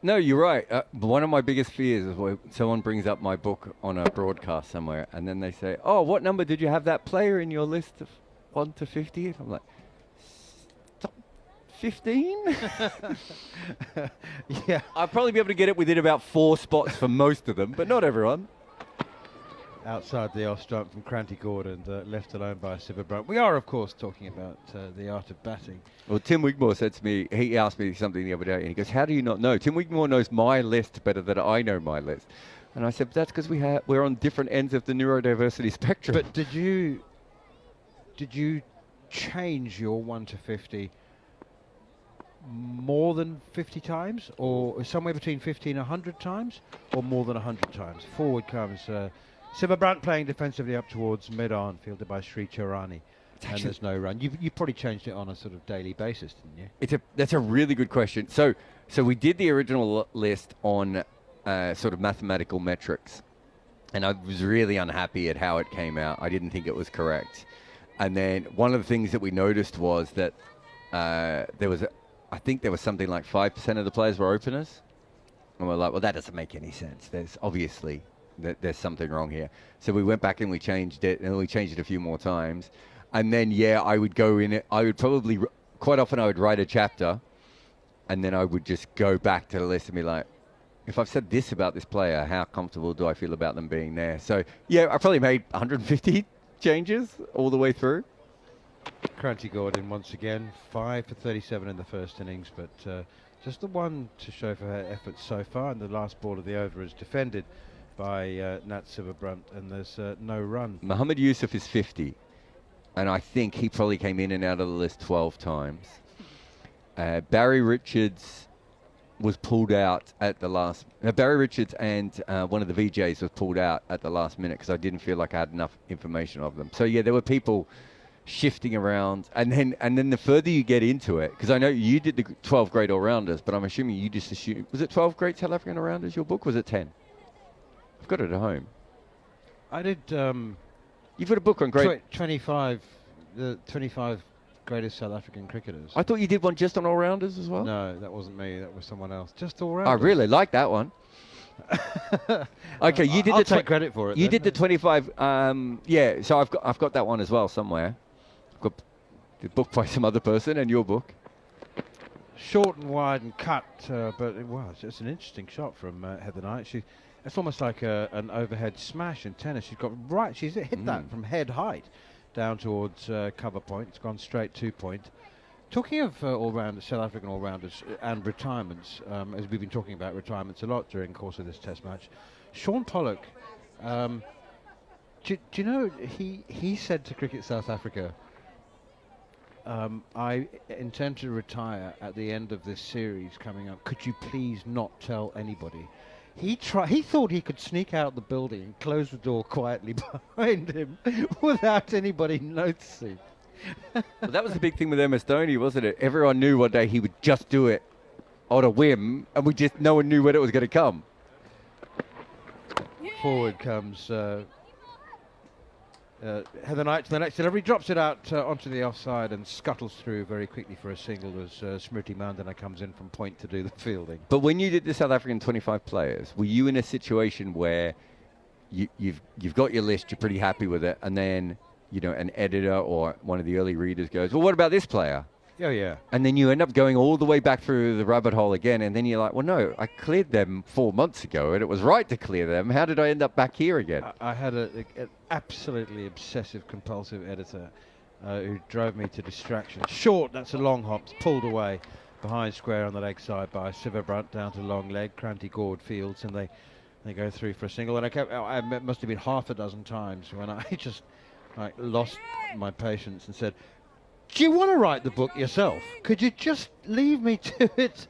No, you're right. One of my biggest fears is when someone brings up my book on a broadcast somewhere, and then they say, "Oh, what number did you have that player in your list of 1 to 50?" And I'm like, "Stop, 15?" Yeah. I'll probably be able to get it within about 4 spots for most of them, but not everyone. Outside the off stump from Cranty Gordon, left alone by Sibber Brunt. We are, of course, talking about the art of batting. Well, Tim Wigmore said to me, he asked me something the other day, and he goes, "How do you not know?" Tim Wigmore knows my list better than I know my list. And I said, "That's because we're on different ends of the neurodiversity spectrum." But did you change your 1 to 50 more than 50 times, or somewhere between 50 and 100 times, or more than 100 times? Forward comes Sibber Brunt playing defensively up towards mid-on, fielded by Sri Charani. And there's no run. You probably changed it on a sort of daily basis, didn't you? That's a really good question. So we did the original list on sort of mathematical metrics, and I was really unhappy at how it came out. I didn't think it was correct. And then one of the things that we noticed was that I think there was something like 5% of the players were openers. And we're like, well, that doesn't make any sense. There's obviously there's something wrong here. So we went back and we changed it, and we changed it a few more times. And then, I would go in it. I would probably, quite often I would write a chapter, and then I would just go back to the list and be like, if I've said this about this player, how comfortable do I feel about them being there? So, I probably made 150 changes all the way through. Cranty Gordon once again, 5 for 37 in the first innings, but just the one to show for her efforts so far. And the last ball of the over is defended by Nat Sibber Brunt, and there's no run. Mohammed Yusuf is 50, and I think he probably came in and out of the list 12 times. Barry Richards was pulled out at the last. Barry Richards and one of the VJs was pulled out at the last minute because I didn't feel like I had enough information of them. So there were people shifting around, and then the further you get into it, because I know you did the 12 great all-rounders, but I'm assuming you just assumed, was it 12 great South African all-rounders, your book? Was it 10? I've got it at home. I did. You've got a book on great 25 greatest South African cricketers. I thought you did one just on all-rounders as well. No, that wasn't me. That was someone else. Just all-rounders. I really like that one. Okay, you did. I'll take credit for it. You did the 25. So I've got that one as well somewhere. I've got the book by some other person and your book. Short and wide and cut, but it's an interesting shot from Heather Knight. It's almost like an overhead smash in tennis. She's hit that from head height down towards cover point. It's gone straight 2 point. Talking of all-rounders, South African all-rounders and retirements, as we've been talking about retirements a lot during the course of this Test match, Sean Pollock, do you know, he said to Cricket South Africa, I intend to retire at the end of this series coming up. Could you please not tell anybody? He thought he could sneak out the building and close the door quietly behind him without anybody noticing. Well, that was the big thing with MS Dhoni, wasn't it? Everyone knew one day he would just do it on a whim, and no one knew when it was going to come. Forward comes Heather Knight to the next delivery, drops it out onto the offside and scuttles through very quickly for a single as Smriti Mandana comes in from point to do the fielding. But when you did the South African 25 players, were you in a situation where you've got your list, you're pretty happy with it, and then an editor or one of the early readers goes, well, what about this player? Oh, yeah. And then you end up going all the way back through the rabbit hole again, and then you're like, well, no, I cleared them 4 months ago, and it was right to clear them. How did I end up back here again? I had an absolutely obsessive, compulsive editor who drove me to distraction. Short, that's a long hop, pulled away behind square on the leg side by Sibber Brunt down to long leg, Cranty Gord fields, and they go through for a single. And I must have been half a dozen times when I just lost my patience and said, do you want to write the book yourself? Could you just leave me to it?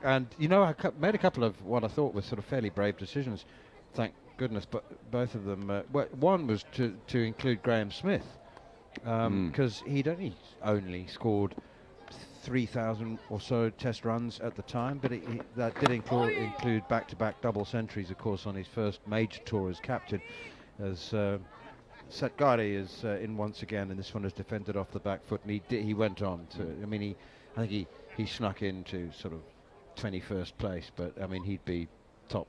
And, I made a couple of what I thought were sort of fairly brave decisions, thank goodness, but both of them, one was to include Graham Smith, because he'd only scored 3,000 or so test runs at the time, but that did include back-to-back double centuries, of course, on his first major tour as captain, as Satgari is in once again, and this one is defended off the back foot, and he went on to. I mean, I think he snuck into sort of 21st place, but I mean he'd be top,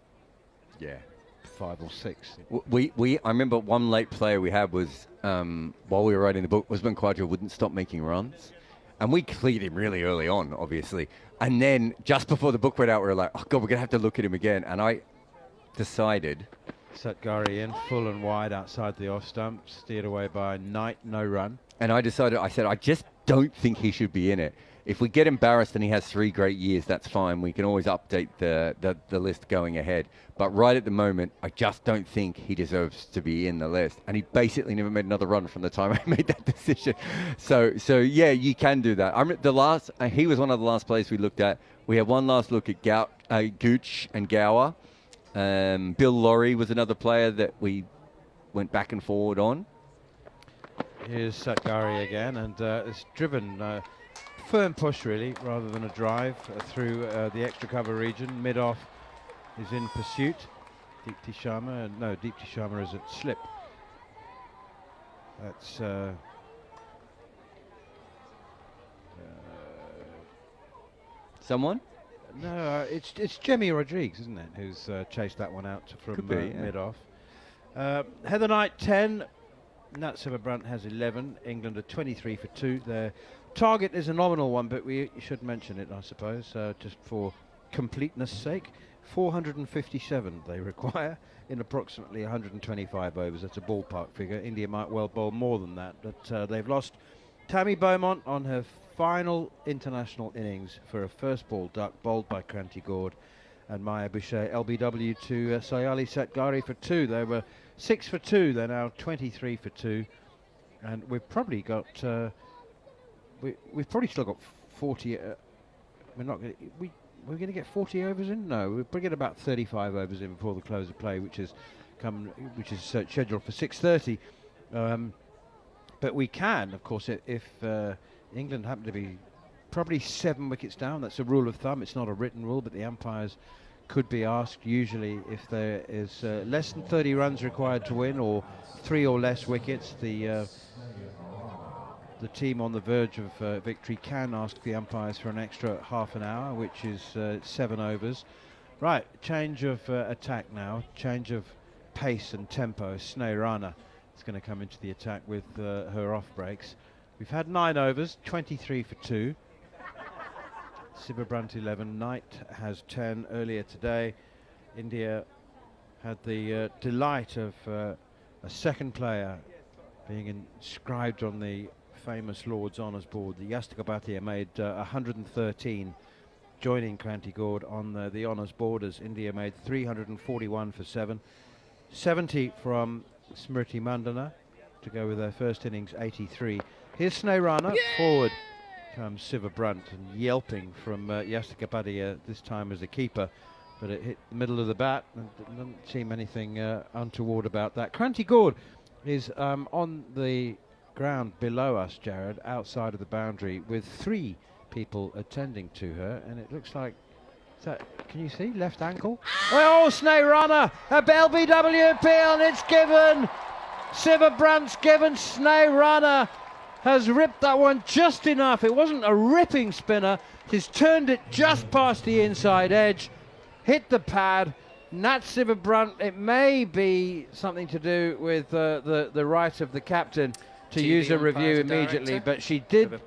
5 or 6. I remember one late player we had was while we were writing the book was when Quadra wouldn't stop making runs, and we cleared him really early on, obviously, and then just before the book went out, we were like, oh god, we're gonna have to look at him again, and I decided. Satgari in full and wide outside the off stump, steered away by Knight, no run. And I said, I just don't think he should be in it. If we get embarrassed and he has 3 great years, that's fine. We can always update the list going ahead. But right at the moment, I just don't think he deserves to be in the list. And he basically never made another run from the time I made that decision. So yeah, you can do that. He was one of the last players we looked at. We had one last look at Gooch and Gower. Bill Laurie was another player that we went back and forward on. Here's Satgari again, and it's driven firm push really, rather than a drive through the extra cover region. Mid-off is in pursuit. Deepti Sharma is at slip. That's someone? No, it's Jemmy Rodriguez, isn't it, who's chased that one out from mid-off. Heather Knight 10, Nat Silverbrandt has 11. England are 23 for 2. Their target is a nominal one, but we should mention it, I suppose, just for completeness sake. 457 they require in approximately 125 overs. That's a ballpark figure. India might well bowl more than that, but they've lost Tammy Beaumont on her final international innings for a first ball duck bowled by Kranti Gord, and Maya Boucher LBW to Sayali Satgari for 2. They were 6 for 2. They're now 23 for 2, and we've probably got we've probably still got 40. We're not going. We're going to get 40 overs in. No, we're probably get about 35 overs in before the close of play, which is scheduled for 6:30. But we can, of course, if England happen to be probably 7 wickets down. That's a rule of thumb. It's not a written rule, but the umpires could be asked usually if there is less than 30 runs required to win, or 3 or less wickets. The team on the verge of victory can ask the umpires for an extra half an hour, which is 7 overs. Right, change of attack now, change of pace and tempo. Sneh Rana is going to come into the attack with her off breaks. We've had 9 overs, 23 for 2. Silverbrandt 11, Knight has 10 earlier today. India had the delight of a second player being inscribed on the famous Lord's Honours board. The Yastika Bhatia made 113, joining Kranti Gord on the honours board, as India made 341 for 7. 70 from Smriti Mandana to go with their first innings 83. Here's Sneh Rana, forward comes Silverbrandt, and yelping from Yastika Bhatia, this time as a keeper, but it hit the middle of the bat, and doesn't seem anything untoward about that. Kranti Gord is on the ground below us, Jarrod, outside of the boundary, with 3 people attending to her, and it looks like, can you see, left ankle? Oh, Sneh Rana, a LBW appeal, and it's given. Silverbrandt's given. Sneh Rana has ripped that one just enough. It wasn't a ripping spinner. He's turned it just past the inside edge, hit the pad. Nat Silverbrandt, it may be something to do with the right of the captain to use a review immediately, but she didn't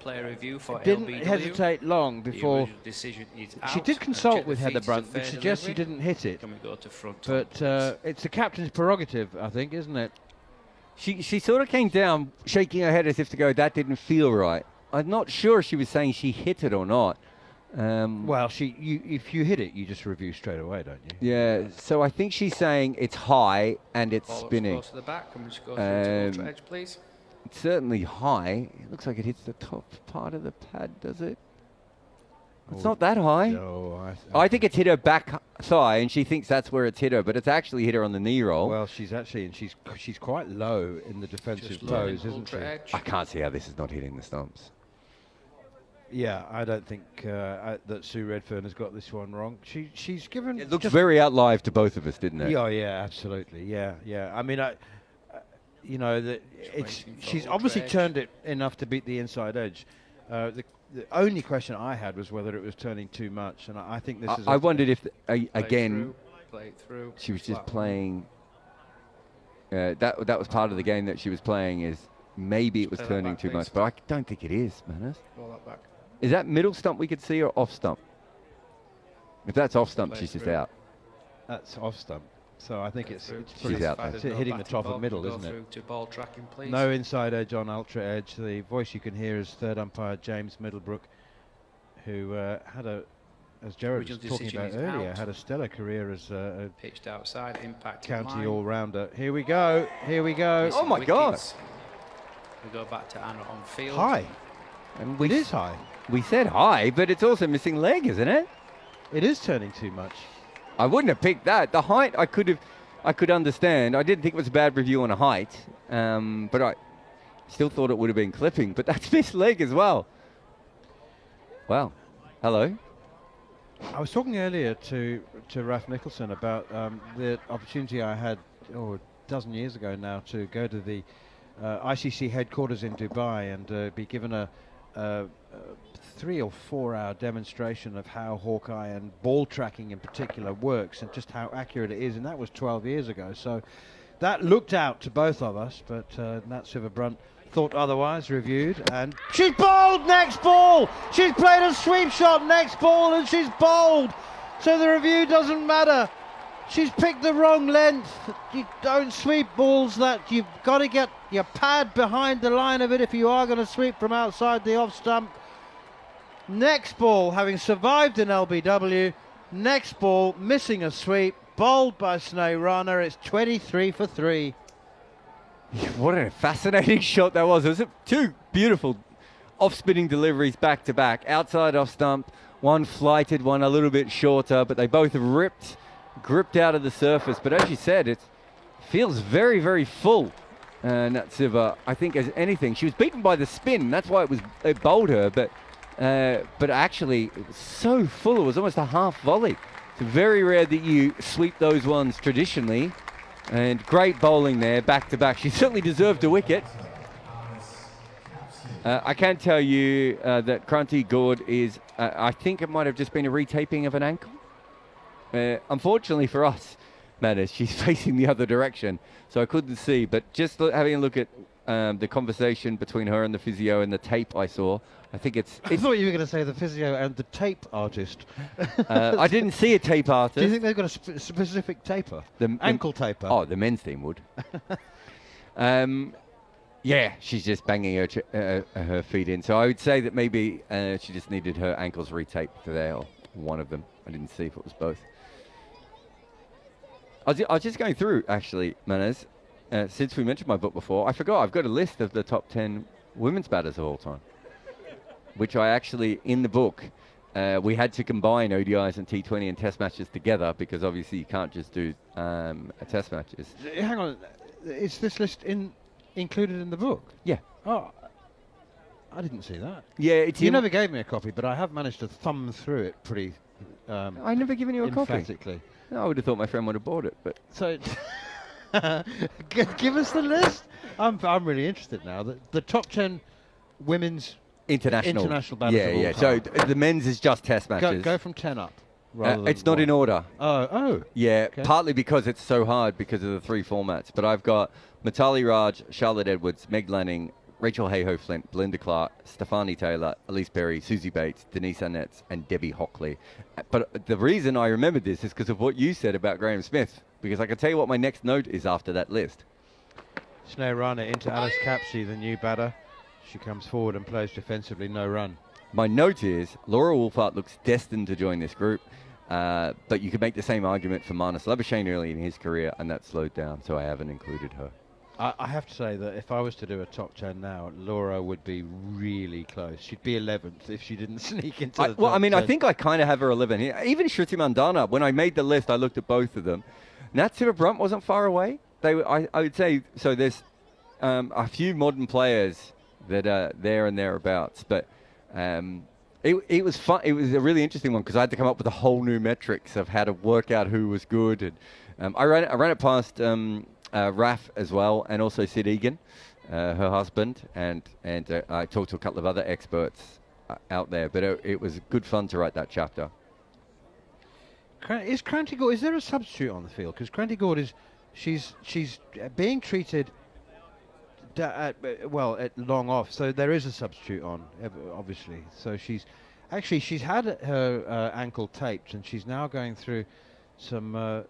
hesitate long before. She did consult with Heather Brunt, which suggests she didn't hit it. But it's the captain's prerogative, I think, isn't it? She sort of came down shaking her head as if to go, that didn't feel right. I'm not sure she was saying she hit it or not. Well, if you hit it, you just review straight away, don't you? Yeah, so I think she's saying it's high and it's spinning. To the back. Can we just go through to edge, please? It's certainly high. It looks like it hits the top part of the pad, does it? It's not that high. No, I think it's hit her back thigh, and she thinks that's where it's hit her, but it's actually hit her on the knee roll. Well, she's actually, and she's quite low in the defensive pose, isn't she? I can't see how this is not hitting the stumps. Yeah, I don't think that Sue Redfern has got this one wrong. She's given. It looks very out live to both of us, didn't it? Yeah, absolutely. Yeah. I mean, you know, that she's obviously turned it enough to beat the inside edge. The only question I had was whether it was turning too much, and I think this is. I wondered if, again, Play it through. she was just playing. That was part of the game that she was playing. Is maybe it was Play that turning back, too please. much, but I don't think it is, Manners. Roll that back. Is that middle stump we could see or off stump? If that's off stump, Play she's just through. out. That's off stump. So I think it's Through. She's out If there. there's no hitting the batting top of ball, middle, go isn't it? through to ball tracking, please. No inside edge on ultra edge. The voice you can hear is third umpire James Middlebrook, who had a, as Jarrod was Original talking decision about is earlier, out. had a stellar career as a Pitched outside, impact county all-rounder. Here we go. Here we go. Oh my God. We go back to Anna on field. High. And It is high. We said high, but it's also missing leg, isn't it? It is turning too much. I wouldn't have picked that. The height I could understand. I didn't think it was a bad review on a height, but I still thought it would have been clipping. But that's missed leg as well. Wow. Hello. I was talking earlier to Raf Nicholson about the opportunity I had a dozen years ago now to go to the ICC headquarters in Dubai and be given a 3 or 4 hour demonstration of how Hawkeye and ball tracking in particular works and just how accurate it is, and that was 12 years ago. So that looked out to both of us, but Nat Silverbrunt thought otherwise, reviewed, and she's bowled next ball! She's played a sweep shot next ball and she's bowled! So the review doesn't matter. She's picked the wrong length. You don't sweep balls that you've got to get your pad behind the line of it if you are going to sweep from outside the off stump. Next ball, having survived an LBW, next ball missing a sweep, bowled by Sneh Rana. It's 23 for 3. What a fascinating shot that was. It was two beautiful off-spinning deliveries back to back. Outside off stump, one flighted, one a little bit shorter, but they both gripped out of the surface. But as you said, it feels very, very full. Natsiva, I think as anything, she was beaten by the spin. That's why it bowled her, but actually it was so full. It was almost a half volley. It's very rare that you sweep those ones traditionally. And great bowling there, back to back. She certainly deserved a wicket. I can tell you that Kranti Gaud is, I think it might have just been a retaping of an ankle. Unfortunately for us, Matters, she's facing the other direction, so I couldn't see. But just having a look at the conversation between her and the physio and the tape I saw, I think it's I thought you were going to say the physio and the tape artist. I didn't see a tape artist. Do you think they've got a specific taper? Ankle taper? Oh, the men's team would. Yeah, she's just banging her feet in. So I would say that maybe she just needed her ankles retaped there, or one of them. I didn't see if it was both. I was just going through, actually, Manners, since we mentioned my book before, I forgot I've got a list of the top 10 women's batters of all time, which I actually, in the book, we had to combine ODIs and T20 and test matches together because obviously you can't just do test matches. Hang on, is this list included in the book? Yeah. Oh, I didn't see that. Yeah, it's you never gave me a copy, but I have managed to thumb through it pretty I never given you a copy. emphatically. No, I would have thought my friend would have bought it, but So, give us the list. I'm really interested now. The top 10 women's international battles Yeah, of all yeah. time. So the men's is just test matches. Go from 10 up. rather than It's not in one. order. Oh. Yeah, Okay. partly because it's so hard because of the 3 formats. But I've got Mitali Raj, Charlotte Edwards, Meg Lanning, Rachel Hayhoe Flint, Belinda Clark, Stefani Taylor, Elise Perry, Susie Bates, Denise Annetts, and Debbie Hockley. But the reason I remembered this is because of what you said about Graham Smith, because I can tell you what my next note is after that list. Sneh Rana into Alice Capsey, the new batter. She comes forward and plays defensively, no run. My note is Laura Wolfhard looks destined to join this group, but you could make the same argument for Marnus Labuschagne early in his career, and that slowed down, so I haven't included her. I have to say that if I was to do a top 10 now, Laura would be really close. She'd be 11th if she didn't sneak into the top Well, I mean, 10. I think I kind of have her 11 here. Even Shruti Mandana, when I made the list, I looked at both of them. Nat Silverbrunt wasn't far away. I would say, so there's a few modern players that are there and thereabouts, but it was fun. It was a really interesting one because I had to come up with a whole new metrics of how to work out who was good. And I ran it past Raf as well, and also Sid Egan, her husband, and I talked to a couple of other experts out there. But it was good fun to write that chapter. Is Cranty Gord, is there a substitute on the field? Because Cranty Gord is, she's being treated at long off, so there is a substitute on, obviously. So she's had her ankle taped, and she's now going through some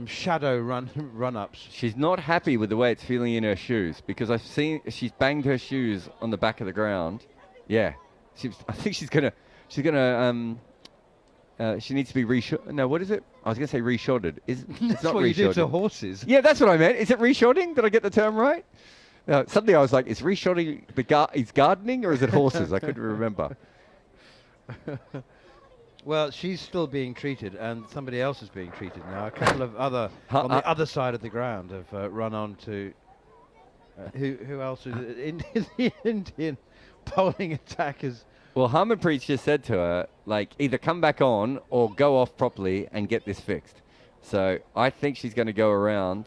shadow run-ups. She's not happy with the way it's feeling in her shoes, because I've seen she's banged her shoes on the back of the ground. Yeah, I think she needs to be reshod. No, what is it? I was going to say reshodded. It's not what reshodded. you do to horses. Yeah, that's what I meant. Is it reshodding? Did I get the term right? Suddenly I was like, is reshodding is gardening or is it horses? I couldn't remember. Well, she's still being treated, and somebody else is being treated now. A couple of other on the other side of the ground have run on to. Who else is it? The Indian bowling attackers. Well, Harmanpreet just said to her, like, either come back on or go off properly and get this fixed. So I think she's going to go around,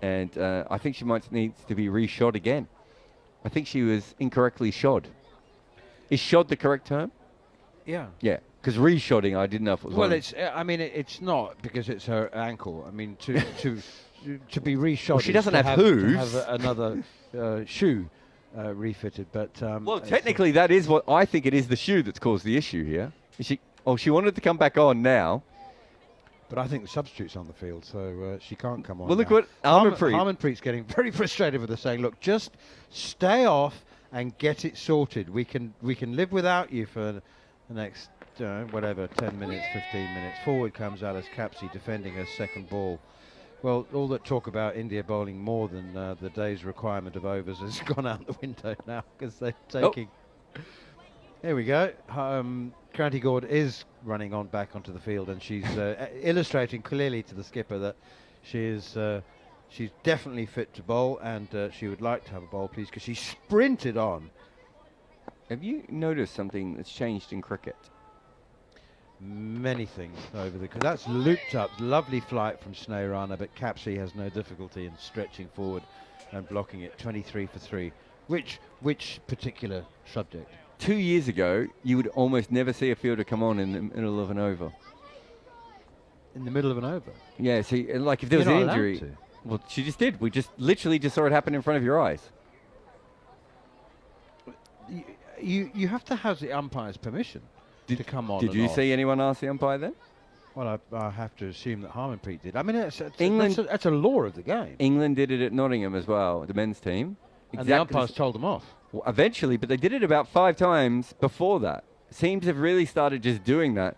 and I think she might needs to be reshod again. I think she was incorrectly shod. Is shod the correct term? Yeah. Yeah, because reshodding, I didn't know if it was. Well, it's not, because it's her ankle. I mean, to be reshod. Well, she doesn't have hooves. To have another shoe refitted, but well, technically that is what I think. It is the shoe that's caused the issue here. She wanted to come back on now, but I think the substitute's on the field, so she can't come on. Well, look now. what Harmanpreet's getting very frustrated with her, saying, "Look, just stay off and get it sorted. We can live without you for the next 10 minutes, 15 minutes." Forward comes Alice Capsey defending her second ball. Well, all that talk about India bowling more than the day's requirement of overs has gone out the window now, because they're taking. Oh. Here we go. Cranty Gord is running on back onto the field, and she's illustrating clearly to the skipper that she's definitely fit to bowl, and she would like to have a bowl, please, because she sprinted on. Have you noticed something that's changed in cricket? Many things over that's looped up, lovely flight from Sneh Rana, but Capsey has no difficulty in stretching forward and blocking it. 23 for 3. Which particular subject? 2 years ago, you would almost never see a fielder come on in the middle of an over. In the middle of an over? Yeah, see, like if there was an injury. Well, she just did. We literally just saw it happen in front of your eyes. You have to have the umpire's permission to come on. Did you see anyone ask the umpire then? Well, I have to assume that Harmanpreet did. I mean, that's a law of the game. England did it at Nottingham as well, the men's team. And the umpires told them off. Well, eventually, but they did it about 5 times before that. Teams have really started just doing that.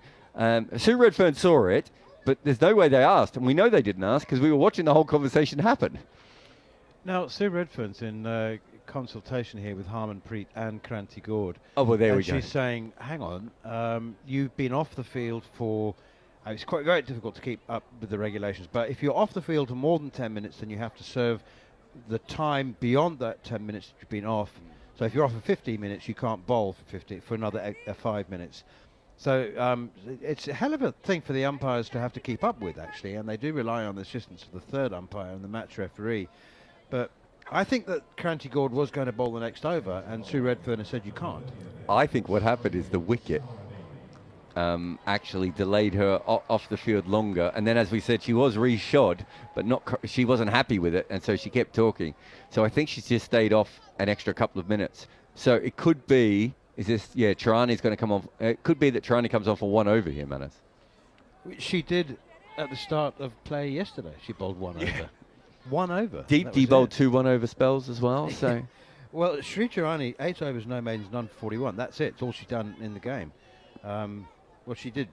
Sue Redfern saw it, but there's no way they asked, and we know they didn't ask because we were watching the whole conversation happen. Now, Sue Redfern's in consultation here with Harmanpreet and Cranty Gord. Oh, well, there we go. She's saying, hang on, you've been off the field for... it's very difficult to keep up with the regulations, but if you're off the field for more than 10 minutes, then you have to serve the time beyond that 10 minutes that you've been off. So if you're off for 15 minutes, you can't bowl for another 5 minutes. So it's a hell of a thing for the umpires to have to keep up with, actually, and they do rely on the assistance of the third umpire and the match referee. But I think that Cranty Gord was going to bowl the next over, and Sue Redfern has said you can't. I think what happened is the wicket actually delayed her off the field longer, and then, as we said, she was reshod, but she wasn't happy with it, and so she kept talking. So I think she's just stayed off an extra couple of minutes. So it could be, Tirani's going to come off. It could be that Tirani comes off for 1 over here, Manas. She did at the start of play yesterday. She bowled 1 over. 1 over. Deepti bowled 2 1-over spells as well. So, well, Sri Tirani, 8 overs, no maidens, none for 41. That's it. It's all she's done in the game. Well, she did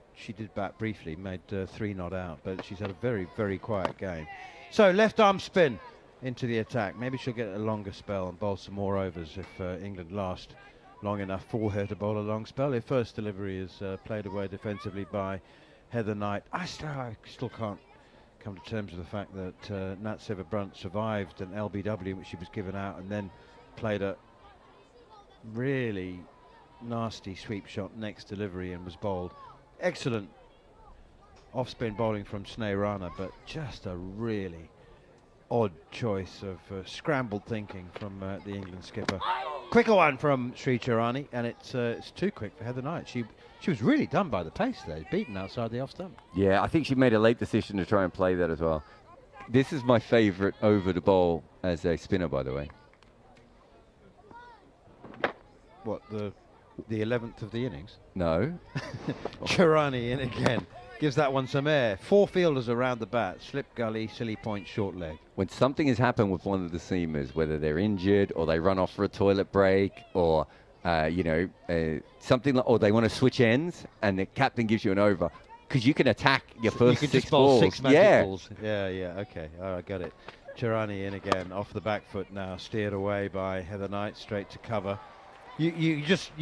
bat briefly, made 3 not out, but she's had a very, very quiet game. So left arm spin into the attack. Maybe she'll get a longer spell and bowl some more overs if England last long enough for her to bowl a long spell. Her first delivery is played away defensively by Heather Knight. I still can't come to terms with the fact that Nat Siva-Brunt survived an LBW which she was given out and then played a really nasty sweep shot next delivery and was bowled. Excellent off-spin bowling from Sneh Rana, but just a really odd choice of scrambled thinking from the England skipper. Quicker one from Sri Charani, and it's too quick for Heather Knight. She was really done by the pace there, beaten outside the off stump. Yeah, I think she made a late decision to try and play that as well. This is my favourite over the bowl as a spinner, by the way. What, the 11th of the innings? No. Charani in again. Gives that one some air. 4 fielders around the bat. Slip gully, silly point, short leg. When something has happened with one of the seamers, whether they're injured or they run off for a toilet break or, something like, or they want to switch ends and the captain gives you an over, because you can attack your first you could 6 just bowl balls. 6 magic balls. Yeah, okay. All right, got it. Charani in again, off the back foot now, steered away by Heather Knight, straight to cover. You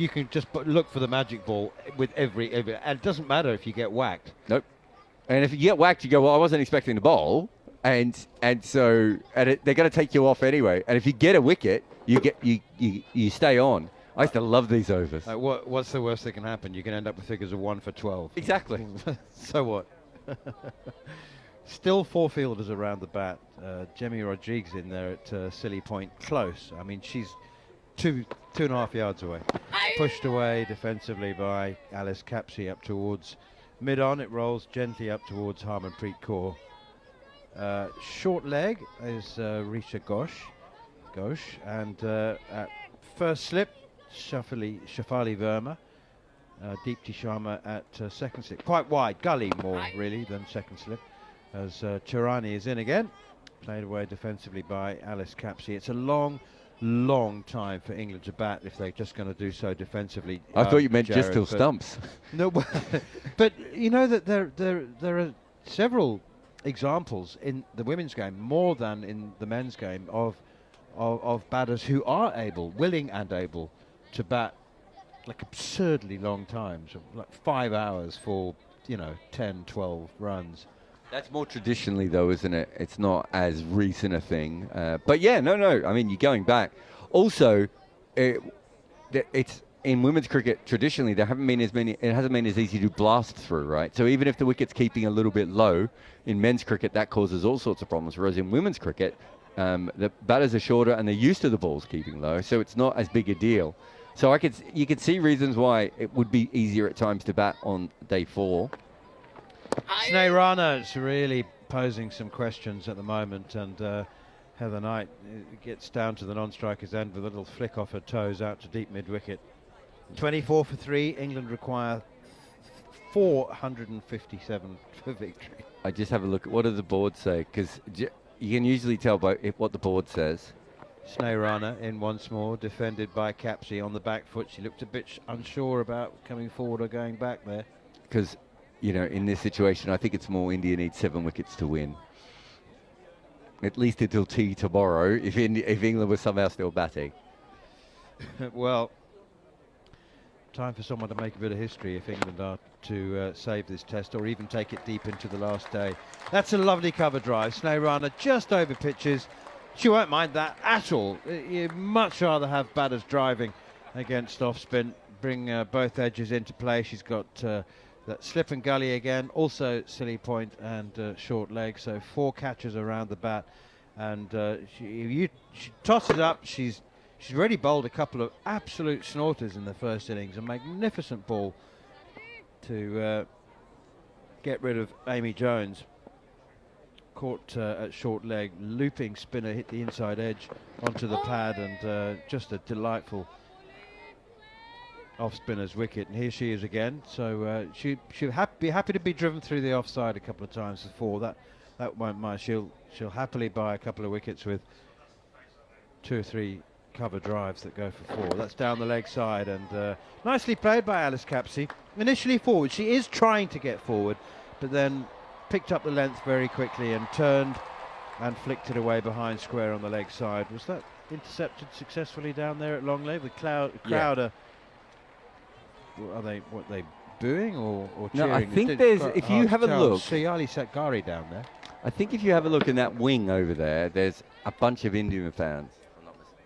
can just look for the magic ball with every and it doesn't matter if you get whacked. Nope. And if you get whacked, you go, well, I wasn't expecting the bowl, and so they're going to take you off anyway. And if you get a wicket, you stay on. I used to love these overs. What's the worst that can happen? You can end up with figures of 1 for 12. Exactly. So what? Still 4 fielders around the bat. Jemmy Rodriguez in there at silly point, close. I mean, she's 2.5 yards away. Pushed away defensively by Alice Capsey up towards mid-on. It rolls gently up towards Harmanpreet Kaur. Short leg is Risha Ghosh. And at first slip, Shafali Verma. Deepti Sharma at second slip. Quite wide, gully more really than second slip. As Charani is in again. Played away defensively by Alice Capsey. It's a long time for England to bat if they're just going to do so defensively. I thought you meant Jarrod, just till stumps. No, but you know that there are several examples in the women's game, more than in the men's game, of batters who are willing and able to bat like absurdly long times, like 5 hours for 10, 12 runs. That's more traditionally, though, isn't it? It's not as recent a thing. But yeah, no. I mean, you're going back. Also, it's in women's cricket. Traditionally, there haven't been as many. It hasn't been as easy to blast through, right? So even if the wicket's keeping a little bit low in men's cricket, that causes all sorts of problems. Whereas in women's cricket, the batters are shorter and they're used to the balls keeping low, so it's not as big a deal. So you could see reasons why it would be easier at times to bat on day 4. Sneh Rana is really posing some questions at the moment, and Heather Knight gets down to the non-striker's end with a little flick off her toes out to deep mid-wicket. 24 for 3, England require 457 for victory. I just have a look at what does the board say, because you can usually tell by what the board says. Sneh Rana in once more, defended by Capsey on the back foot. She looked a bit unsure about coming forward or going back there. Because in this situation, I think it's more India needs 7 wickets to win. At least until tea tomorrow, if England was somehow still batting. Well, time for someone to make a bit of history if England are to save this test or even take it deep into the last day. That's a lovely cover drive. Sneh Rana just over pitches. She won't mind that at all. You'd much rather have batters driving against off spin, bring both edges into play. She's got that slip and gully again, also silly point and short leg, so 4 catches around the bat, and she tosses up. She's already bowled a couple of absolute snorters in the first innings. A magnificent ball to get rid of Amy Jones. Caught at short leg, looping spinner, hit the inside edge onto the pad, and just a delightful off spinner's wicket. And here she is again. So she'll be happy to be driven through the offside a couple of times before that won't mind. She'll happily buy a couple of wickets with 2 or 3 cover drives that go for 4. That's down the leg side, and nicely played by Alice Capsey. Initially forward, she is trying to get forward, but then picked up the length very quickly and turned and flicked it away behind square on the leg side. Was that intercepted successfully down there at long leg? The crowd are they booing or cheering? No, I think there's, if you have a look, see Ali Satgari down there. I think if you have a look in that wing over there's a bunch of Indian fans. I'm not mistaken.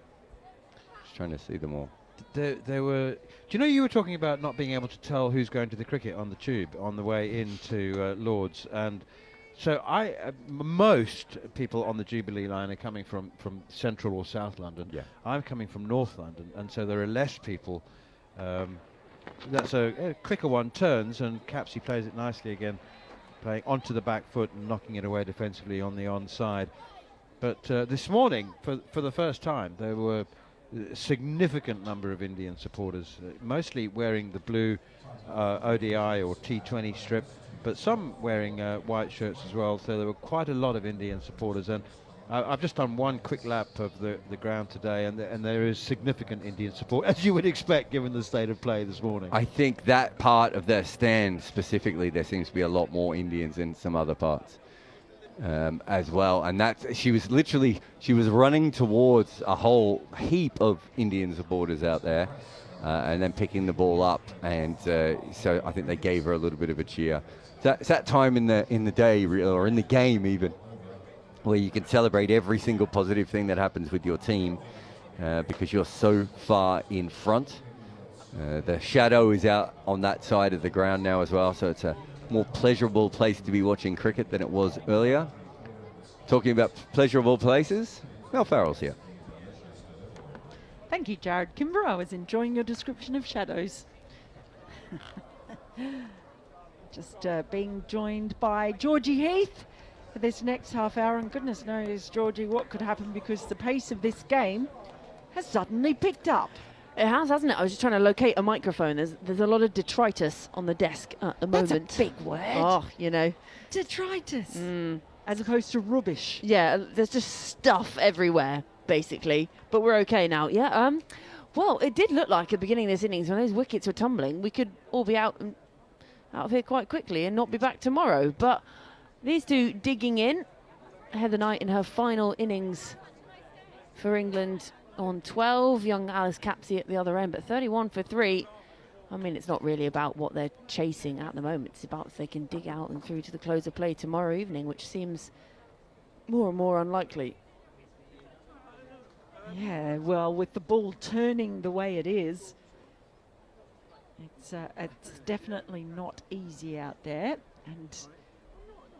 Just trying to see them all. There were. Do you know you were talking about not being able to tell who's going to the cricket on the tube on the way into Lord's, and So most people on the Jubilee line are coming from central or south London. Yeah. I'm coming from north London, and so there are less people. That's a quicker one, turns, and Capsey plays it nicely again, playing onto the back foot and knocking it away defensively on the onside. But this morning, for the first time, there were a significant number of Indian supporters, mostly wearing the blue ODI or T20 strip, but some wearing white shirts as well. So there were quite a lot of Indian supporters, and I've just done one quick lap of the ground today, and there is significant Indian support, as you would expect, given the state of play this morning. I think that part of the stand specifically, there seems to be a lot more Indians in some other parts as well. And she was running towards a whole heap of Indian supporters out there, and then picking the ball up. And so I think they gave her a little bit of a cheer. It's that time in the day, or in the game even, where you can celebrate every single positive thing that happens with your team because you're so far in front. The shadow is out on that side of the ground now as well, so it's a more pleasurable place to be watching cricket than it was earlier. Talking about pleasurable places, Mel Farrell's here. Thank you, Jarrod. Kimber, I was enjoying your description of shadows. Just being joined by Georgie Heath for this next half hour, and goodness knows, Georgie, what could happen, because the pace of this game has suddenly picked up. It has, hasn't it? I was just trying to locate a microphone. There's a lot of detritus on the desk at the moment. That's a big word. Oh, you know. Detritus. As opposed to rubbish. Yeah, there's just stuff everywhere, basically. But we're okay now. Yeah, well, it did look like at the beginning of this innings, when those wickets were tumbling, we could all be out of here quite quickly and not be back tomorrow. But these two digging in. Heather Knight in her final innings for England on 12, young Alice Capsey at the other end, but 31 for 3. I mean, it's not really about what they're chasing at the moment. It's about if they can dig out and through to the close of play tomorrow evening, which seems more and more unlikely. Yeah, well, with the ball turning the way it is, it's definitely not easy out there. And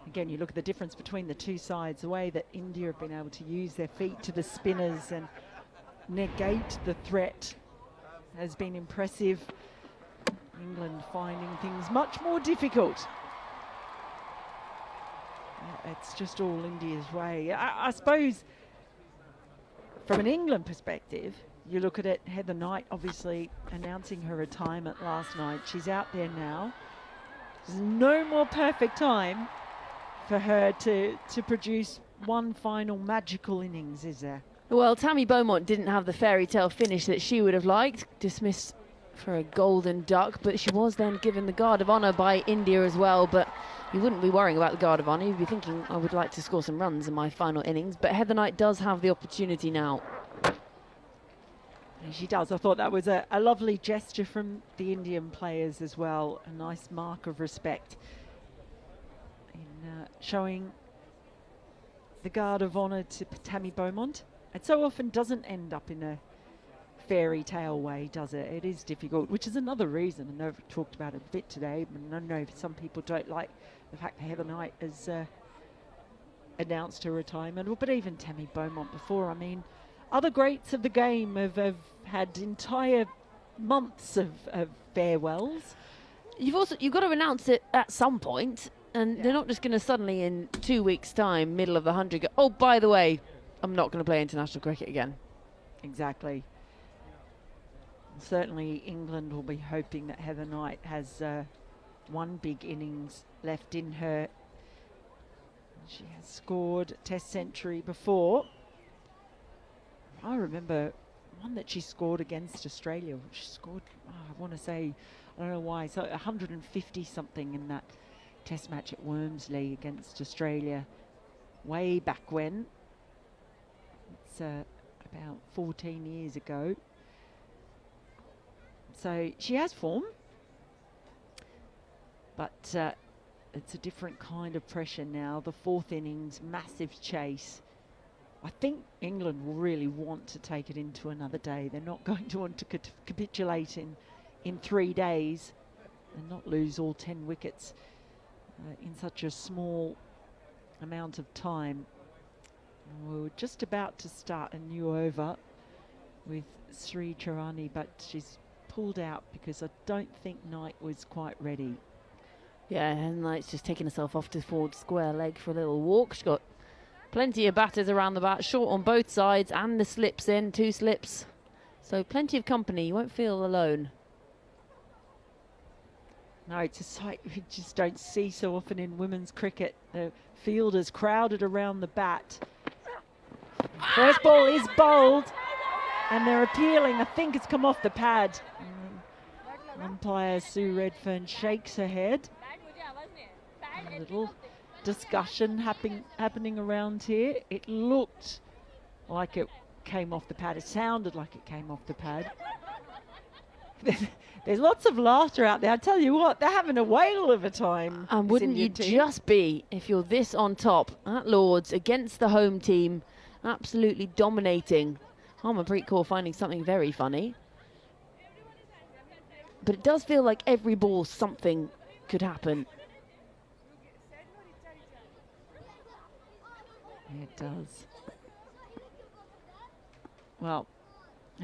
again, you look at the difference between the two sides, the way that India have been able to use their feet to the spinners and negate the threat has been impressive. England finding things much more difficult. It's just all India's way. I suppose from an England perspective, you look at it, Heather Knight obviously announcing her retirement last night. She's out there now. There's no more perfect time for her to produce one final magical innings, is there? Well, Tammy Beaumont didn't have the fairy tale finish that she would have liked, dismissed for a golden duck, but she was then given the Guard of Honour by India as well. But you wouldn't be worrying about the Guard of Honour. You'd be thinking, I would like to score some runs in my final innings. But Heather Knight does have the opportunity now. And she does. I thought that was a lovely gesture from the Indian players as well. A nice mark of respect in showing the Guard of Honour to Tammy Beaumont. It so often doesn't end up in a fairy tale way, does it? It is difficult, which is another reason. I know we've talked about it a bit today, but I know some people don't like the fact that Heather Knight has announced her retirement, but even Tammy Beaumont before. I mean, other greats of the game have had entire months of farewells. You've got to announce it at some point, and they're not just going to suddenly in 2 weeks' time, middle of the 100, go, oh, by the way, I'm not going to play international cricket again. Exactly. Certainly England will be hoping that Heather Knight has one big innings left in her. She has scored a Test century before. I remember one that she scored against Australia. She scored, I want to say, I don't know why, so 150 something in that Test match at Wormsley against Australia way back when. It's about 14 years ago. So she has form, but it's a different kind of pressure now. The fourth innings, massive chase. I think England will really want to take it into another day. They're not going to want to capitulate in 3 days and not lose all 10 wickets in such a small amount of time. We're just about to start a new over with Sri Charani, but she's pulled out because I don't think Knight was quite ready. Yeah, and Knight's just taking herself off to forward square leg for a little walk. She's got plenty of batters around the bat, short on both sides, and the slips in, 2 slips. So plenty of company, you won't feel alone. No, it's a sight we just don't see so often in women's cricket. The fielders crowded around the bat. First ball is bowled, and they're appealing. I think it's come off the pad. Umpire Sue Redfern shakes her head. A little discussion happening around here. It looked like it came off the pad. It sounded like it came off the pad. There's lots of laughter out there. I tell you what, they're having a whale of a time. And wouldn't you just be if you're this on top at Lord's against the home team, absolutely dominating. Harmanpreet Kaur finding something very funny. But it does feel like every ball something could happen. It does. Well,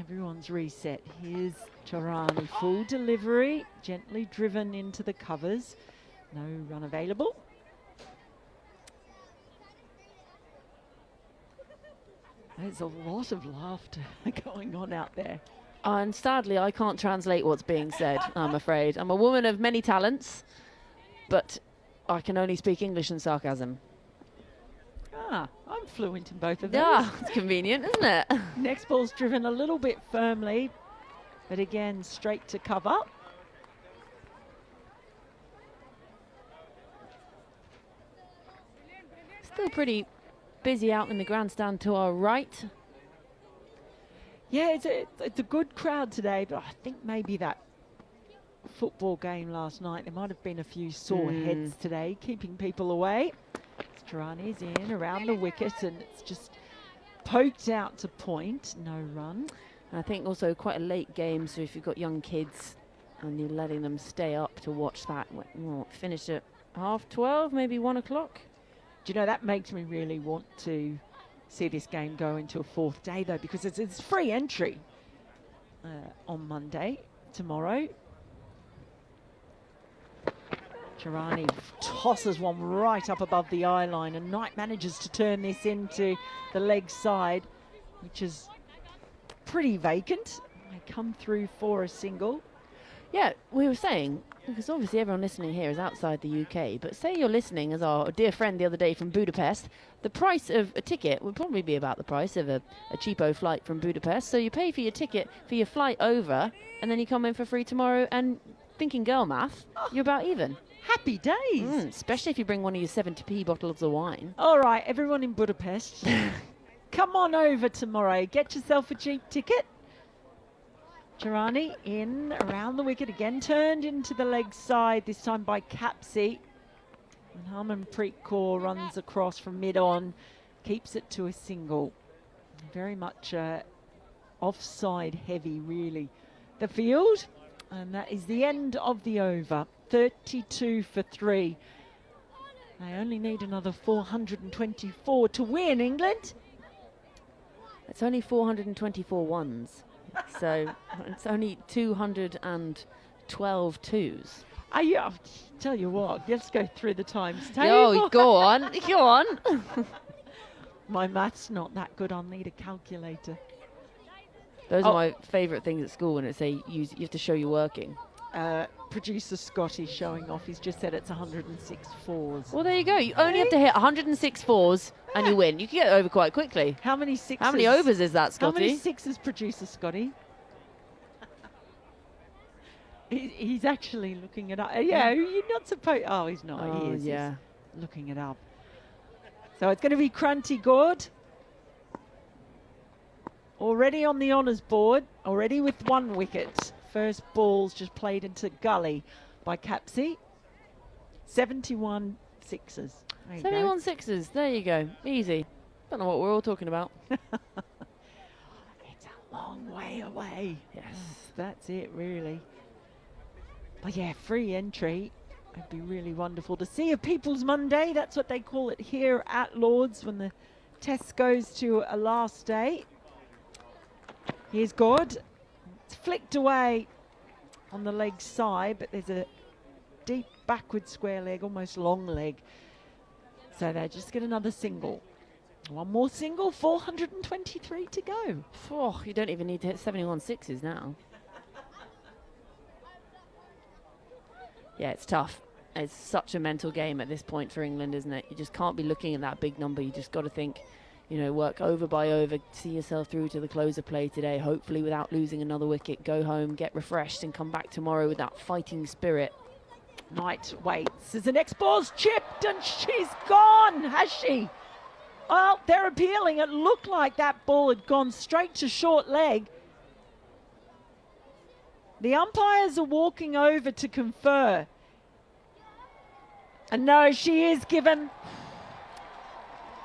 everyone's reset. Here's Charani, full delivery, gently driven into the covers. No run available. There's a lot of laughter going on out there. And sadly, I can't translate what's being said, I'm afraid. I'm a woman of many talents, but I can only speak English and sarcasm. Ah, I'm fluent in both of those. Yeah, it's convenient, isn't it? Next ball's driven a little bit firmly, but again, straight to cover. Still pretty busy out in the grandstand to our right. Yeah, it's a good crowd today, but I think maybe that football game last night, there might have been a few sore heads today, keeping people away. Charani's in around the wicket, and it's just poked out to point, no run. And I think also quite a late game, so if you've got young kids and you're letting them stay up to watch that, finish at 12:30, maybe 1 o'clock. Do you know, that makes me really want to see this game go into a 4th day, though, because it's free entry on Monday, tomorrow. Charani tosses one right up above the eye line, and Knight manages to turn this into the leg side, which is pretty vacant. They come through for a single. Yeah, we were saying, because obviously everyone listening here is outside the UK, but say you're listening as our dear friend the other day from Budapest, the price of a ticket would probably be about the price of a cheapo flight from Budapest. So you pay for your ticket for your flight over, and then you come in for free tomorrow, and thinking girl math, you're about even. Happy days. Especially if you bring one of your 70p bottles of wine. All right, everyone in Budapest, come on over tomorrow. Get yourself a cheap ticket. Charani in around the wicket again, turned into the leg side, this time by Capsey. And Harmanpreet Kaur runs across from mid-on, keeps it to a single. Very much offside heavy, really, the field. And that is the end of the over. 32 for 3. They only need another 424 to win, England. It's only 424 ones. So it's only 212 twos. I'll tell you what, let's go through the times table. Oh, go on, go on. My math's not that good. I'll need a calculator. Those are my favourite things at school when it's you have to show you're working. Producer Scotty showing off. He's just said it's 106 fours. Well, there you go. You only have to hit 106 fours and you win. You can get over quite quickly. How many sixes? How many overs is that, Scotty? How many sixes, Producer Scotty? He's actually looking it up. Yeah, you're not supposed... Oh, he's not. Oh, he is. yeah. He's looking it up. So it's going to be Krunty Gord. Already on the honours board. Already with 1 wicket. First ball's just played into gully by Capsey. 71 sixes. 71 sixes. There you go. Easy. Don't know what we're all talking about. It's a long way away. Yes. That's it, really. But yeah, free entry. It'd be really wonderful to see a People's Monday. That's what they call it here at Lord's when the test goes to a last day. Here's Gord. It's flicked away on the leg side, but there's a deep backward square leg, almost long leg. So they just get another single. One more single, 423 to go. Oh, you don't even need to hit 71 sixes now. Yeah, it's tough. It's such a mental game at this point for England, isn't it? You just can't be looking at that big number. You just got to think, you know, work over by over, see yourself through to the close of play today, hopefully without losing another wicket, go home, get refreshed and come back tomorrow with that fighting spirit. Knight waits as the next ball's chipped and she's gone, has she? Well, they're appealing. It looked like that ball had gone straight to short leg. The umpires are walking over to confer. And no, she is given.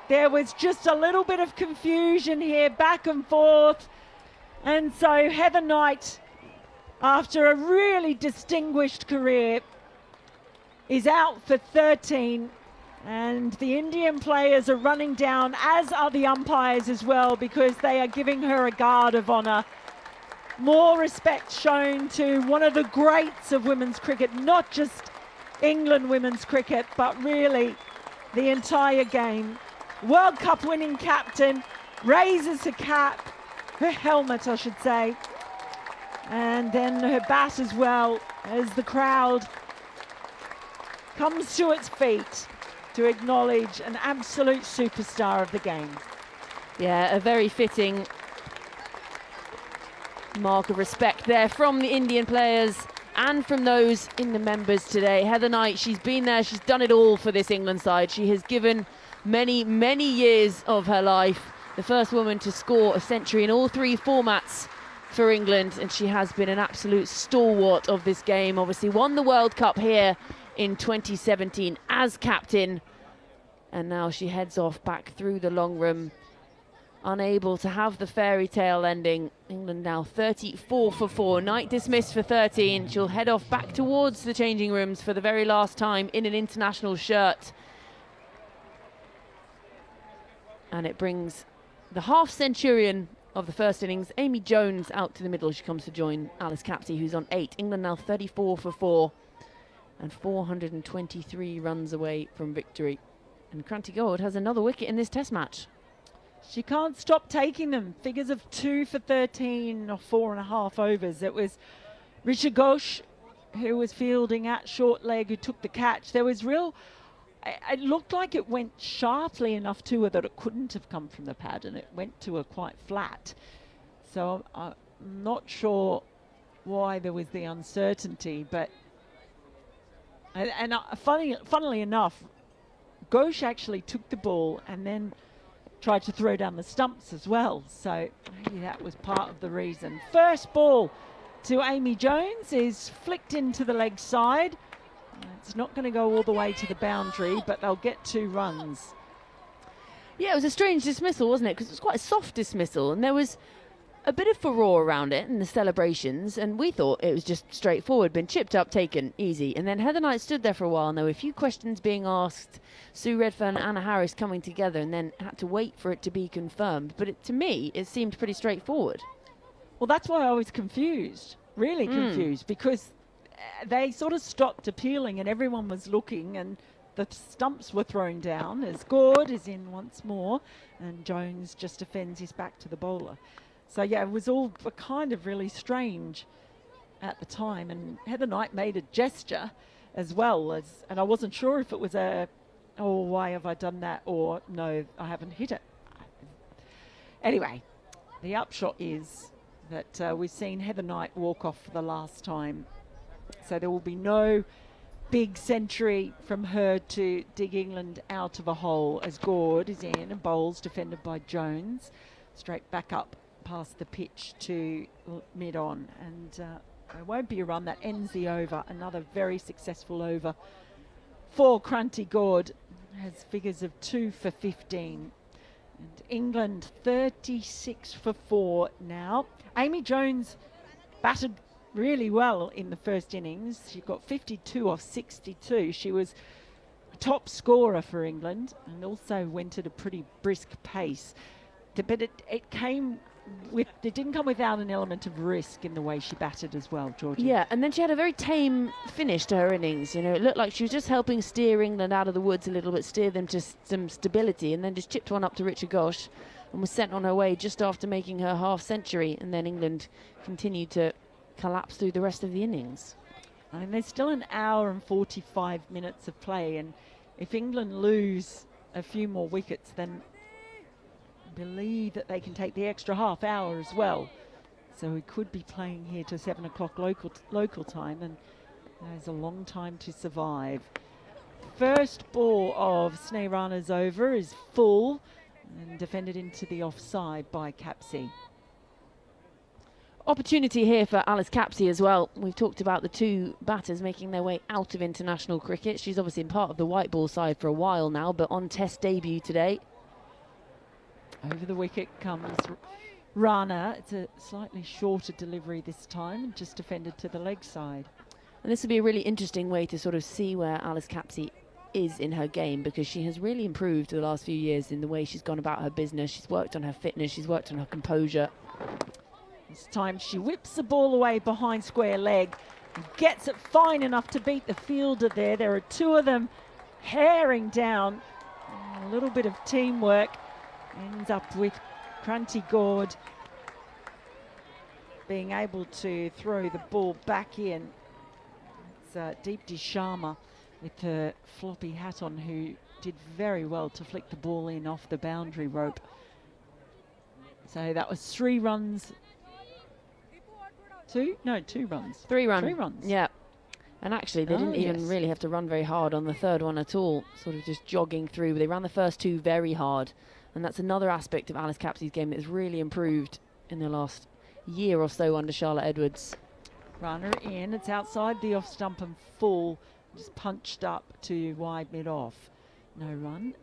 There was just a little bit of confusion here, back and forth. And so Heather Knight, after a really distinguished career, is out for 13. And the Indian players are running down, as are the umpires as well, because they are giving her a guard of honour. More respect shown to one of the greats of women's cricket, not just England women's cricket, but really the entire game. World Cup winning captain raises her cap, her helmet I should say, and then her bat as well, as the crowd comes to its feet to acknowledge an absolute superstar of the game. Yeah, a very fitting mark of respect there from the Indian players and from those in the members today. Heather Knight, she's been there, she's done it all for this England side. She has given many, many years of her life. The first woman to score a century in all three formats for England, and she has been an absolute stalwart of this game. Obviously won the World Cup here in 2017 as captain, and now she heads off back through the long room, unable to have the fairy tale ending. England now 34 for 4. Knight dismissed for 13. She'll head off back towards the changing rooms for the very last time in an international shirt. And it brings the half centurion of the first innings, Amy Jones, out to the middle. She comes to join Alice Capsey, who's on 8. England now 34 for 4 and 423 runs away from victory. And Kranti Gord has another wicket in this test match. She can't stop taking them. Figures of 2 for 13 or 4.5 overs. It was Risha Ghosh who was fielding at short leg who took the catch. There was real... It looked like it went sharply enough to her that it couldn't have come from the pad, and it went to her quite flat. So I'm not sure why there was the uncertainty, but... Funnily enough, Ghosh actually took the ball and then tried to throw down the stumps as well. So maybe that was part of the reason. First ball to Amy Jones is flicked into the leg side. It's not going to go all the way to the boundary, but they'll get 2 runs. Yeah, it was a strange dismissal, wasn't it? Because it was quite a soft dismissal, and there was a bit of furore around it in the celebrations, and we thought it was just straightforward, been chipped up, taken, easy. And then Heather Knight stood there for a while, and there were a few questions being asked. Sue Redfern and Anna Harris coming together, and then had to wait for it to be confirmed. But to me, it seemed pretty straightforward. Well, that's why I was confused, really confused, because they sort of stopped appealing and everyone was looking, and the stumps were thrown down as Gord is in once more, and Jones just defends his back to the bowler. So yeah, it was all kind of really strange at the time, and Heather Knight made a gesture as well, and I wasn't sure if it was a, oh, why have I done that, or no, I haven't hit it. Anyway, the upshot is that we've seen Heather Knight walk off for the last time, so there will be no big century from her to dig England out of a hole, as Gord is in and bowls, defended by Jones, straight back up past the pitch to mid-on, and there won't be a run. That ends the over. Another very successful over for Kranti Gord, has figures of 2 for 15, and England 36 for 4 now. Amy Jones batted really well in the first innings. She got 52 off 62. She was a top scorer for England and also went at a pretty brisk pace. But it came with, it didn't come without an element of risk in the way she batted as well, Georgie. Yeah, and then she had a very tame finish to her innings. You know, it looked like she was just helping steer England out of the woods a little bit, steer them to some stability, and then just chipped one up to Richard Gosch and was sent on her way just after making her half century. And then England continued to collapse through the rest of the innings. I mean, there's still an hour and 45 minutes of play, and if England lose a few more wickets, then believe that they can take the extra half hour as well. So we could be playing here to 7 o'clock local time, and there's a long time to survive. First ball of Sneh Rana's over is full and defended into the offside by Capsey. Opportunity here for Alice Capsey as well. We've talked about the two batters making their way out of international cricket. She's obviously been part of the white ball side for a while now, but on test debut today. Over the wicket comes Rana. It's a slightly shorter delivery this time, just defended to the leg side. And this will be a really interesting way to sort of see where Alice Capsey is in her game, because she has really improved the last few years in the way she's gone about her business. She's worked on her fitness, she's worked on her composure. This time she whips the ball away behind square leg and gets it fine enough to beat the fielder there. There are two of them herring down. A little bit of teamwork. Ends up with Kranti Gaud being able to throw the ball back in. It's Deepti Sharma with her floppy hat on, who did very well to flick the ball in off the boundary rope. So that was 3 runs. 2? No, 2 runs. 3 runs. 3 runs. Yeah. And actually, they didn't even really have to run very hard on the third one at all. Sort of just jogging through. They ran the first 2 very hard. And that's another aspect of Alice Capsey's game that has really improved in the last year or so under Charlotte Edwards. Runner in, it's outside the off stump and full, just punched up to wide mid-off. No run.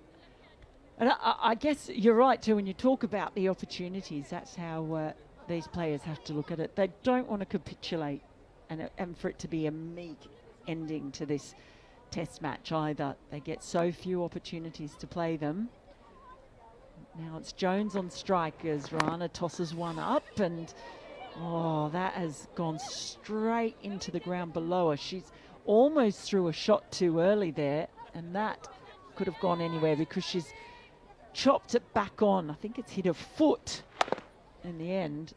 And I guess you're right too when you talk about the opportunities. That's how these players have to look at it. They don't want to capitulate and for it to be a meek ending to this test match either. They get so few opportunities to play them. Now it's Jones on strike as Rana tosses one up, and that has gone straight into the ground below her. She's almost threw a shot too early there, and that could have gone anywhere because she's chopped it back on. I think it's hit her foot in the end.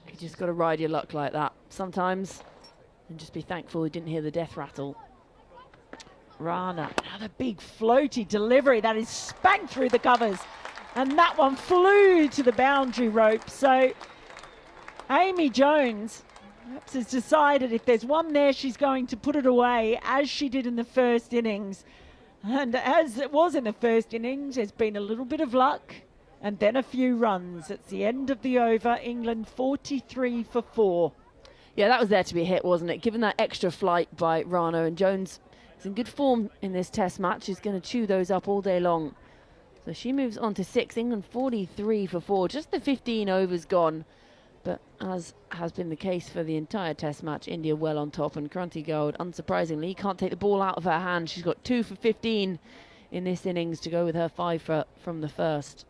You just got to ride your luck like that sometimes and just be thankful you didn't hear the death rattle. Rana, another big floaty delivery that is spanked through the covers, and that one flew to the boundary rope. So Amy Jones perhaps has decided if there's one there, she's going to put it away, as she did in the first innings. And as it was in the first innings, there's been a little bit of luck and then a few runs. It's the end of the over. England 43 for 4. Yeah, that was there to be hit, wasn't it? Given that extra flight by Rana, and Jones is in good form in this test match. She's going to chew those up all day long. So she moves on to 6. England 43 for 4. Just the 15 overs gone. But as has been the case for the entire test match, India well on top. And Kranti Gaud, unsurprisingly, can't take the ball out of her hand. She's got 2 for 15 in this innings to go with her 5 from the first.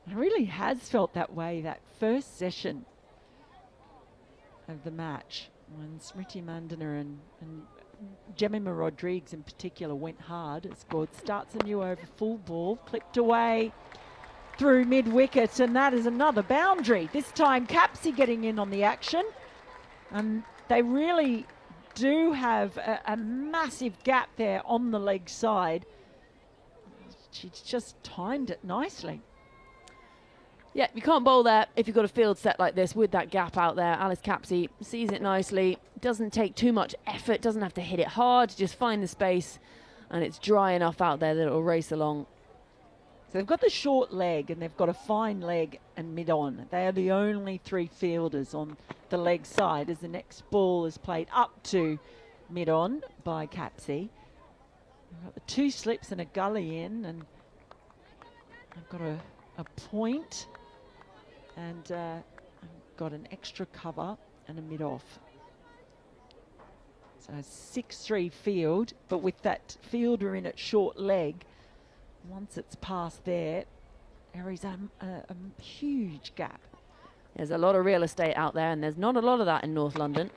It really has felt that way, that first session of the match, when Smriti Mandana and Jemima Rodrigues in particular went hard. As Gaud starts a new over, full ball, clipped away through mid-wicket, and that is another boundary. This time Capsey getting in on the action, and they really do have a massive gap there on the leg side. She's just timed it nicely. Yeah, you can't bowl there if you've got a field set like this with that gap out there. Alice Capsey sees it nicely, doesn't take too much effort, doesn't have to hit it hard, just find the space, and it's dry enough out there that it'll race along. So they've got the short leg and they've got a fine leg and mid-on. They are the only 3 fielders on the leg side as the next ball is played up to mid-on by Capsey. They've got the 2 slips and a gully in, and I've got a point, and I've got an extra cover and a mid-off. So 6-3 field, but with that fielder in at short leg, once it's past there is a huge gap. There's a lot of real estate out there, and there's not a lot of that in North London.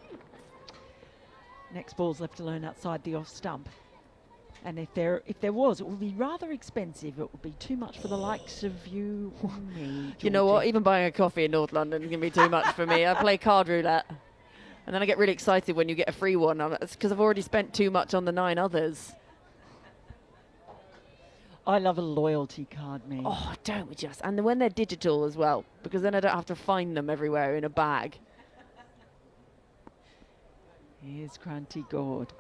Next ball's left alone outside the off stump. And if there was, it would be rather expensive. It would be too much for the likes of you or me. You know what? Georgie. Even buying a coffee in North London is going to be too much for me. I play card roulette. And then I get really excited when you get a free one. It's because I've already spent too much on the 9 others. I love a loyalty card, me. Oh, don't we just? And when they're digital as well, because then I don't have to find them everywhere in a bag. Here's Kranti Gord.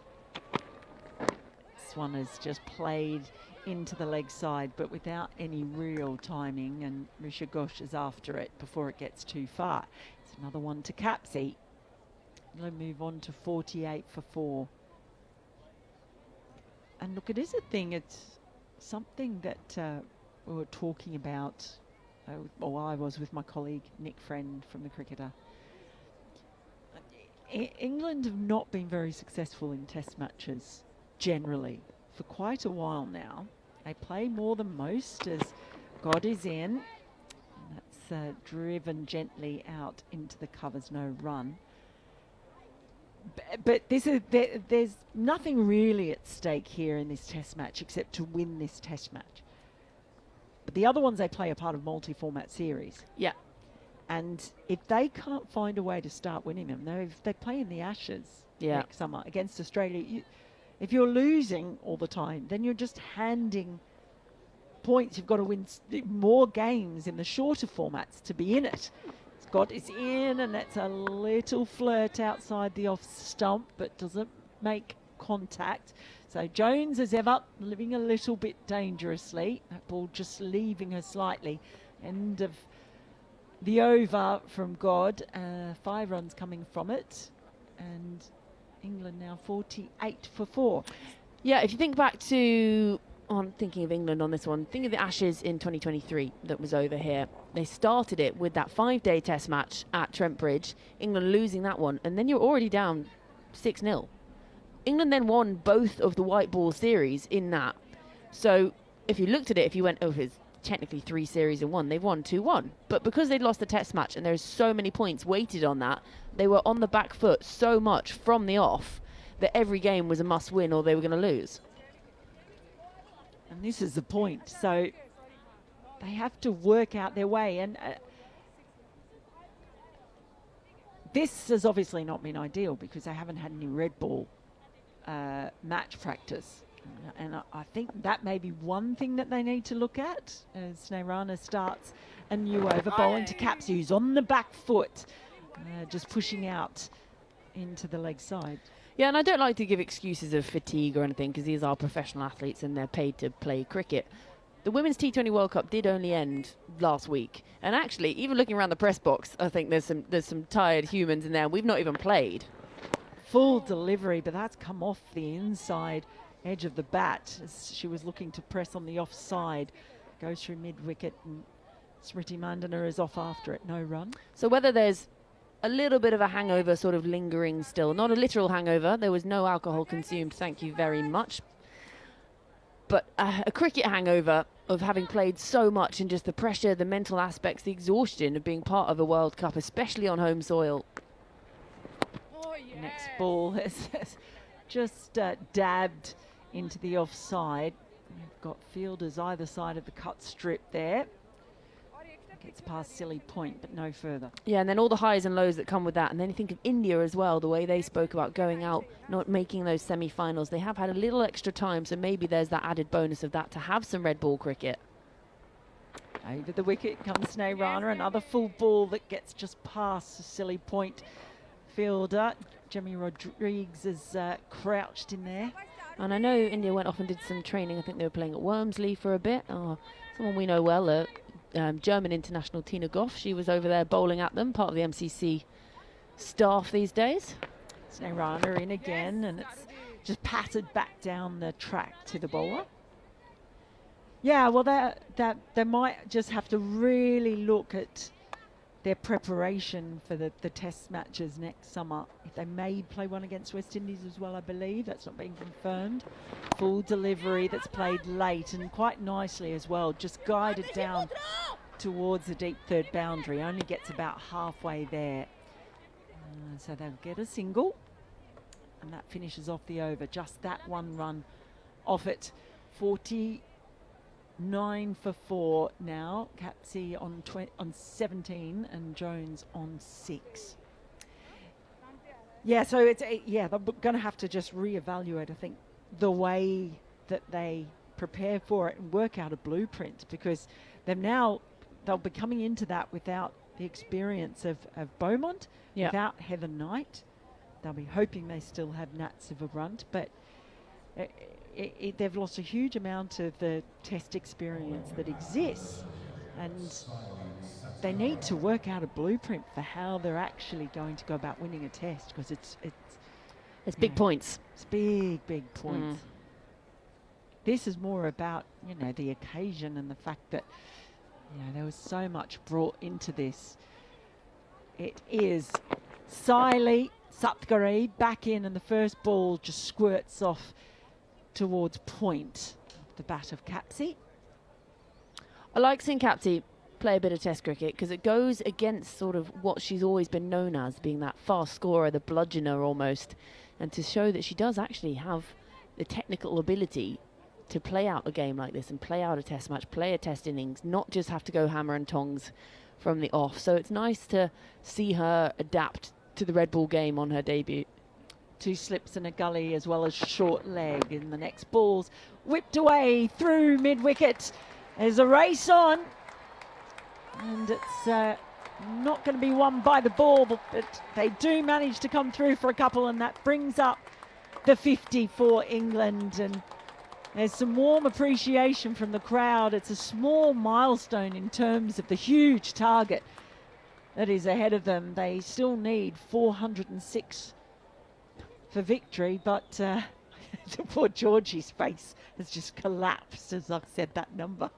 This one has just played into the leg side, but without any real timing, and Risha Ghosh is after it before it gets too far. It's another one to Capsey. We'll move on to 48 for 4. And look, it is a thing. It's something that we were talking about, or I was with my colleague Nick Friend from the Cricketer. England have not been very successful in test matches generally for quite a while now. They play more than most as God is in. That's driven gently out into the covers, no run. But there's nothing really at stake here in this test match except to win this test match. But the other ones they play are part of multi-format series. Yeah. And if they can't find a way to start winning them, if they play in the Ashes next summer against Australia, if you're losing all the time, then you're just handing points. You've got to win more games in the shorter formats to be in it. Scott is in, and that's a little flirt outside the off stump, but doesn't make contact. So Jones, as ever, living a little bit dangerously. That ball just leaving her slightly. End of the over from God. 5 runs coming from it. And England now 48 for 4. Yeah, if you think back to, I'm thinking of England on this one, think of the Ashes in 2023 that was over here. They started it with that 5-day test match at Trent Bridge, England losing that one, and then you're already down 6-0. England then won both of the white ball series in that. So if you looked at it, if you went, oh, it's technically 3 series in 1, they've won 2-1. But because they'd lost the test match and there's so many points weighted on that, they were on the back foot so much from the off that every game was a must win or they were going to lose. And this is the point. So they have to work out their way. And this has obviously not been ideal because they haven't had any red ball match practice. And I think that may be one thing that they need to look at as Nairana starts a new over, bowling to Caps, who's on the back foot, just pushing out into the leg side. Yeah, and I don't like to give excuses of fatigue or anything because these are professional athletes and they're paid to play cricket. The Women's T20 World Cup did only end last week. And actually, even looking around the press box, I think there's some tired humans in there. We've not even played. Full delivery, but that's come off the inside edge of the bat as she was looking to press on the offside. Goes through mid-wicket and Smriti Mandana is off after it. No run. So whether there's a little bit of a hangover sort of lingering still, not a literal hangover, there was no alcohol consumed, thank you very much, but a cricket hangover of having played so much and just the pressure, the mental aspects, the exhaustion of being part of a World Cup, especially on home soil. Oh, yeah. Next ball has just dabbed into the offside. We've got fielders either side of the cut strip there. Gets past silly point, but no further. Yeah, and then all the highs and lows that come with that. And then you think of India as well, the way they spoke about going out, not making those semi-finals. They have had a little extra time, so maybe there's that added bonus of that to have some red ball cricket. Over the wicket comes Nairana, another full ball that gets just past the silly point fielder. Jimmy Rodriguez is crouched in there. And I know India went off and did some training. I think they were playing at Wormsley for a bit. Someone we know well, German international Tina Goff. She was over there bowling at them, part of the MCC staff these days. It's Nairana in again, and it's just patted back down the track to the bowler. Yeah, well, they might just have to really look at their preparation for the test matches next summer. They may play one against West Indies as well, I believe. That's not being confirmed. Full delivery that's played late and quite nicely as well, just guided down towards the deep third boundary. Only gets about halfway there. So they'll get a single, and that finishes off the over. Just that one run off it. 49 for 4 now. Capsey on 17 and Jones on 6. Yeah, so it's they're going to have to just reevaluate, I think, the way that they prepare for it and work out a blueprint, because they'll be coming into that without the experience of Beaumont, without Heather Knight. They'll be hoping they still have Nat Silverbrunt, but they've lost a huge amount of the test experience that exists, and they need to work out a blueprint for how they're actually going to go about winning a test, because it's big points. It's big points. This is more about, the occasion and the fact that there was so much brought into this. It is Siley Satgari back in, and the first ball just squirts off towards point. The bat of Capsey. I like seeing Capsey play a bit of test cricket, because it goes against sort of what she's always been known as, being that fast scorer, the bludgeoner almost, and to show that she does actually have the technical ability to play out a game like this and play out a test match, play a test innings, not just have to go hammer and tongs from the off. So it's nice to see her adapt to the red ball game on her debut. 2 slips and a gully as well as short leg, in the next ball's whipped away through mid-wicket. There's a race on, and it's not going to be won by the ball, but they do manage to come through for a couple, and that brings up the 50 for England. And there's some warm appreciation from the crowd. It's a small milestone in terms of the huge target that is ahead of them. They still need 406 for victory, but poor Georgie's face has just collapsed as I've said that number.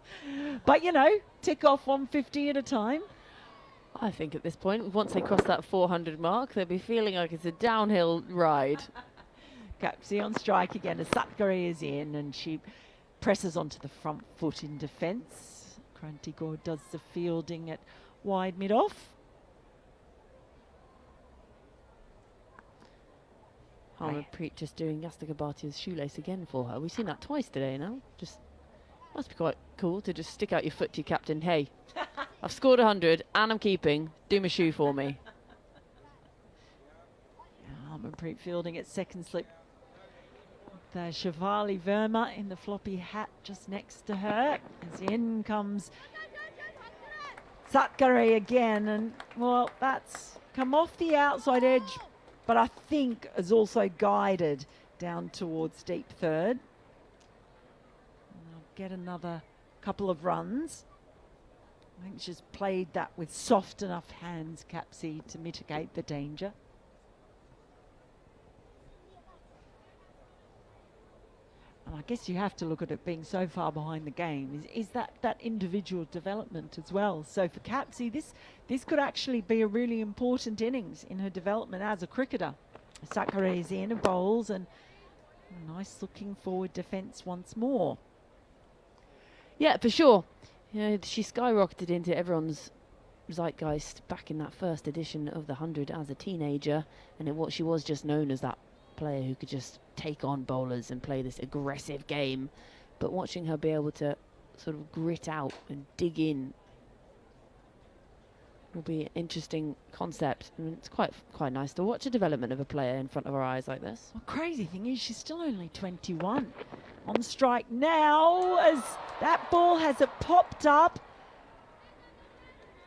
But, tick off 150 at a time. I think at this point, once they cross that 400 mark, they'll be feeling like it's a downhill ride. Capsey on strike again as Satgari is in, and she presses onto the front foot in defence. Krantigore does the fielding at wide mid-off. Harmanpreet just doing Yastika Bhatia's shoelace again for her. We've seen that twice today now. Just must be quite cool to just stick out your foot to your captain. Hey, I've scored 100 and I'm keeping. Do my shoe for me. Harmanpreet fielding at second slip. The Shivali Verma in the floppy hat just next to her. As in comes Satgari again, and well, that's come off the outside edge, but I think is also guided down towards deep third. And they'll get another couple of runs. I think she's played that with soft enough hands, Capsey, to mitigate the danger. And I guess you have to look at it being so far behind the game, is that individual development as well. So for Capsey, this could actually be a really important innings in her development as a cricketer. Satgari is in, bowls, and a nice looking forward defence once more. Yeah, for sure. She skyrocketed into everyone's zeitgeist back in that first edition of the 100 as a teenager, and what she was just known as that player who could just take on bowlers and play this aggressive game. But watching her be able to sort of grit out and dig in will be an interesting concept. I mean, it's quite nice to watch the development of a player in front of our eyes like this. Well, crazy thing is she's still only 21. On strike now as that ball has popped up.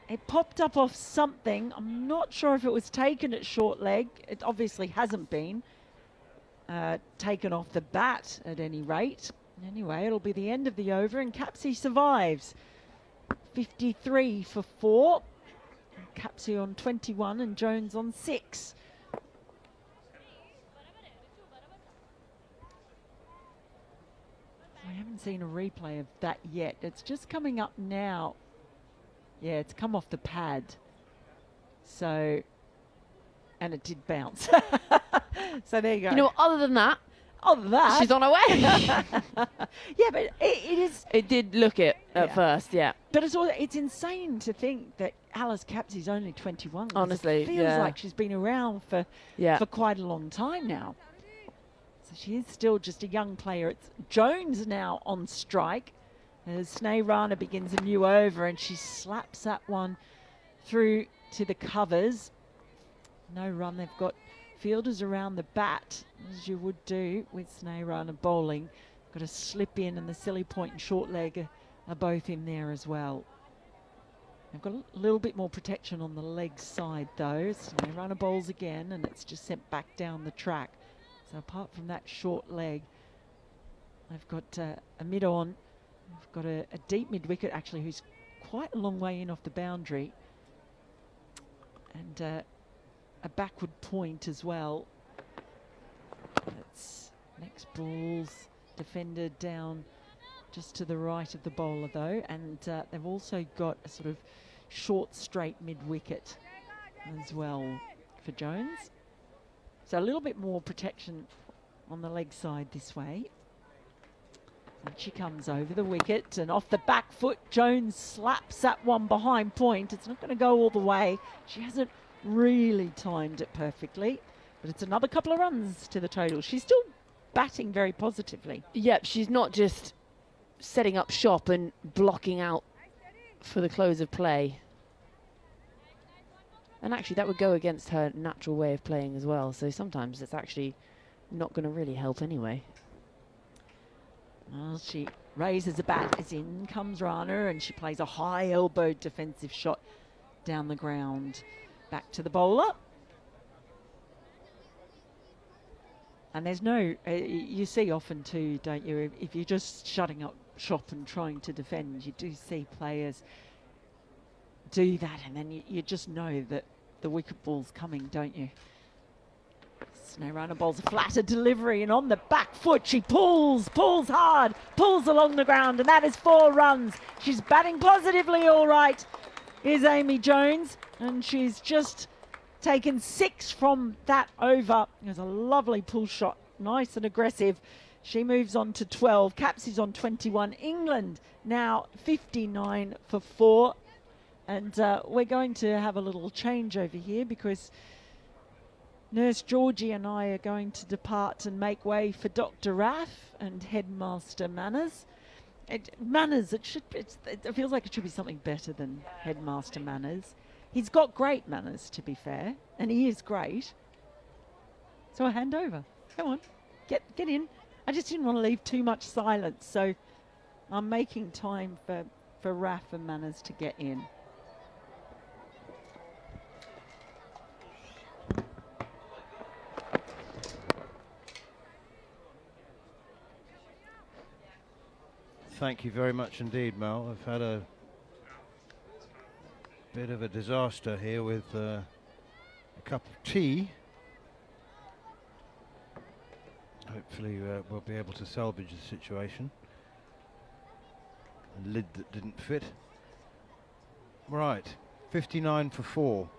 It popped up off something. I'm not sure if it was taken at short leg. It obviously hasn't been taken off the bat at any rate. Anyway, it'll be the end of the over, and Capsey survives. 53 for 4. Capsey on 21 and Jones on 6. I haven't seen a replay of that yet. It's just coming up now. Yeah, it's come off the pad. So, and it did bounce. So there you go. You know, other than that, she's on her way. Yeah, but it is. It did look it at first, yeah. But it's insane to think that Alice Capsey's only 21. Honestly, it feels like she's been around for quite a long time now. So she is still just a young player. It's Jones now on strike as Sneh Rana begins a new over, and she slaps that one through to the covers. No run. They've got fielders around the bat, as you would do with Sneh Rana bowling. Got a slip in, and the silly point and short leg are both in there as well. They've got a little bit more protection on the leg side though. Sneh Rana bowls again, and it's just sent back down the track. So apart from that short leg, they've got a mid-on. They've got a deep mid-wicket actually, who's quite a long way in off the boundary. And a backward point as well. That's next ball's defended down just to the right of the bowler though, and they've also got a sort of short straight mid-wicket as well for Jones. So a little bit more protection on the leg side this way. And she comes over the wicket, and off the back foot Jones slaps that one behind point. It's not going to go all the way. She hasn't really timed it perfectly, but it's another couple of runs to the total. She's still batting very positively. Yep, she's not just setting up shop and blocking out for the close of play. And actually that would go against her natural way of playing as well, so sometimes it's actually not going to really help anyway. Well, she raises a bat as in comes Rana, and she plays a high elbowed defensive shot down the ground. Back to the bowler. And there's no, you see often too, don't you, if you're just shutting up shop and trying to defend, you do see players do that, and then you just know that the wicket ball's coming, don't you? Sneh Rana bowls a flatter delivery, and on the back foot she pulls hard, pulls along the ground, and that is 4 runs. She's batting positively all right, is Amy Jones, and she's just taken 6 from that over. There's a lovely pull shot, nice and aggressive. She moves on to 12. Capsey's on 21. England now 59 for 4. And we're going to have a little change over here because Nurse Georgie and I are going to depart and make way for Dr. Raff and Headmaster Manners. Manners, it feels like it should be something better than Headmaster Manners. He's got great manners, to be fair, and he is great. So I hand over. Come on, get in. I just didn't want to leave too much silence, so I'm making time for Raff and Manners to get in. Thank you very much indeed, Mel. I've had a bit of a disaster here with a cup of tea. Hopefully we'll be able to salvage the situation. A lid that didn't fit. Right, 59 for 4.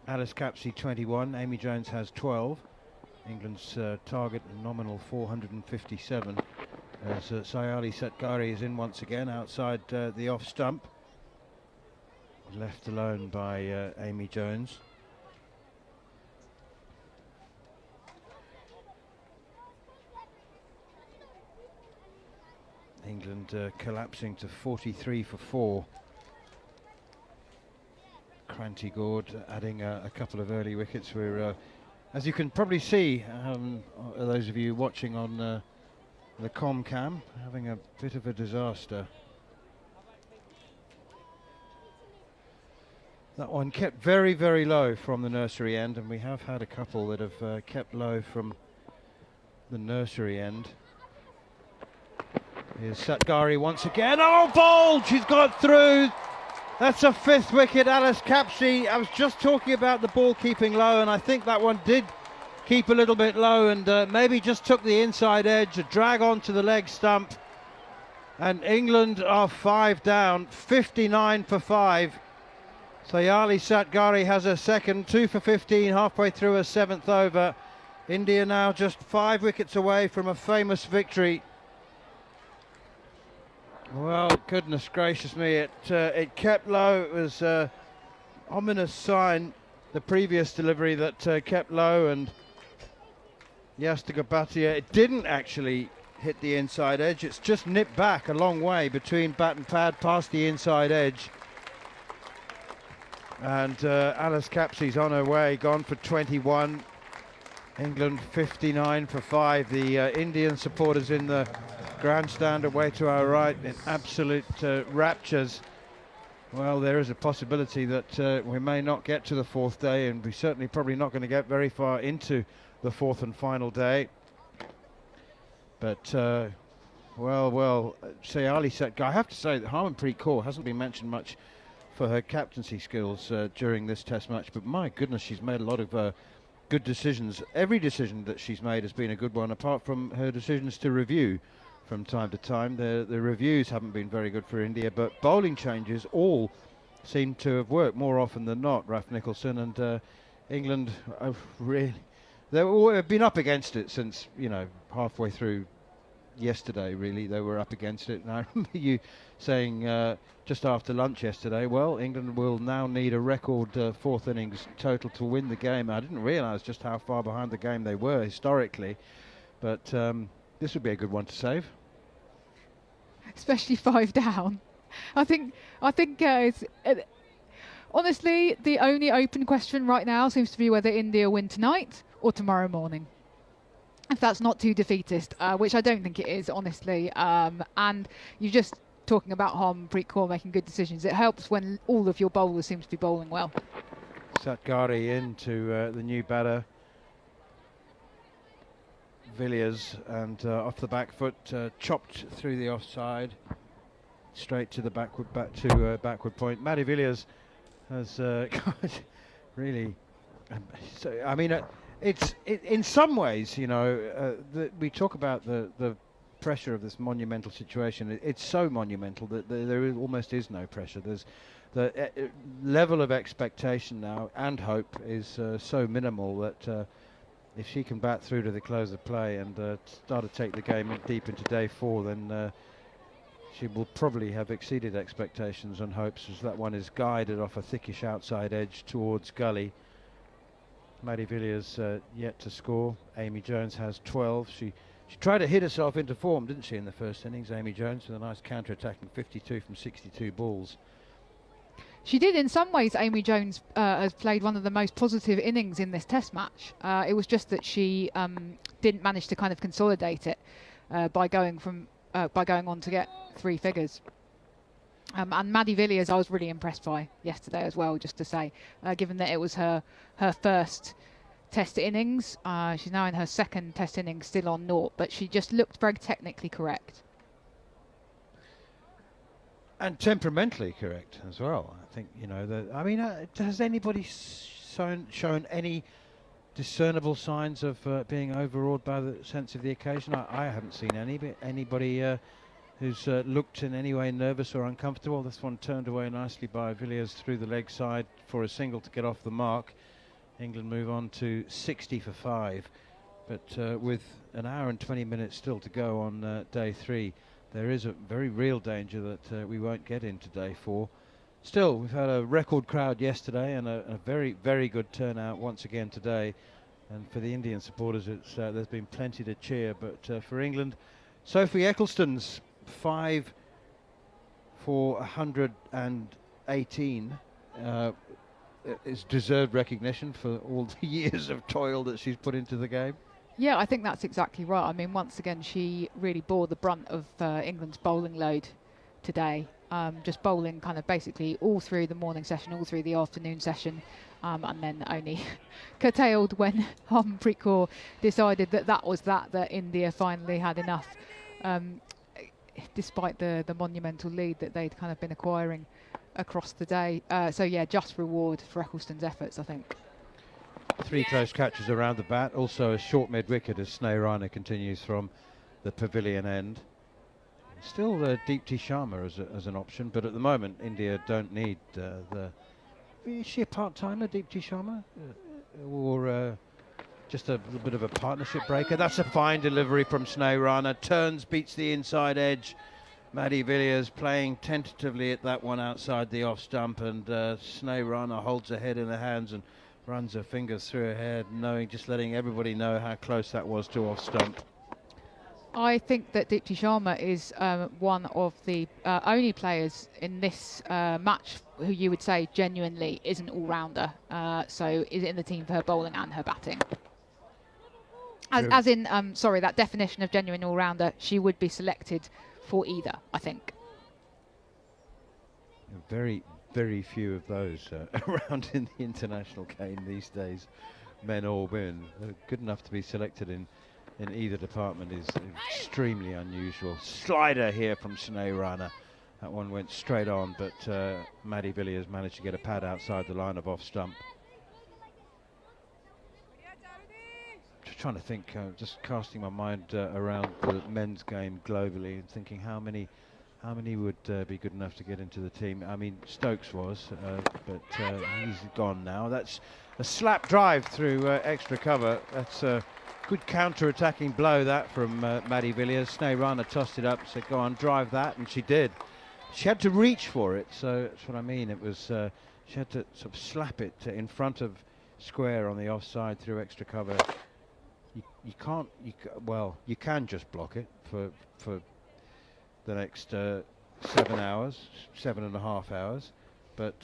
Alice Capsey 21, Amy Jones has 12. England's target nominal 457. As Sayali Satgari is in once again outside the off stump. Left alone by Amy Jones. England collapsing to 43 for 4. Cranty Gord adding a couple of early wickets. We're, as you can probably see, those of you watching on the Comcam, having a bit of a disaster. That one kept very, very low from the nursery end, and we have had a couple that have kept low from the nursery end. Here's Satgari once again. Oh, bowled! She's got through. That's a 5th wicket, Alice Capsey. I was just talking about the ball keeping low, and I think that one did keep a little bit low, and maybe just took the inside edge, a drag onto the leg stump. And England are 5 down, 59 for 5. Sayali Satgari has a second, 2 for 15, halfway through a 7th over. India now just 5 wickets away from a famous victory. Well, goodness gracious me, it kept low. It was an ominous sign, the previous delivery, that kept low, and Yastika Bhatia, it didn't actually hit the inside edge. It's just nipped back a long way between bat and pad, past the inside edge. And Alice Capsey's on her way, gone for 21. England 59 for 5. The Indian supporters in the grandstand away to our right in absolute raptures. Well, there is a possibility that we may not get to the 4th day, and we're certainly probably not going to get very far into the 4th and final day. But well, Sayali Satgar, I have to say that Harmanpreet Kaur hasn't been mentioned much for her captaincy skills during this test match, but my goodness, she's made a lot of good decisions. Every decision that she's made has been a good one, apart from her decisions to review from time to time. The reviews haven't been very good for India, but bowling changes all seem to have worked more often than not, Raf Nicholson, and England really, they've been up against it since, you know, halfway through yesterday. Really, they were up against it, and I remember you saying just after lunch yesterday, well, England will now need a record 4th innings total to win the game. I didn't realise just how far behind the game they were historically, but this would be a good one to save, especially 5 down. I think it's honestly the only open question right now seems to be whether India win tonight or tomorrow morning. If that's not too defeatist, which I don't think it is, honestly. And you're just talking about Harmanpreet Kaur making good decisions. It helps when all of your bowlers seem to be bowling well. Satgari into the new batter, Villiers, and off the back foot, chopped through the offside, straight to the backward point. Maddie Villiers has really. So I mean. It's in some ways, you know, we talk about the pressure of this monumental situation. It's so monumental that there almost is no pressure. There's the level of expectation now and hope is so minimal that if she can bat through to the close of play and start to take the game deep into day 4, then she will probably have exceeded expectations and hopes, as that one is guided off a thickish outside edge towards gully. Maddie Villiers yet to score. Amy Jones has 12. She tried to hit herself into form, didn't she, in the first innings, Amy Jones, with a nice counter-attacking 52 from 62 balls. She did. In some ways, Amy Jones has played one of the most positive innings in this test match. It was just that she didn't manage to kind of consolidate it by going on to get 3 figures. And Maddie Villiers I was really impressed by yesterday as well, just to say, given that it was her first test innings. She's now in her 2nd test innings, still on 0, but she just looked very technically correct. And temperamentally correct as well. I think, you know, I mean, has anybody shown any discernible signs of being overawed by the sense of the occasion? I haven't seen anybody who's looked in any way nervous or uncomfortable. This one turned away nicely by Villiers through the leg side for a single to get off the mark. England move on to 60 for 5. But with an hour and 20 minutes still to go on day 3, there is a very real danger that we won't get into day 4. Still, we've had a record crowd yesterday and a very, very good turnout once again today. And for the Indian supporters, there's been plenty to cheer. But for England, Sophie Ecclestone's 5 for 118 is deserved recognition for all the years of toil that she's put into the game. Yeah, I think that's exactly right. I mean, once again, she really bore the brunt of England's bowling load today. Just bowling kind of basically all through the morning session, all through the afternoon session, and then only curtailed when Harmanpreet Kaur decided that India finally had enough. Despite the monumental lead that they'd kind of been acquiring across the day. So yeah, just reward for Ecclestone's efforts, I think. 3 close catches around the bat. Also a short mid-wicket as Sneh Raina continues from the pavilion end. Still Deepti Sharma as an option, but at the moment India don't need the Is she a part-timer, Deepti Sharma? Or just a little bit of a partnership breaker? That's a fine delivery from Sneha Rana. Turns, beats the inside edge. Maddie Villiers playing tentatively at that one outside the off stump, and Sneha Rana holds her head in her hands and runs her fingers through her hair, just letting everybody know how close that was to off stump. I think that Deepti Sharma is one of the only players in this match who you would say genuinely is an all-rounder. So is in the team for her bowling and her batting. As in, sorry, that definition of genuine all-rounder, she would be selected for either, I think. Very, very few of those around in the international game these days, men or women. Good enough to be selected in either department is extremely unusual. Slider here from Sneha Rana. That one went straight on, but Maddie Villiers managed to get a pad outside the line of off stump. Just trying to think, just casting my mind around the men's game globally and thinking how many would be good enough to get into the team. I mean, Stokes was, but he's gone now. That's a slap drive through extra cover. That's a good counter-attacking blow, that, from Maddie Villiers. Sneha Rana tossed it up, said, go on, drive that, and she did. She had to reach for it, so that's what I mean. It was, she had to sort of slap it in front of square on the offside through extra cover. You can't, well, you can just block it for the next 7 hours, 7.5 hours, but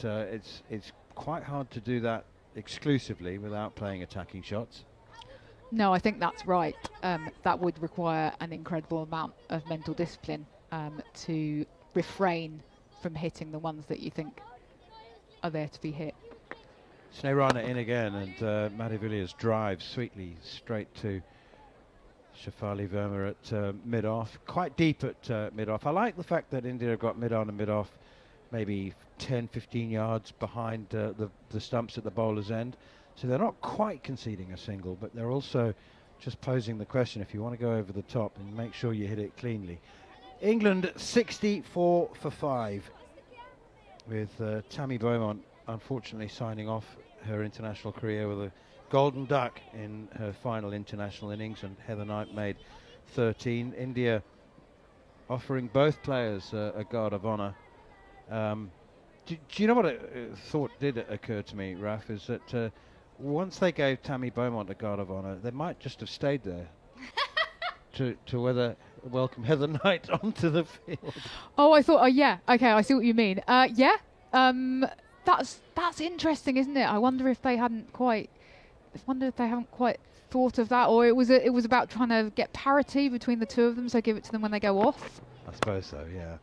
it's quite hard to do that exclusively without playing attacking shots. No, I think that's right. That would require an incredible amount of mental discipline to refrain from hitting the ones that you think are there to be hit. Sneha Rana in again, and Maddie Villiers drives sweetly straight to Shefali Verma at mid-off, quite deep at mid-off. I like the fact that India have got mid-on and mid-off maybe 10-15 yards behind the stumps at the bowler's end. So they're not quite conceding a single, but they're also just posing the question, if you want to go over the top, and make sure you hit it cleanly. England 64 for 5, with Tammy Beaumont unfortunately signing off her international career with a golden duck in her final international innings, and Heather Knight made 13. India offering both players a guard of honour. Do you know what a thought did occur to me, Raf, is that once they gave Tammy Beaumont a guard of honour, they might just have stayed there to welcome Heather Knight onto the field. Oh, I thought, yeah, okay, I see what you mean. Yeah, that's interesting, isn't it? I wonder if they haven't quite thought of that, or it was about trying to get parity between the two of them, so give it to them when they go off. I suppose so, yeah.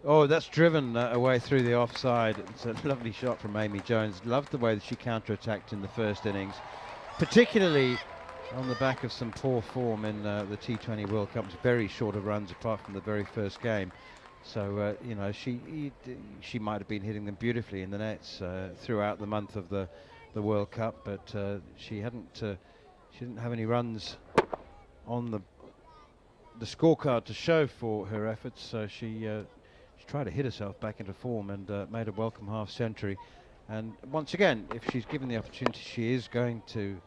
Oh, that's driven away through the offside. It's a lovely shot from Amy Jones. Loved the way that she counter-attacked in the first innings, particularly on the back of some poor form in the T20 World Cup. Very short of runs apart from the very first game. So, you know, she might have been hitting them beautifully in the nets throughout the month of the World Cup, but she didn't have any runs on the scorecard to show for her efforts. So she tried to hit herself back into form and made a welcome half century. And once again, if she's given the opportunity, she is going to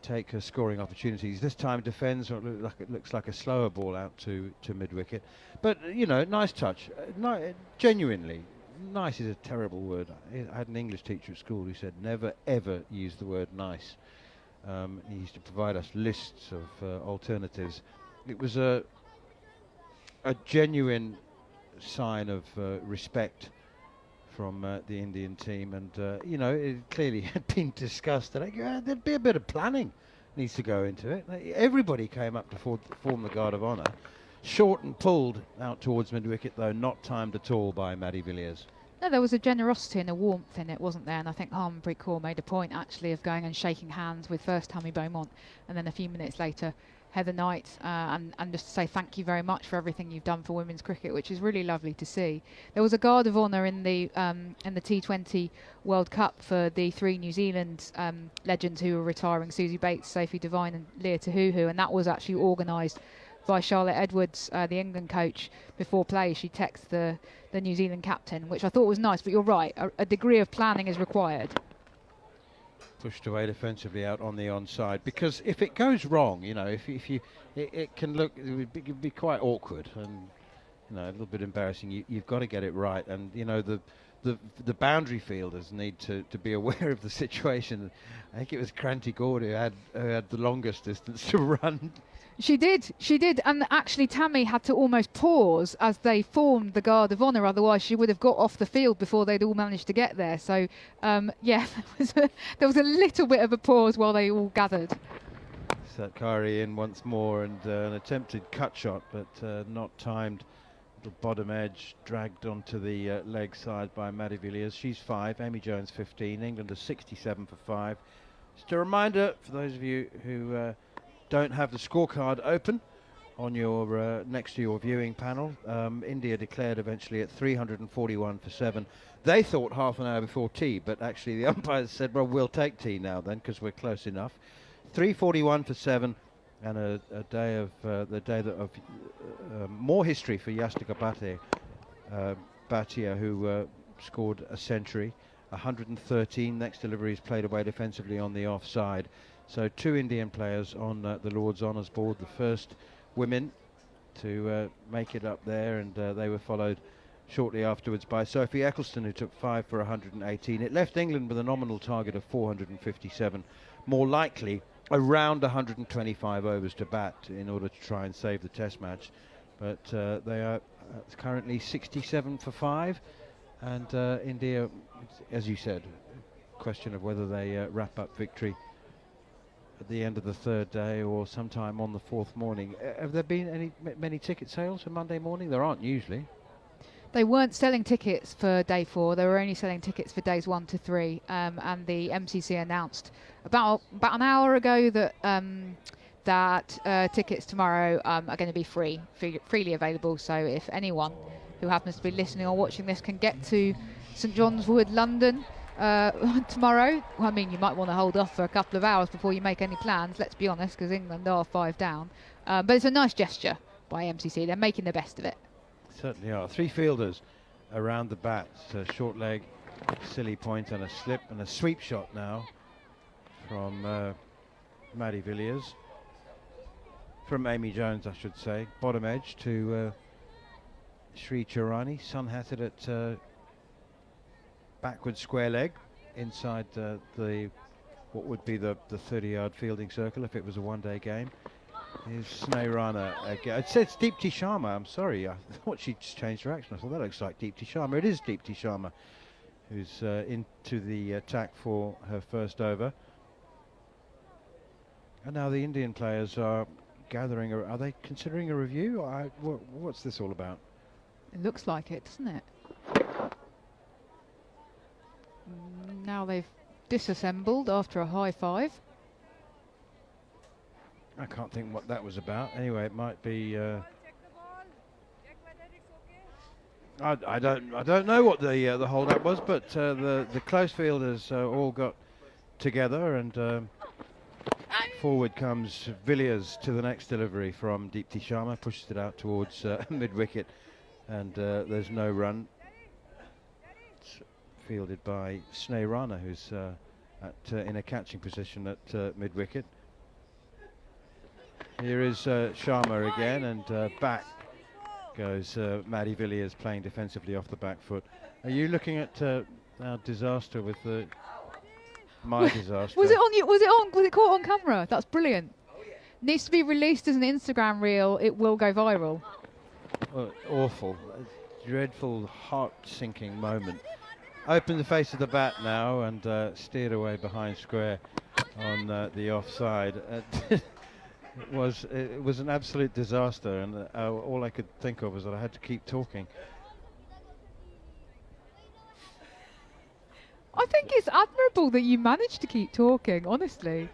take her scoring opportunities. This time defends what looks like a slower ball out to mid-wicket. But, you know, nice touch. Genuinely, nice is a terrible word. I had an English teacher at school who said never ever use the word nice. He used to provide us lists of alternatives. It was a genuine sign of respect from the Indian team, and you know, it clearly had been discussed that there'd be a bit of planning needs to go into it. Everybody came up to form the guard of honour. Short and pulled out towards mid-wicket, though not timed at all by Maddie Villiers. No, there was a generosity and a warmth in it, wasn't there? And I think Harmanpreet Kaur made a point, actually, of going and shaking hands with first Tammy Beaumont, and then a few minutes later Heather Knight, and just to say thank you very much for everything you've done for women's cricket, which is really lovely to see. There was a guard of honour in the T20 World Cup for the 3 New Zealand legends who were retiring: Susie Bates, Sophie Devine and Leah Tahuhu, and that was actually organised by Charlotte Edwards, the England coach. Before play, she texted the the New Zealand captain, which I thought was nice. But you're right, a degree of planning is required. Pushed away defensively out on the onside, because if it goes wrong, you know, if you it can look, it would be quite awkward and, you know, a little bit embarrassing. You've got to get it right, and you know the boundary fielders need to be aware of the situation. I think it was Cranty Gord who had the longest distance to run. She did, and actually Tammy had to almost pause as they formed the Guard of Honour, otherwise she would have got off the field before they'd all managed to get there. So, yeah, there was a little bit of a pause while they all gathered. Satkari in once more, and an attempted cut shot, but not timed. The bottom edge dragged onto the leg side by Maddie Villiers. She's 5, Amy Jones 15, England is 67 for 5. Just a reminder for those of you who don't have the scorecard open on your next to your viewing panel. India declared eventually at 341 for 7. They thought half an hour before tea, but actually the umpires said, well, we'll take tea now then, because we're close enough. 341 for 7, and a day of more history for Yastika Bhatia, who scored a century. 113 next deliveries played away defensively on the offside. So 2 Indian players on the Lord's Honours board, the first women to make it up there, and they were followed shortly afterwards by Sophie Eccleston, who took 5 for 118. It left England with a nominal target of 457, more likely around 125 overs to bat in order to try and save the test match. But they are currently 67 for 5, and India, as you said, question of whether they wrap up victory at the end of the 3rd day or sometime on the 4th morning. Have there been many ticket sales for Monday morning? There aren't usually. They weren't selling tickets for day 4. They were only selling tickets for days 1 to 3. And the MCC announced about an hour ago that tickets tomorrow are going to be freely available. So if anyone who happens to be listening or watching this can get to St John's Wood, London, tomorrow, well, I mean, you might want to hold off for a couple of hours before you make any plans, let's be honest, because England are 5 down. But it's a nice gesture by MCC. They're making the best of it. Certainly are. 3 fielders around the bat. Short leg, silly point, and a slip, and a sweep shot now from Maddie Villiers. From Amy Jones, I should say. Bottom edge to Sri Charani, sun-hatted at backward square leg inside what would be the 30-yard fielding circle if it was a one-day game. Here's Sneh Rana again. It says Deepti Sharma. I'm sorry, I thought she just changed her action. I thought that looks like Deepti Sharma. It is Deepti Sharma who's into the attack for her first over. And now the Indian players are gathering. Are they considering a review? What's this all about? It looks like it, doesn't it? Now they've disassembled after a high 5. I can't think what that was about. Anyway, it might be. I don't know what the hold up was, but the close fielders all got together, and forward comes Villiers to the next delivery from Deepti Sharma, pushes it out towards mid wicket, and there's no run. It's fielded by Sneh Rana, who's in a catching position at mid wicket. Here is Sharma again, and back goes Maddie Villiers, playing defensively off the back foot. Are you looking at our disaster with my disaster? Was it on you? Was it caught on camera? That's brilliant. Needs to be released as an Instagram reel. It will go viral. Awful, a dreadful, heart-sinking moment. Open the face of the bat now and steered away behind square on the offside. It was an absolute disaster, and all I could think of was that I had to keep talking. I think it's admirable that you managed to keep talking, honestly.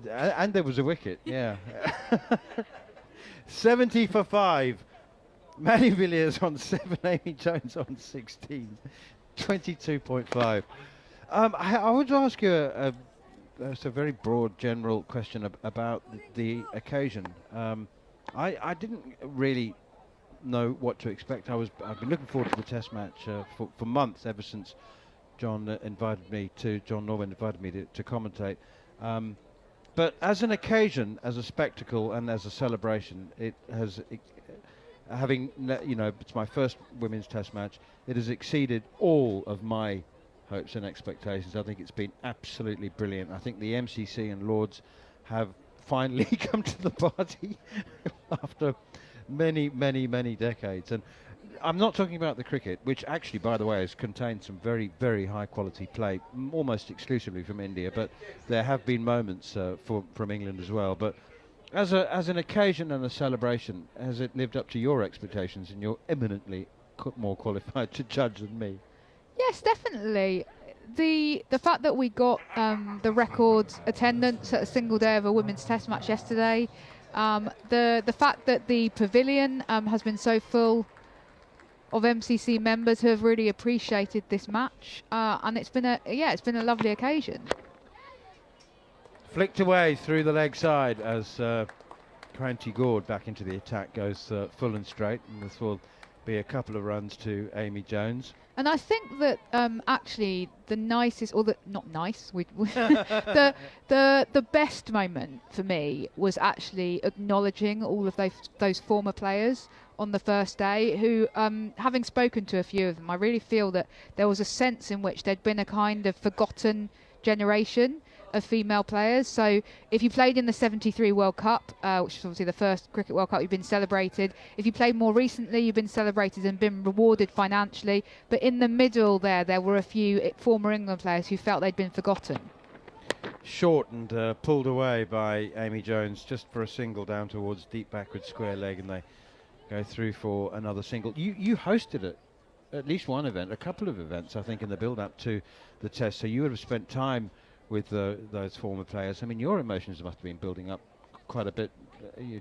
And there was a wicket, yeah. 70 for 5. Maddie Villiers on 7, Amy Jones on 16. 22.5. I would ask you that's a very broad, general question about the occasion. I didn't really know what to expect. I've been looking forward to the Test match for months, ever since John Norman invited me to commentate. But as an occasion, as a spectacle, and as a celebration, it has, it's my first women's Test match. It has exceeded all of my hopes and expectations. I think it's been absolutely brilliant. I think the MCC and Lords have finally come to the party after many, many, many decades. And I'm not talking about the cricket, which actually, by the way, has contained some very, very high quality play, almost exclusively from India, but there have been moments from England as well. But as an occasion and a celebration, has it lived up to your expectations? And you're eminently more qualified to judge than me. Yes, definitely. The fact that we got the record attendance at a single day of a women's Test match yesterday, the fact that the pavilion has been so full of MCC members who have really appreciated this match, and it's been a lovely occasion. Flicked away through the leg side as Cranty Gord back into the attack goes full and straight, and this will be a couple of runs to Amy Jones. And I think that actually the nicest, or the not nice, the best moment for me was actually acknowledging all of those former players on the first day who, having spoken to a few of them, I really feel that there was a sense in which there'd been a kind of forgotten generation of female players. So if you played in the 73 World Cup, which is obviously the first Cricket World Cup, you've been celebrated. If you played more recently, you've been celebrated and been rewarded financially. But in the middle there were a few former England players who felt they'd been forgotten. Short and pulled away by Amy Jones just for a single down towards deep backward square leg, and they go through for another single. You hosted it, at least one event, a couple of events, I think, in the build-up to the Test, so you would have spent time with those former players. I mean, your emotions must have been building up quite a bit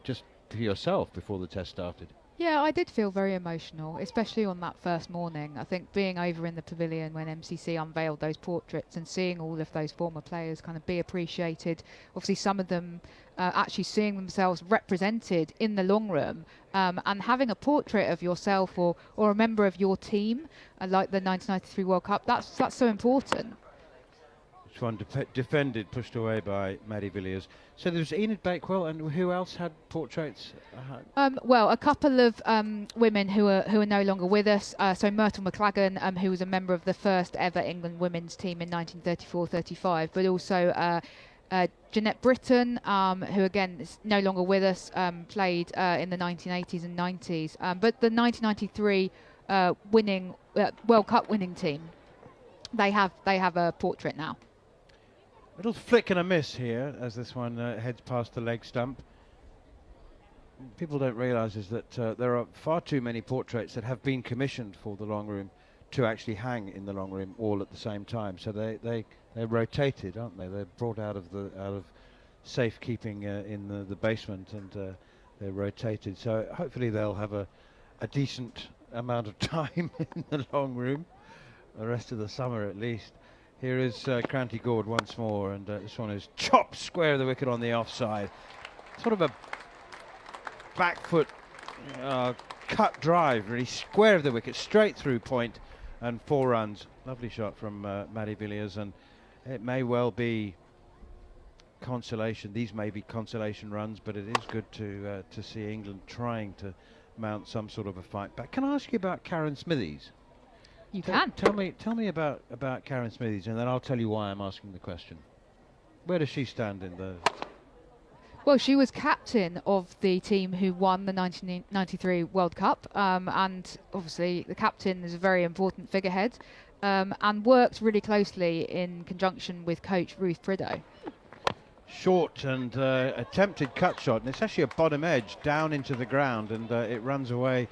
just for yourself before the Test started. Yeah, I did feel very emotional, especially on that first morning. I think being over in the pavilion when MCC unveiled those portraits and seeing all of those former players kind of be appreciated, obviously some of them actually seeing themselves represented in the long room, and having a portrait of yourself or a member of your team, like the 1993 World Cup, that's so important. This one defended, pushed away by Maddie Villiers. So there was Enid Bakewell, and who else had portraits? Well, a couple of women who are no longer with us. So Myrtle McLagan, who was a member of the first ever England women's team in 1934-35, but also Jeanette Britton, who again is no longer with us, played in the 1980s and 90s. But the 1993 winning World Cup winning team, they have a portrait now. Little flick and a miss here as this one heads past the leg stump. People don't realise is that there are far too many portraits that have been commissioned for the long room to actually hang in the long room all at the same time. So they're rotated, aren't they? They're brought out of safekeeping in the basement, and they're rotated. So hopefully they'll have a decent amount of time in the long room, the rest of the summer at least. Here is Cranty Gord once more, and this one is chopped square of the wicket on the offside. Sort of a back foot cut drive, really square of the wicket, straight through point, and 4 runs. Lovely shot from Maddie Villiers, and it may well be consolation. These may be consolation runs, but it is good to see England trying to mount some sort of a fight back. Can I ask you about Karen Smithies? You can. Tell me about Karen Smithies, and then I'll tell you why I'm asking the question. Where does she stand in the... Well, she was captain of the team who won the 1993 World Cup, and obviously the captain is a very important figurehead, and worked really closely in conjunction with coach Ruth Prideaux. Short and attempted cut shot, and it's actually a bottom edge down into the ground, and it runs away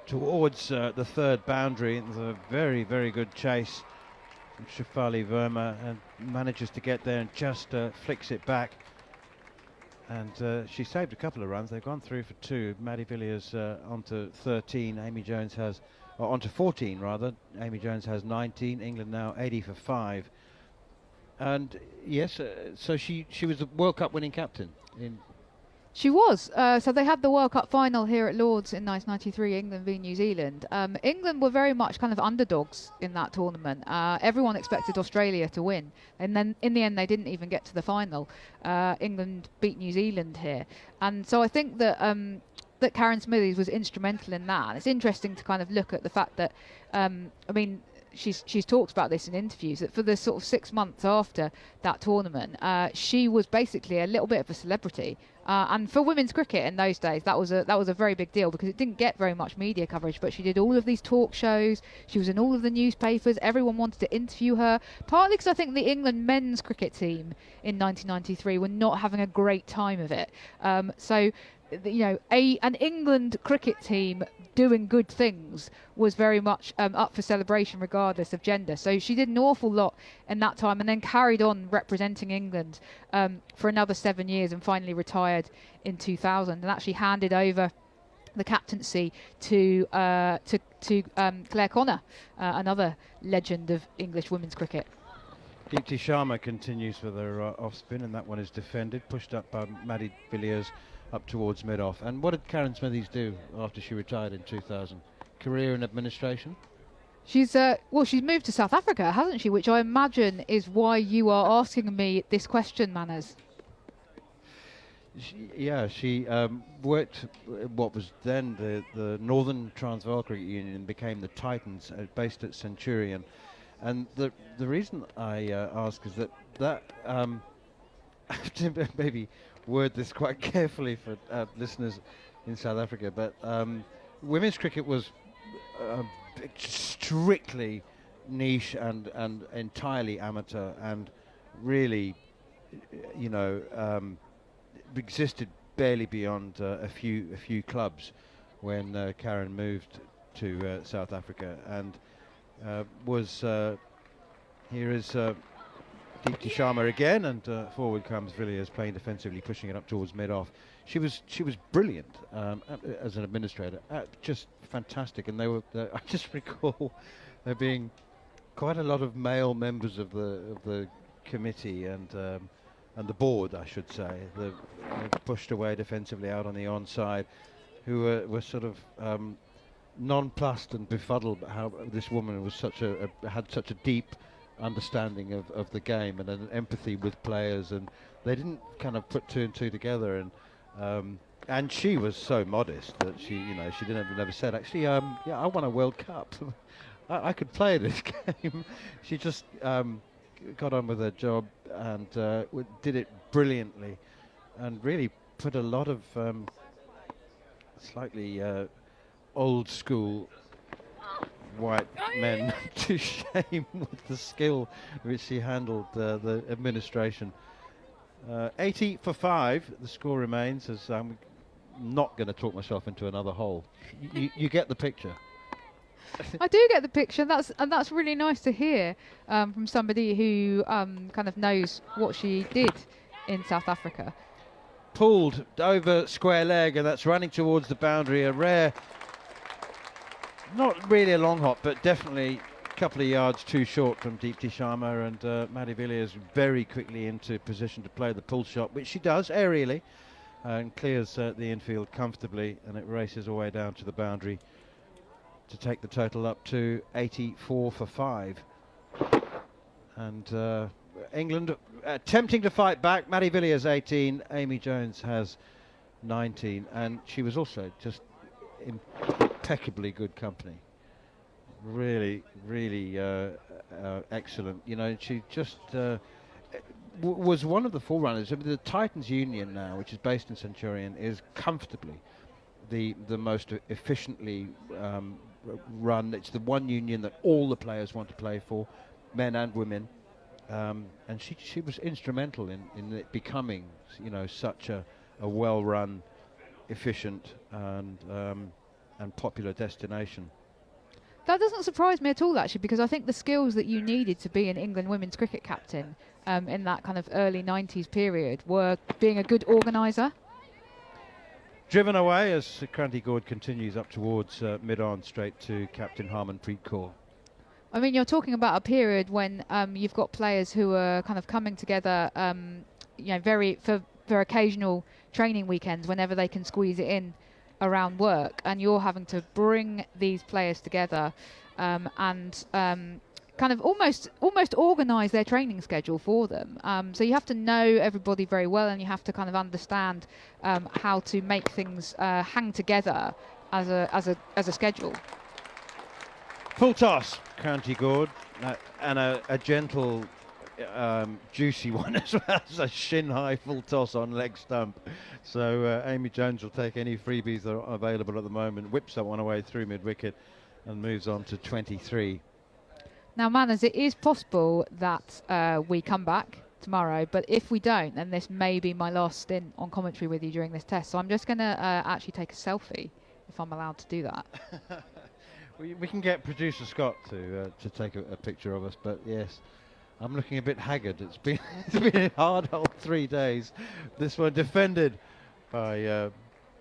towards the third boundary. It's a very, very good chase from Shefali Verma, and manages to get there and just flicks it back. And she saved a couple of runs. They've gone through for 2. Maddie Villiers onto 13. Amy Jones has, or onto 14 rather. Amy Jones has 19. England now 80 for 5. And yes, so she was the World Cup winning captain in She was. So they had the World Cup final here at Lord's in 1993, England v New Zealand. England were very much kind of underdogs in that tournament. Everyone expected Australia to win, and then in the end they didn't even get to the final. England beat New Zealand here, and so I think that that Karen Smithies was instrumental in that. And it's interesting to kind of look at the fact that, I mean, she's talked about this in interviews, that for the sort of 6 months after that tournament, she was basically a little bit of a celebrity. And for women's cricket in those days, that was a very big deal, because it didn't get very much media coverage. But she did all of these talk shows. She was in all of the newspapers. Everyone wanted to interview her. Partly because I think the England men's cricket team in 1993 were not having a great time of it. So, you know, an England cricket team doing good things was very much up for celebration regardless of gender. So she did an awful lot in that time, and then carried on representing England for another 7 years, and finally retired in 2000, and actually handed over the captaincy to Claire Connor, another legend of English women's cricket. Deepti Sharma continues with her off spin, and that one is defended, pushed up by Maddie Villiers up towards mid-off. And what did Karen Smithies do after she retired in 2000? Career in administration? She's she's moved to South Africa, hasn't she? Which I imagine is why you are asking me this question, Manners. She worked what was then the Northern Transvaal Cricket Union, became the Titans, based at Centurion. And the reason I ask is that I have to maybe word this quite carefully for listeners in South Africa, but women's cricket was strictly niche and entirely amateur, and really, you know, existed barely beyond a few clubs when Karen moved to South Africa, and was here is Deepti Sharma again, and forward comes Villiers playing defensively, pushing it up towards mid-off. She was brilliant as an administrator, just fantastic. And I just recall there being quite a lot of male members of the committee and the board, I should say, pushed away defensively out on the onside, who were sort of nonplussed and befuddled at how this woman was had such a deep understanding of the game and an empathy with players, and they didn't kind of put two and two together. And she was so modest that she never said, actually, yeah, I won a World Cup. I could play this game. She just got on with her job and did it brilliantly, and really put a lot of slightly old school white men to shame with the skill which she handled the administration. 80 for 5, the score remains, as I'm not going to talk myself into another hole. You get the picture. I do get the picture, and that's really nice to hear from somebody who kind of knows what she did in South Africa. Pulled over square leg, and that's running towards the boundary, a rare, not really a long hop, but definitely a couple of yards too short from Deepti Sharma, and Maddie Villiers very quickly into position to play the pull shot, which she does aerially, and clears the infield comfortably, and it races away down to the boundary to take the total up to 84 for 5. And England attempting to fight back. Maddie Villiers 18, Amy Jones has 19, and she was also just impeccably good company. Really excellent. You know, she just was one of the forerunners. I mean, the Titans Union now, which is based in Centurion, is comfortably the most efficiently run. It's the one union that all the players want to play for, men and women. And she was instrumental in it becoming, you know, such a well-run, efficient and popular destination. That doesn't surprise me at all, actually, because I think the skills that you needed to be an England women's cricket captain in that kind of early 90s period were being a good organiser. Driven away as Kranti Gaud continues up towards mid-on, straight to Captain Harmanpreet Kaur. I mean, you're talking about a period when you've got players who are kind of coming together, you know, for their occasional training weekends whenever they can squeeze it in around work, and you're having to bring these players together and kind of almost organise their training schedule for them. So you have to know everybody very well, and you have to kind of understand how to make things hang together as a schedule. Full toss, County Gord, and a gentle, juicy one as well as a shin-high full toss on leg stump. So Amy Jones will take any freebies that are available at the moment, whips that one away through mid-wicket and moves on to 23. Now, Manners, it is possible that we come back tomorrow, but if we don't, then this may be my last stint on commentary with you during this test. So I'm just going to actually take a selfie, if I'm allowed to do that. We can get producer Scott to take a picture of us, but yes, I'm looking a bit haggard. It's been a hard old 3 days. This one defended by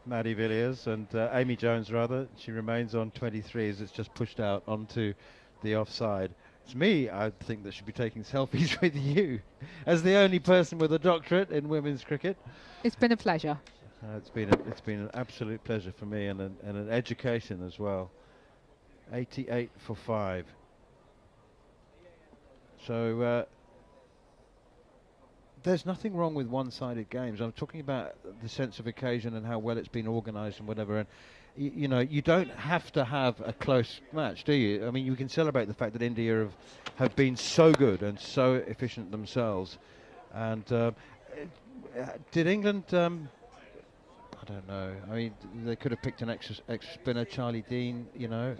Maddie Villiers and Amy Jones, rather. She remains on 23 as it's just pushed out onto the offside. It's me, I think, that should be taking selfies with you as the only person with a doctorate in women's cricket. It's been a pleasure. It's been an absolute pleasure for me, and an education as well. 88 for 5. So there's nothing wrong with one-sided games. I'm talking about the sense of occasion and how well it's been organised and whatever. And you know, you don't have to have a close match, do you? I mean, you can celebrate the fact that India have been so good and so efficient themselves. And did England? I don't know. I mean, they could have picked an extra spinner, Charlie Dean. You know,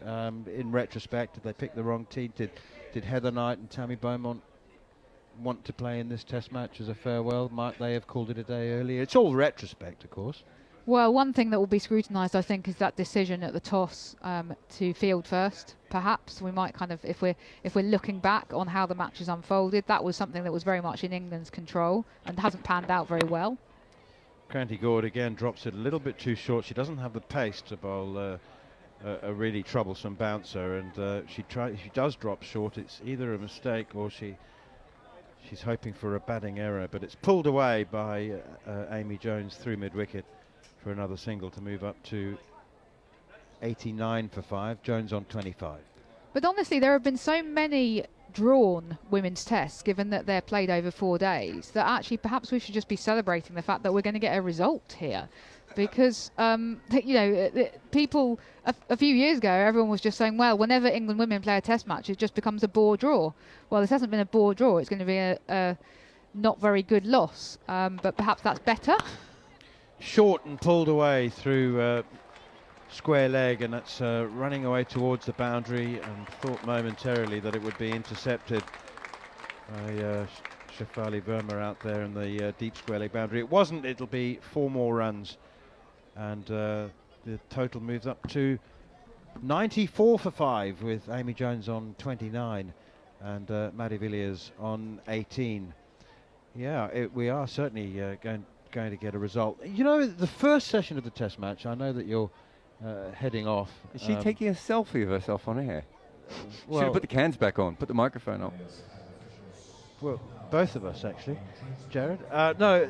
in retrospect, did they pick the wrong team? Did Heather Knight and Tammy Beaumont want to play in this Test match as a farewell? Might they have called it a day earlier? It's all retrospect, of course. Well, one thing that will be scrutinised, I think, is that decision at the toss to field first. Perhaps we might kind of, if we're looking back on how the matches unfolded, that was something that was very much in England's control and hasn't panned out very well. County Gord again drops it a little bit too short. She doesn't have the pace to bowl a really troublesome bouncer, and she does drop short. It's either a mistake or she's hoping for a batting error, but it's pulled away by Amy Jones through mid-wicket for another single to move up to 89 for 5. Jones on 25. But honestly, there have been so many drawn women's tests, given that they're played over 4 days, that actually perhaps we should just be celebrating the fact that we're going to get a result here. Because, you know, people, a few years ago, everyone was just saying, well, whenever England women play a test match, it just becomes a bore draw. Well, this hasn't been a bore draw. It's going to be a not very good loss. But perhaps that's better. Short and pulled away through square leg, and that's running away towards the boundary, and thought momentarily that it would be intercepted by Shefali Verma out there in the deep square leg boundary. It wasn't. It'll be 4 more runs, and the total moves up to 94 for 5 with Amy Jones on 29 and Maddie Villiers on 18. Yeah, we are certainly going to get a result. You know, the first session of the Test match, I know that you're heading off. Is she taking a selfie of herself on air? Well, should have put the cans back on, put the microphone on. Well, both of us actually, Jarrod. No,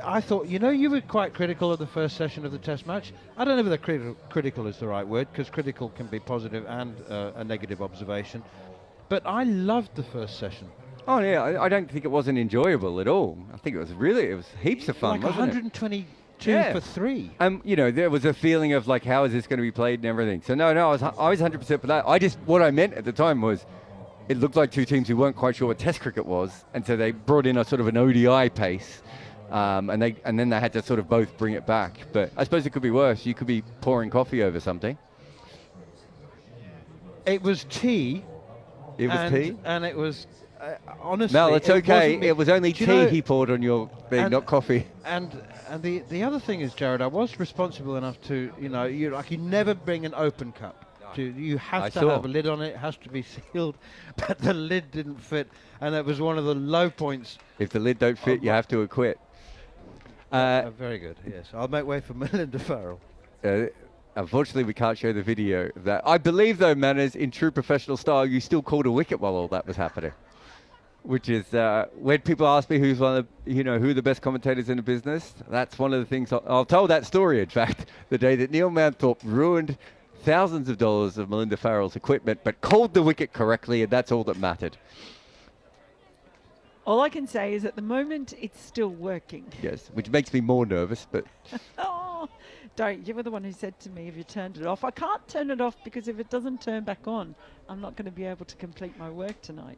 I thought, you know, you were quite critical of the first session of the Test match. I don't know whether critical is the right word, because critical can be positive and a negative observation. But I loved the first session. Oh yeah, I don't think it wasn't enjoyable at all. I think it was heaps of fun, like wasn't 122 for 3. You know, there was a feeling of like, how is this going to be played and everything. So no, I was 100% for that. What I meant at the time was, it looked like two teams who weren't quite sure what Test cricket was, and so they brought in a sort of an ODI pace, and then they had to sort of both bring it back. But I suppose it could be worse. You could be pouring coffee over something. It was tea. It was tea, and it was. Honestly, Mel, it's okay. It was only tea he poured on your thing, not coffee. And the other thing is, Jarrod, I was responsible enough to, you know, you never bring an open cup. You have to have a lid on it. It has to be sealed, but the lid didn't fit, and that was one of the low points. If the lid don't fit, you have to acquit. Very good. Yes, I'll make way for Melinda Farrell. Unfortunately, we can't show the video of that. I believe, though, Manners, in true professional style, you still called a wicket while all that was happening. which is when people ask me who's one of the, who are the best commentators in the business. That's one of the things I'll tell that story. In fact, the day that Neil Manthorp ruined thousands of dollars of Melinda Farrell's equipment, but called the wicket correctly, and that's all that mattered. All I can say is at the moment it's still working. Yes, which makes me more nervous, but Oh, don't. You were the one who said to me, have you turned it off? I can't turn it off because if it doesn't turn back on, I'm not going to be able to complete my work tonight.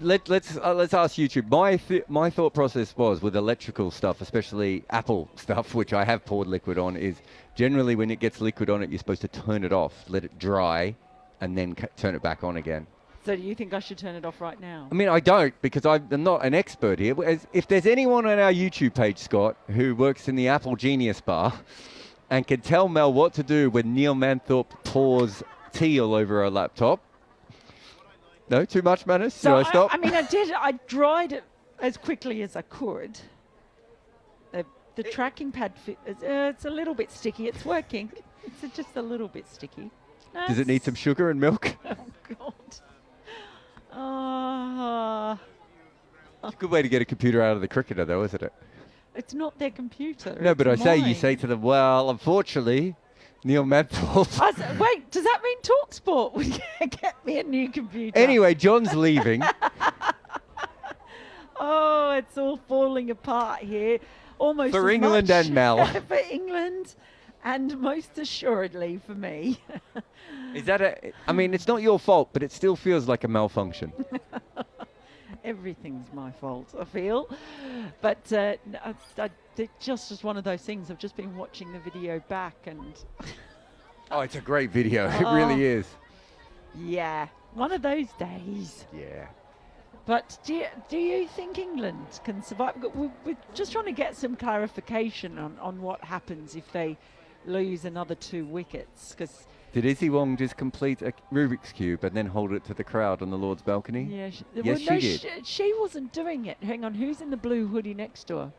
let's ask YouTube. My thought process was with electrical stuff, especially Apple stuff, which I have poured liquid on, is generally when it gets liquid on it, you're supposed to turn it off, let it dry, and then turn it back on again. So do you think I should turn it off right now? I mean, I don't, because I'm not an expert here. If there's anyone on our YouTube page, Scott, who works in the Apple Genius Bar and can tell Mel what to do when Neil Manthorp pours tea all over her laptop. No, too much, Manus? So Should I stop? I mean, I dried it as quickly as I could. The tracking pad, it's a little bit sticky. It's working. It's just a little bit sticky. No, Does it need some sugar and milk? Oh, God. It's a good way to get a computer out of the cricketer, though, isn't it? It's not their computer. No, but it's you say to them, well, unfortunately, Neil Manthorp. Wait, does that mean talkSPORT would get me a new computer? Anyway, John's leaving. Oh, it's all falling apart here. Almost For as England much and Mel. for England, and most assuredly for me. Is that I mean, it's not your fault, but it still feels like a malfunction. Everything's my fault, I feel. But it just is one of those things. I've just been watching the video back and... Oh, it's a great video. It really is. Yeah, one of those days. Yeah. But do you think England can survive? We're just trying to get some clarification on what happens if they lose another 2 wickets. Cause Did Izzy Wong just complete a Rubik's Cube and then hold it to the crowd on the Lord's balcony? Yeah, Yes, she did. She wasn't doing it. Hang on, who's in the blue hoodie next to her?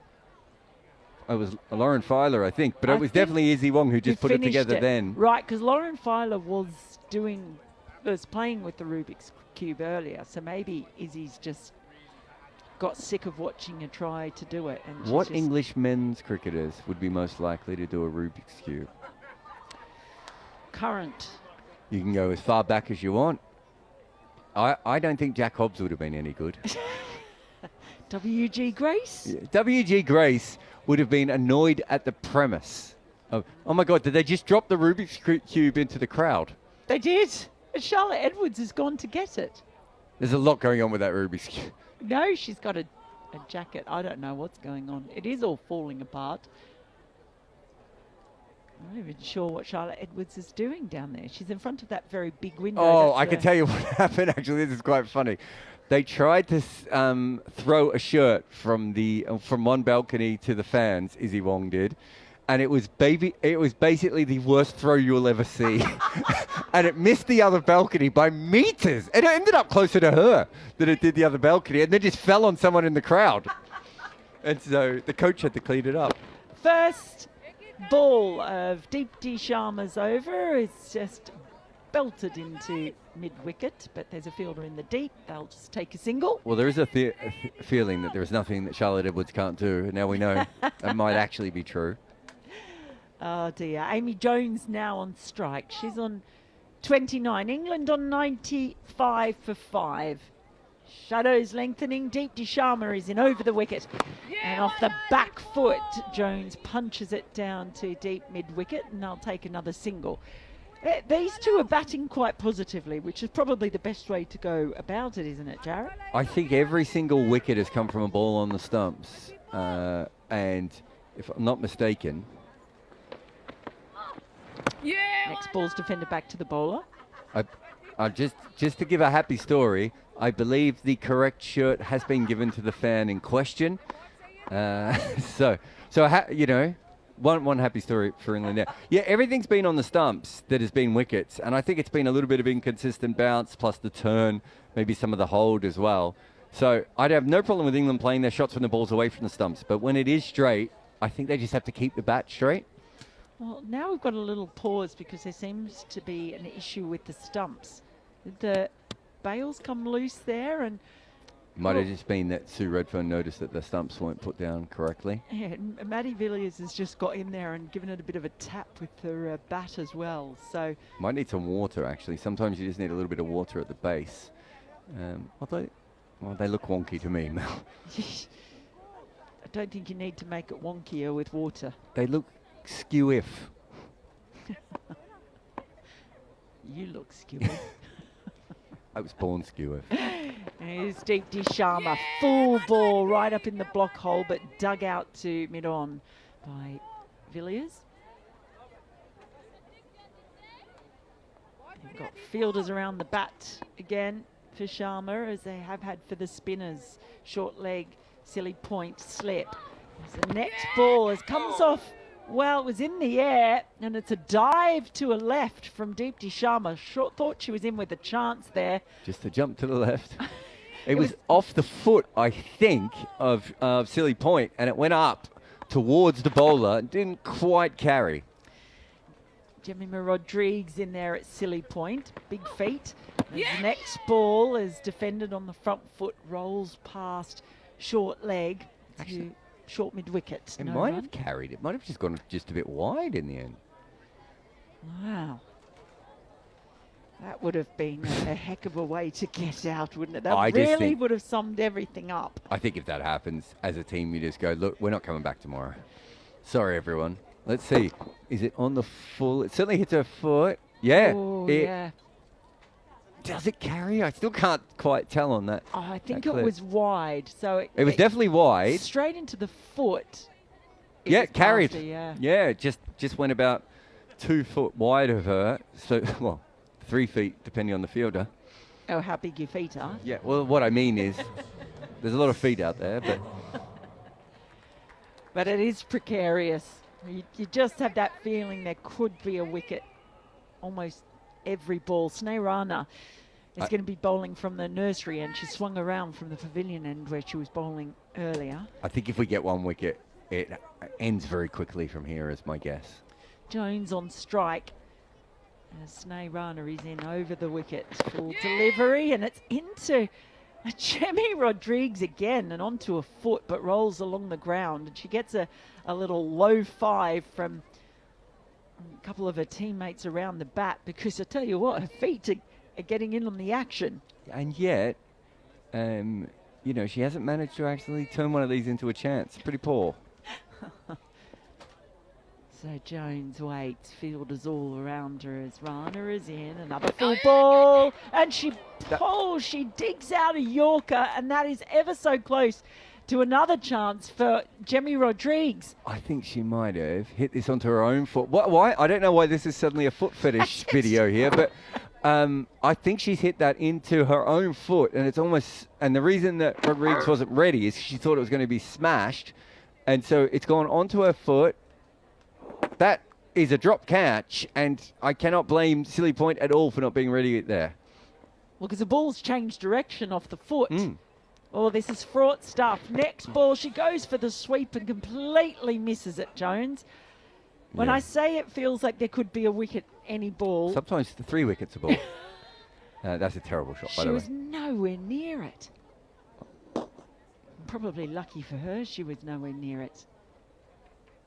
It was Lauren Filer, I think, but I it was think definitely Izzy Wong who just put it finished together then. Right, because Lauren Filer was playing with the Rubik's Cube earlier, so maybe Izzy's just got sick of watching her try to do it. And What English men's cricketers would be most likely to do a Rubik's Cube? Current. You can go as far back as you want. I don't think Jack Hobbs would have been any good. W.G. Grace? Yeah. W.G. Grace would have been annoyed at the premise of, oh my God, did they just drop the Rubik's Cube into the crowd? They did. And Charlotte Edwards has gone to get it. There's a lot going on with that Rubik's Cube. No, she's got a jacket. I don't know what's going on. It is all falling apart. I'm not even sure what Charlotte Edwards is doing down there. She's in front of that very big window. Oh, I can tell you what happened, actually. This is quite funny. They tried to throw a shirt from one balcony to the fans, Izzy Wong did, and it was basically the worst throw you'll ever see. And it missed the other balcony by meters. And it ended up closer to her than it did the other balcony, and then just fell on someone in the crowd. And so the coach had to clean it up. First ball of Deepti Sharma's over is just belted into mid-wicket, but there's a fielder in the deep. They'll just take a single. Well, there is a feeling that there is nothing that Charlotte Edwards can't do. Now we know that might actually be true. Oh, dear. Amy Jones now on strike. She's on 29. England on 95 for 5. Shadows lengthening. Deepti Sharma is in over the wicket. And off the back foot, Jones punches it down to deep mid-wicket, and they'll take another single. These two are batting quite positively, which is probably the best way to go about it, isn't it, Jarrod? I think every single wicket has come from a ball on the stumps. And if I'm not mistaken... Next ball's defended back to the bowler. I just to give a happy story, I believe the correct shirt has been given to the fan in question. So you know, one happy story for England now. Yeah, everything's been on the stumps that has been wickets, and I think it's been a little bit of inconsistent bounce, plus the turn, maybe some of the hold as well. So I'd have no problem with England playing their shots when the ball's away from the stumps, but when it is straight, I think they just have to keep the bat straight. Well, now we've got a little pause because there seems to be an issue with the stumps. Did the bails come loose there? And Might have just been that Sue Redfern noticed that the stumps weren't put down correctly. Yeah, and Maddie Villiers has just got in there and given it a bit of a tap with her bat as well. So Might need some water, actually. Sometimes you just need a little bit of water at the base. Although, well, they look wonky to me, Mel. I don't think you need to make it wonkier with water. They look skew-if. You look skewy. I was born skew-if. Here's Deepti Sharma, full ball right up in the block hole, but dug out to mid-on by Villiers. They've got fielders around the bat again for Sharma, as they have had for the spinners. Short leg, silly point, slip. As the next ball as comes off, well, it was in the air, and it's a dive to a left from Deepti Sharma. Thought she was in with a chance there. Just a jump to the left. It was off the foot, I think, of Silly Point, and it went up towards the bowler and didn't quite carry. Jemima Rodriguez in there at Silly Point. Big feet. The next ball is defended on the front foot, rolls past short leg to short mid-wicket. It might have carried. It might have just gone just a bit wide in the end. Wow. That would have been a heck of a way to get out, wouldn't it? That I just really think- would have summed everything up. I think if that happens, as a team, you just go, look, we're not coming back tomorrow. Sorry, everyone. Let's see. Is it on the full? It certainly hits her foot. Yeah. Oh, it- yeah. Does it carry? I still can't quite tell on that. Oh, I think that it clip. was wide. So It was definitely wide. straight into the foot. Yeah, was carried. past her, yeah. Yeah, just went about 2 foot wide of her. So, well, 3 feet depending on the fielder. Oh, how big your feet are. Yeah, well, what I mean is there's a lot of feet out there, but But it is precarious. You just have that feeling there could be a wicket almost every ball. Snehrana is going to be bowling from the nursery, and she swung around from the pavilion end where she was bowling earlier. I think if we get 1 wicket, it ends very quickly from here, is my guess. Jones on strike. As Snehrana is in over the wicket. Full delivery, and it's into Jemmy Rodriguez again and onto a foot, but rolls along the ground. And she gets a little low 5 from a couple of her teammates around the bat, because I tell you what, her feet are getting in on the action. And yet, you know, she hasn't managed to actually turn one of these into a chance. Pretty poor. So Jones waits, fielders all around her as Rana is in. Another full ball, and she pulls, she digs out a Yorker, and that is ever so close to another chance for Jemmy Rodriguez. I think she might have hit this onto her own foot. Why? I don't know why this is suddenly a foot fetish video here, but I think she's hit that into her own foot, and it's almost. And the reason that Rodriguez wasn't ready is she thought it was going to be smashed, and so it's gone onto her foot. That is a drop catch, and I cannot blame Silly Point at all for not being ready there. Well, because the ball's changed direction off the foot. Oh, this is fraught stuff. Next ball, she goes for the sweep and completely misses it, Jones. When I say it feels like there could be a wicket any ball. Sometimes the 3 wickets a ball. That's a terrible shot, by She the way. was nowhere near it. Probably lucky for her, she was nowhere near it.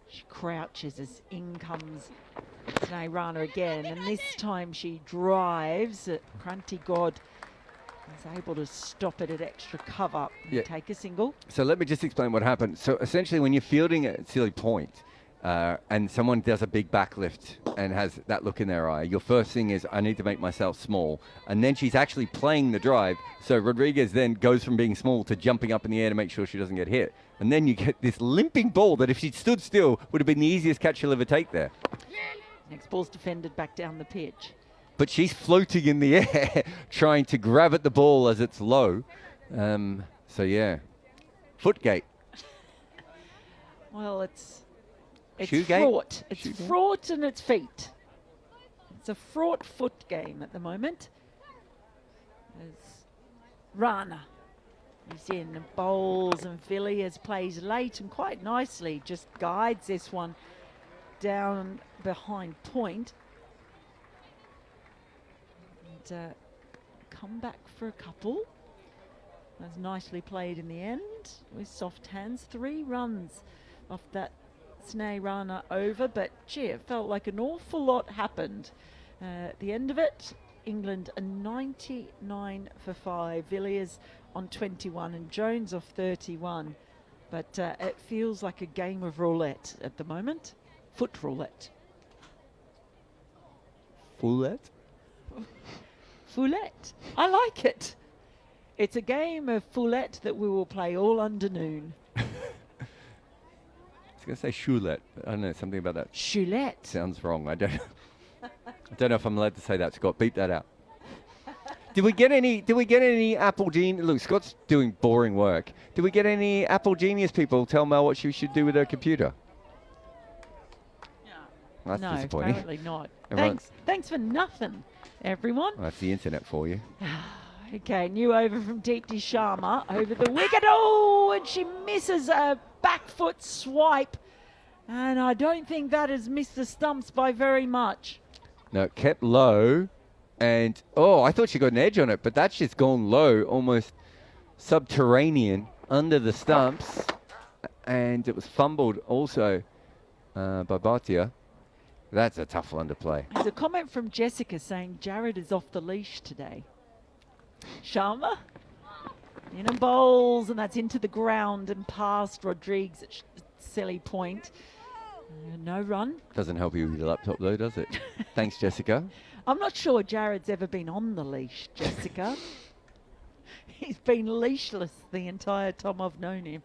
She crouches as in comes Snehrana again, and this time she drives. Kranti God is able to stop it at extra cover and take a single. So let me just explain what happened. So essentially, when you're fielding at Silly Point and someone does a big backlift and has that look in their eye, your first thing is, I need to make myself small. And then she's actually playing the drive. So Rodriguez then goes from being small to jumping up in the air to make sure she doesn't get hit. And then you get this limping ball that if she'd stood still would have been the easiest catch she'll ever take there. Next ball's defended back down the pitch. But she's floating in the air trying to grab at the ball as it's low. So yeah, footgate. Well, it's Shoegate? fraught. It's Shoegate? fraught and it's feet. It's a fraught foot game at the moment. As Rana is in, bowls, and Villiers plays late and quite nicely, just guides this one down behind point. And come back for a couple. That's nicely played in the end with soft hands. 3 runs off that Sneh Rana over, but gee, it felt like an awful lot happened. At the end of it, England a 99 for 5, Villiers on 21 and Jones off 31. But it feels like a game of roulette at the moment. Foot roulette. Foulette? Foulette. I like it. It's a game of foulette that we will play all undernoon. I was going to say choulette, but I don't know, something about that Choulette. sounds wrong. I don't know. I don't know if I'm allowed to say that, Scott. Beep that out. Did we get any Apple Genius? Look, Scott's doing boring work. Did we get any Apple Genius people tell Mel what she should do with her computer? That's No, disappointing. apparently not. Everyone- Thanks for nothing, everyone. Well, that's the internet for you. Okay, new over from Deepti Sharma over the wicket. Oh, and she misses a back foot swipe. And I don't think that has missed the stumps by very much. No, it kept low. And, oh, I thought she got an edge on it, but that's just gone low, almost subterranean under the stumps. And it was fumbled also by Bhatia. That's a tough one to play. There's a comment from Jessica saying Jarrod is off the leash today. Sharma in and bowls, and that's into the ground and past Rodriguez at silly point. No run. Doesn't help you with your laptop, though, does it? Thanks, Jessica. I'm not sure Jarrod's ever been on the leash, Jessica. He's been leashless the entire time I've known him.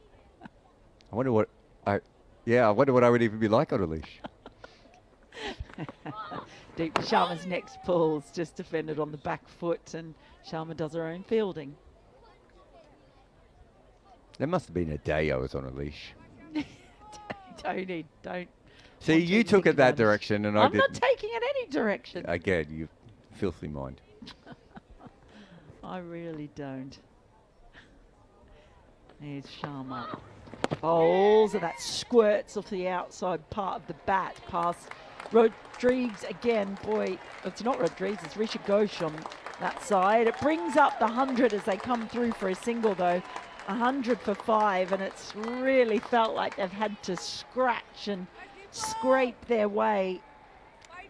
I wonder what I would even be like on a leash. Deep Sharma's next pull's just defended on the back foot, and Sharma does her own fielding. There must have been a day I was on a leash. Don't. See, want to you took think it that about it. direction, and I I'm didn't. not taking it any direction. Again, you filthy mind. I really don't. There's Sharma. Bowls, and that squirts off the outside part of the bat past Rodriguez again. Boy, it's not Rodriguez, it's Rishi Ghosh on that side. It brings up the 100 as they come through for a single, though. 100 for 5, and it's really felt like they've had to scratch and scrape their way.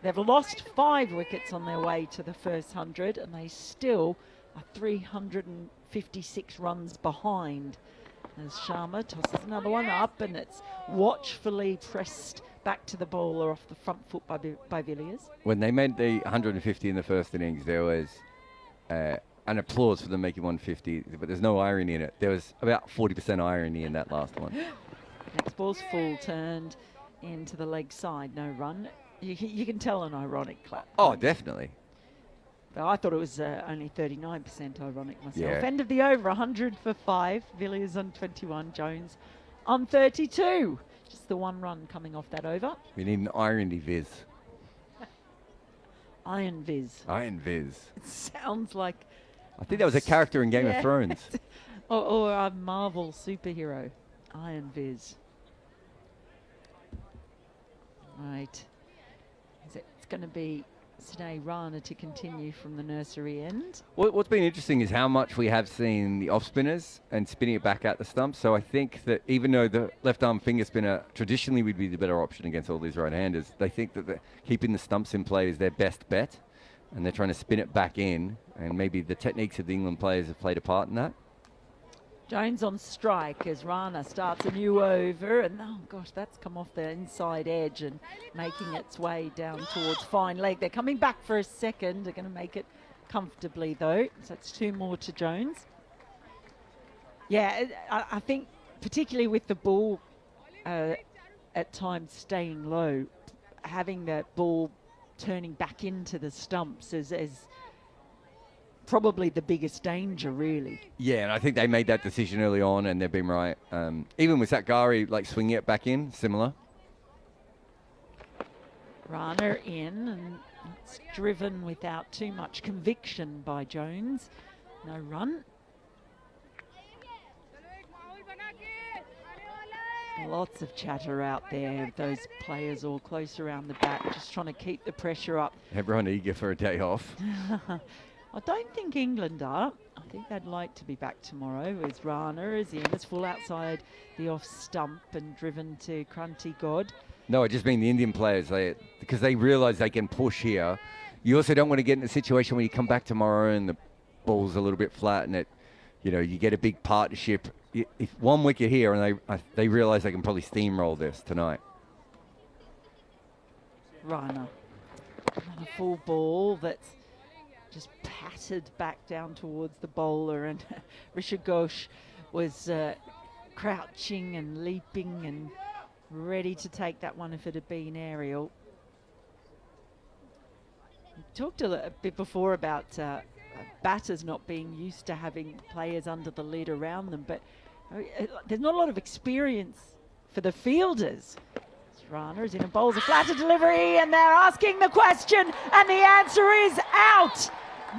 They've lost 5 wickets on their way to the first 100, and they still are 356 runs behind. As Sharma tosses another one up, and it's watchfully pressed back to the bowler off the front foot by Villiers. When they made the 150 in the first innings, there was an applause for them making 150, but there's no irony in it. There was about 40% irony in that last one. Next ball's full, turned into the leg side, no run. You can tell an ironic clap. Oh, definitely. But I thought it was only 39% ironic myself. Yeah. End of the over, 100 for 5. Villiers on 21, Jones on 32. Just the 1 run coming off that over. We need an irony viz. Iron Viz. Iron viz. It sounds like... I think that was a character in Game Yeah. of Thrones. or a Marvel superhero. Iron Viz. Right. It's going to be Sneh Rana to continue from the nursery end. What's been interesting is how much we have seen the off spinners and spinning it back at the stump. So I think that even though the left arm finger spinner traditionally would be the better option against all these right-handers, they think that keeping the stumps in play is their best bet, and they're trying to spin it back in. And maybe the techniques of the England players have played a part in that. Jones on strike as Rana starts a new over, and oh gosh, that's come off the inside edge and making its way down towards fine leg. They're coming back for a second. They're going to make it comfortably though. So it's 2 more to Jones. Yeah, I think particularly with the ball at times staying low, having that ball turning back into the stumps is probably the biggest danger, really. Yeah, and I think they made that decision early on, and they've been right. Even with Satgari, like swinging it back in, similar. Rana in, and it's driven without too much conviction by Jones. No run. Lots of chatter out there. Those players all close around the bat, just trying to keep the pressure up. Everyone eager for a day off. I don't think England are. I think they'd like to be back tomorrow as Rana is in. It's full outside the off stump and driven to Kranti God. No, I just mean the Indian players, because they realise they can push here. You also don't want to get in a situation where you come back tomorrow and the ball's a little bit flat and you get a big partnership. If one wicket here and they realise they can probably steamroll this tonight. Rana. A full ball that's just patted back down towards the bowler, and Rishabh Ghosh was crouching and leaping and ready to take that one if it had been aerial. We talked a bit before about batters not being used to having players under the lid around them, but there's not a lot of experience for the fielders. Rana is in a bowls a flatter delivery, and they're asking the question, and the answer is out.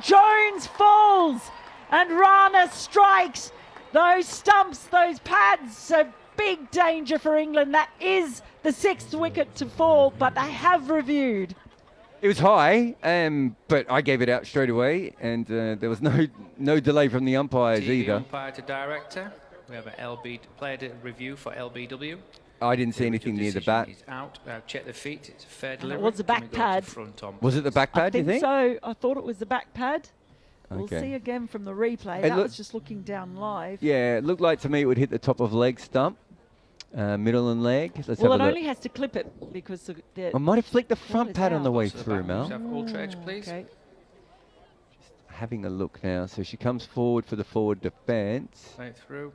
Jones falls, and Rana strikes those stumps, those pads. So big danger for England. That is the 6th wicket to fall, but they have reviewed. It was high, but I gave it out straight away, and there was no delay from the umpires either. Umpire to director. We have a player to review for LBW. I didn't see anything near the bat. He's out. Check the feet. It's a fair delivery. It was the back pad. Was it the back pad, do you think? So. I thought it was the back pad. We'll Okay. see again from the replay. That was just looking down live. Yeah, it looked like to me it would hit the top of leg stump, middle and leg. Let's Well, have it a look. only has to clip it because I might have flicked the front is pad on the out. way So the through, back Mel. moves have Aldridge, please. Okay. Having a look now. So she comes forward for the forward defence. Right through.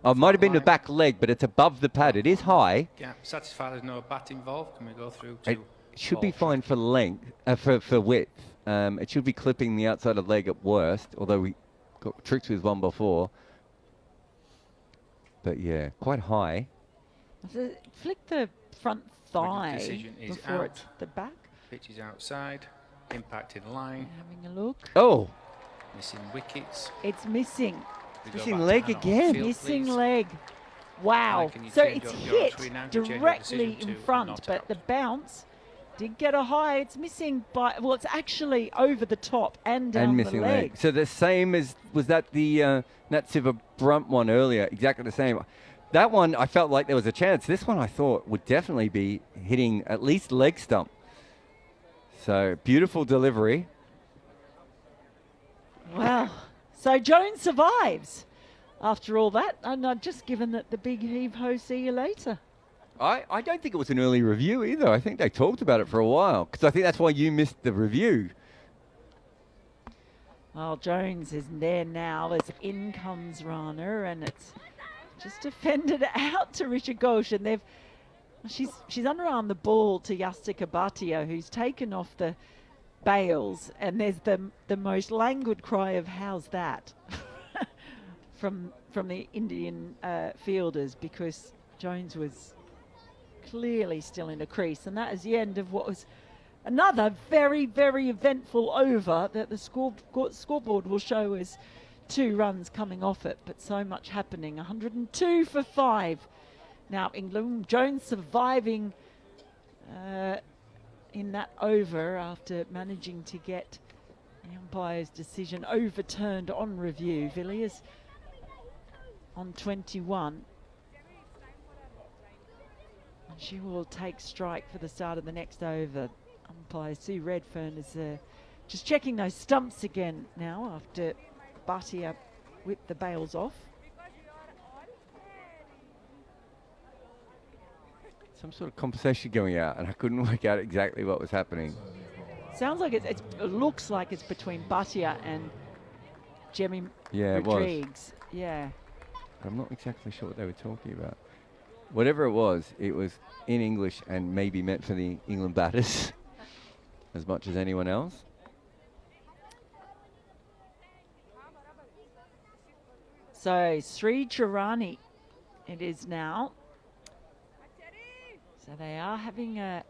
Oh, it might have been the back leg, but it's above the pad. It is high. Yeah, satisfied there's no bat involved. Can we go through to It should be fine for length, for width. It should be clipping the outside of the leg at worst, although we got tricked with one before. But yeah, quite high. Flick the front thigh decision is before out. it's the back. Pitch is outside. Impact in line. Having a look. Oh, Missing wickets. It's missing. We go Missing back to leg Hannah on again. field, Missing please. leg. Wow. Hannah, can you So change it's your hit entry now? Can you change your directly decision in to front, not but out? the bounce did get a high. It's missing by, well, it's actually over the top and down and the missing leg. leg. So the same as, was that the Nat Siva Brunt one earlier? Exactly the same. That one, I felt like there was a chance. This one I thought would definitely be hitting at least leg stump. So beautiful delivery. Well, so Jones survives after all that, and I've just given that the big heave-ho, see you later. I don't think it was an early review either. I think they talked about it for a while, because I think that's why you missed the review. Well, Jones is there now as in comes Rana, and it's just defended out to Rishabh Ghosh, and she's underarmed the ball to Yastika Bhatia, who's taken off the bails, and there's the most languid cry of "How's that?" from the Indian fielders, because Jones was clearly still in a crease, and that is the end of what was another very, very eventful over that the scoreboard will show as 2 runs coming off it, but so much happening. 102 for 5. Now England, Jones surviving in that over after managing to get the umpire's decision overturned on review. Villiers on 21. And she will take strike for the start of the next over. Umpire Sue Redfern is just checking those stumps again now after Bhatia whipped the bails off. Some sort of conversation going out, and I couldn't work out exactly what was happening. Sounds like it looks like it's between Bhatia and Jemmy Yeah, it was. Rodrigues. Yeah. I'm not exactly sure what they were talking about. Whatever it was in English and maybe meant for the England batters as much as anyone else. So Sri Charani it is now. So they are having a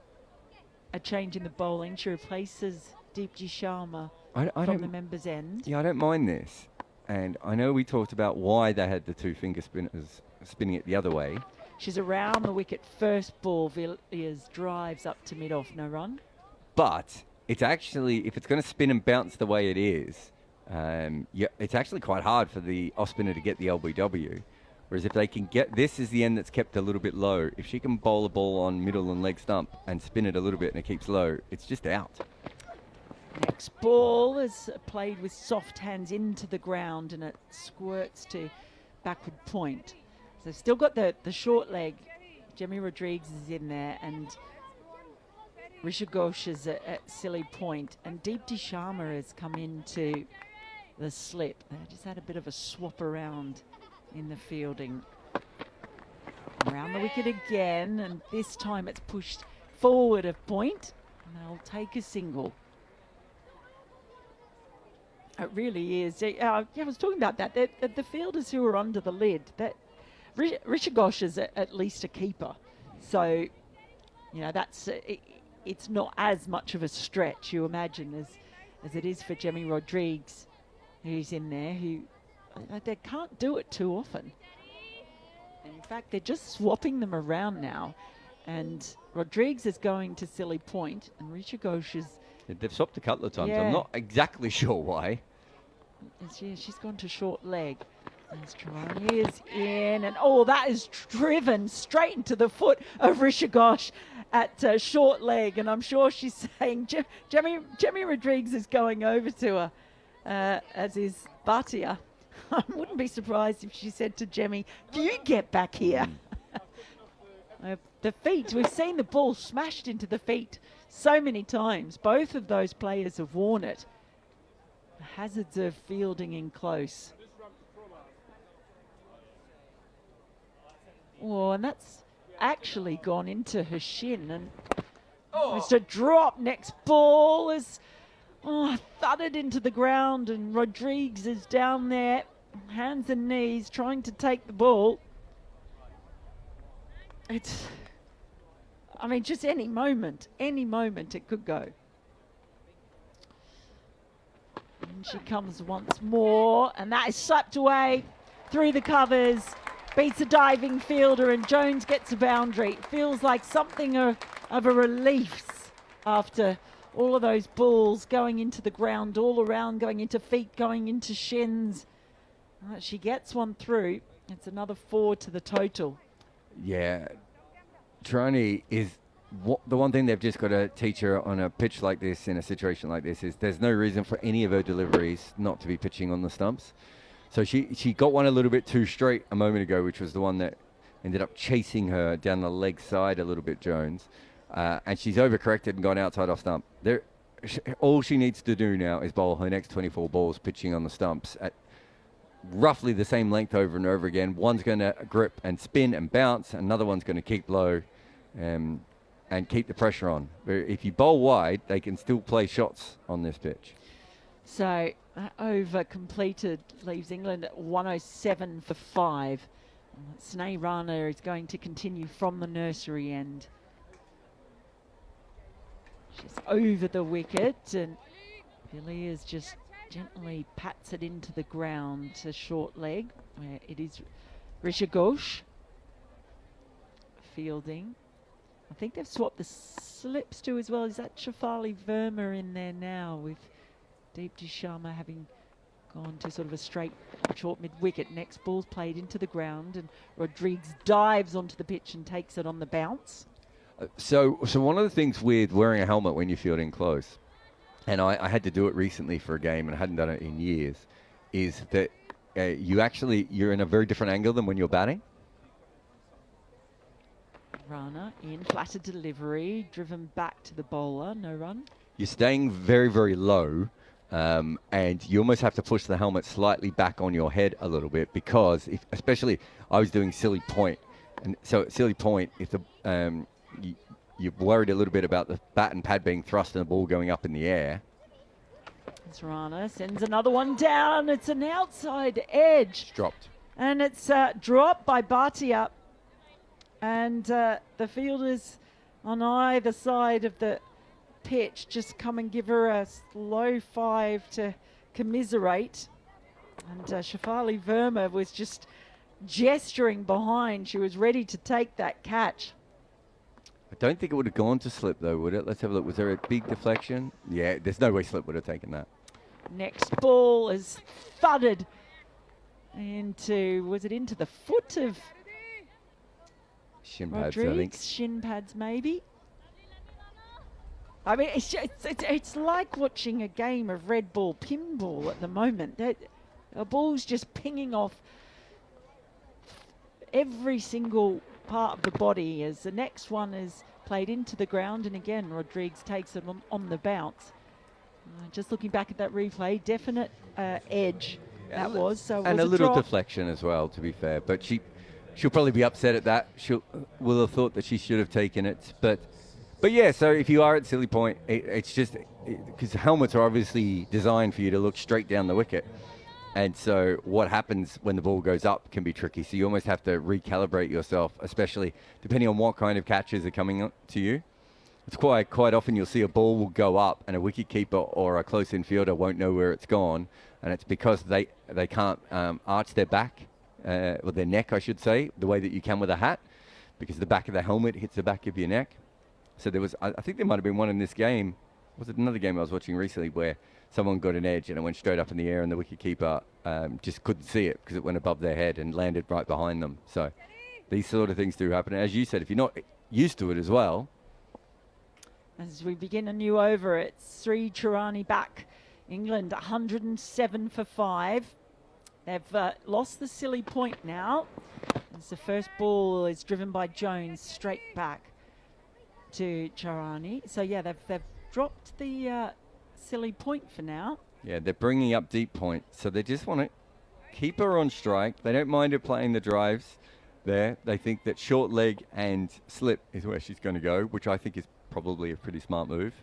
change in the bowling. She replaces Deepji Sharma I from don't the members' end. Yeah, I don't mind this. And I know we talked about why they had the 2 finger spinners spinning it the other way. She's around the wicket. First ball, Villiers drives up to mid-off, no run. But it's actually, if it's going to spin and bounce the way it is, Yeah, it's actually quite hard for the off spinner to get the LBW. Whereas if they can get, this is the end that's kept a little bit low. If she can bowl a ball on middle and leg stump and spin it a little bit and it keeps low, it's just out. Next ball is played with soft hands into the ground and it squirts to backward point. So still got the short leg. Jemmy Rodrigues is in there and Risha Ghosh is at silly point. And Deepti Sharma has come into the slip. They just had a bit of a swap around in the fielding. Around the wicket again, and this time it's pushed forward a point, and they'll take a single. It really is. Yeah, I was talking about that. The fielders who are under the lid, that Risha Ghosh is at least a keeper. So, you know, that's it's not as much of a stretch, you imagine, as it is for Jemmy Rodrigues, who's in there, who they can't do it too often. In fact, they're just swapping them around now. And Rodrigues is going to silly point, and Risha Ghosh is... Yeah, they've swapped a couple of times. Yeah. I'm not exactly sure why. Yeah, she's gone to short leg. Let's try. Here's in, and oh, that is driven straight into the foot of Risha Ghosh at short leg. And I'm sure she's saying, Jemmy Rodrigues is going over to her, as is Bhatia. I wouldn't be surprised if she said to Jemmy, "You get back here." The feet, we've seen the ball smashed into the feet so many times. Both of those players have worn it. The hazards of fielding in close. Oh, and that's actually gone into her shin. And it's a drop. Next ball is thudded into the ground, and Rodrigues is down there, hands and knees, trying to take the ball. It's, I mean, just any moment it could go. And she comes once more, and that is slapped away through the covers, beats a diving fielder, and Jones gets a boundary. Feels like something of a relief after all of those balls going into the ground, all around, going into feet, going into shins. She gets one through. It's another 4 to the total. Yeah, Trani is the one thing they've just got to teach her on a pitch like this, in a situation like this, is there's no reason for any of her deliveries not to be pitching on the stumps. So she got one a little bit too straight a moment ago, which was the one that ended up chasing her down the leg side a little bit, Jones. And she's overcorrected and gone outside off stump. All she needs to do now is bowl her next 24 balls pitching on the stumps at roughly the same length over and over again. One's going to grip and spin and bounce. Another one's going to keep low and keep the pressure on. But if you bowl wide, they can still play shots on this pitch. So over completed leaves England at 107 for 5. Sneh Rana is going to continue from the nursery end. She's over the wicket, and Villiers just gently pats it into the ground to short leg, where it is Risha Ghosh fielding. I think they've swapped the slips too as well. Is that Shafali Verma in there now, with Deepti Sharma having gone to sort of a straight short mid-wicket? Next ball's played into the ground, and Rodrigues dives onto the pitch and takes it on the bounce. So one of the things with wearing a helmet when you're fielding close, and I had to do it recently for a game and I hadn't done it in years, is that you're in a very different angle than when you're batting. Rana in, flatter delivery, driven back to the bowler, no run. You're staying very, very low, and you almost have to push the helmet slightly back on your head a little bit, because especially I was doing silly point, and so at silly point, if the you're worried a little bit about the bat and pad being thrust and the ball going up in the air. Rana sends another one down. It's an outside edge. It's dropped. And it's dropped by Bhatia. And the fielders on either side of the pitch just come and give her a low 5 to commiserate. And Shafali Verma was just gesturing behind. She was ready to take that catch. I don't think it would have gone to slip, though, would it? Let's have a look. Was there a big deflection? Yeah, there's no way slip would have taken that. Next ball is thudded into, was it into the foot of Shin pads, I Rodrigues? think. Shin pads, maybe. I mean, it's like watching a game of red ball pinball at the moment. A ball's just pinging off every single part of the body as the next one is played into the ground, and again Rodrigues takes it on the bounce. Just looking back at that replay, definite edge that was. So it and was a little drop. deflection as well, to be fair. But she'll probably be upset at that. Will have thought that she should have taken it. But yeah, so if you are at silly point, it's just because helmets are obviously designed for you to look straight down the wicket. And so what happens when the ball goes up can be tricky. So you almost have to recalibrate yourself, especially depending on what kind of catches are coming up to you. It's quite often you'll see a ball will go up and a wicketkeeper or a close infielder won't know where it's gone. And it's because they can't arch their back, or their neck, I should say, the way that you can with a hat, because the back of the helmet hits the back of your neck. So there was, I think there might have been one in this game. Was it another game I was watching recently where someone got an edge and it went straight up in the air and the wicketkeeper just couldn't see it because it went above their head and landed right behind them. So these sort of things do happen. And as you said, if you're not used to it as well. As we begin a new over, it's Sri Chirani back. England 107 for 5. They've lost the silly point now, as the first ball is driven by Jones straight back to Chirani. So yeah, they've dropped the silly point for now. Yeah, they're bringing up deep point, so they just want to keep her on strike. They don't mind her playing the drives there. They think that short leg and slip is where she's going to go, which I think is probably a pretty smart move.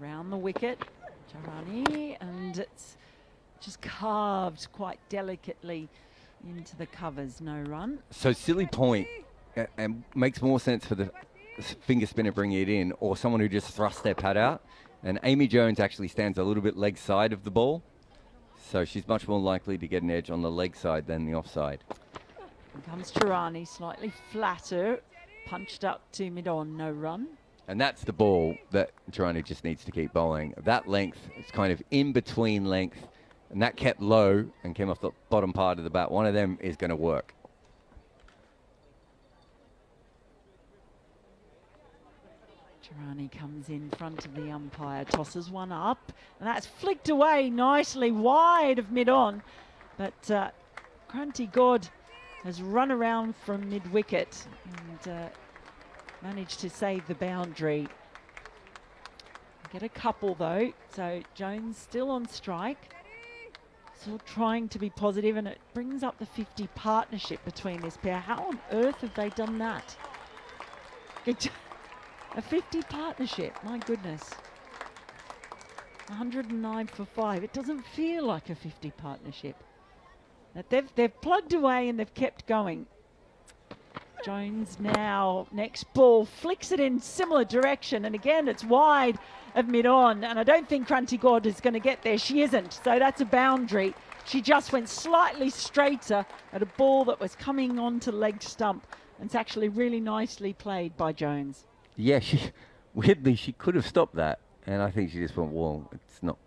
Around the wicket, Chirani, and it's just carved quite delicately into the covers. No run. So silly point and makes more sense for the finger spinner bringing it in, or someone who just thrusts their pad out. And Amy Jones actually stands a little bit leg side of the ball, so she's much more likely to get an edge on the leg side than the offside. Here comes Chirani, slightly flatter, punched up to mid-on, no run. And that's the ball that Chirani just needs to keep bowling. That length, it's kind of in between length, and that kept low and came off the bottom part of the bat. One of them is going to work. Chirani comes in front of the umpire, tosses one up, and that's flicked away nicely wide of mid-on. But Kranti God has run around from mid-wicket and managed to save the boundary. Get a couple though, so Jones still on strike. Still trying to be positive, and it brings up the 50 partnership between this pair. How on earth have they done that? A 50 partnership, my goodness. 109 for 5. It doesn't feel like a 50 partnership. But they've plugged away and they've kept going. Jones now, next ball, flicks it in similar direction, and again it's wide of mid-on, and I don't think Kranti God is going to get there. She isn't, so that's a boundary. She just went slightly straighter at a ball that was coming onto leg stump, and it's actually really nicely played by Jones. Yeah, weirdly, she could have stopped that. And I think she just went, well, it's not.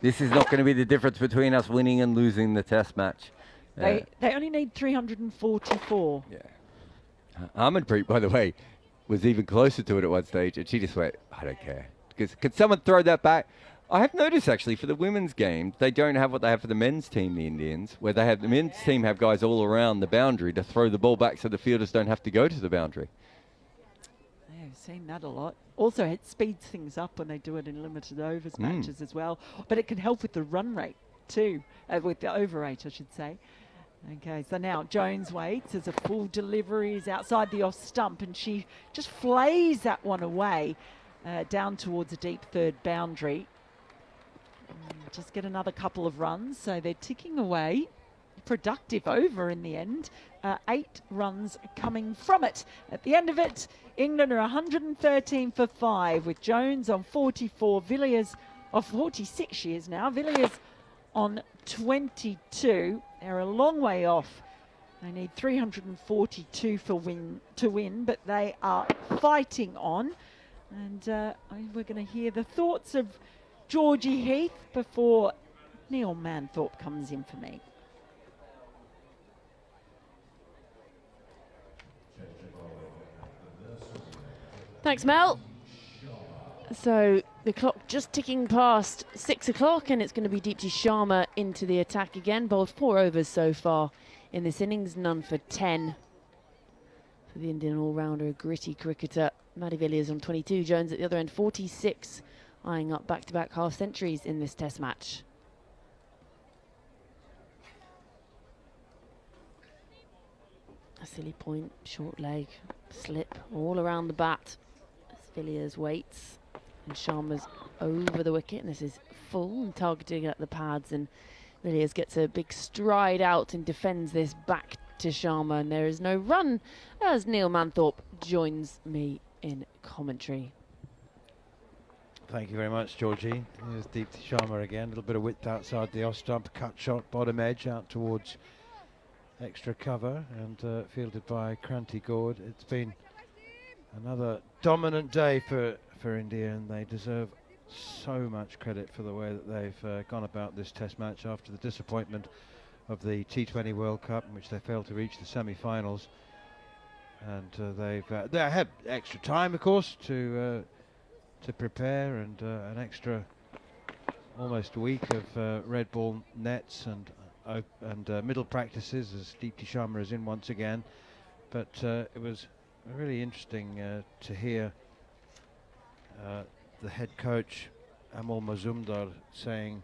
This is not going to be the difference between us winning and losing the test match. They only need 344. Yeah. Harmanpreet, by the way, was even closer to it at one stage. And she just went, I don't care. Because could someone throw that back? I have noticed, actually, for the women's game, they don't have what they have for the men's team, the Indians, where they have the men's team have guys all around the boundary to throw the ball back so the fielders don't have to go to the boundary. I've seen that a lot. Also, it speeds things up when they do it in limited overs matches as well. But it can help with the run rate too, with the over rate, I should say. Okay, so now Jones waits as a full delivery is outside the off stump, and she just flays that one away down towards a deep third boundary. Just get another couple of runs, so they're ticking away. Productive over in the end. 8 runs coming from it. At the end of it, England are 113 for 5 with Jones on 44, Villiers of 46 she is now. Villiers on 22. They're a long way off. They need 342 to win, but they are fighting on. And we're going to hear the thoughts of Georgie Heath before Neil Manthorp comes in for me. Thanks, Mel. So the clock just ticking past 6 o'clock, and it's going to be Deepti Sharma into the attack again. Bowled 4 overs so far in this innings, none for 10 for the Indian all-rounder, a gritty cricketer. Maddie Villiers on 22, Jones at the other end, 46, eyeing up back-to-back half-centuries in this Test match. A silly point, short leg, slip all around the bat as Villiers waits. And Sharma's over the wicket, and this is full and targeting at the pads, and Villiers gets a big stride out and defends this back to Sharma, and there is no run as Neil Manthorp joins me in commentary. Thank you very much, Georgie. Here's Deepti Sharma again, a little bit of width outside the off stump, cut shot, bottom edge out towards extra cover, and fielded by Kranti Gord. It's been another dominant day for India, and they deserve so much credit for the way that they've gone about this Test match after the disappointment of the T20 World Cup, in which they failed to reach the semi-finals. And they had extra time, of course, to prepare, and an extra almost a week of red ball nets and middle practices, as Deepti Sharma is in once again. But it was really interesting to hear the head coach Amol Mazumdar saying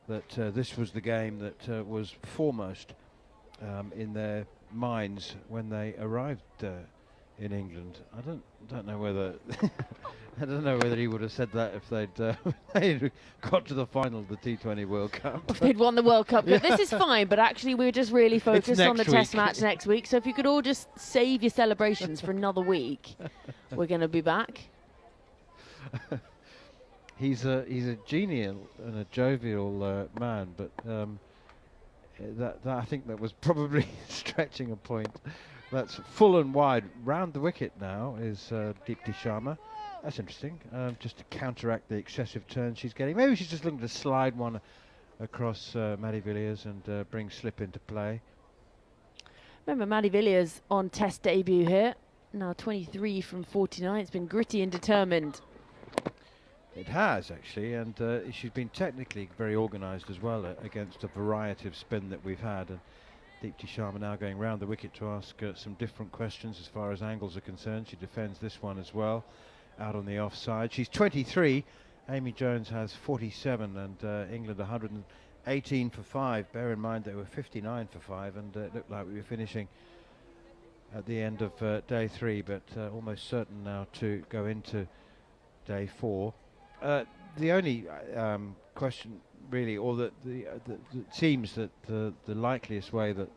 that this was the game that was foremost in their minds when they arrived in England. I don't know whether I don't know whether he would have said that if they'd got to the final of the T20 World Cup. If they'd won the World Cup. But this is fine, but actually we're just really focused on the Test match next week. So if you could all just save your celebrations for another week, we're going to be back. He's a genial and a jovial man, but that I think that was probably stretching a point. That's full and wide round the wicket now is Deepti Sharma. That's interesting, just to counteract the excessive turn she's getting. Maybe she's just looking to slide one across Maddie Villiers and bring slip into play. Remember Maddie Villiers on Test debut here, now 23 from 49. It's been gritty and determined. It has, actually, and she's been technically very organised as well against a variety of spin that we've had. And Deepti Sharma now going round the wicket to ask some different questions as far as angles are concerned. She defends this one as well, out on the offside. She's 23. Amy Jones has 47, and England 118 for 5. Bear in mind they were 59 for 5, and it looked like we were finishing at the end of day 3, but almost certain now to go into day 4. The only question really, or that it seems that the likeliest way that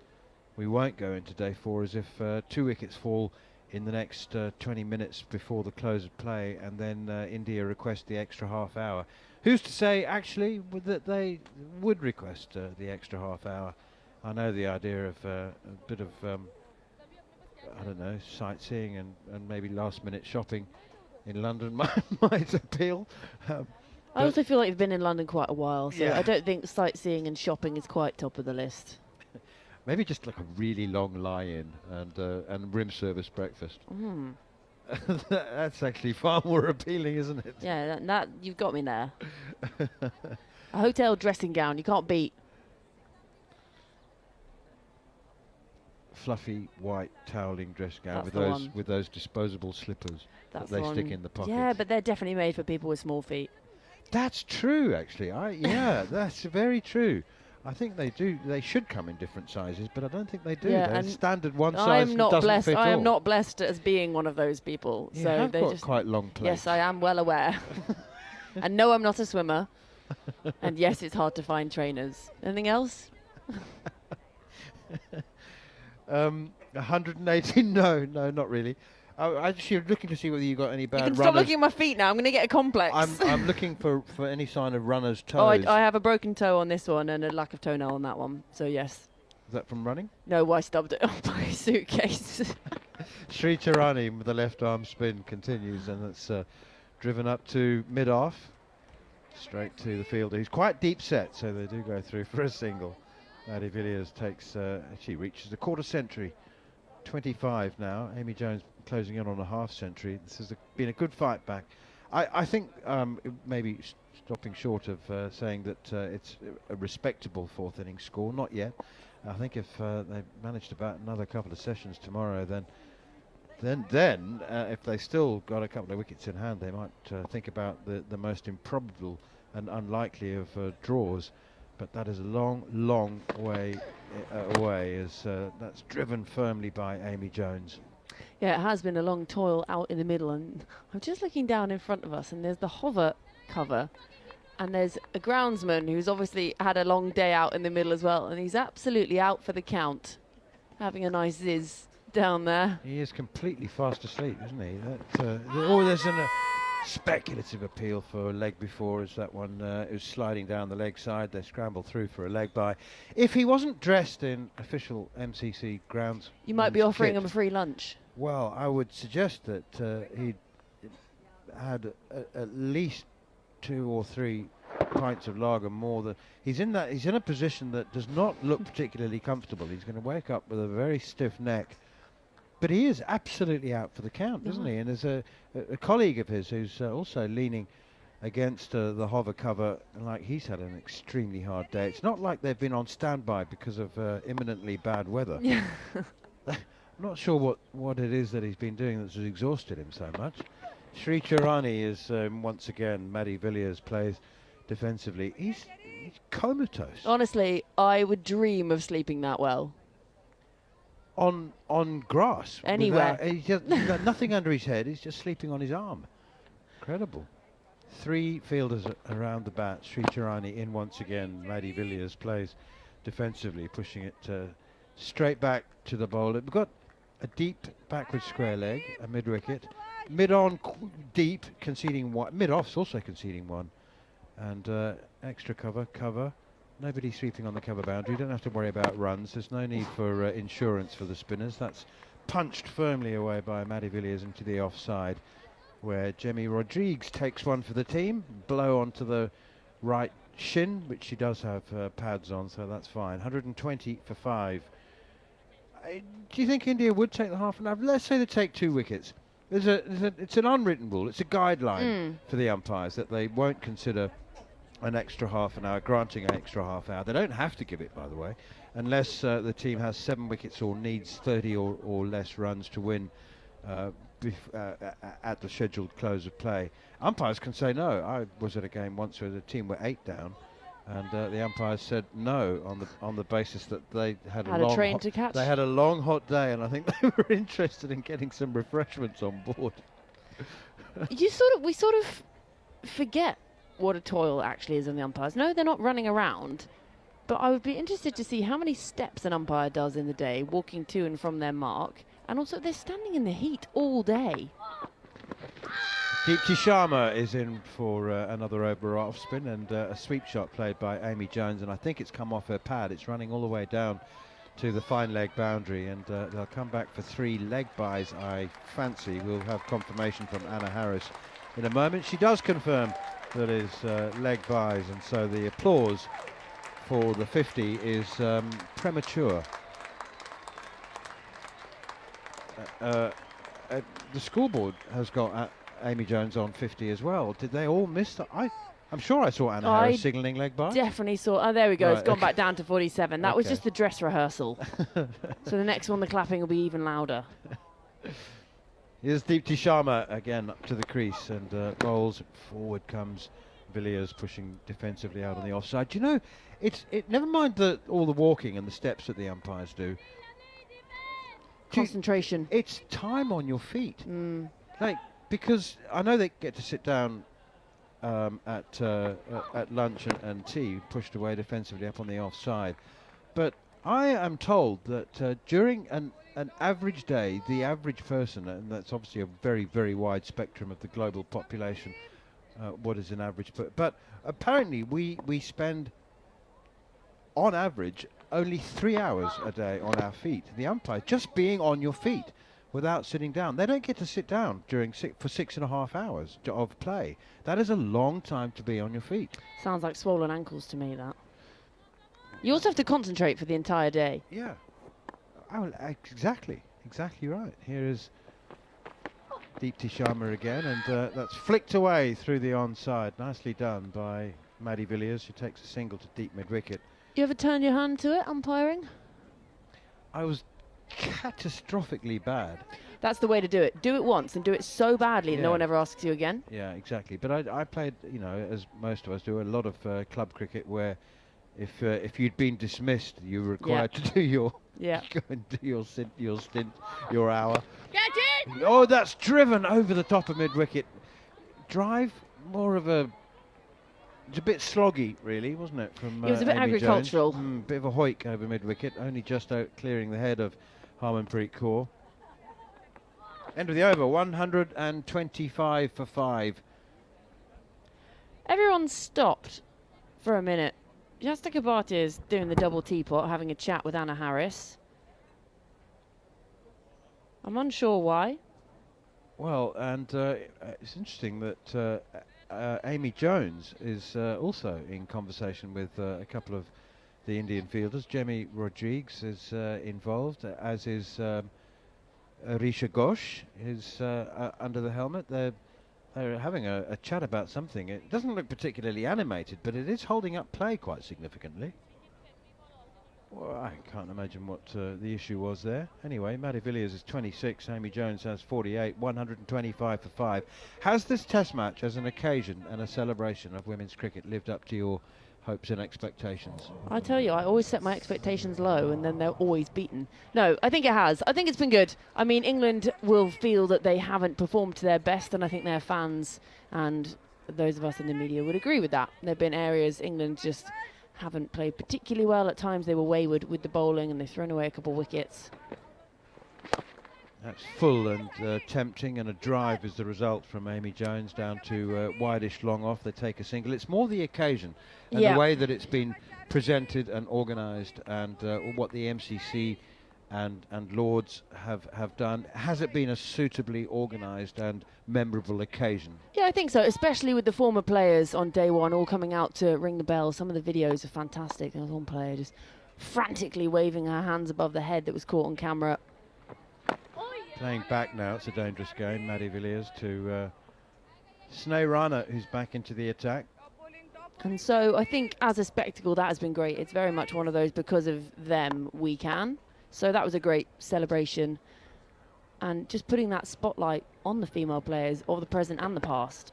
we won't go into day 4 is if 2 wickets fall in the next 20 minutes before the close of play, and then India request the extra half hour. Who's to say actually that they would request the extra half hour? I know the idea of a bit of I don't know, sightseeing and maybe last minute shopping in London might appeal. I also feel like you've been in London quite a while, so yeah. I don't think sightseeing and shopping is quite top of the list. Maybe just like a really long lie-in and room service breakfast. Mm. That's actually far more appealing, isn't it? Yeah, that you've got me there. A hotel dressing gown, you can't beat. Fluffy white toweling dress gown That's with those disposable slippers That's that they the stick one. in the pocket. Yeah, but they're definitely made for people with small feet. That's true, actually. Yeah, that's very true. I think they do. They should come in different sizes, but I don't think they do. Yeah, They're and standard one size. I'm not doesn't blessed. fit I am all. not blessed as being one of those people. You so have they got just quite long plates. Yes, I am well aware. And no, I'm not a swimmer. And yes, it's hard to find trainers. Anything else? 118? No, not really. I actually looking to see whether you got any bad You can runners. stop looking at my feet now. I'm going to get a complex. I'm looking for any sign of runner's toes. Oh, I have a broken toe on this one and a lack of toenail on that one. So yes. Is that from running? No, I stubbed it on my suitcase. Sri Charani with the left arm spin continues, and it's driven up to mid-off. Straight to the fielder. He's quite deep set, so they do go through for a single. Maddie Villiers takes, she reaches the quarter century. 25 now. Amy Jones closing in on a half century. This has been a good fight back. I think maybe stopping short of saying that it's a respectable fourth innings score. Not yet. I think if they manage to bat another couple of sessions tomorrow, then if they still got a couple of wickets in hand, they might think about the most improbable and unlikely of draws. But that is a long, long way away, as that's driven firmly by Amy Jones. Yeah, it has been a long toil out in the middle, and I'm just looking down in front of us, and there's the hover cover, and there's a groundsman who's obviously had a long day out in the middle as well, and he's absolutely out for the count, having a nice ziz down there. He is completely fast asleep, isn't he? There's a speculative appeal for a leg before, as that one is sliding down the leg side. They scramble through for a leg by. If he wasn't dressed in official MCC grounds, you might be offering him a free lunch. Well, I would suggest that he'd had at least 2 or 3 pints of lager more than he's in a position that does not look particularly comfortable. He's going to wake up with a very stiff neck. But he is absolutely out for the count, isn't he? And there's a colleague of his who's also leaning against the hover cover, like he's had an extremely hard day. It's not like they've been on standby because of imminently bad weather. Yeah. I'm not sure what it is that he's been doing that's exhausted him so much. Sri Charani is once again, Maddie Villiers plays defensively. He's comatose. Honestly, I would dream of sleeping that well. On grass. Anywhere. He's got nothing under his head. He's just sleeping on his arm. Incredible. 3 fielders around the bat. Sri Charani in once again. Maddie Villiers plays defensively, pushing it straight back to the bowler. We've got a deep backward square leg, a mid-wicket. Mid-on deep, conceding 1. Mid-off's also conceding 1. And extra cover. Nobody sweeping on the cover boundary. Don't have to worry about runs. There's no need for insurance for the spinners. That's punched firmly away by Maddie Villiers into the offside, where Jemmy Rodrigues takes one for the team. Blow onto the right shin, which she does have pads on, so that's fine. 120 for 5. Do you think India would take the half an hour? Let's say they take 2 wickets. It's an unwritten rule. It's a guideline for the umpires that they won't consider an extra half an hour, granting an extra half hour. They don't have to give it, by the way, unless the team has 7 wickets or needs 30 or less runs to win at the scheduled close of play. Umpires can say no. I was at a game once where the team were 8 down, and the umpires said no on the basis that they had a train to catch. They had a long hot day, and I think they were interested in getting some refreshments on board. We sort of forget what a toil actually is on the umpires. No, they're not running around, but I would be interested to see how many steps an umpire does in the day, walking to and from their mark, and also they're standing in the heat all day. Deepti Sharma is in for another over off spin, and a sweep shot played by Amy Jones, and I think it's come off her pad. It's running all the way down to the fine leg boundary, and they'll come back for 3 leg byes, I fancy. We'll have confirmation from Anna Harris in a moment. She does confirm that is leg byes, and so the applause for the 50 is premature. The scoreboard has got Amy Jones on 50 as well. Did they all miss that? I'm sure I saw Anna Harris signalling leg by. Definitely saw. Oh, there we go. Right, It's gone back down to 47. That was just the dress rehearsal. So the next one, the clapping will be even louder. Here's Deepti Sharma again up to the crease, and bowls. Forward comes Villiers, pushing defensively out on the offside. Do you know, never mind all the walking and the steps that the umpires do. Concentration. It's time on your feet. Because I know they get to sit down at lunch and tea, pushed away defensively up on the offside. But I am told that during an average day, the average person, and that's obviously a very, very wide spectrum of the global population, what is an average, but apparently we spend, on average, only 3 hours a day on our feet. The umpire, just being on your feet, without sitting down. They don't get to sit down during for 6.5 hours of play. That is a long time to be on your feet. Sounds like swollen ankles to me, that. You also have to concentrate for the entire day. Yeah. Oh, exactly right. Here is Deepti Sharma again, and that's flicked away through the onside. Nicely done by Maddie Villiers, who takes a single to deep mid-wicket. You ever turn your hand to it, umpiring? I was catastrophically bad. That's the way to do it. Do it once and do it so badly that no one ever asks you again. Yeah, exactly. But I played, as most of us do, a lot of club cricket where if you'd been dismissed, you were required to do your go and do your stint, your hour. Get it! Oh, that's driven over the top of mid-wicket. Drive, more of a... It's a bit sloggy, really, wasn't it? From it was a bit Amy agricultural. Bit of a hoik over mid-wicket, only just out clearing the head of Harmanpreet Kaur. End of the over, 125 for 5. Everyone stopped for a minute. Yastika Bhatia is doing the double teapot, having a chat with Anna Harris. I'm unsure why. Well, and it's interesting that Amy Jones is also in conversation with a couple of the Indian fielders. Jemmy Rodrigues is involved, as is Risha Ghosh is under the helmet. They're having a chat about something. It doesn't look particularly animated, but it is holding up play quite significantly. Well, I can't imagine what the issue was there. Anyway, Maddie Villiers is 26, Amy Jones has 48, 125 for 5. Has this test match as an occasion and a celebration of women's cricket lived up to your hopes and expectations? I tell you, I always set my expectations low and then they're always beaten. No, I think it has. I think it's been good. I mean, England will feel that they haven't performed to their best, and I think their fans and those of us in the media would agree with that. There have been areas England just haven't played particularly well. At times they were wayward with the bowling and they've thrown away a couple of wickets. That's full and tempting, and a drive is the result from Amy Jones down to wideish long off. They take a single. It's more the occasion and the way that it's been presented and organised, and what the MCC and Lords have done. Has it been a suitably organised and memorable occasion? Yeah, I think so, especially with the former players on day one all coming out to ring the bell. Some of the videos are fantastic. There was one player just frantically waving her hands above the head that was caught on camera. Playing back now, it's a dangerous game. Maddie Villiers to Sneh Rana, who's back into the attack. And so I think as a spectacle that has been great. It's very much one of those because of them we can. So that was a great celebration, and just putting that spotlight on the female players of the present and the past.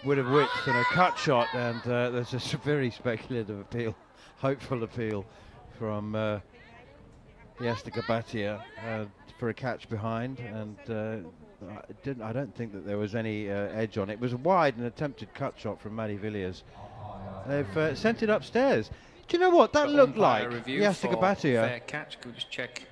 Bit of width and a cut shot, and there's just a very speculative appeal, hopeful appeal from Yastika Bhatia for a catch behind, and I don't think that there was any edge on it. It was a wide and attempted cut shot from Maddie Villiers. They've sent it upstairs. Do you know what that looked like? Yastika Bhatia.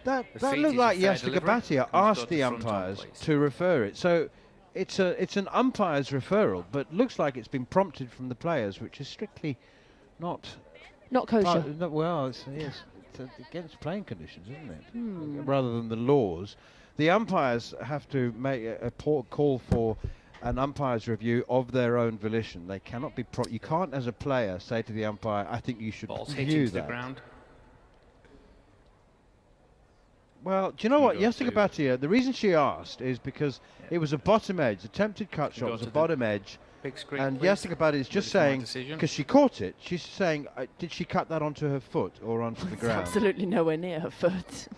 That looked like Yastika Bhatia asked the umpires to refer it. So it's an umpire's referral, but looks like it's been prompted from the players, which is strictly not kosher. Well, it's against playing conditions, isn't it? Rather than the laws. The umpires have to make a call for an umpire's review of their own volition. They cannot be you can't, as a player, say to the umpire, I think you should review that. The ground. Well, do you know what? Yastika Bhatia, the reason she asked is because it was a bottom edge, attempted cut shot was a bottom edge. Big screen, and please. Yastika Bhatia is just saying, because she caught it, she's saying, did she cut that onto her foot or onto the ground? Absolutely nowhere near her foot.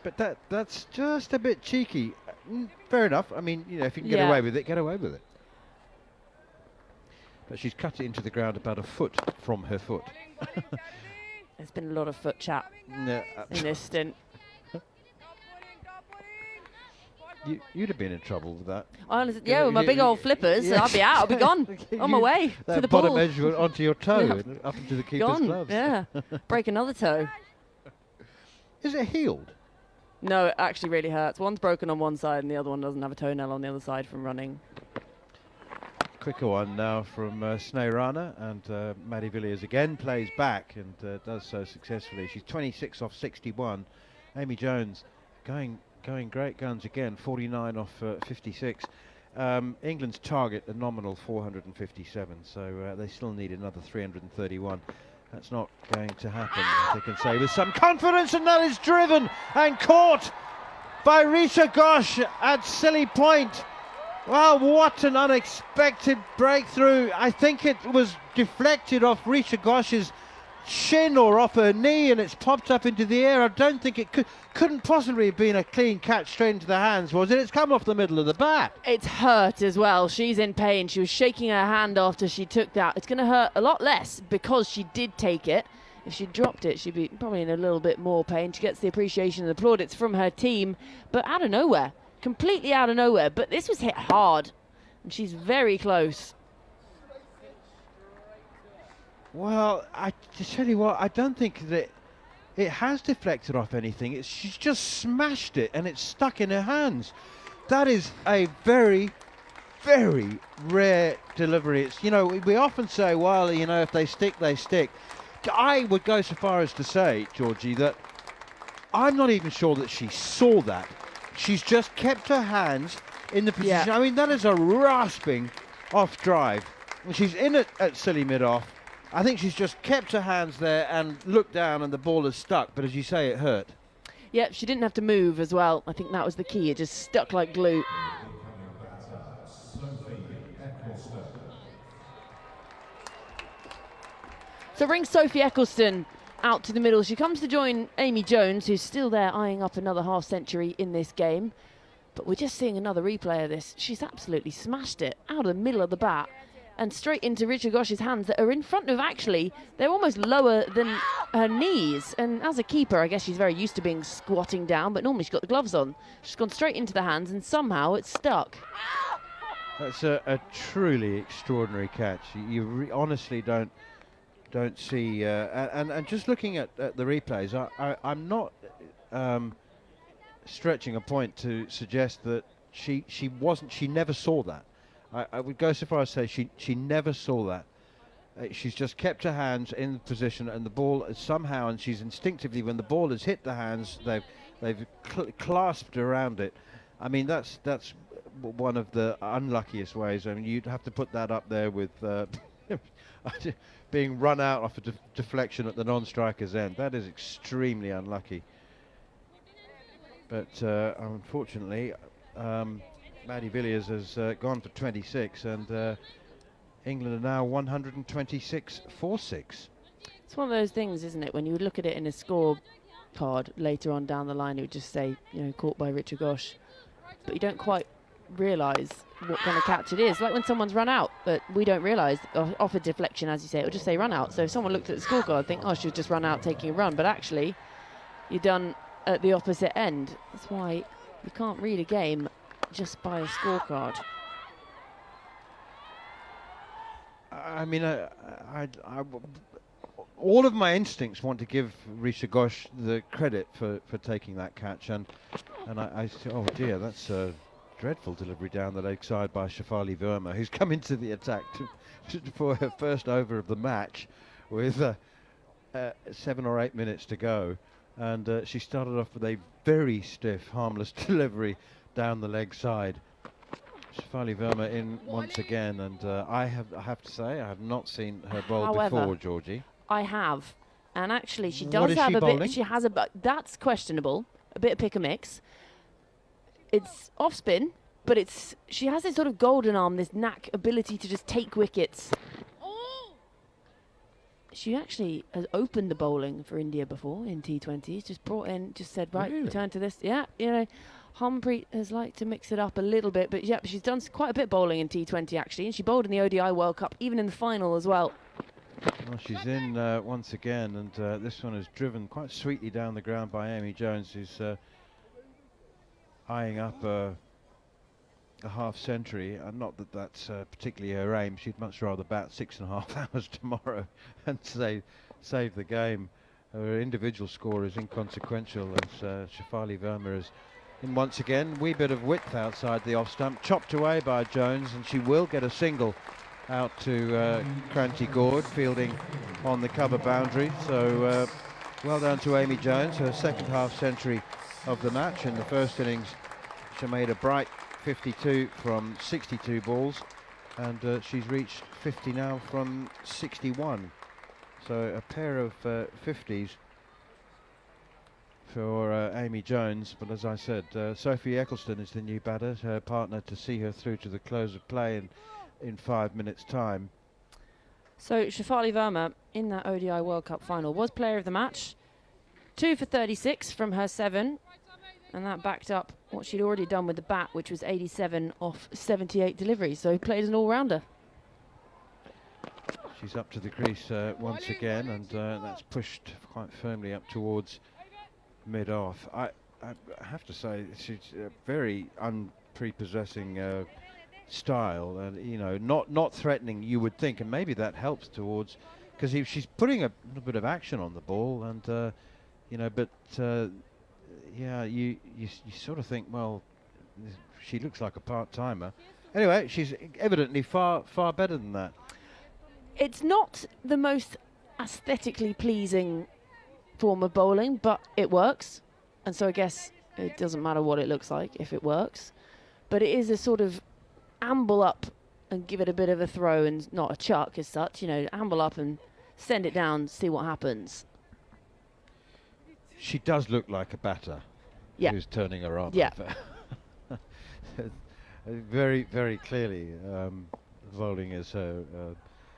But that's just a bit cheeky. Fair enough. I mean, if you can get away with it, get away with it. But she's cut it into the ground about a foot from her foot. There's been a lot of foot chat in this stint. You'd have been in trouble with that. Honestly, with my big old flippers, I'll be out, I'll be gone. On my way to the bottom ball. edge onto your toe and up into the keeper's gloves. Yeah, break another toe. Is it healed? No, it actually really hurts. One's broken on one side and the other one doesn't have a toenail on the other side from running. Quicker one now from Sneh Rana, and Maddie Villiers again plays back and does so successfully. She's 26 off 61, Amy Jones going great guns again, 49 off 56. England's target, a nominal 457, so they still need another 331. That's not going to happen, they can say with some confidence, and that is driven and caught by Risha Ghosh at silly point. Well, what an unexpected breakthrough. I think it was deflected off Risha Ghosh's shin or off her knee, and it's popped up into the air. I don't think it couldn't possibly have been a clean catch straight into the hands, was it? It's come off the middle of the bat. It's hurt as well. She's in pain. She was shaking her hand after she took that. It's going to hurt a lot less because she did take it. If she dropped it, she'd be probably in a little bit more pain. She gets the appreciation and the plaudits from her team, but out of nowhere, completely out of nowhere. But this was hit hard, and she's very close. Well, I tell you what, I don't think that it has deflected off anything. She's just smashed it and it's stuck in her hands. That is a very, very rare delivery. It's, you know, we often say, well, you know, if they stick, they stick. I would go so far as to say, Georgie, that I'm not even sure that she saw that. She's just kept her hands in the position. Yeah. I mean, that is a rasping off drive. And she's in it at silly mid-off. I think she's just kept her hands there and looked down and the ball is stuck, but as you say, it hurt. Yep, she didn't have to move as well. I think that was the key. It just stuck like glue. So bring Sophie Eccleston out to the middle. She comes to join Amy Jones, who's still there eyeing up another half century in this game. But we're just seeing another replay of this. She's absolutely smashed it out of the middle of the bat and straight into Risha Ghosh's hands that are in front of, actually, they're almost lower than her knees. And as a keeper, I guess she's very used to being squatting down, but normally she's got the gloves on. She's gone straight into the hands and somehow it's stuck. That's a truly extraordinary catch. You honestly don't see, and just looking at the replays, I'm not stretching a point to suggest that she never saw that. I would go so far as to say she never saw that. She's just kept her hands in position, and the ball is somehow, and she's instinctively, when the ball has hit the hands, they've clasped around it. I mean, that's one of the unluckiest ways. I mean, you'd have to put that up there with being run out off a deflection at the non-striker's end. That is extremely unlucky. But unfortunately, Maddie Villiers has gone for 26, and England are now 126-46. It's one of those things, isn't it? When you look at it in a score card later on down the line, it would just say, you know, caught by Risha Ghosh, but you don't quite realise what kind of catch it is. Like when someone's run out, but we don't realise off a deflection, as you say, it will just say run out. So if someone looked at the scorecard, think, oh, she'll just run out taking a run, but actually, you're done at the opposite end. That's why you can't read a game just by a scorecard. I mean, all of my instincts want to give Risha Ghosh the credit for taking that catch, and I say, oh dear, that's a dreadful delivery down the leg side by Shafali Verma, who's come into the attack for her first over of the match with 7 or 8 minutes to go, and she started off with a very stiff, harmless delivery down the leg side. Shafali Verma in once again, and I have to say I have not seen her bowl before, Georgie. I have, and actually she does have a bit. She has a that's questionable. A bit of pick and mix. It's off spin, but she has this sort of golden arm, this knack ability to just take wickets. She actually has opened the bowling for India before in T20s. Just brought in, just said, right, really? Return to this. Yeah, you know. Harmanpreet has liked to mix it up a little bit, but yeah, she's done quite a bit bowling in T20 actually, and she bowled in the ODI World Cup, even in the final as well. Well, she's in once again, and this one is driven quite sweetly down the ground by Amy Jones, who's eyeing up a half century. Not that that's particularly her aim. She'd much rather bat 6.5 hours tomorrow and save the game. Her individual score is inconsequential, as Shafali Verma is in once again. Wee bit of width outside the off stump, chopped away by Jones, and she will get a single out to Kranti Gord, fielding on the cover boundary. So Well done to Amy Jones, her second half century of the match. In the first innings, she made a bright 52 from 62 balls, and she's reached 50 now from 61. So a pair of 50s for Amy Jones. But as I said, Sophie Eccleston is the new batter, her partner, to see her through to the close of play in 5 minutes' time. So Shafali Verma in that ODI World Cup final was player of the match. 2 for 36 from her 7, and that backed up what she'd already done with the bat, which was 87 off 78 deliveries. So played as an all-rounder. She's up to the crease once again, and that's pushed quite firmly up towards mid-off. I have to say, she's a very unprepossessing style, and you know, not threatening, you would think, and maybe that helps towards, because she's putting a little bit of action on the ball, and you know, but yeah, you sort of think, well, she looks like a part-timer. Anyway, she's evidently far better than that. It's not the most aesthetically pleasing form of bowling, but it works, and so I guess it doesn't matter what it looks like if it works. But it is a sort of amble up and give it a bit of a throw, and not a chuck as such, you know, amble up and send it down, see what happens. She does look like a batter who's turning her on. Yeah. Very, very clearly, bowling is her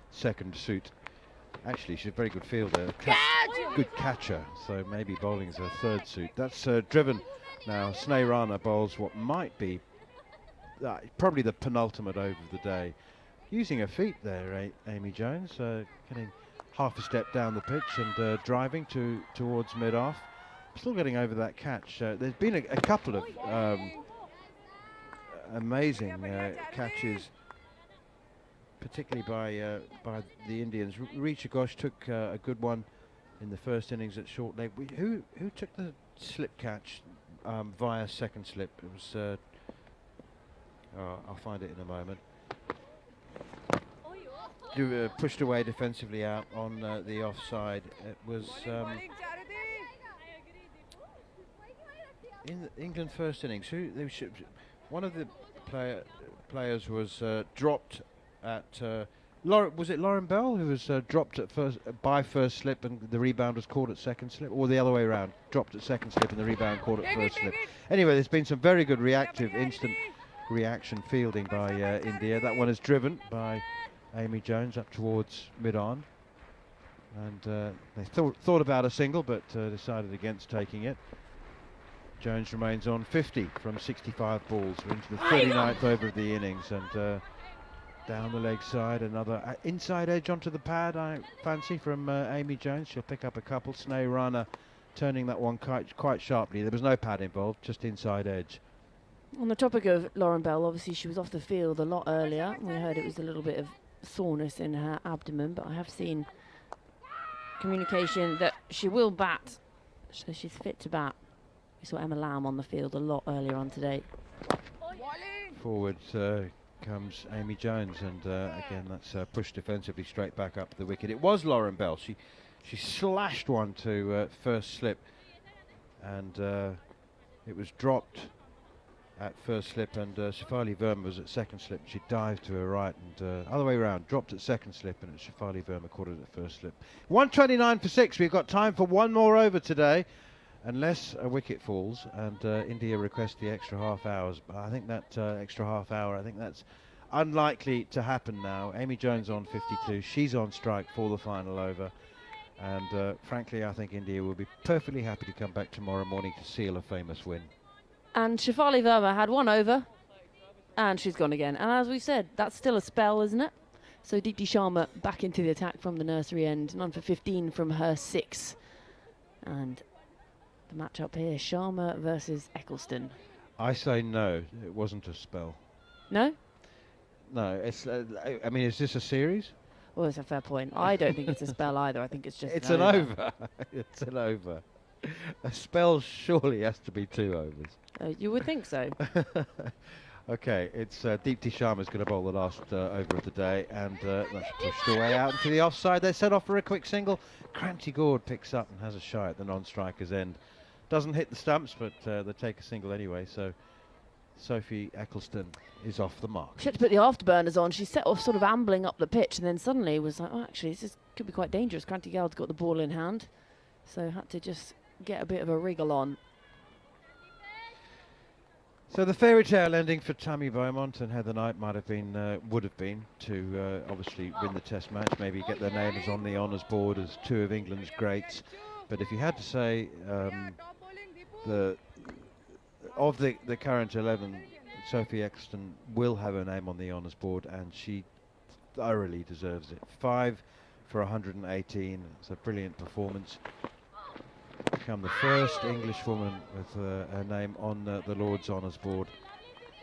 second suit. Actually, she's a very good fielder, good catcher, so maybe bowling is her third suit. That's driven now. Sneh Rana bowls what might be probably the penultimate over of the day. Using her feet there, Amy Jones, getting half a step down the pitch and driving towards mid-off. Still getting over that catch. There's been a couple of amazing catches, particularly by the Indians. Richa Ghosh took a good one in the first innings at short leg. Who took the slip catch via second slip? It was. I'll find it in a moment. Pushed away defensively out on the offside. It was in the England first innings. One of the players was dropped at. Was it Lauren Bell who was dropped at first slip, and the rebound was caught at second slip, or the other way around? Dropped at second slip and the rebound caught at first slip. Anyway, there's been some very good instant reaction fielding by India. That one is driven by Amy Jones up towards mid-on, and they thought about a single, but decided against taking it. Jones remains on 50 from 65 balls. We're into the 39th over of the innings, and down the leg side, another inside edge onto the pad, I fancy, from Amy Jones. She'll pick up a couple. Sneh Rana turning that one quite sharply. There was no pad involved, just inside edge. On the topic of Lauren Bell, obviously she was off the field a lot earlier. We heard it was a little bit of soreness in her abdomen, but I have seen communication that she will bat, so she's fit to bat. We saw Emma Lamb on the field a lot earlier on today. Forward comes Amy Jones, and again that's pushed defensively straight back up the wicket. It was Lauren Bell. She slashed one to first slip, and it was dropped at first slip, and Shafali Verma was at second slip. She dived to her right, and other way around, dropped at second slip, and Shafali Verma caught it at first slip. 129 for 6. We've got time for one more over today, unless a wicket falls, and India request the extra half hours. But I think that extra half hour, I think that's unlikely to happen now. Amy Jones on 52. She's on strike for the final over. And frankly, I think India will be perfectly happy to come back tomorrow morning to seal a famous win. And Shafali Verma had one over, and she's gone again. And as we said, that's still a spell, isn't it? So Deepti Sharma back into the attack from the nursery end, none for 15 from her 6. And the match up here, Sharma versus Eccleston. I say no, it wasn't a spell. No? No, it's. I mean, is this a series? Well, it's a fair point. I don't think it's a spell either. I think it's just it's an over. It's an over. A spell surely has to be 2 overs. You would think so. Okay, it's Deepti Sharma's going to bowl the last over of the day, and that's pushed away out into the offside. They're set off for a quick single. Cranty Gord picks up and has a shy at the non-striker's end. Doesn't hit the stumps, but they take a single anyway, so Sophie Eccleston is off the mark. She had to put the afterburners on. She set off sort of ambling up the pitch and then suddenly was like, oh, actually, could be quite dangerous. Cranty Gord's got the ball in hand, so had to just get a bit of a wriggle on. So the fairy tale ending for Tammy Beaumont and Heather Knight might have been, would have been, to obviously win the Test match, maybe get their names on the honours board as two of England's greats. But if you had to say of the current 11, Sophie Eccleston will have her name on the honours board, and she thoroughly deserves it. 5 for 118. It's a brilliant performance. Become the first English woman with her name on the Lord's Honours board.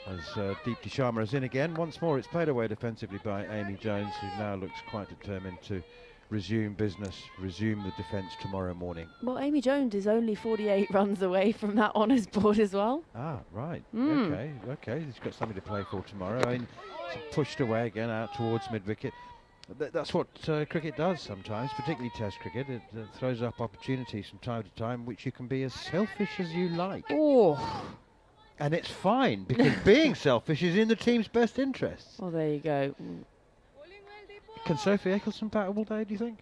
As Deepti Sharma is in again. Once more, it's played away defensively by Amy Jones, who now looks quite determined to resume business, resume the defence tomorrow morning. Well, Amy Jones is only 48 runs away from that honours board as well. Ah, right. Okay. He's got something to play for tomorrow. I mean, it's pushed away again out towards mid-wicket. That's what cricket does sometimes, particularly Test cricket. It throws up opportunities from time to time, which you can be as selfish as you like. Oh. And it's fine, because being selfish is in the team's best interests. Well, there you go. Can Sophie Eccleston bat all day, do you think?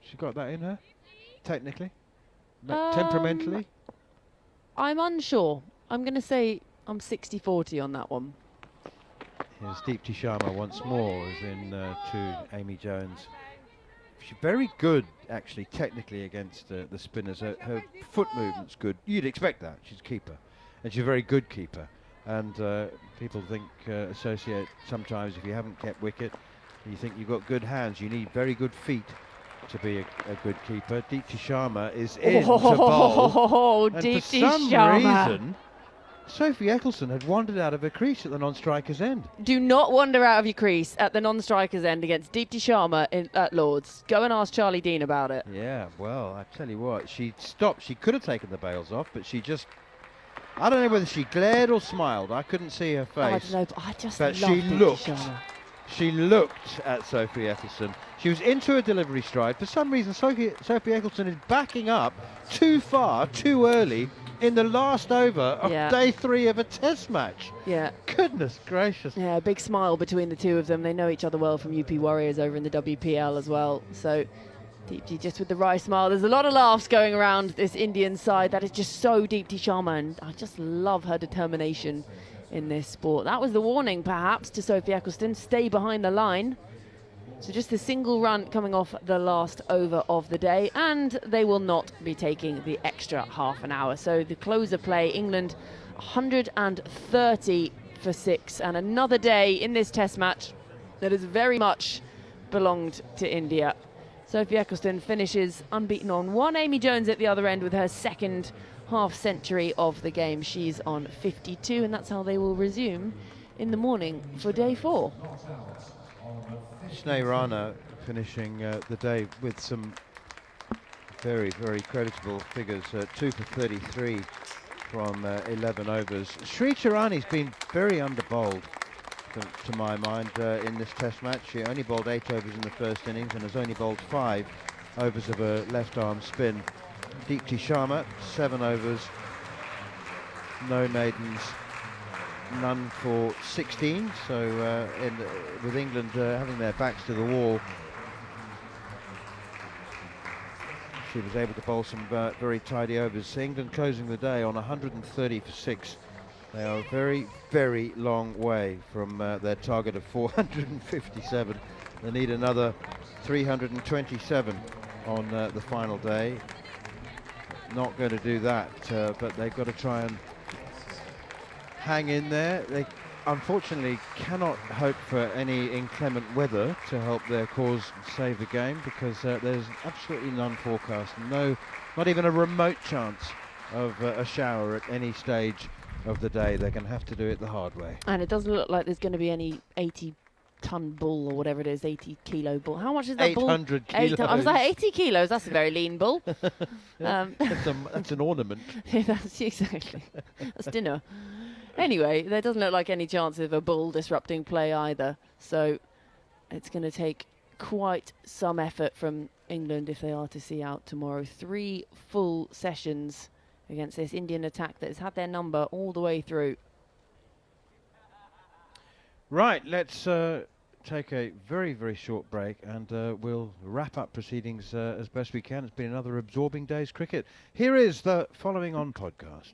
She got that in her, technically? Temperamentally? I'm unsure. I'm going to say I'm 60-40 on that one. Here's Deepti Sharma once more, as in to Amy Jones. She's very good, actually, technically against the spinners. Her foot movement's good. You'd expect that. She's a keeper, and she's a very good keeper. And people associate sometimes, if you haven't kept wicket, you think you've got good hands. You need very good feet to be a good keeper. Deepti Sharma is in to bowl, and for some reason, Sophie Eccleston had wandered out of her crease at the non-striker's end. Do not wander out of your crease at the non-striker's end against Deepti Sharma at Lord's. Go and ask Charlie Dean about it. Yeah, well, I tell you what, she stopped. She could have taken the bails off, but she just... I don't know whether she glared or smiled. I couldn't see her face. I don't know, but I just but love Deepti Sharma. She looked at Sophie Eccleston. She was into a delivery stride. For some reason, Sophie Eccleston is backing up too far, too early, in the last over of day 3 of a Test match. Yeah. Goodness gracious. Yeah, a big smile between the two of them. They know each other well from UP Warriors over in the WPL as well. So Deepti just with the wry smile. There's a lot of laughs going around this Indian side. That is just so Deepti Sharma, and I just love her determination in this sport. That was the warning, perhaps, to Sophie Eccleston. Stay behind the line. So just a single run coming off the last over of the day, and they will not be taking the extra half an hour. So the close of play, England 130 for 6, and another day in this Test match that has very much belonged to India. Sophie Eccleston finishes unbeaten on 1. Amy Jones at the other end with her second half century of the game. She's on 52, and that's how they will resume in the morning for day 4. Sneh Rana finishing the day with some very, very creditable figures. 2 for 33 from 11 overs. Sri Charani's been very under-bowled, to my mind, in this Test match. She only bowled 8 overs in the first innings and has only bowled 5 overs of a left-arm spin. Deepti Sharma, 7 overs, no maidens, none for 16. So with England having their backs to the wall, she was able to bowl some very tidy overs. England closing the day on 130 for 6. They are a very, very long way from their target of 457. They need another 327 on the final day. Not going to do that, but they've got to try and hang in there. They unfortunately cannot hope for any inclement weather to help their cause save the game, because there's absolutely none forecast. No, not even a remote chance of a shower at any stage of the day. They're going to have to do it the hard way. And it doesn't look like there's going to be any 80-ton bull or whatever it is, 80-kilo bull. How much is that bull? 800 kilos. I was like, 80 kilos, that's a very lean bull. That's an ornament. Yeah, that's exactly. That's dinner. Anyway, there doesn't look like any chance of a ball disrupting play either. So it's going to take quite some effort from England if they are to see out tomorrow. 3 full sessions against this Indian attack that has had their number all the way through. Right, let's take a very, very short break, and we'll wrap up proceedings as best we can. It's been another absorbing day's cricket. Here is the Following On podcast.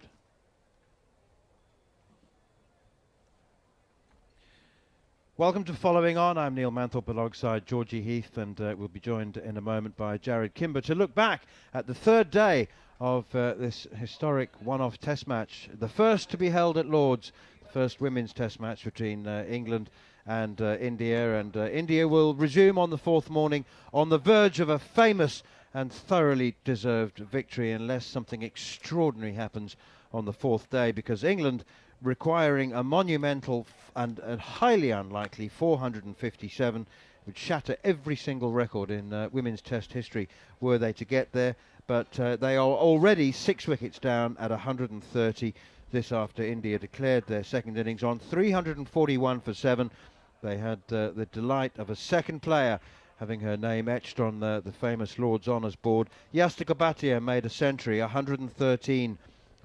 Welcome to Following On. I'm Neil Manthorp alongside Georgie Heath, and we'll be joined in a moment by Jarrod Kimber to look back at the 3rd day of this historic one-off test match, the first to be held at Lord's, the first women's test match between England and India, and India will resume on the 4th morning on the verge of a famous and thoroughly deserved victory, unless something extraordinary happens on the 4th day, because England, requiring a monumental and highly unlikely 457, would shatter every single record in women's test history were they to get there. But they are already 6 wickets down at 130. This after India declared their second innings on 341 for 7. They had the delight of a second player having her name etched on the famous Lord's Honours board. Yastika Bhatia made a century, 113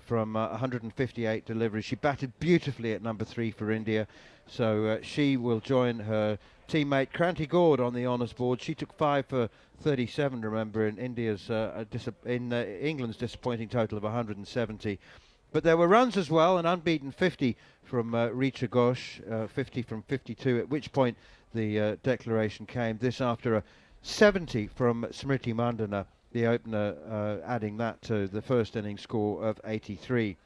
from 158 deliveries. She batted beautifully at number 3 for India, so she will join her teammate Kranti Gaur on the honours board. She took 5 for 37, remember, in England's disappointing total of 170. But there were runs as well, an unbeaten 50 from Richa Ghosh, 50 from 52, at which point the declaration came. This after a 70 from Smriti Mandana, the opener, adding that to the first innings score of 83.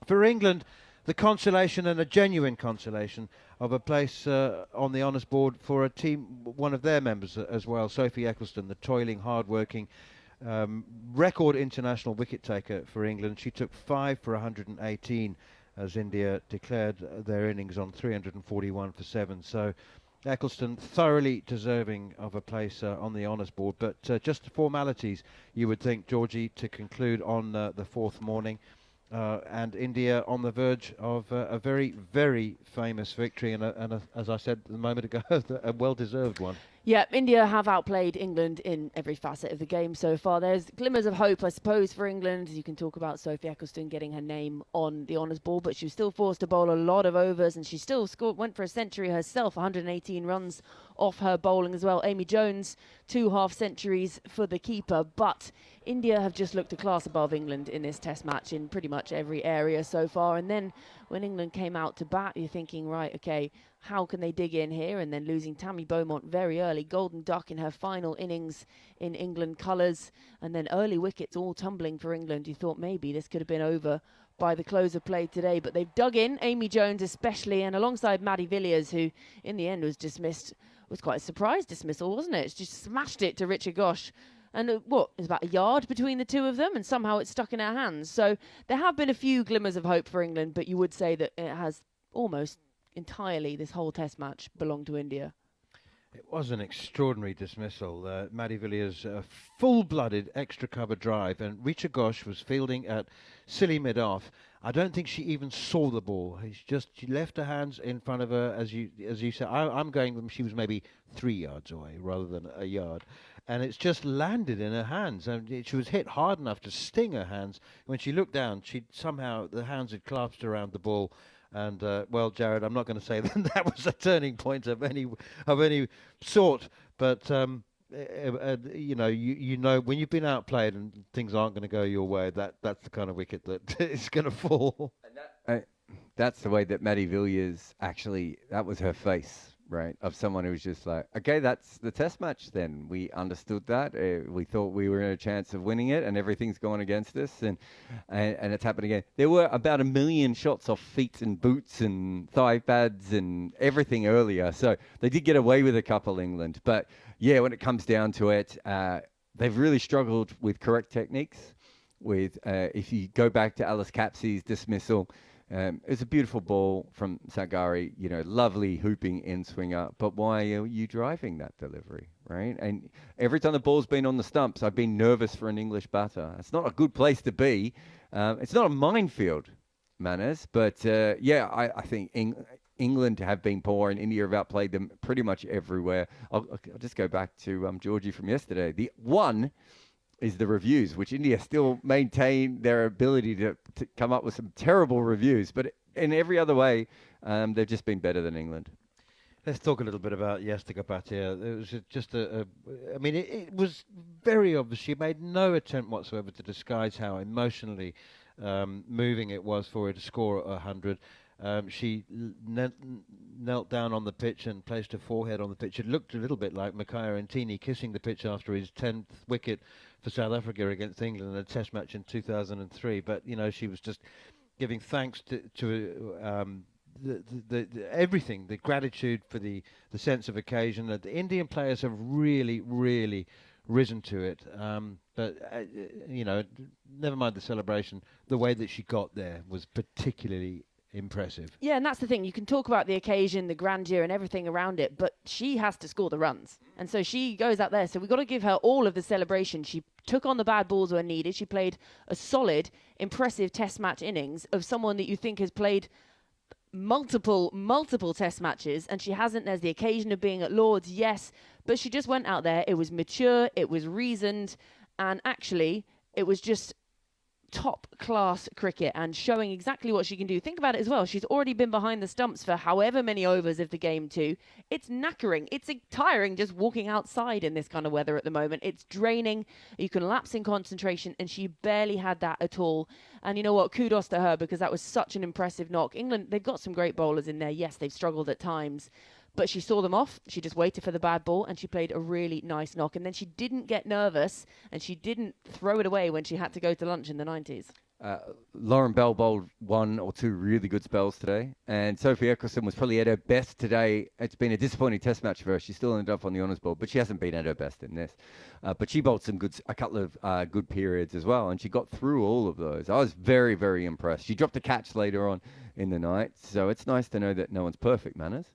For England, the consolation, and a genuine consolation, of a place on the honours board for a team, one of their members as well, Sophie Ecclestone, the toiling, hard-working, record international wicket taker for England. She took 5 for 118 as India declared their innings on 341 for 7. So Ecclestone thoroughly deserving of a place on the honours board, but just formalities, you would think, Georgie, to conclude on the 4th morning. And India on the verge of a very, very famous victory, and as I said a moment ago, a well-deserved one. Yeah, India have outplayed England in every facet of the game so far. There's glimmers of hope, I suppose, for England. You can talk about Sophie Ecclestone getting her name on the honours board, but she was still forced to bowl a lot of overs, and she still went for a century herself, 118 runs off her bowling as well. Amy Jones, 2 half-centuries for the keeper, but India have just looked a class above England in this test match in pretty much every area so far. And then when England came out to bat, you're thinking, right, okay, how can they dig in here? And then losing Tammy Beaumont very early, golden duck in her final innings in England colours, and then early wickets all tumbling for England. You thought maybe this could have been over by the close of play today, but they've dug in, Amy Jones especially, and alongside Maddie Villiers, who in the end was dismissed. It was quite a surprise dismissal, wasn't it? She just smashed it to Richa Ghosh. And it was about a yard between the two of them, and somehow it's stuck in her hands. So there have been a few glimmers of hope for England, but you would say that it has almost entirely, this whole test match, belonged to India. It was an extraordinary dismissal. Maddie Villiers, a full-blooded extra cover drive, and Richa Ghosh was fielding at silly mid-off. I don't think she even saw the ball. She left her hands in front of her, as you said. I'm going, she was maybe 3 yards away rather than a yard. And it's just landed in her hands. And she was hit hard enough to sting her hands. When she looked down, the hands had clasped around the ball. And well, Jarrod, I'm not going to say that that was a turning point of any sort, but you know when you've been outplayed and things aren't going to go your way, that's the kind of wicket that is going to fall. And that's the way that Maddie Villiers actually, that was her face, right, of someone who was just like, okay, that's the test match then. We understood that. We thought we were in a chance of winning it, and everything's gone against us, and it's happened again. There were about 1 million shots off feet and boots and thigh pads and everything earlier, so they did get away with a couple, England. But yeah, when it comes down to it, they've really struggled with correct techniques. If you go back to Alice Capsey's dismissal, it was a beautiful ball from Sagari, lovely hooping in swinger, but why are you driving that delivery, right? And every time the ball's been on the stumps, I've been nervous for an English batter. It's not a good place to be. It's not a minefield, Manners. But I think England have been poor and India have outplayed them pretty much everywhere. I'll just go back to Georgie from yesterday. The one is the reviews, which India still maintain their ability to come up with some terrible reviews. But in every other way, they've just been better than England. Let's talk a little bit about Yastika Bhatia. It was just I mean, it was very obvious. She made no attempt whatsoever to disguise how emotionally moving it was for her to score 100. She knelt down on the pitch and placed her forehead on the pitch. It looked a little bit like Mikhail Ntini kissing the pitch after his 10th wicket for South Africa against England in a Test match in 2003. But you know, she was just giving thanks to the everything, the gratitude for the sense of occasion. That the Indian players have really risen to it. But you know, never mind the celebration. The way that she got there was particularly impressive. Yeah, and that's the thing. You can talk about the occasion, the grandeur, and everything around it, but she has to score the runs. And so she goes out there. So we've got to give her all of the celebration. She took on the bad balls when needed. She played a solid, impressive Test match innings of someone that you think has played multiple Test matches, and she hasn't. There's the occasion of being at Lord's, yes, but she just went out there. It was mature, it was reasoned, and actually it was just top class cricket and showing exactly what she can do. Think about it as well. She's already been behind the stumps for however many overs of the game too. It's knackering. It's tiring just walking outside in this kind of weather at the moment. It's draining. You can lapse in concentration, and she barely had that at all. And you know what? Kudos to her, because that was such an impressive knock. England, they've got some great bowlers in there. Yes, they've struggled at times, but she saw them off. She just waited for the bad ball, and she played a really nice knock. And then she didn't get nervous, and she didn't throw it away when she had to go to lunch in the 90s. Lauren Bell bowled 1 or 2 really good spells today, and Sophie Nicholson was probably at her best today. It's been a disappointing Test match for her. She still ended up on the honours board, but she hasn't been at her best in this. But she bowled a couple of good periods as well, and she got through all of those. I was very, very impressed. She dropped a catch later on in the night, so it's nice to know that no one's perfect, Manners.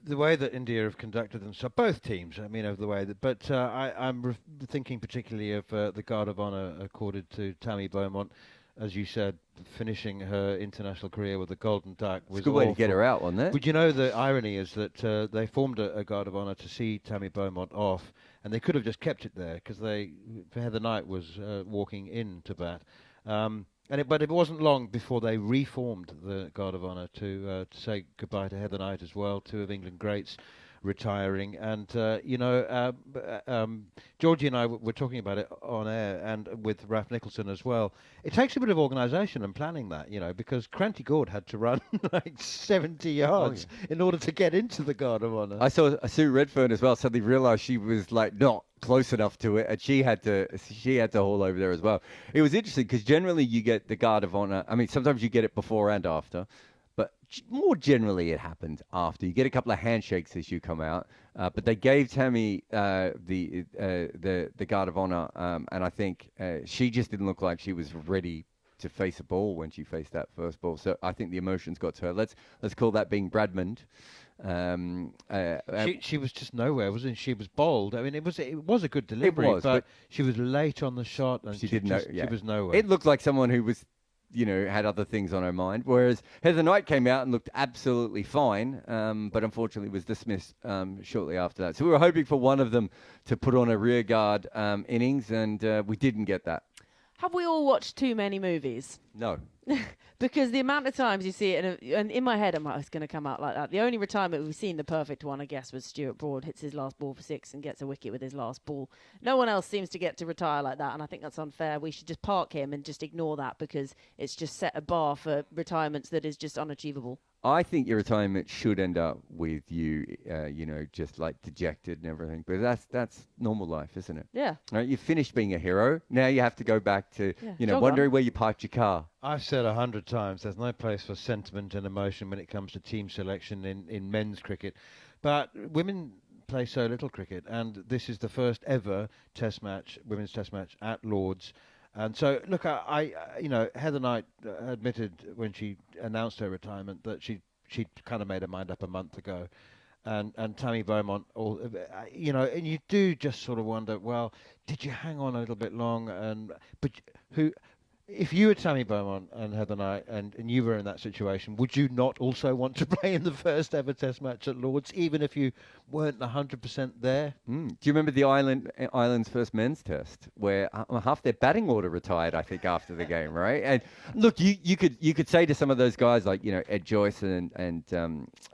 The way that India have conducted themselves, both teams, I mean, over the way that, but I'm thinking particularly of the Guard of Honour accorded to Tammy Beaumont, as you said, finishing her international career with the Golden Duck was a good way to get her out, wasn't it? But you know, the irony is that they formed a Guard of Honour to see Tammy Beaumont off, and they could have just kept it there because Heather Knight was walking in to bat. But it wasn't long before they reformed the Guard of Honour to say goodbye to Heather Knight as well, 2 of England greats retiring. And, Georgie and I were talking about it on air, and with Raf Nicholson as well. It takes a bit of organisation and planning that, you know, because Cranty Gord had to run like 70 yards in order to get into the Guard of Honour. I saw Sue Redfern as well suddenly realised she was like not close enough to it, and she had to haul over there as well. It was interesting because generally you get the Guard of Honour. I mean, sometimes you get it before and after, but more generally it happens after. You get a couple of handshakes as you come out, but they gave Tammy the Guard of Honour, and I think she just didn't look like she was ready to face a ball when she faced that first ball. So I think the emotions got to her. Let's call that being Bradmond. She was just nowhere, wasn't she? She was bold. I mean, it was a good delivery, but she was late on the shot, and she was nowhere. It looked like someone who was, you know, had other things on her mind. Whereas Heather Knight came out and looked absolutely fine, but unfortunately was dismissed shortly after that. So we were hoping for one of them to put on a rearguard innings, and we didn't get that. Have we all watched too many movies? No. Because the amount of times you see it, and in my head I'm like, it's going to come out like that. The only retirement we've seen, the perfect one, I guess, was Stuart Broad hits his last ball for 6 and gets a wicket with his last ball. No one else seems to get to retire like that, and I think that's unfair. We should just park him and just ignore that, because it's just set a bar for retirements that is just unachievable. I think your retirement should end up with you, just like dejected and everything. But that's normal life, isn't it? Yeah. Right, you've finished being a hero. Now you have to go back to, wondering where you parked your car. I've said 100 times, there's no place for sentiment and emotion when it comes to team selection in men's cricket. But women play so little cricket, and this is the first ever women's test match at Lord's. And so, look, Heather Knight admitted when she announced her retirement that she'd kind of made her mind up a month ago. And Tammy Beaumont, and you do just sort of wonder, well, did you hang on a little bit long? If you were Tammy Beaumont and Heather Knight and you were in that situation, would you not also want to play in the first ever Test match at Lord's, even if you weren't 100% there? Do you remember the Ireland's first men's test, where half their batting order retired, I think, after the game, right? And look, you could say to some of those guys like Ed Joyce and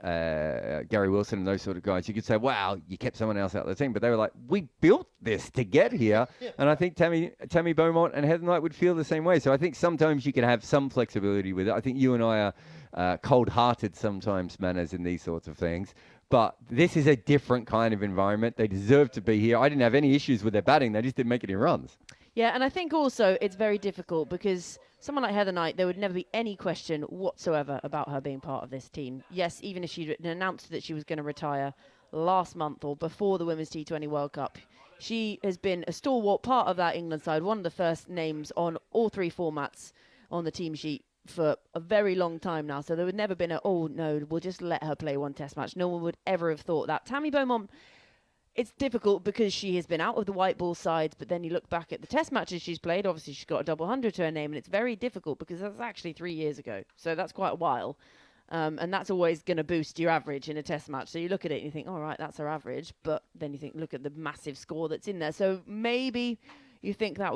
Gary Wilson and those sort of guys, you could say, wow, you kept someone else out of the team, but they were like, we built this to get here, and I think Tammy Beaumont and Heather Knight would feel the same way. So I think sometimes you can have some flexibility with it. I think you and I are cold-hearted sometimes, manners, in these sorts of things. But this is a different kind of environment. They deserve to be here. I didn't have any issues with their batting. They just didn't make any runs. Yeah, and I think also it's very difficult because someone like Heather Knight, there would never be any question whatsoever about her being part of this team. Yes, even if she announced that she was going to retire last month or before the Women's T20 World Cup, she has been a stalwart part of that England side, one of the first names on all three formats on the team sheet for a very long time now. So there would never been oh no, we'll just let her play one Test match. No one would ever have thought that. Tammy Beaumont, it's difficult because she has been out of the white ball sides, but then you look back at the Test matches she's played, obviously she's got a double 100 to her name, and it's very difficult because that's actually 3 years ago. So that's quite a while. And that's always going to boost your average in a Test match. So you look at it and you think, all right, that's her average. But then you think, look at the massive score that's in there. So maybe you think that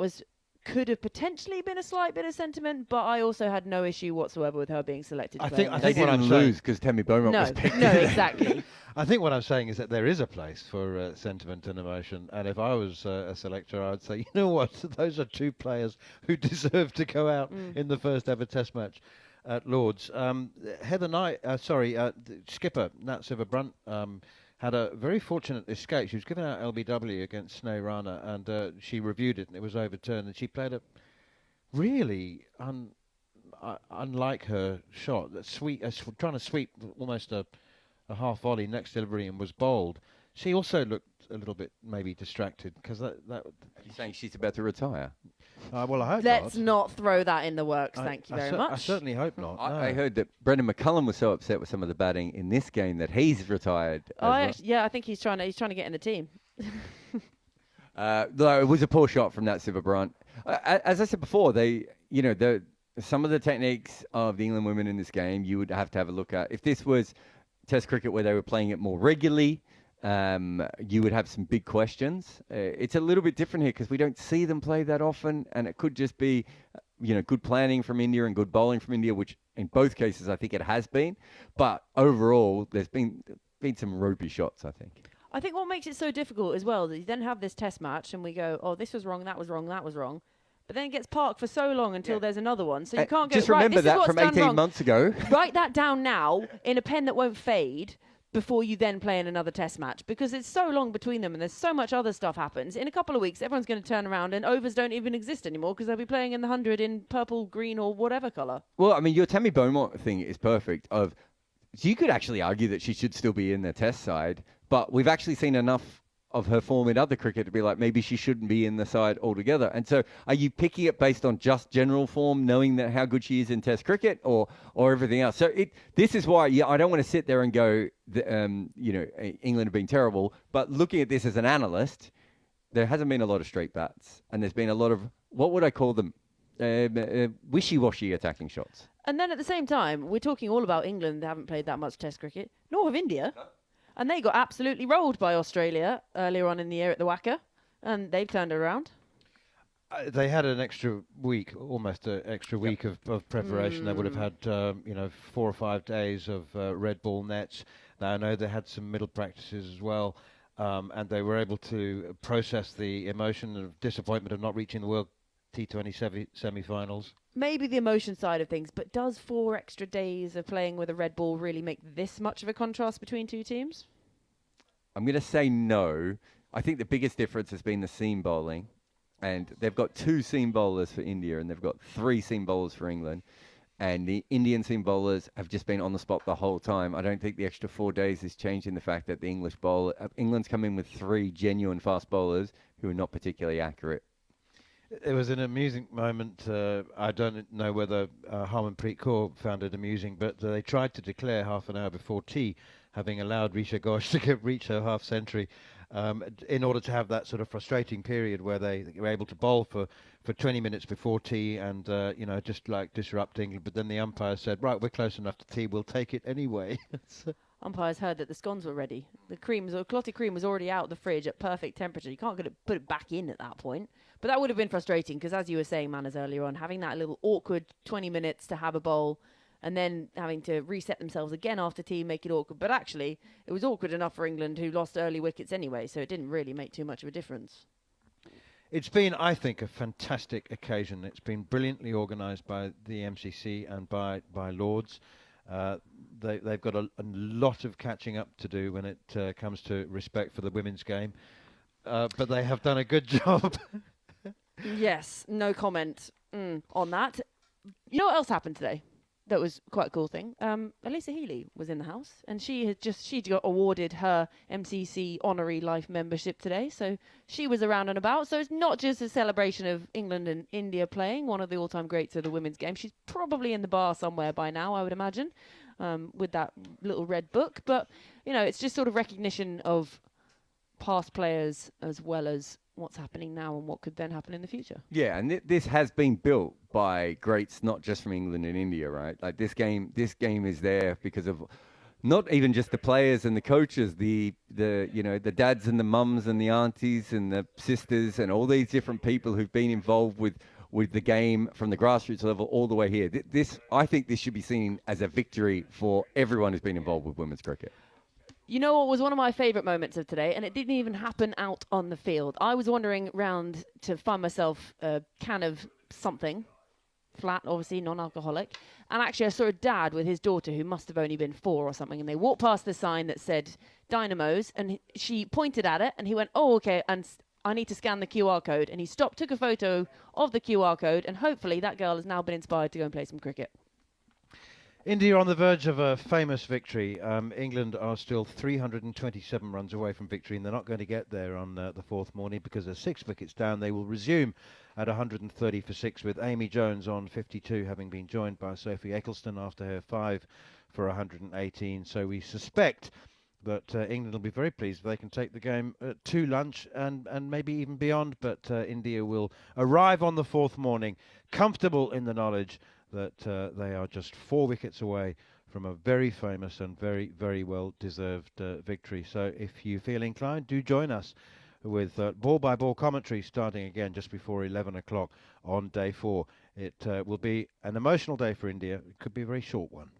could have potentially been a slight bit of sentiment, but I also had no issue whatsoever with her being selected. I think they didn't lose because Tammy Beaumont was picked. No, exactly. I think what I'm saying is that there is a place for sentiment and emotion, and if I was a selector, I would say, you know what, those are two players who deserve to go out in the first ever Test match at Lord's. Heather Knight, skipper Nat Silver-Brunt, had a very fortunate escape. She was given out LBW against Sneh Rana, and she reviewed it, and it was overturned. And she played a really unlike her shot. That trying to sweep almost a half volley next delivery, and was bowled. She also looked a little bit maybe distracted because that. You're saying she's about to retire? Well, I hope Let's not throw that in the works. Thank you very much. I certainly hope not. I heard that Brendan McCullum was so upset with some of the batting in this game that he's retired. I think he's trying to get in the team. Though it was a poor shot from that Silver-Brunt. As I said before, some of the techniques of the England women in this game, you would have to have a look at. If this was Test cricket where they were playing it more regularly, you would have some big questions. It's a little bit different here because we don't see them play that often, and it could just be, good planning from India and good bowling from India, which in both cases I think it has been. But overall, there's been some ropey shots, I think. I think what makes it so difficult as well is you then have this Test match and we go, oh, this was wrong, that was wrong, that was wrong. But then it gets parked for so long until there's another one. So you can't go, just remember that from 18 months ago. Write that down now in a pen that won't fade before you then play in another Test match, because it's so long between them and there's so much other stuff happens. In a couple of weeks, everyone's going to turn around and overs don't even exist anymore because they'll be playing in the 100 in purple, green or whatever colour. Well, I mean, your Tammy Beaumont thing is perfect. So you could actually argue that she should still be in the Test side, but we've actually seen enough of her form in other cricket to be like, maybe she shouldn't be in the side altogether. And so are you picking it based on just general form, knowing that how good she is in Test cricket or everything else? So this is why I don't want to sit there and go, England have been terrible, but looking at this as an analyst, there hasn't been a lot of straight bats, and there's been a lot of, what would I call them, wishy-washy attacking shots. And then at the same time, we're talking all about England. They haven't played that much Test cricket, nor have India. No. And they got absolutely rolled by Australia earlier on in the year at the Wacker, and they've turned it around. They had an extra week, almost an extra week of preparation. They would have had, 4 or 5 days of red ball nets. Now, I know they had some middle practices as well, and they were able to process the emotion of disappointment of not reaching the World T20 semi-finals. Maybe the emotion side of things, but does 4 extra days of playing with a red ball really make this much of a contrast between two teams? I'm going to say no. I think the biggest difference has been the seam bowling. And they've got 2 seam bowlers for India, and they've got 3 seam bowlers for England. And the Indian seam bowlers have just been on the spot the whole time. I don't think the extra 4 days is changing the fact that the England's come in with 3 genuine fast bowlers who are not particularly accurate. It was an amusing moment. I don't know whether Harmanpreet Kaur found it amusing, but they tried to declare half an hour before tea, having allowed Risha Ghosh to reach her half century. in order to have that sort of frustrating period where they were able to bowl for 20 minutes before tea and, just like disrupt England. But then the umpire said, right, we're close enough to tea, we'll take it anyway. Umpires heard that the scones were ready. The clotted cream was already out of the fridge at perfect temperature. You can't put it back in at that point. But that would have been frustrating because, as you were saying, Manners, earlier on, having that little awkward 20 minutes to have a bowl and then having to reset themselves again after tea, make it awkward. But actually, it was awkward enough for England, who lost early wickets anyway, so it didn't really make too much of a difference. It's been, I think, a fantastic occasion. It's been brilliantly organised by the MCC and by Lords. They've got a lot of catching up to do when it comes to respect for the women's game, but they have done a good job. Yes, no comment on that. You know what else happened today? That was quite a cool thing. Elisa Healy was in the house, and she got awarded her MCC honorary life membership today. So she was around and about. So it's not just a celebration of England and India playing, one of the all-time greats of the women's game. She's probably in the bar somewhere by now, I would imagine, with that little red book. But it's just sort of recognition of past players as well as what's happening now and what could then happen in the future. Yeah, and this has been built by greats not just from England and India, right? Like this game is there because of not even just the players and the coaches, the dads and the mums and the aunties and the sisters and all these different people who've been involved with the game from the grassroots level all the way here. I think this should be seen as a victory for everyone who's been involved with women's cricket. You know what was one of my favourite moments of today, and it didn't even happen out on the field. I was wandering round to find myself a can of something, flat, obviously, non-alcoholic, and actually I saw a dad with his daughter who must have only been 4 or something, and they walked past the sign that said Dynamos, and she pointed at it, and he went, oh, okay, and I need to scan the QR code, and he stopped, took a photo of the QR code, and hopefully that girl has now been inspired to go and play some cricket. India on the verge of a famous victory. England are still 327 runs away from victory, and they're not going to get there on the 4th morning because they're 6 wickets down. They will resume at 130 for 6 with Amy Jones on 52, having been joined by Sophie Eccleston after her 5 for 118. So we suspect that England will be very pleased if they can take the game to lunch and maybe even beyond. But India will arrive on the 4th morning comfortable in the knowledge that they are just 4 wickets away from a very famous and very, very well-deserved victory. So if you feel inclined, do join us with ball-by-ball commentary starting again just before 11 o'clock on day 4. It will be an emotional day for India. It could be a very short one.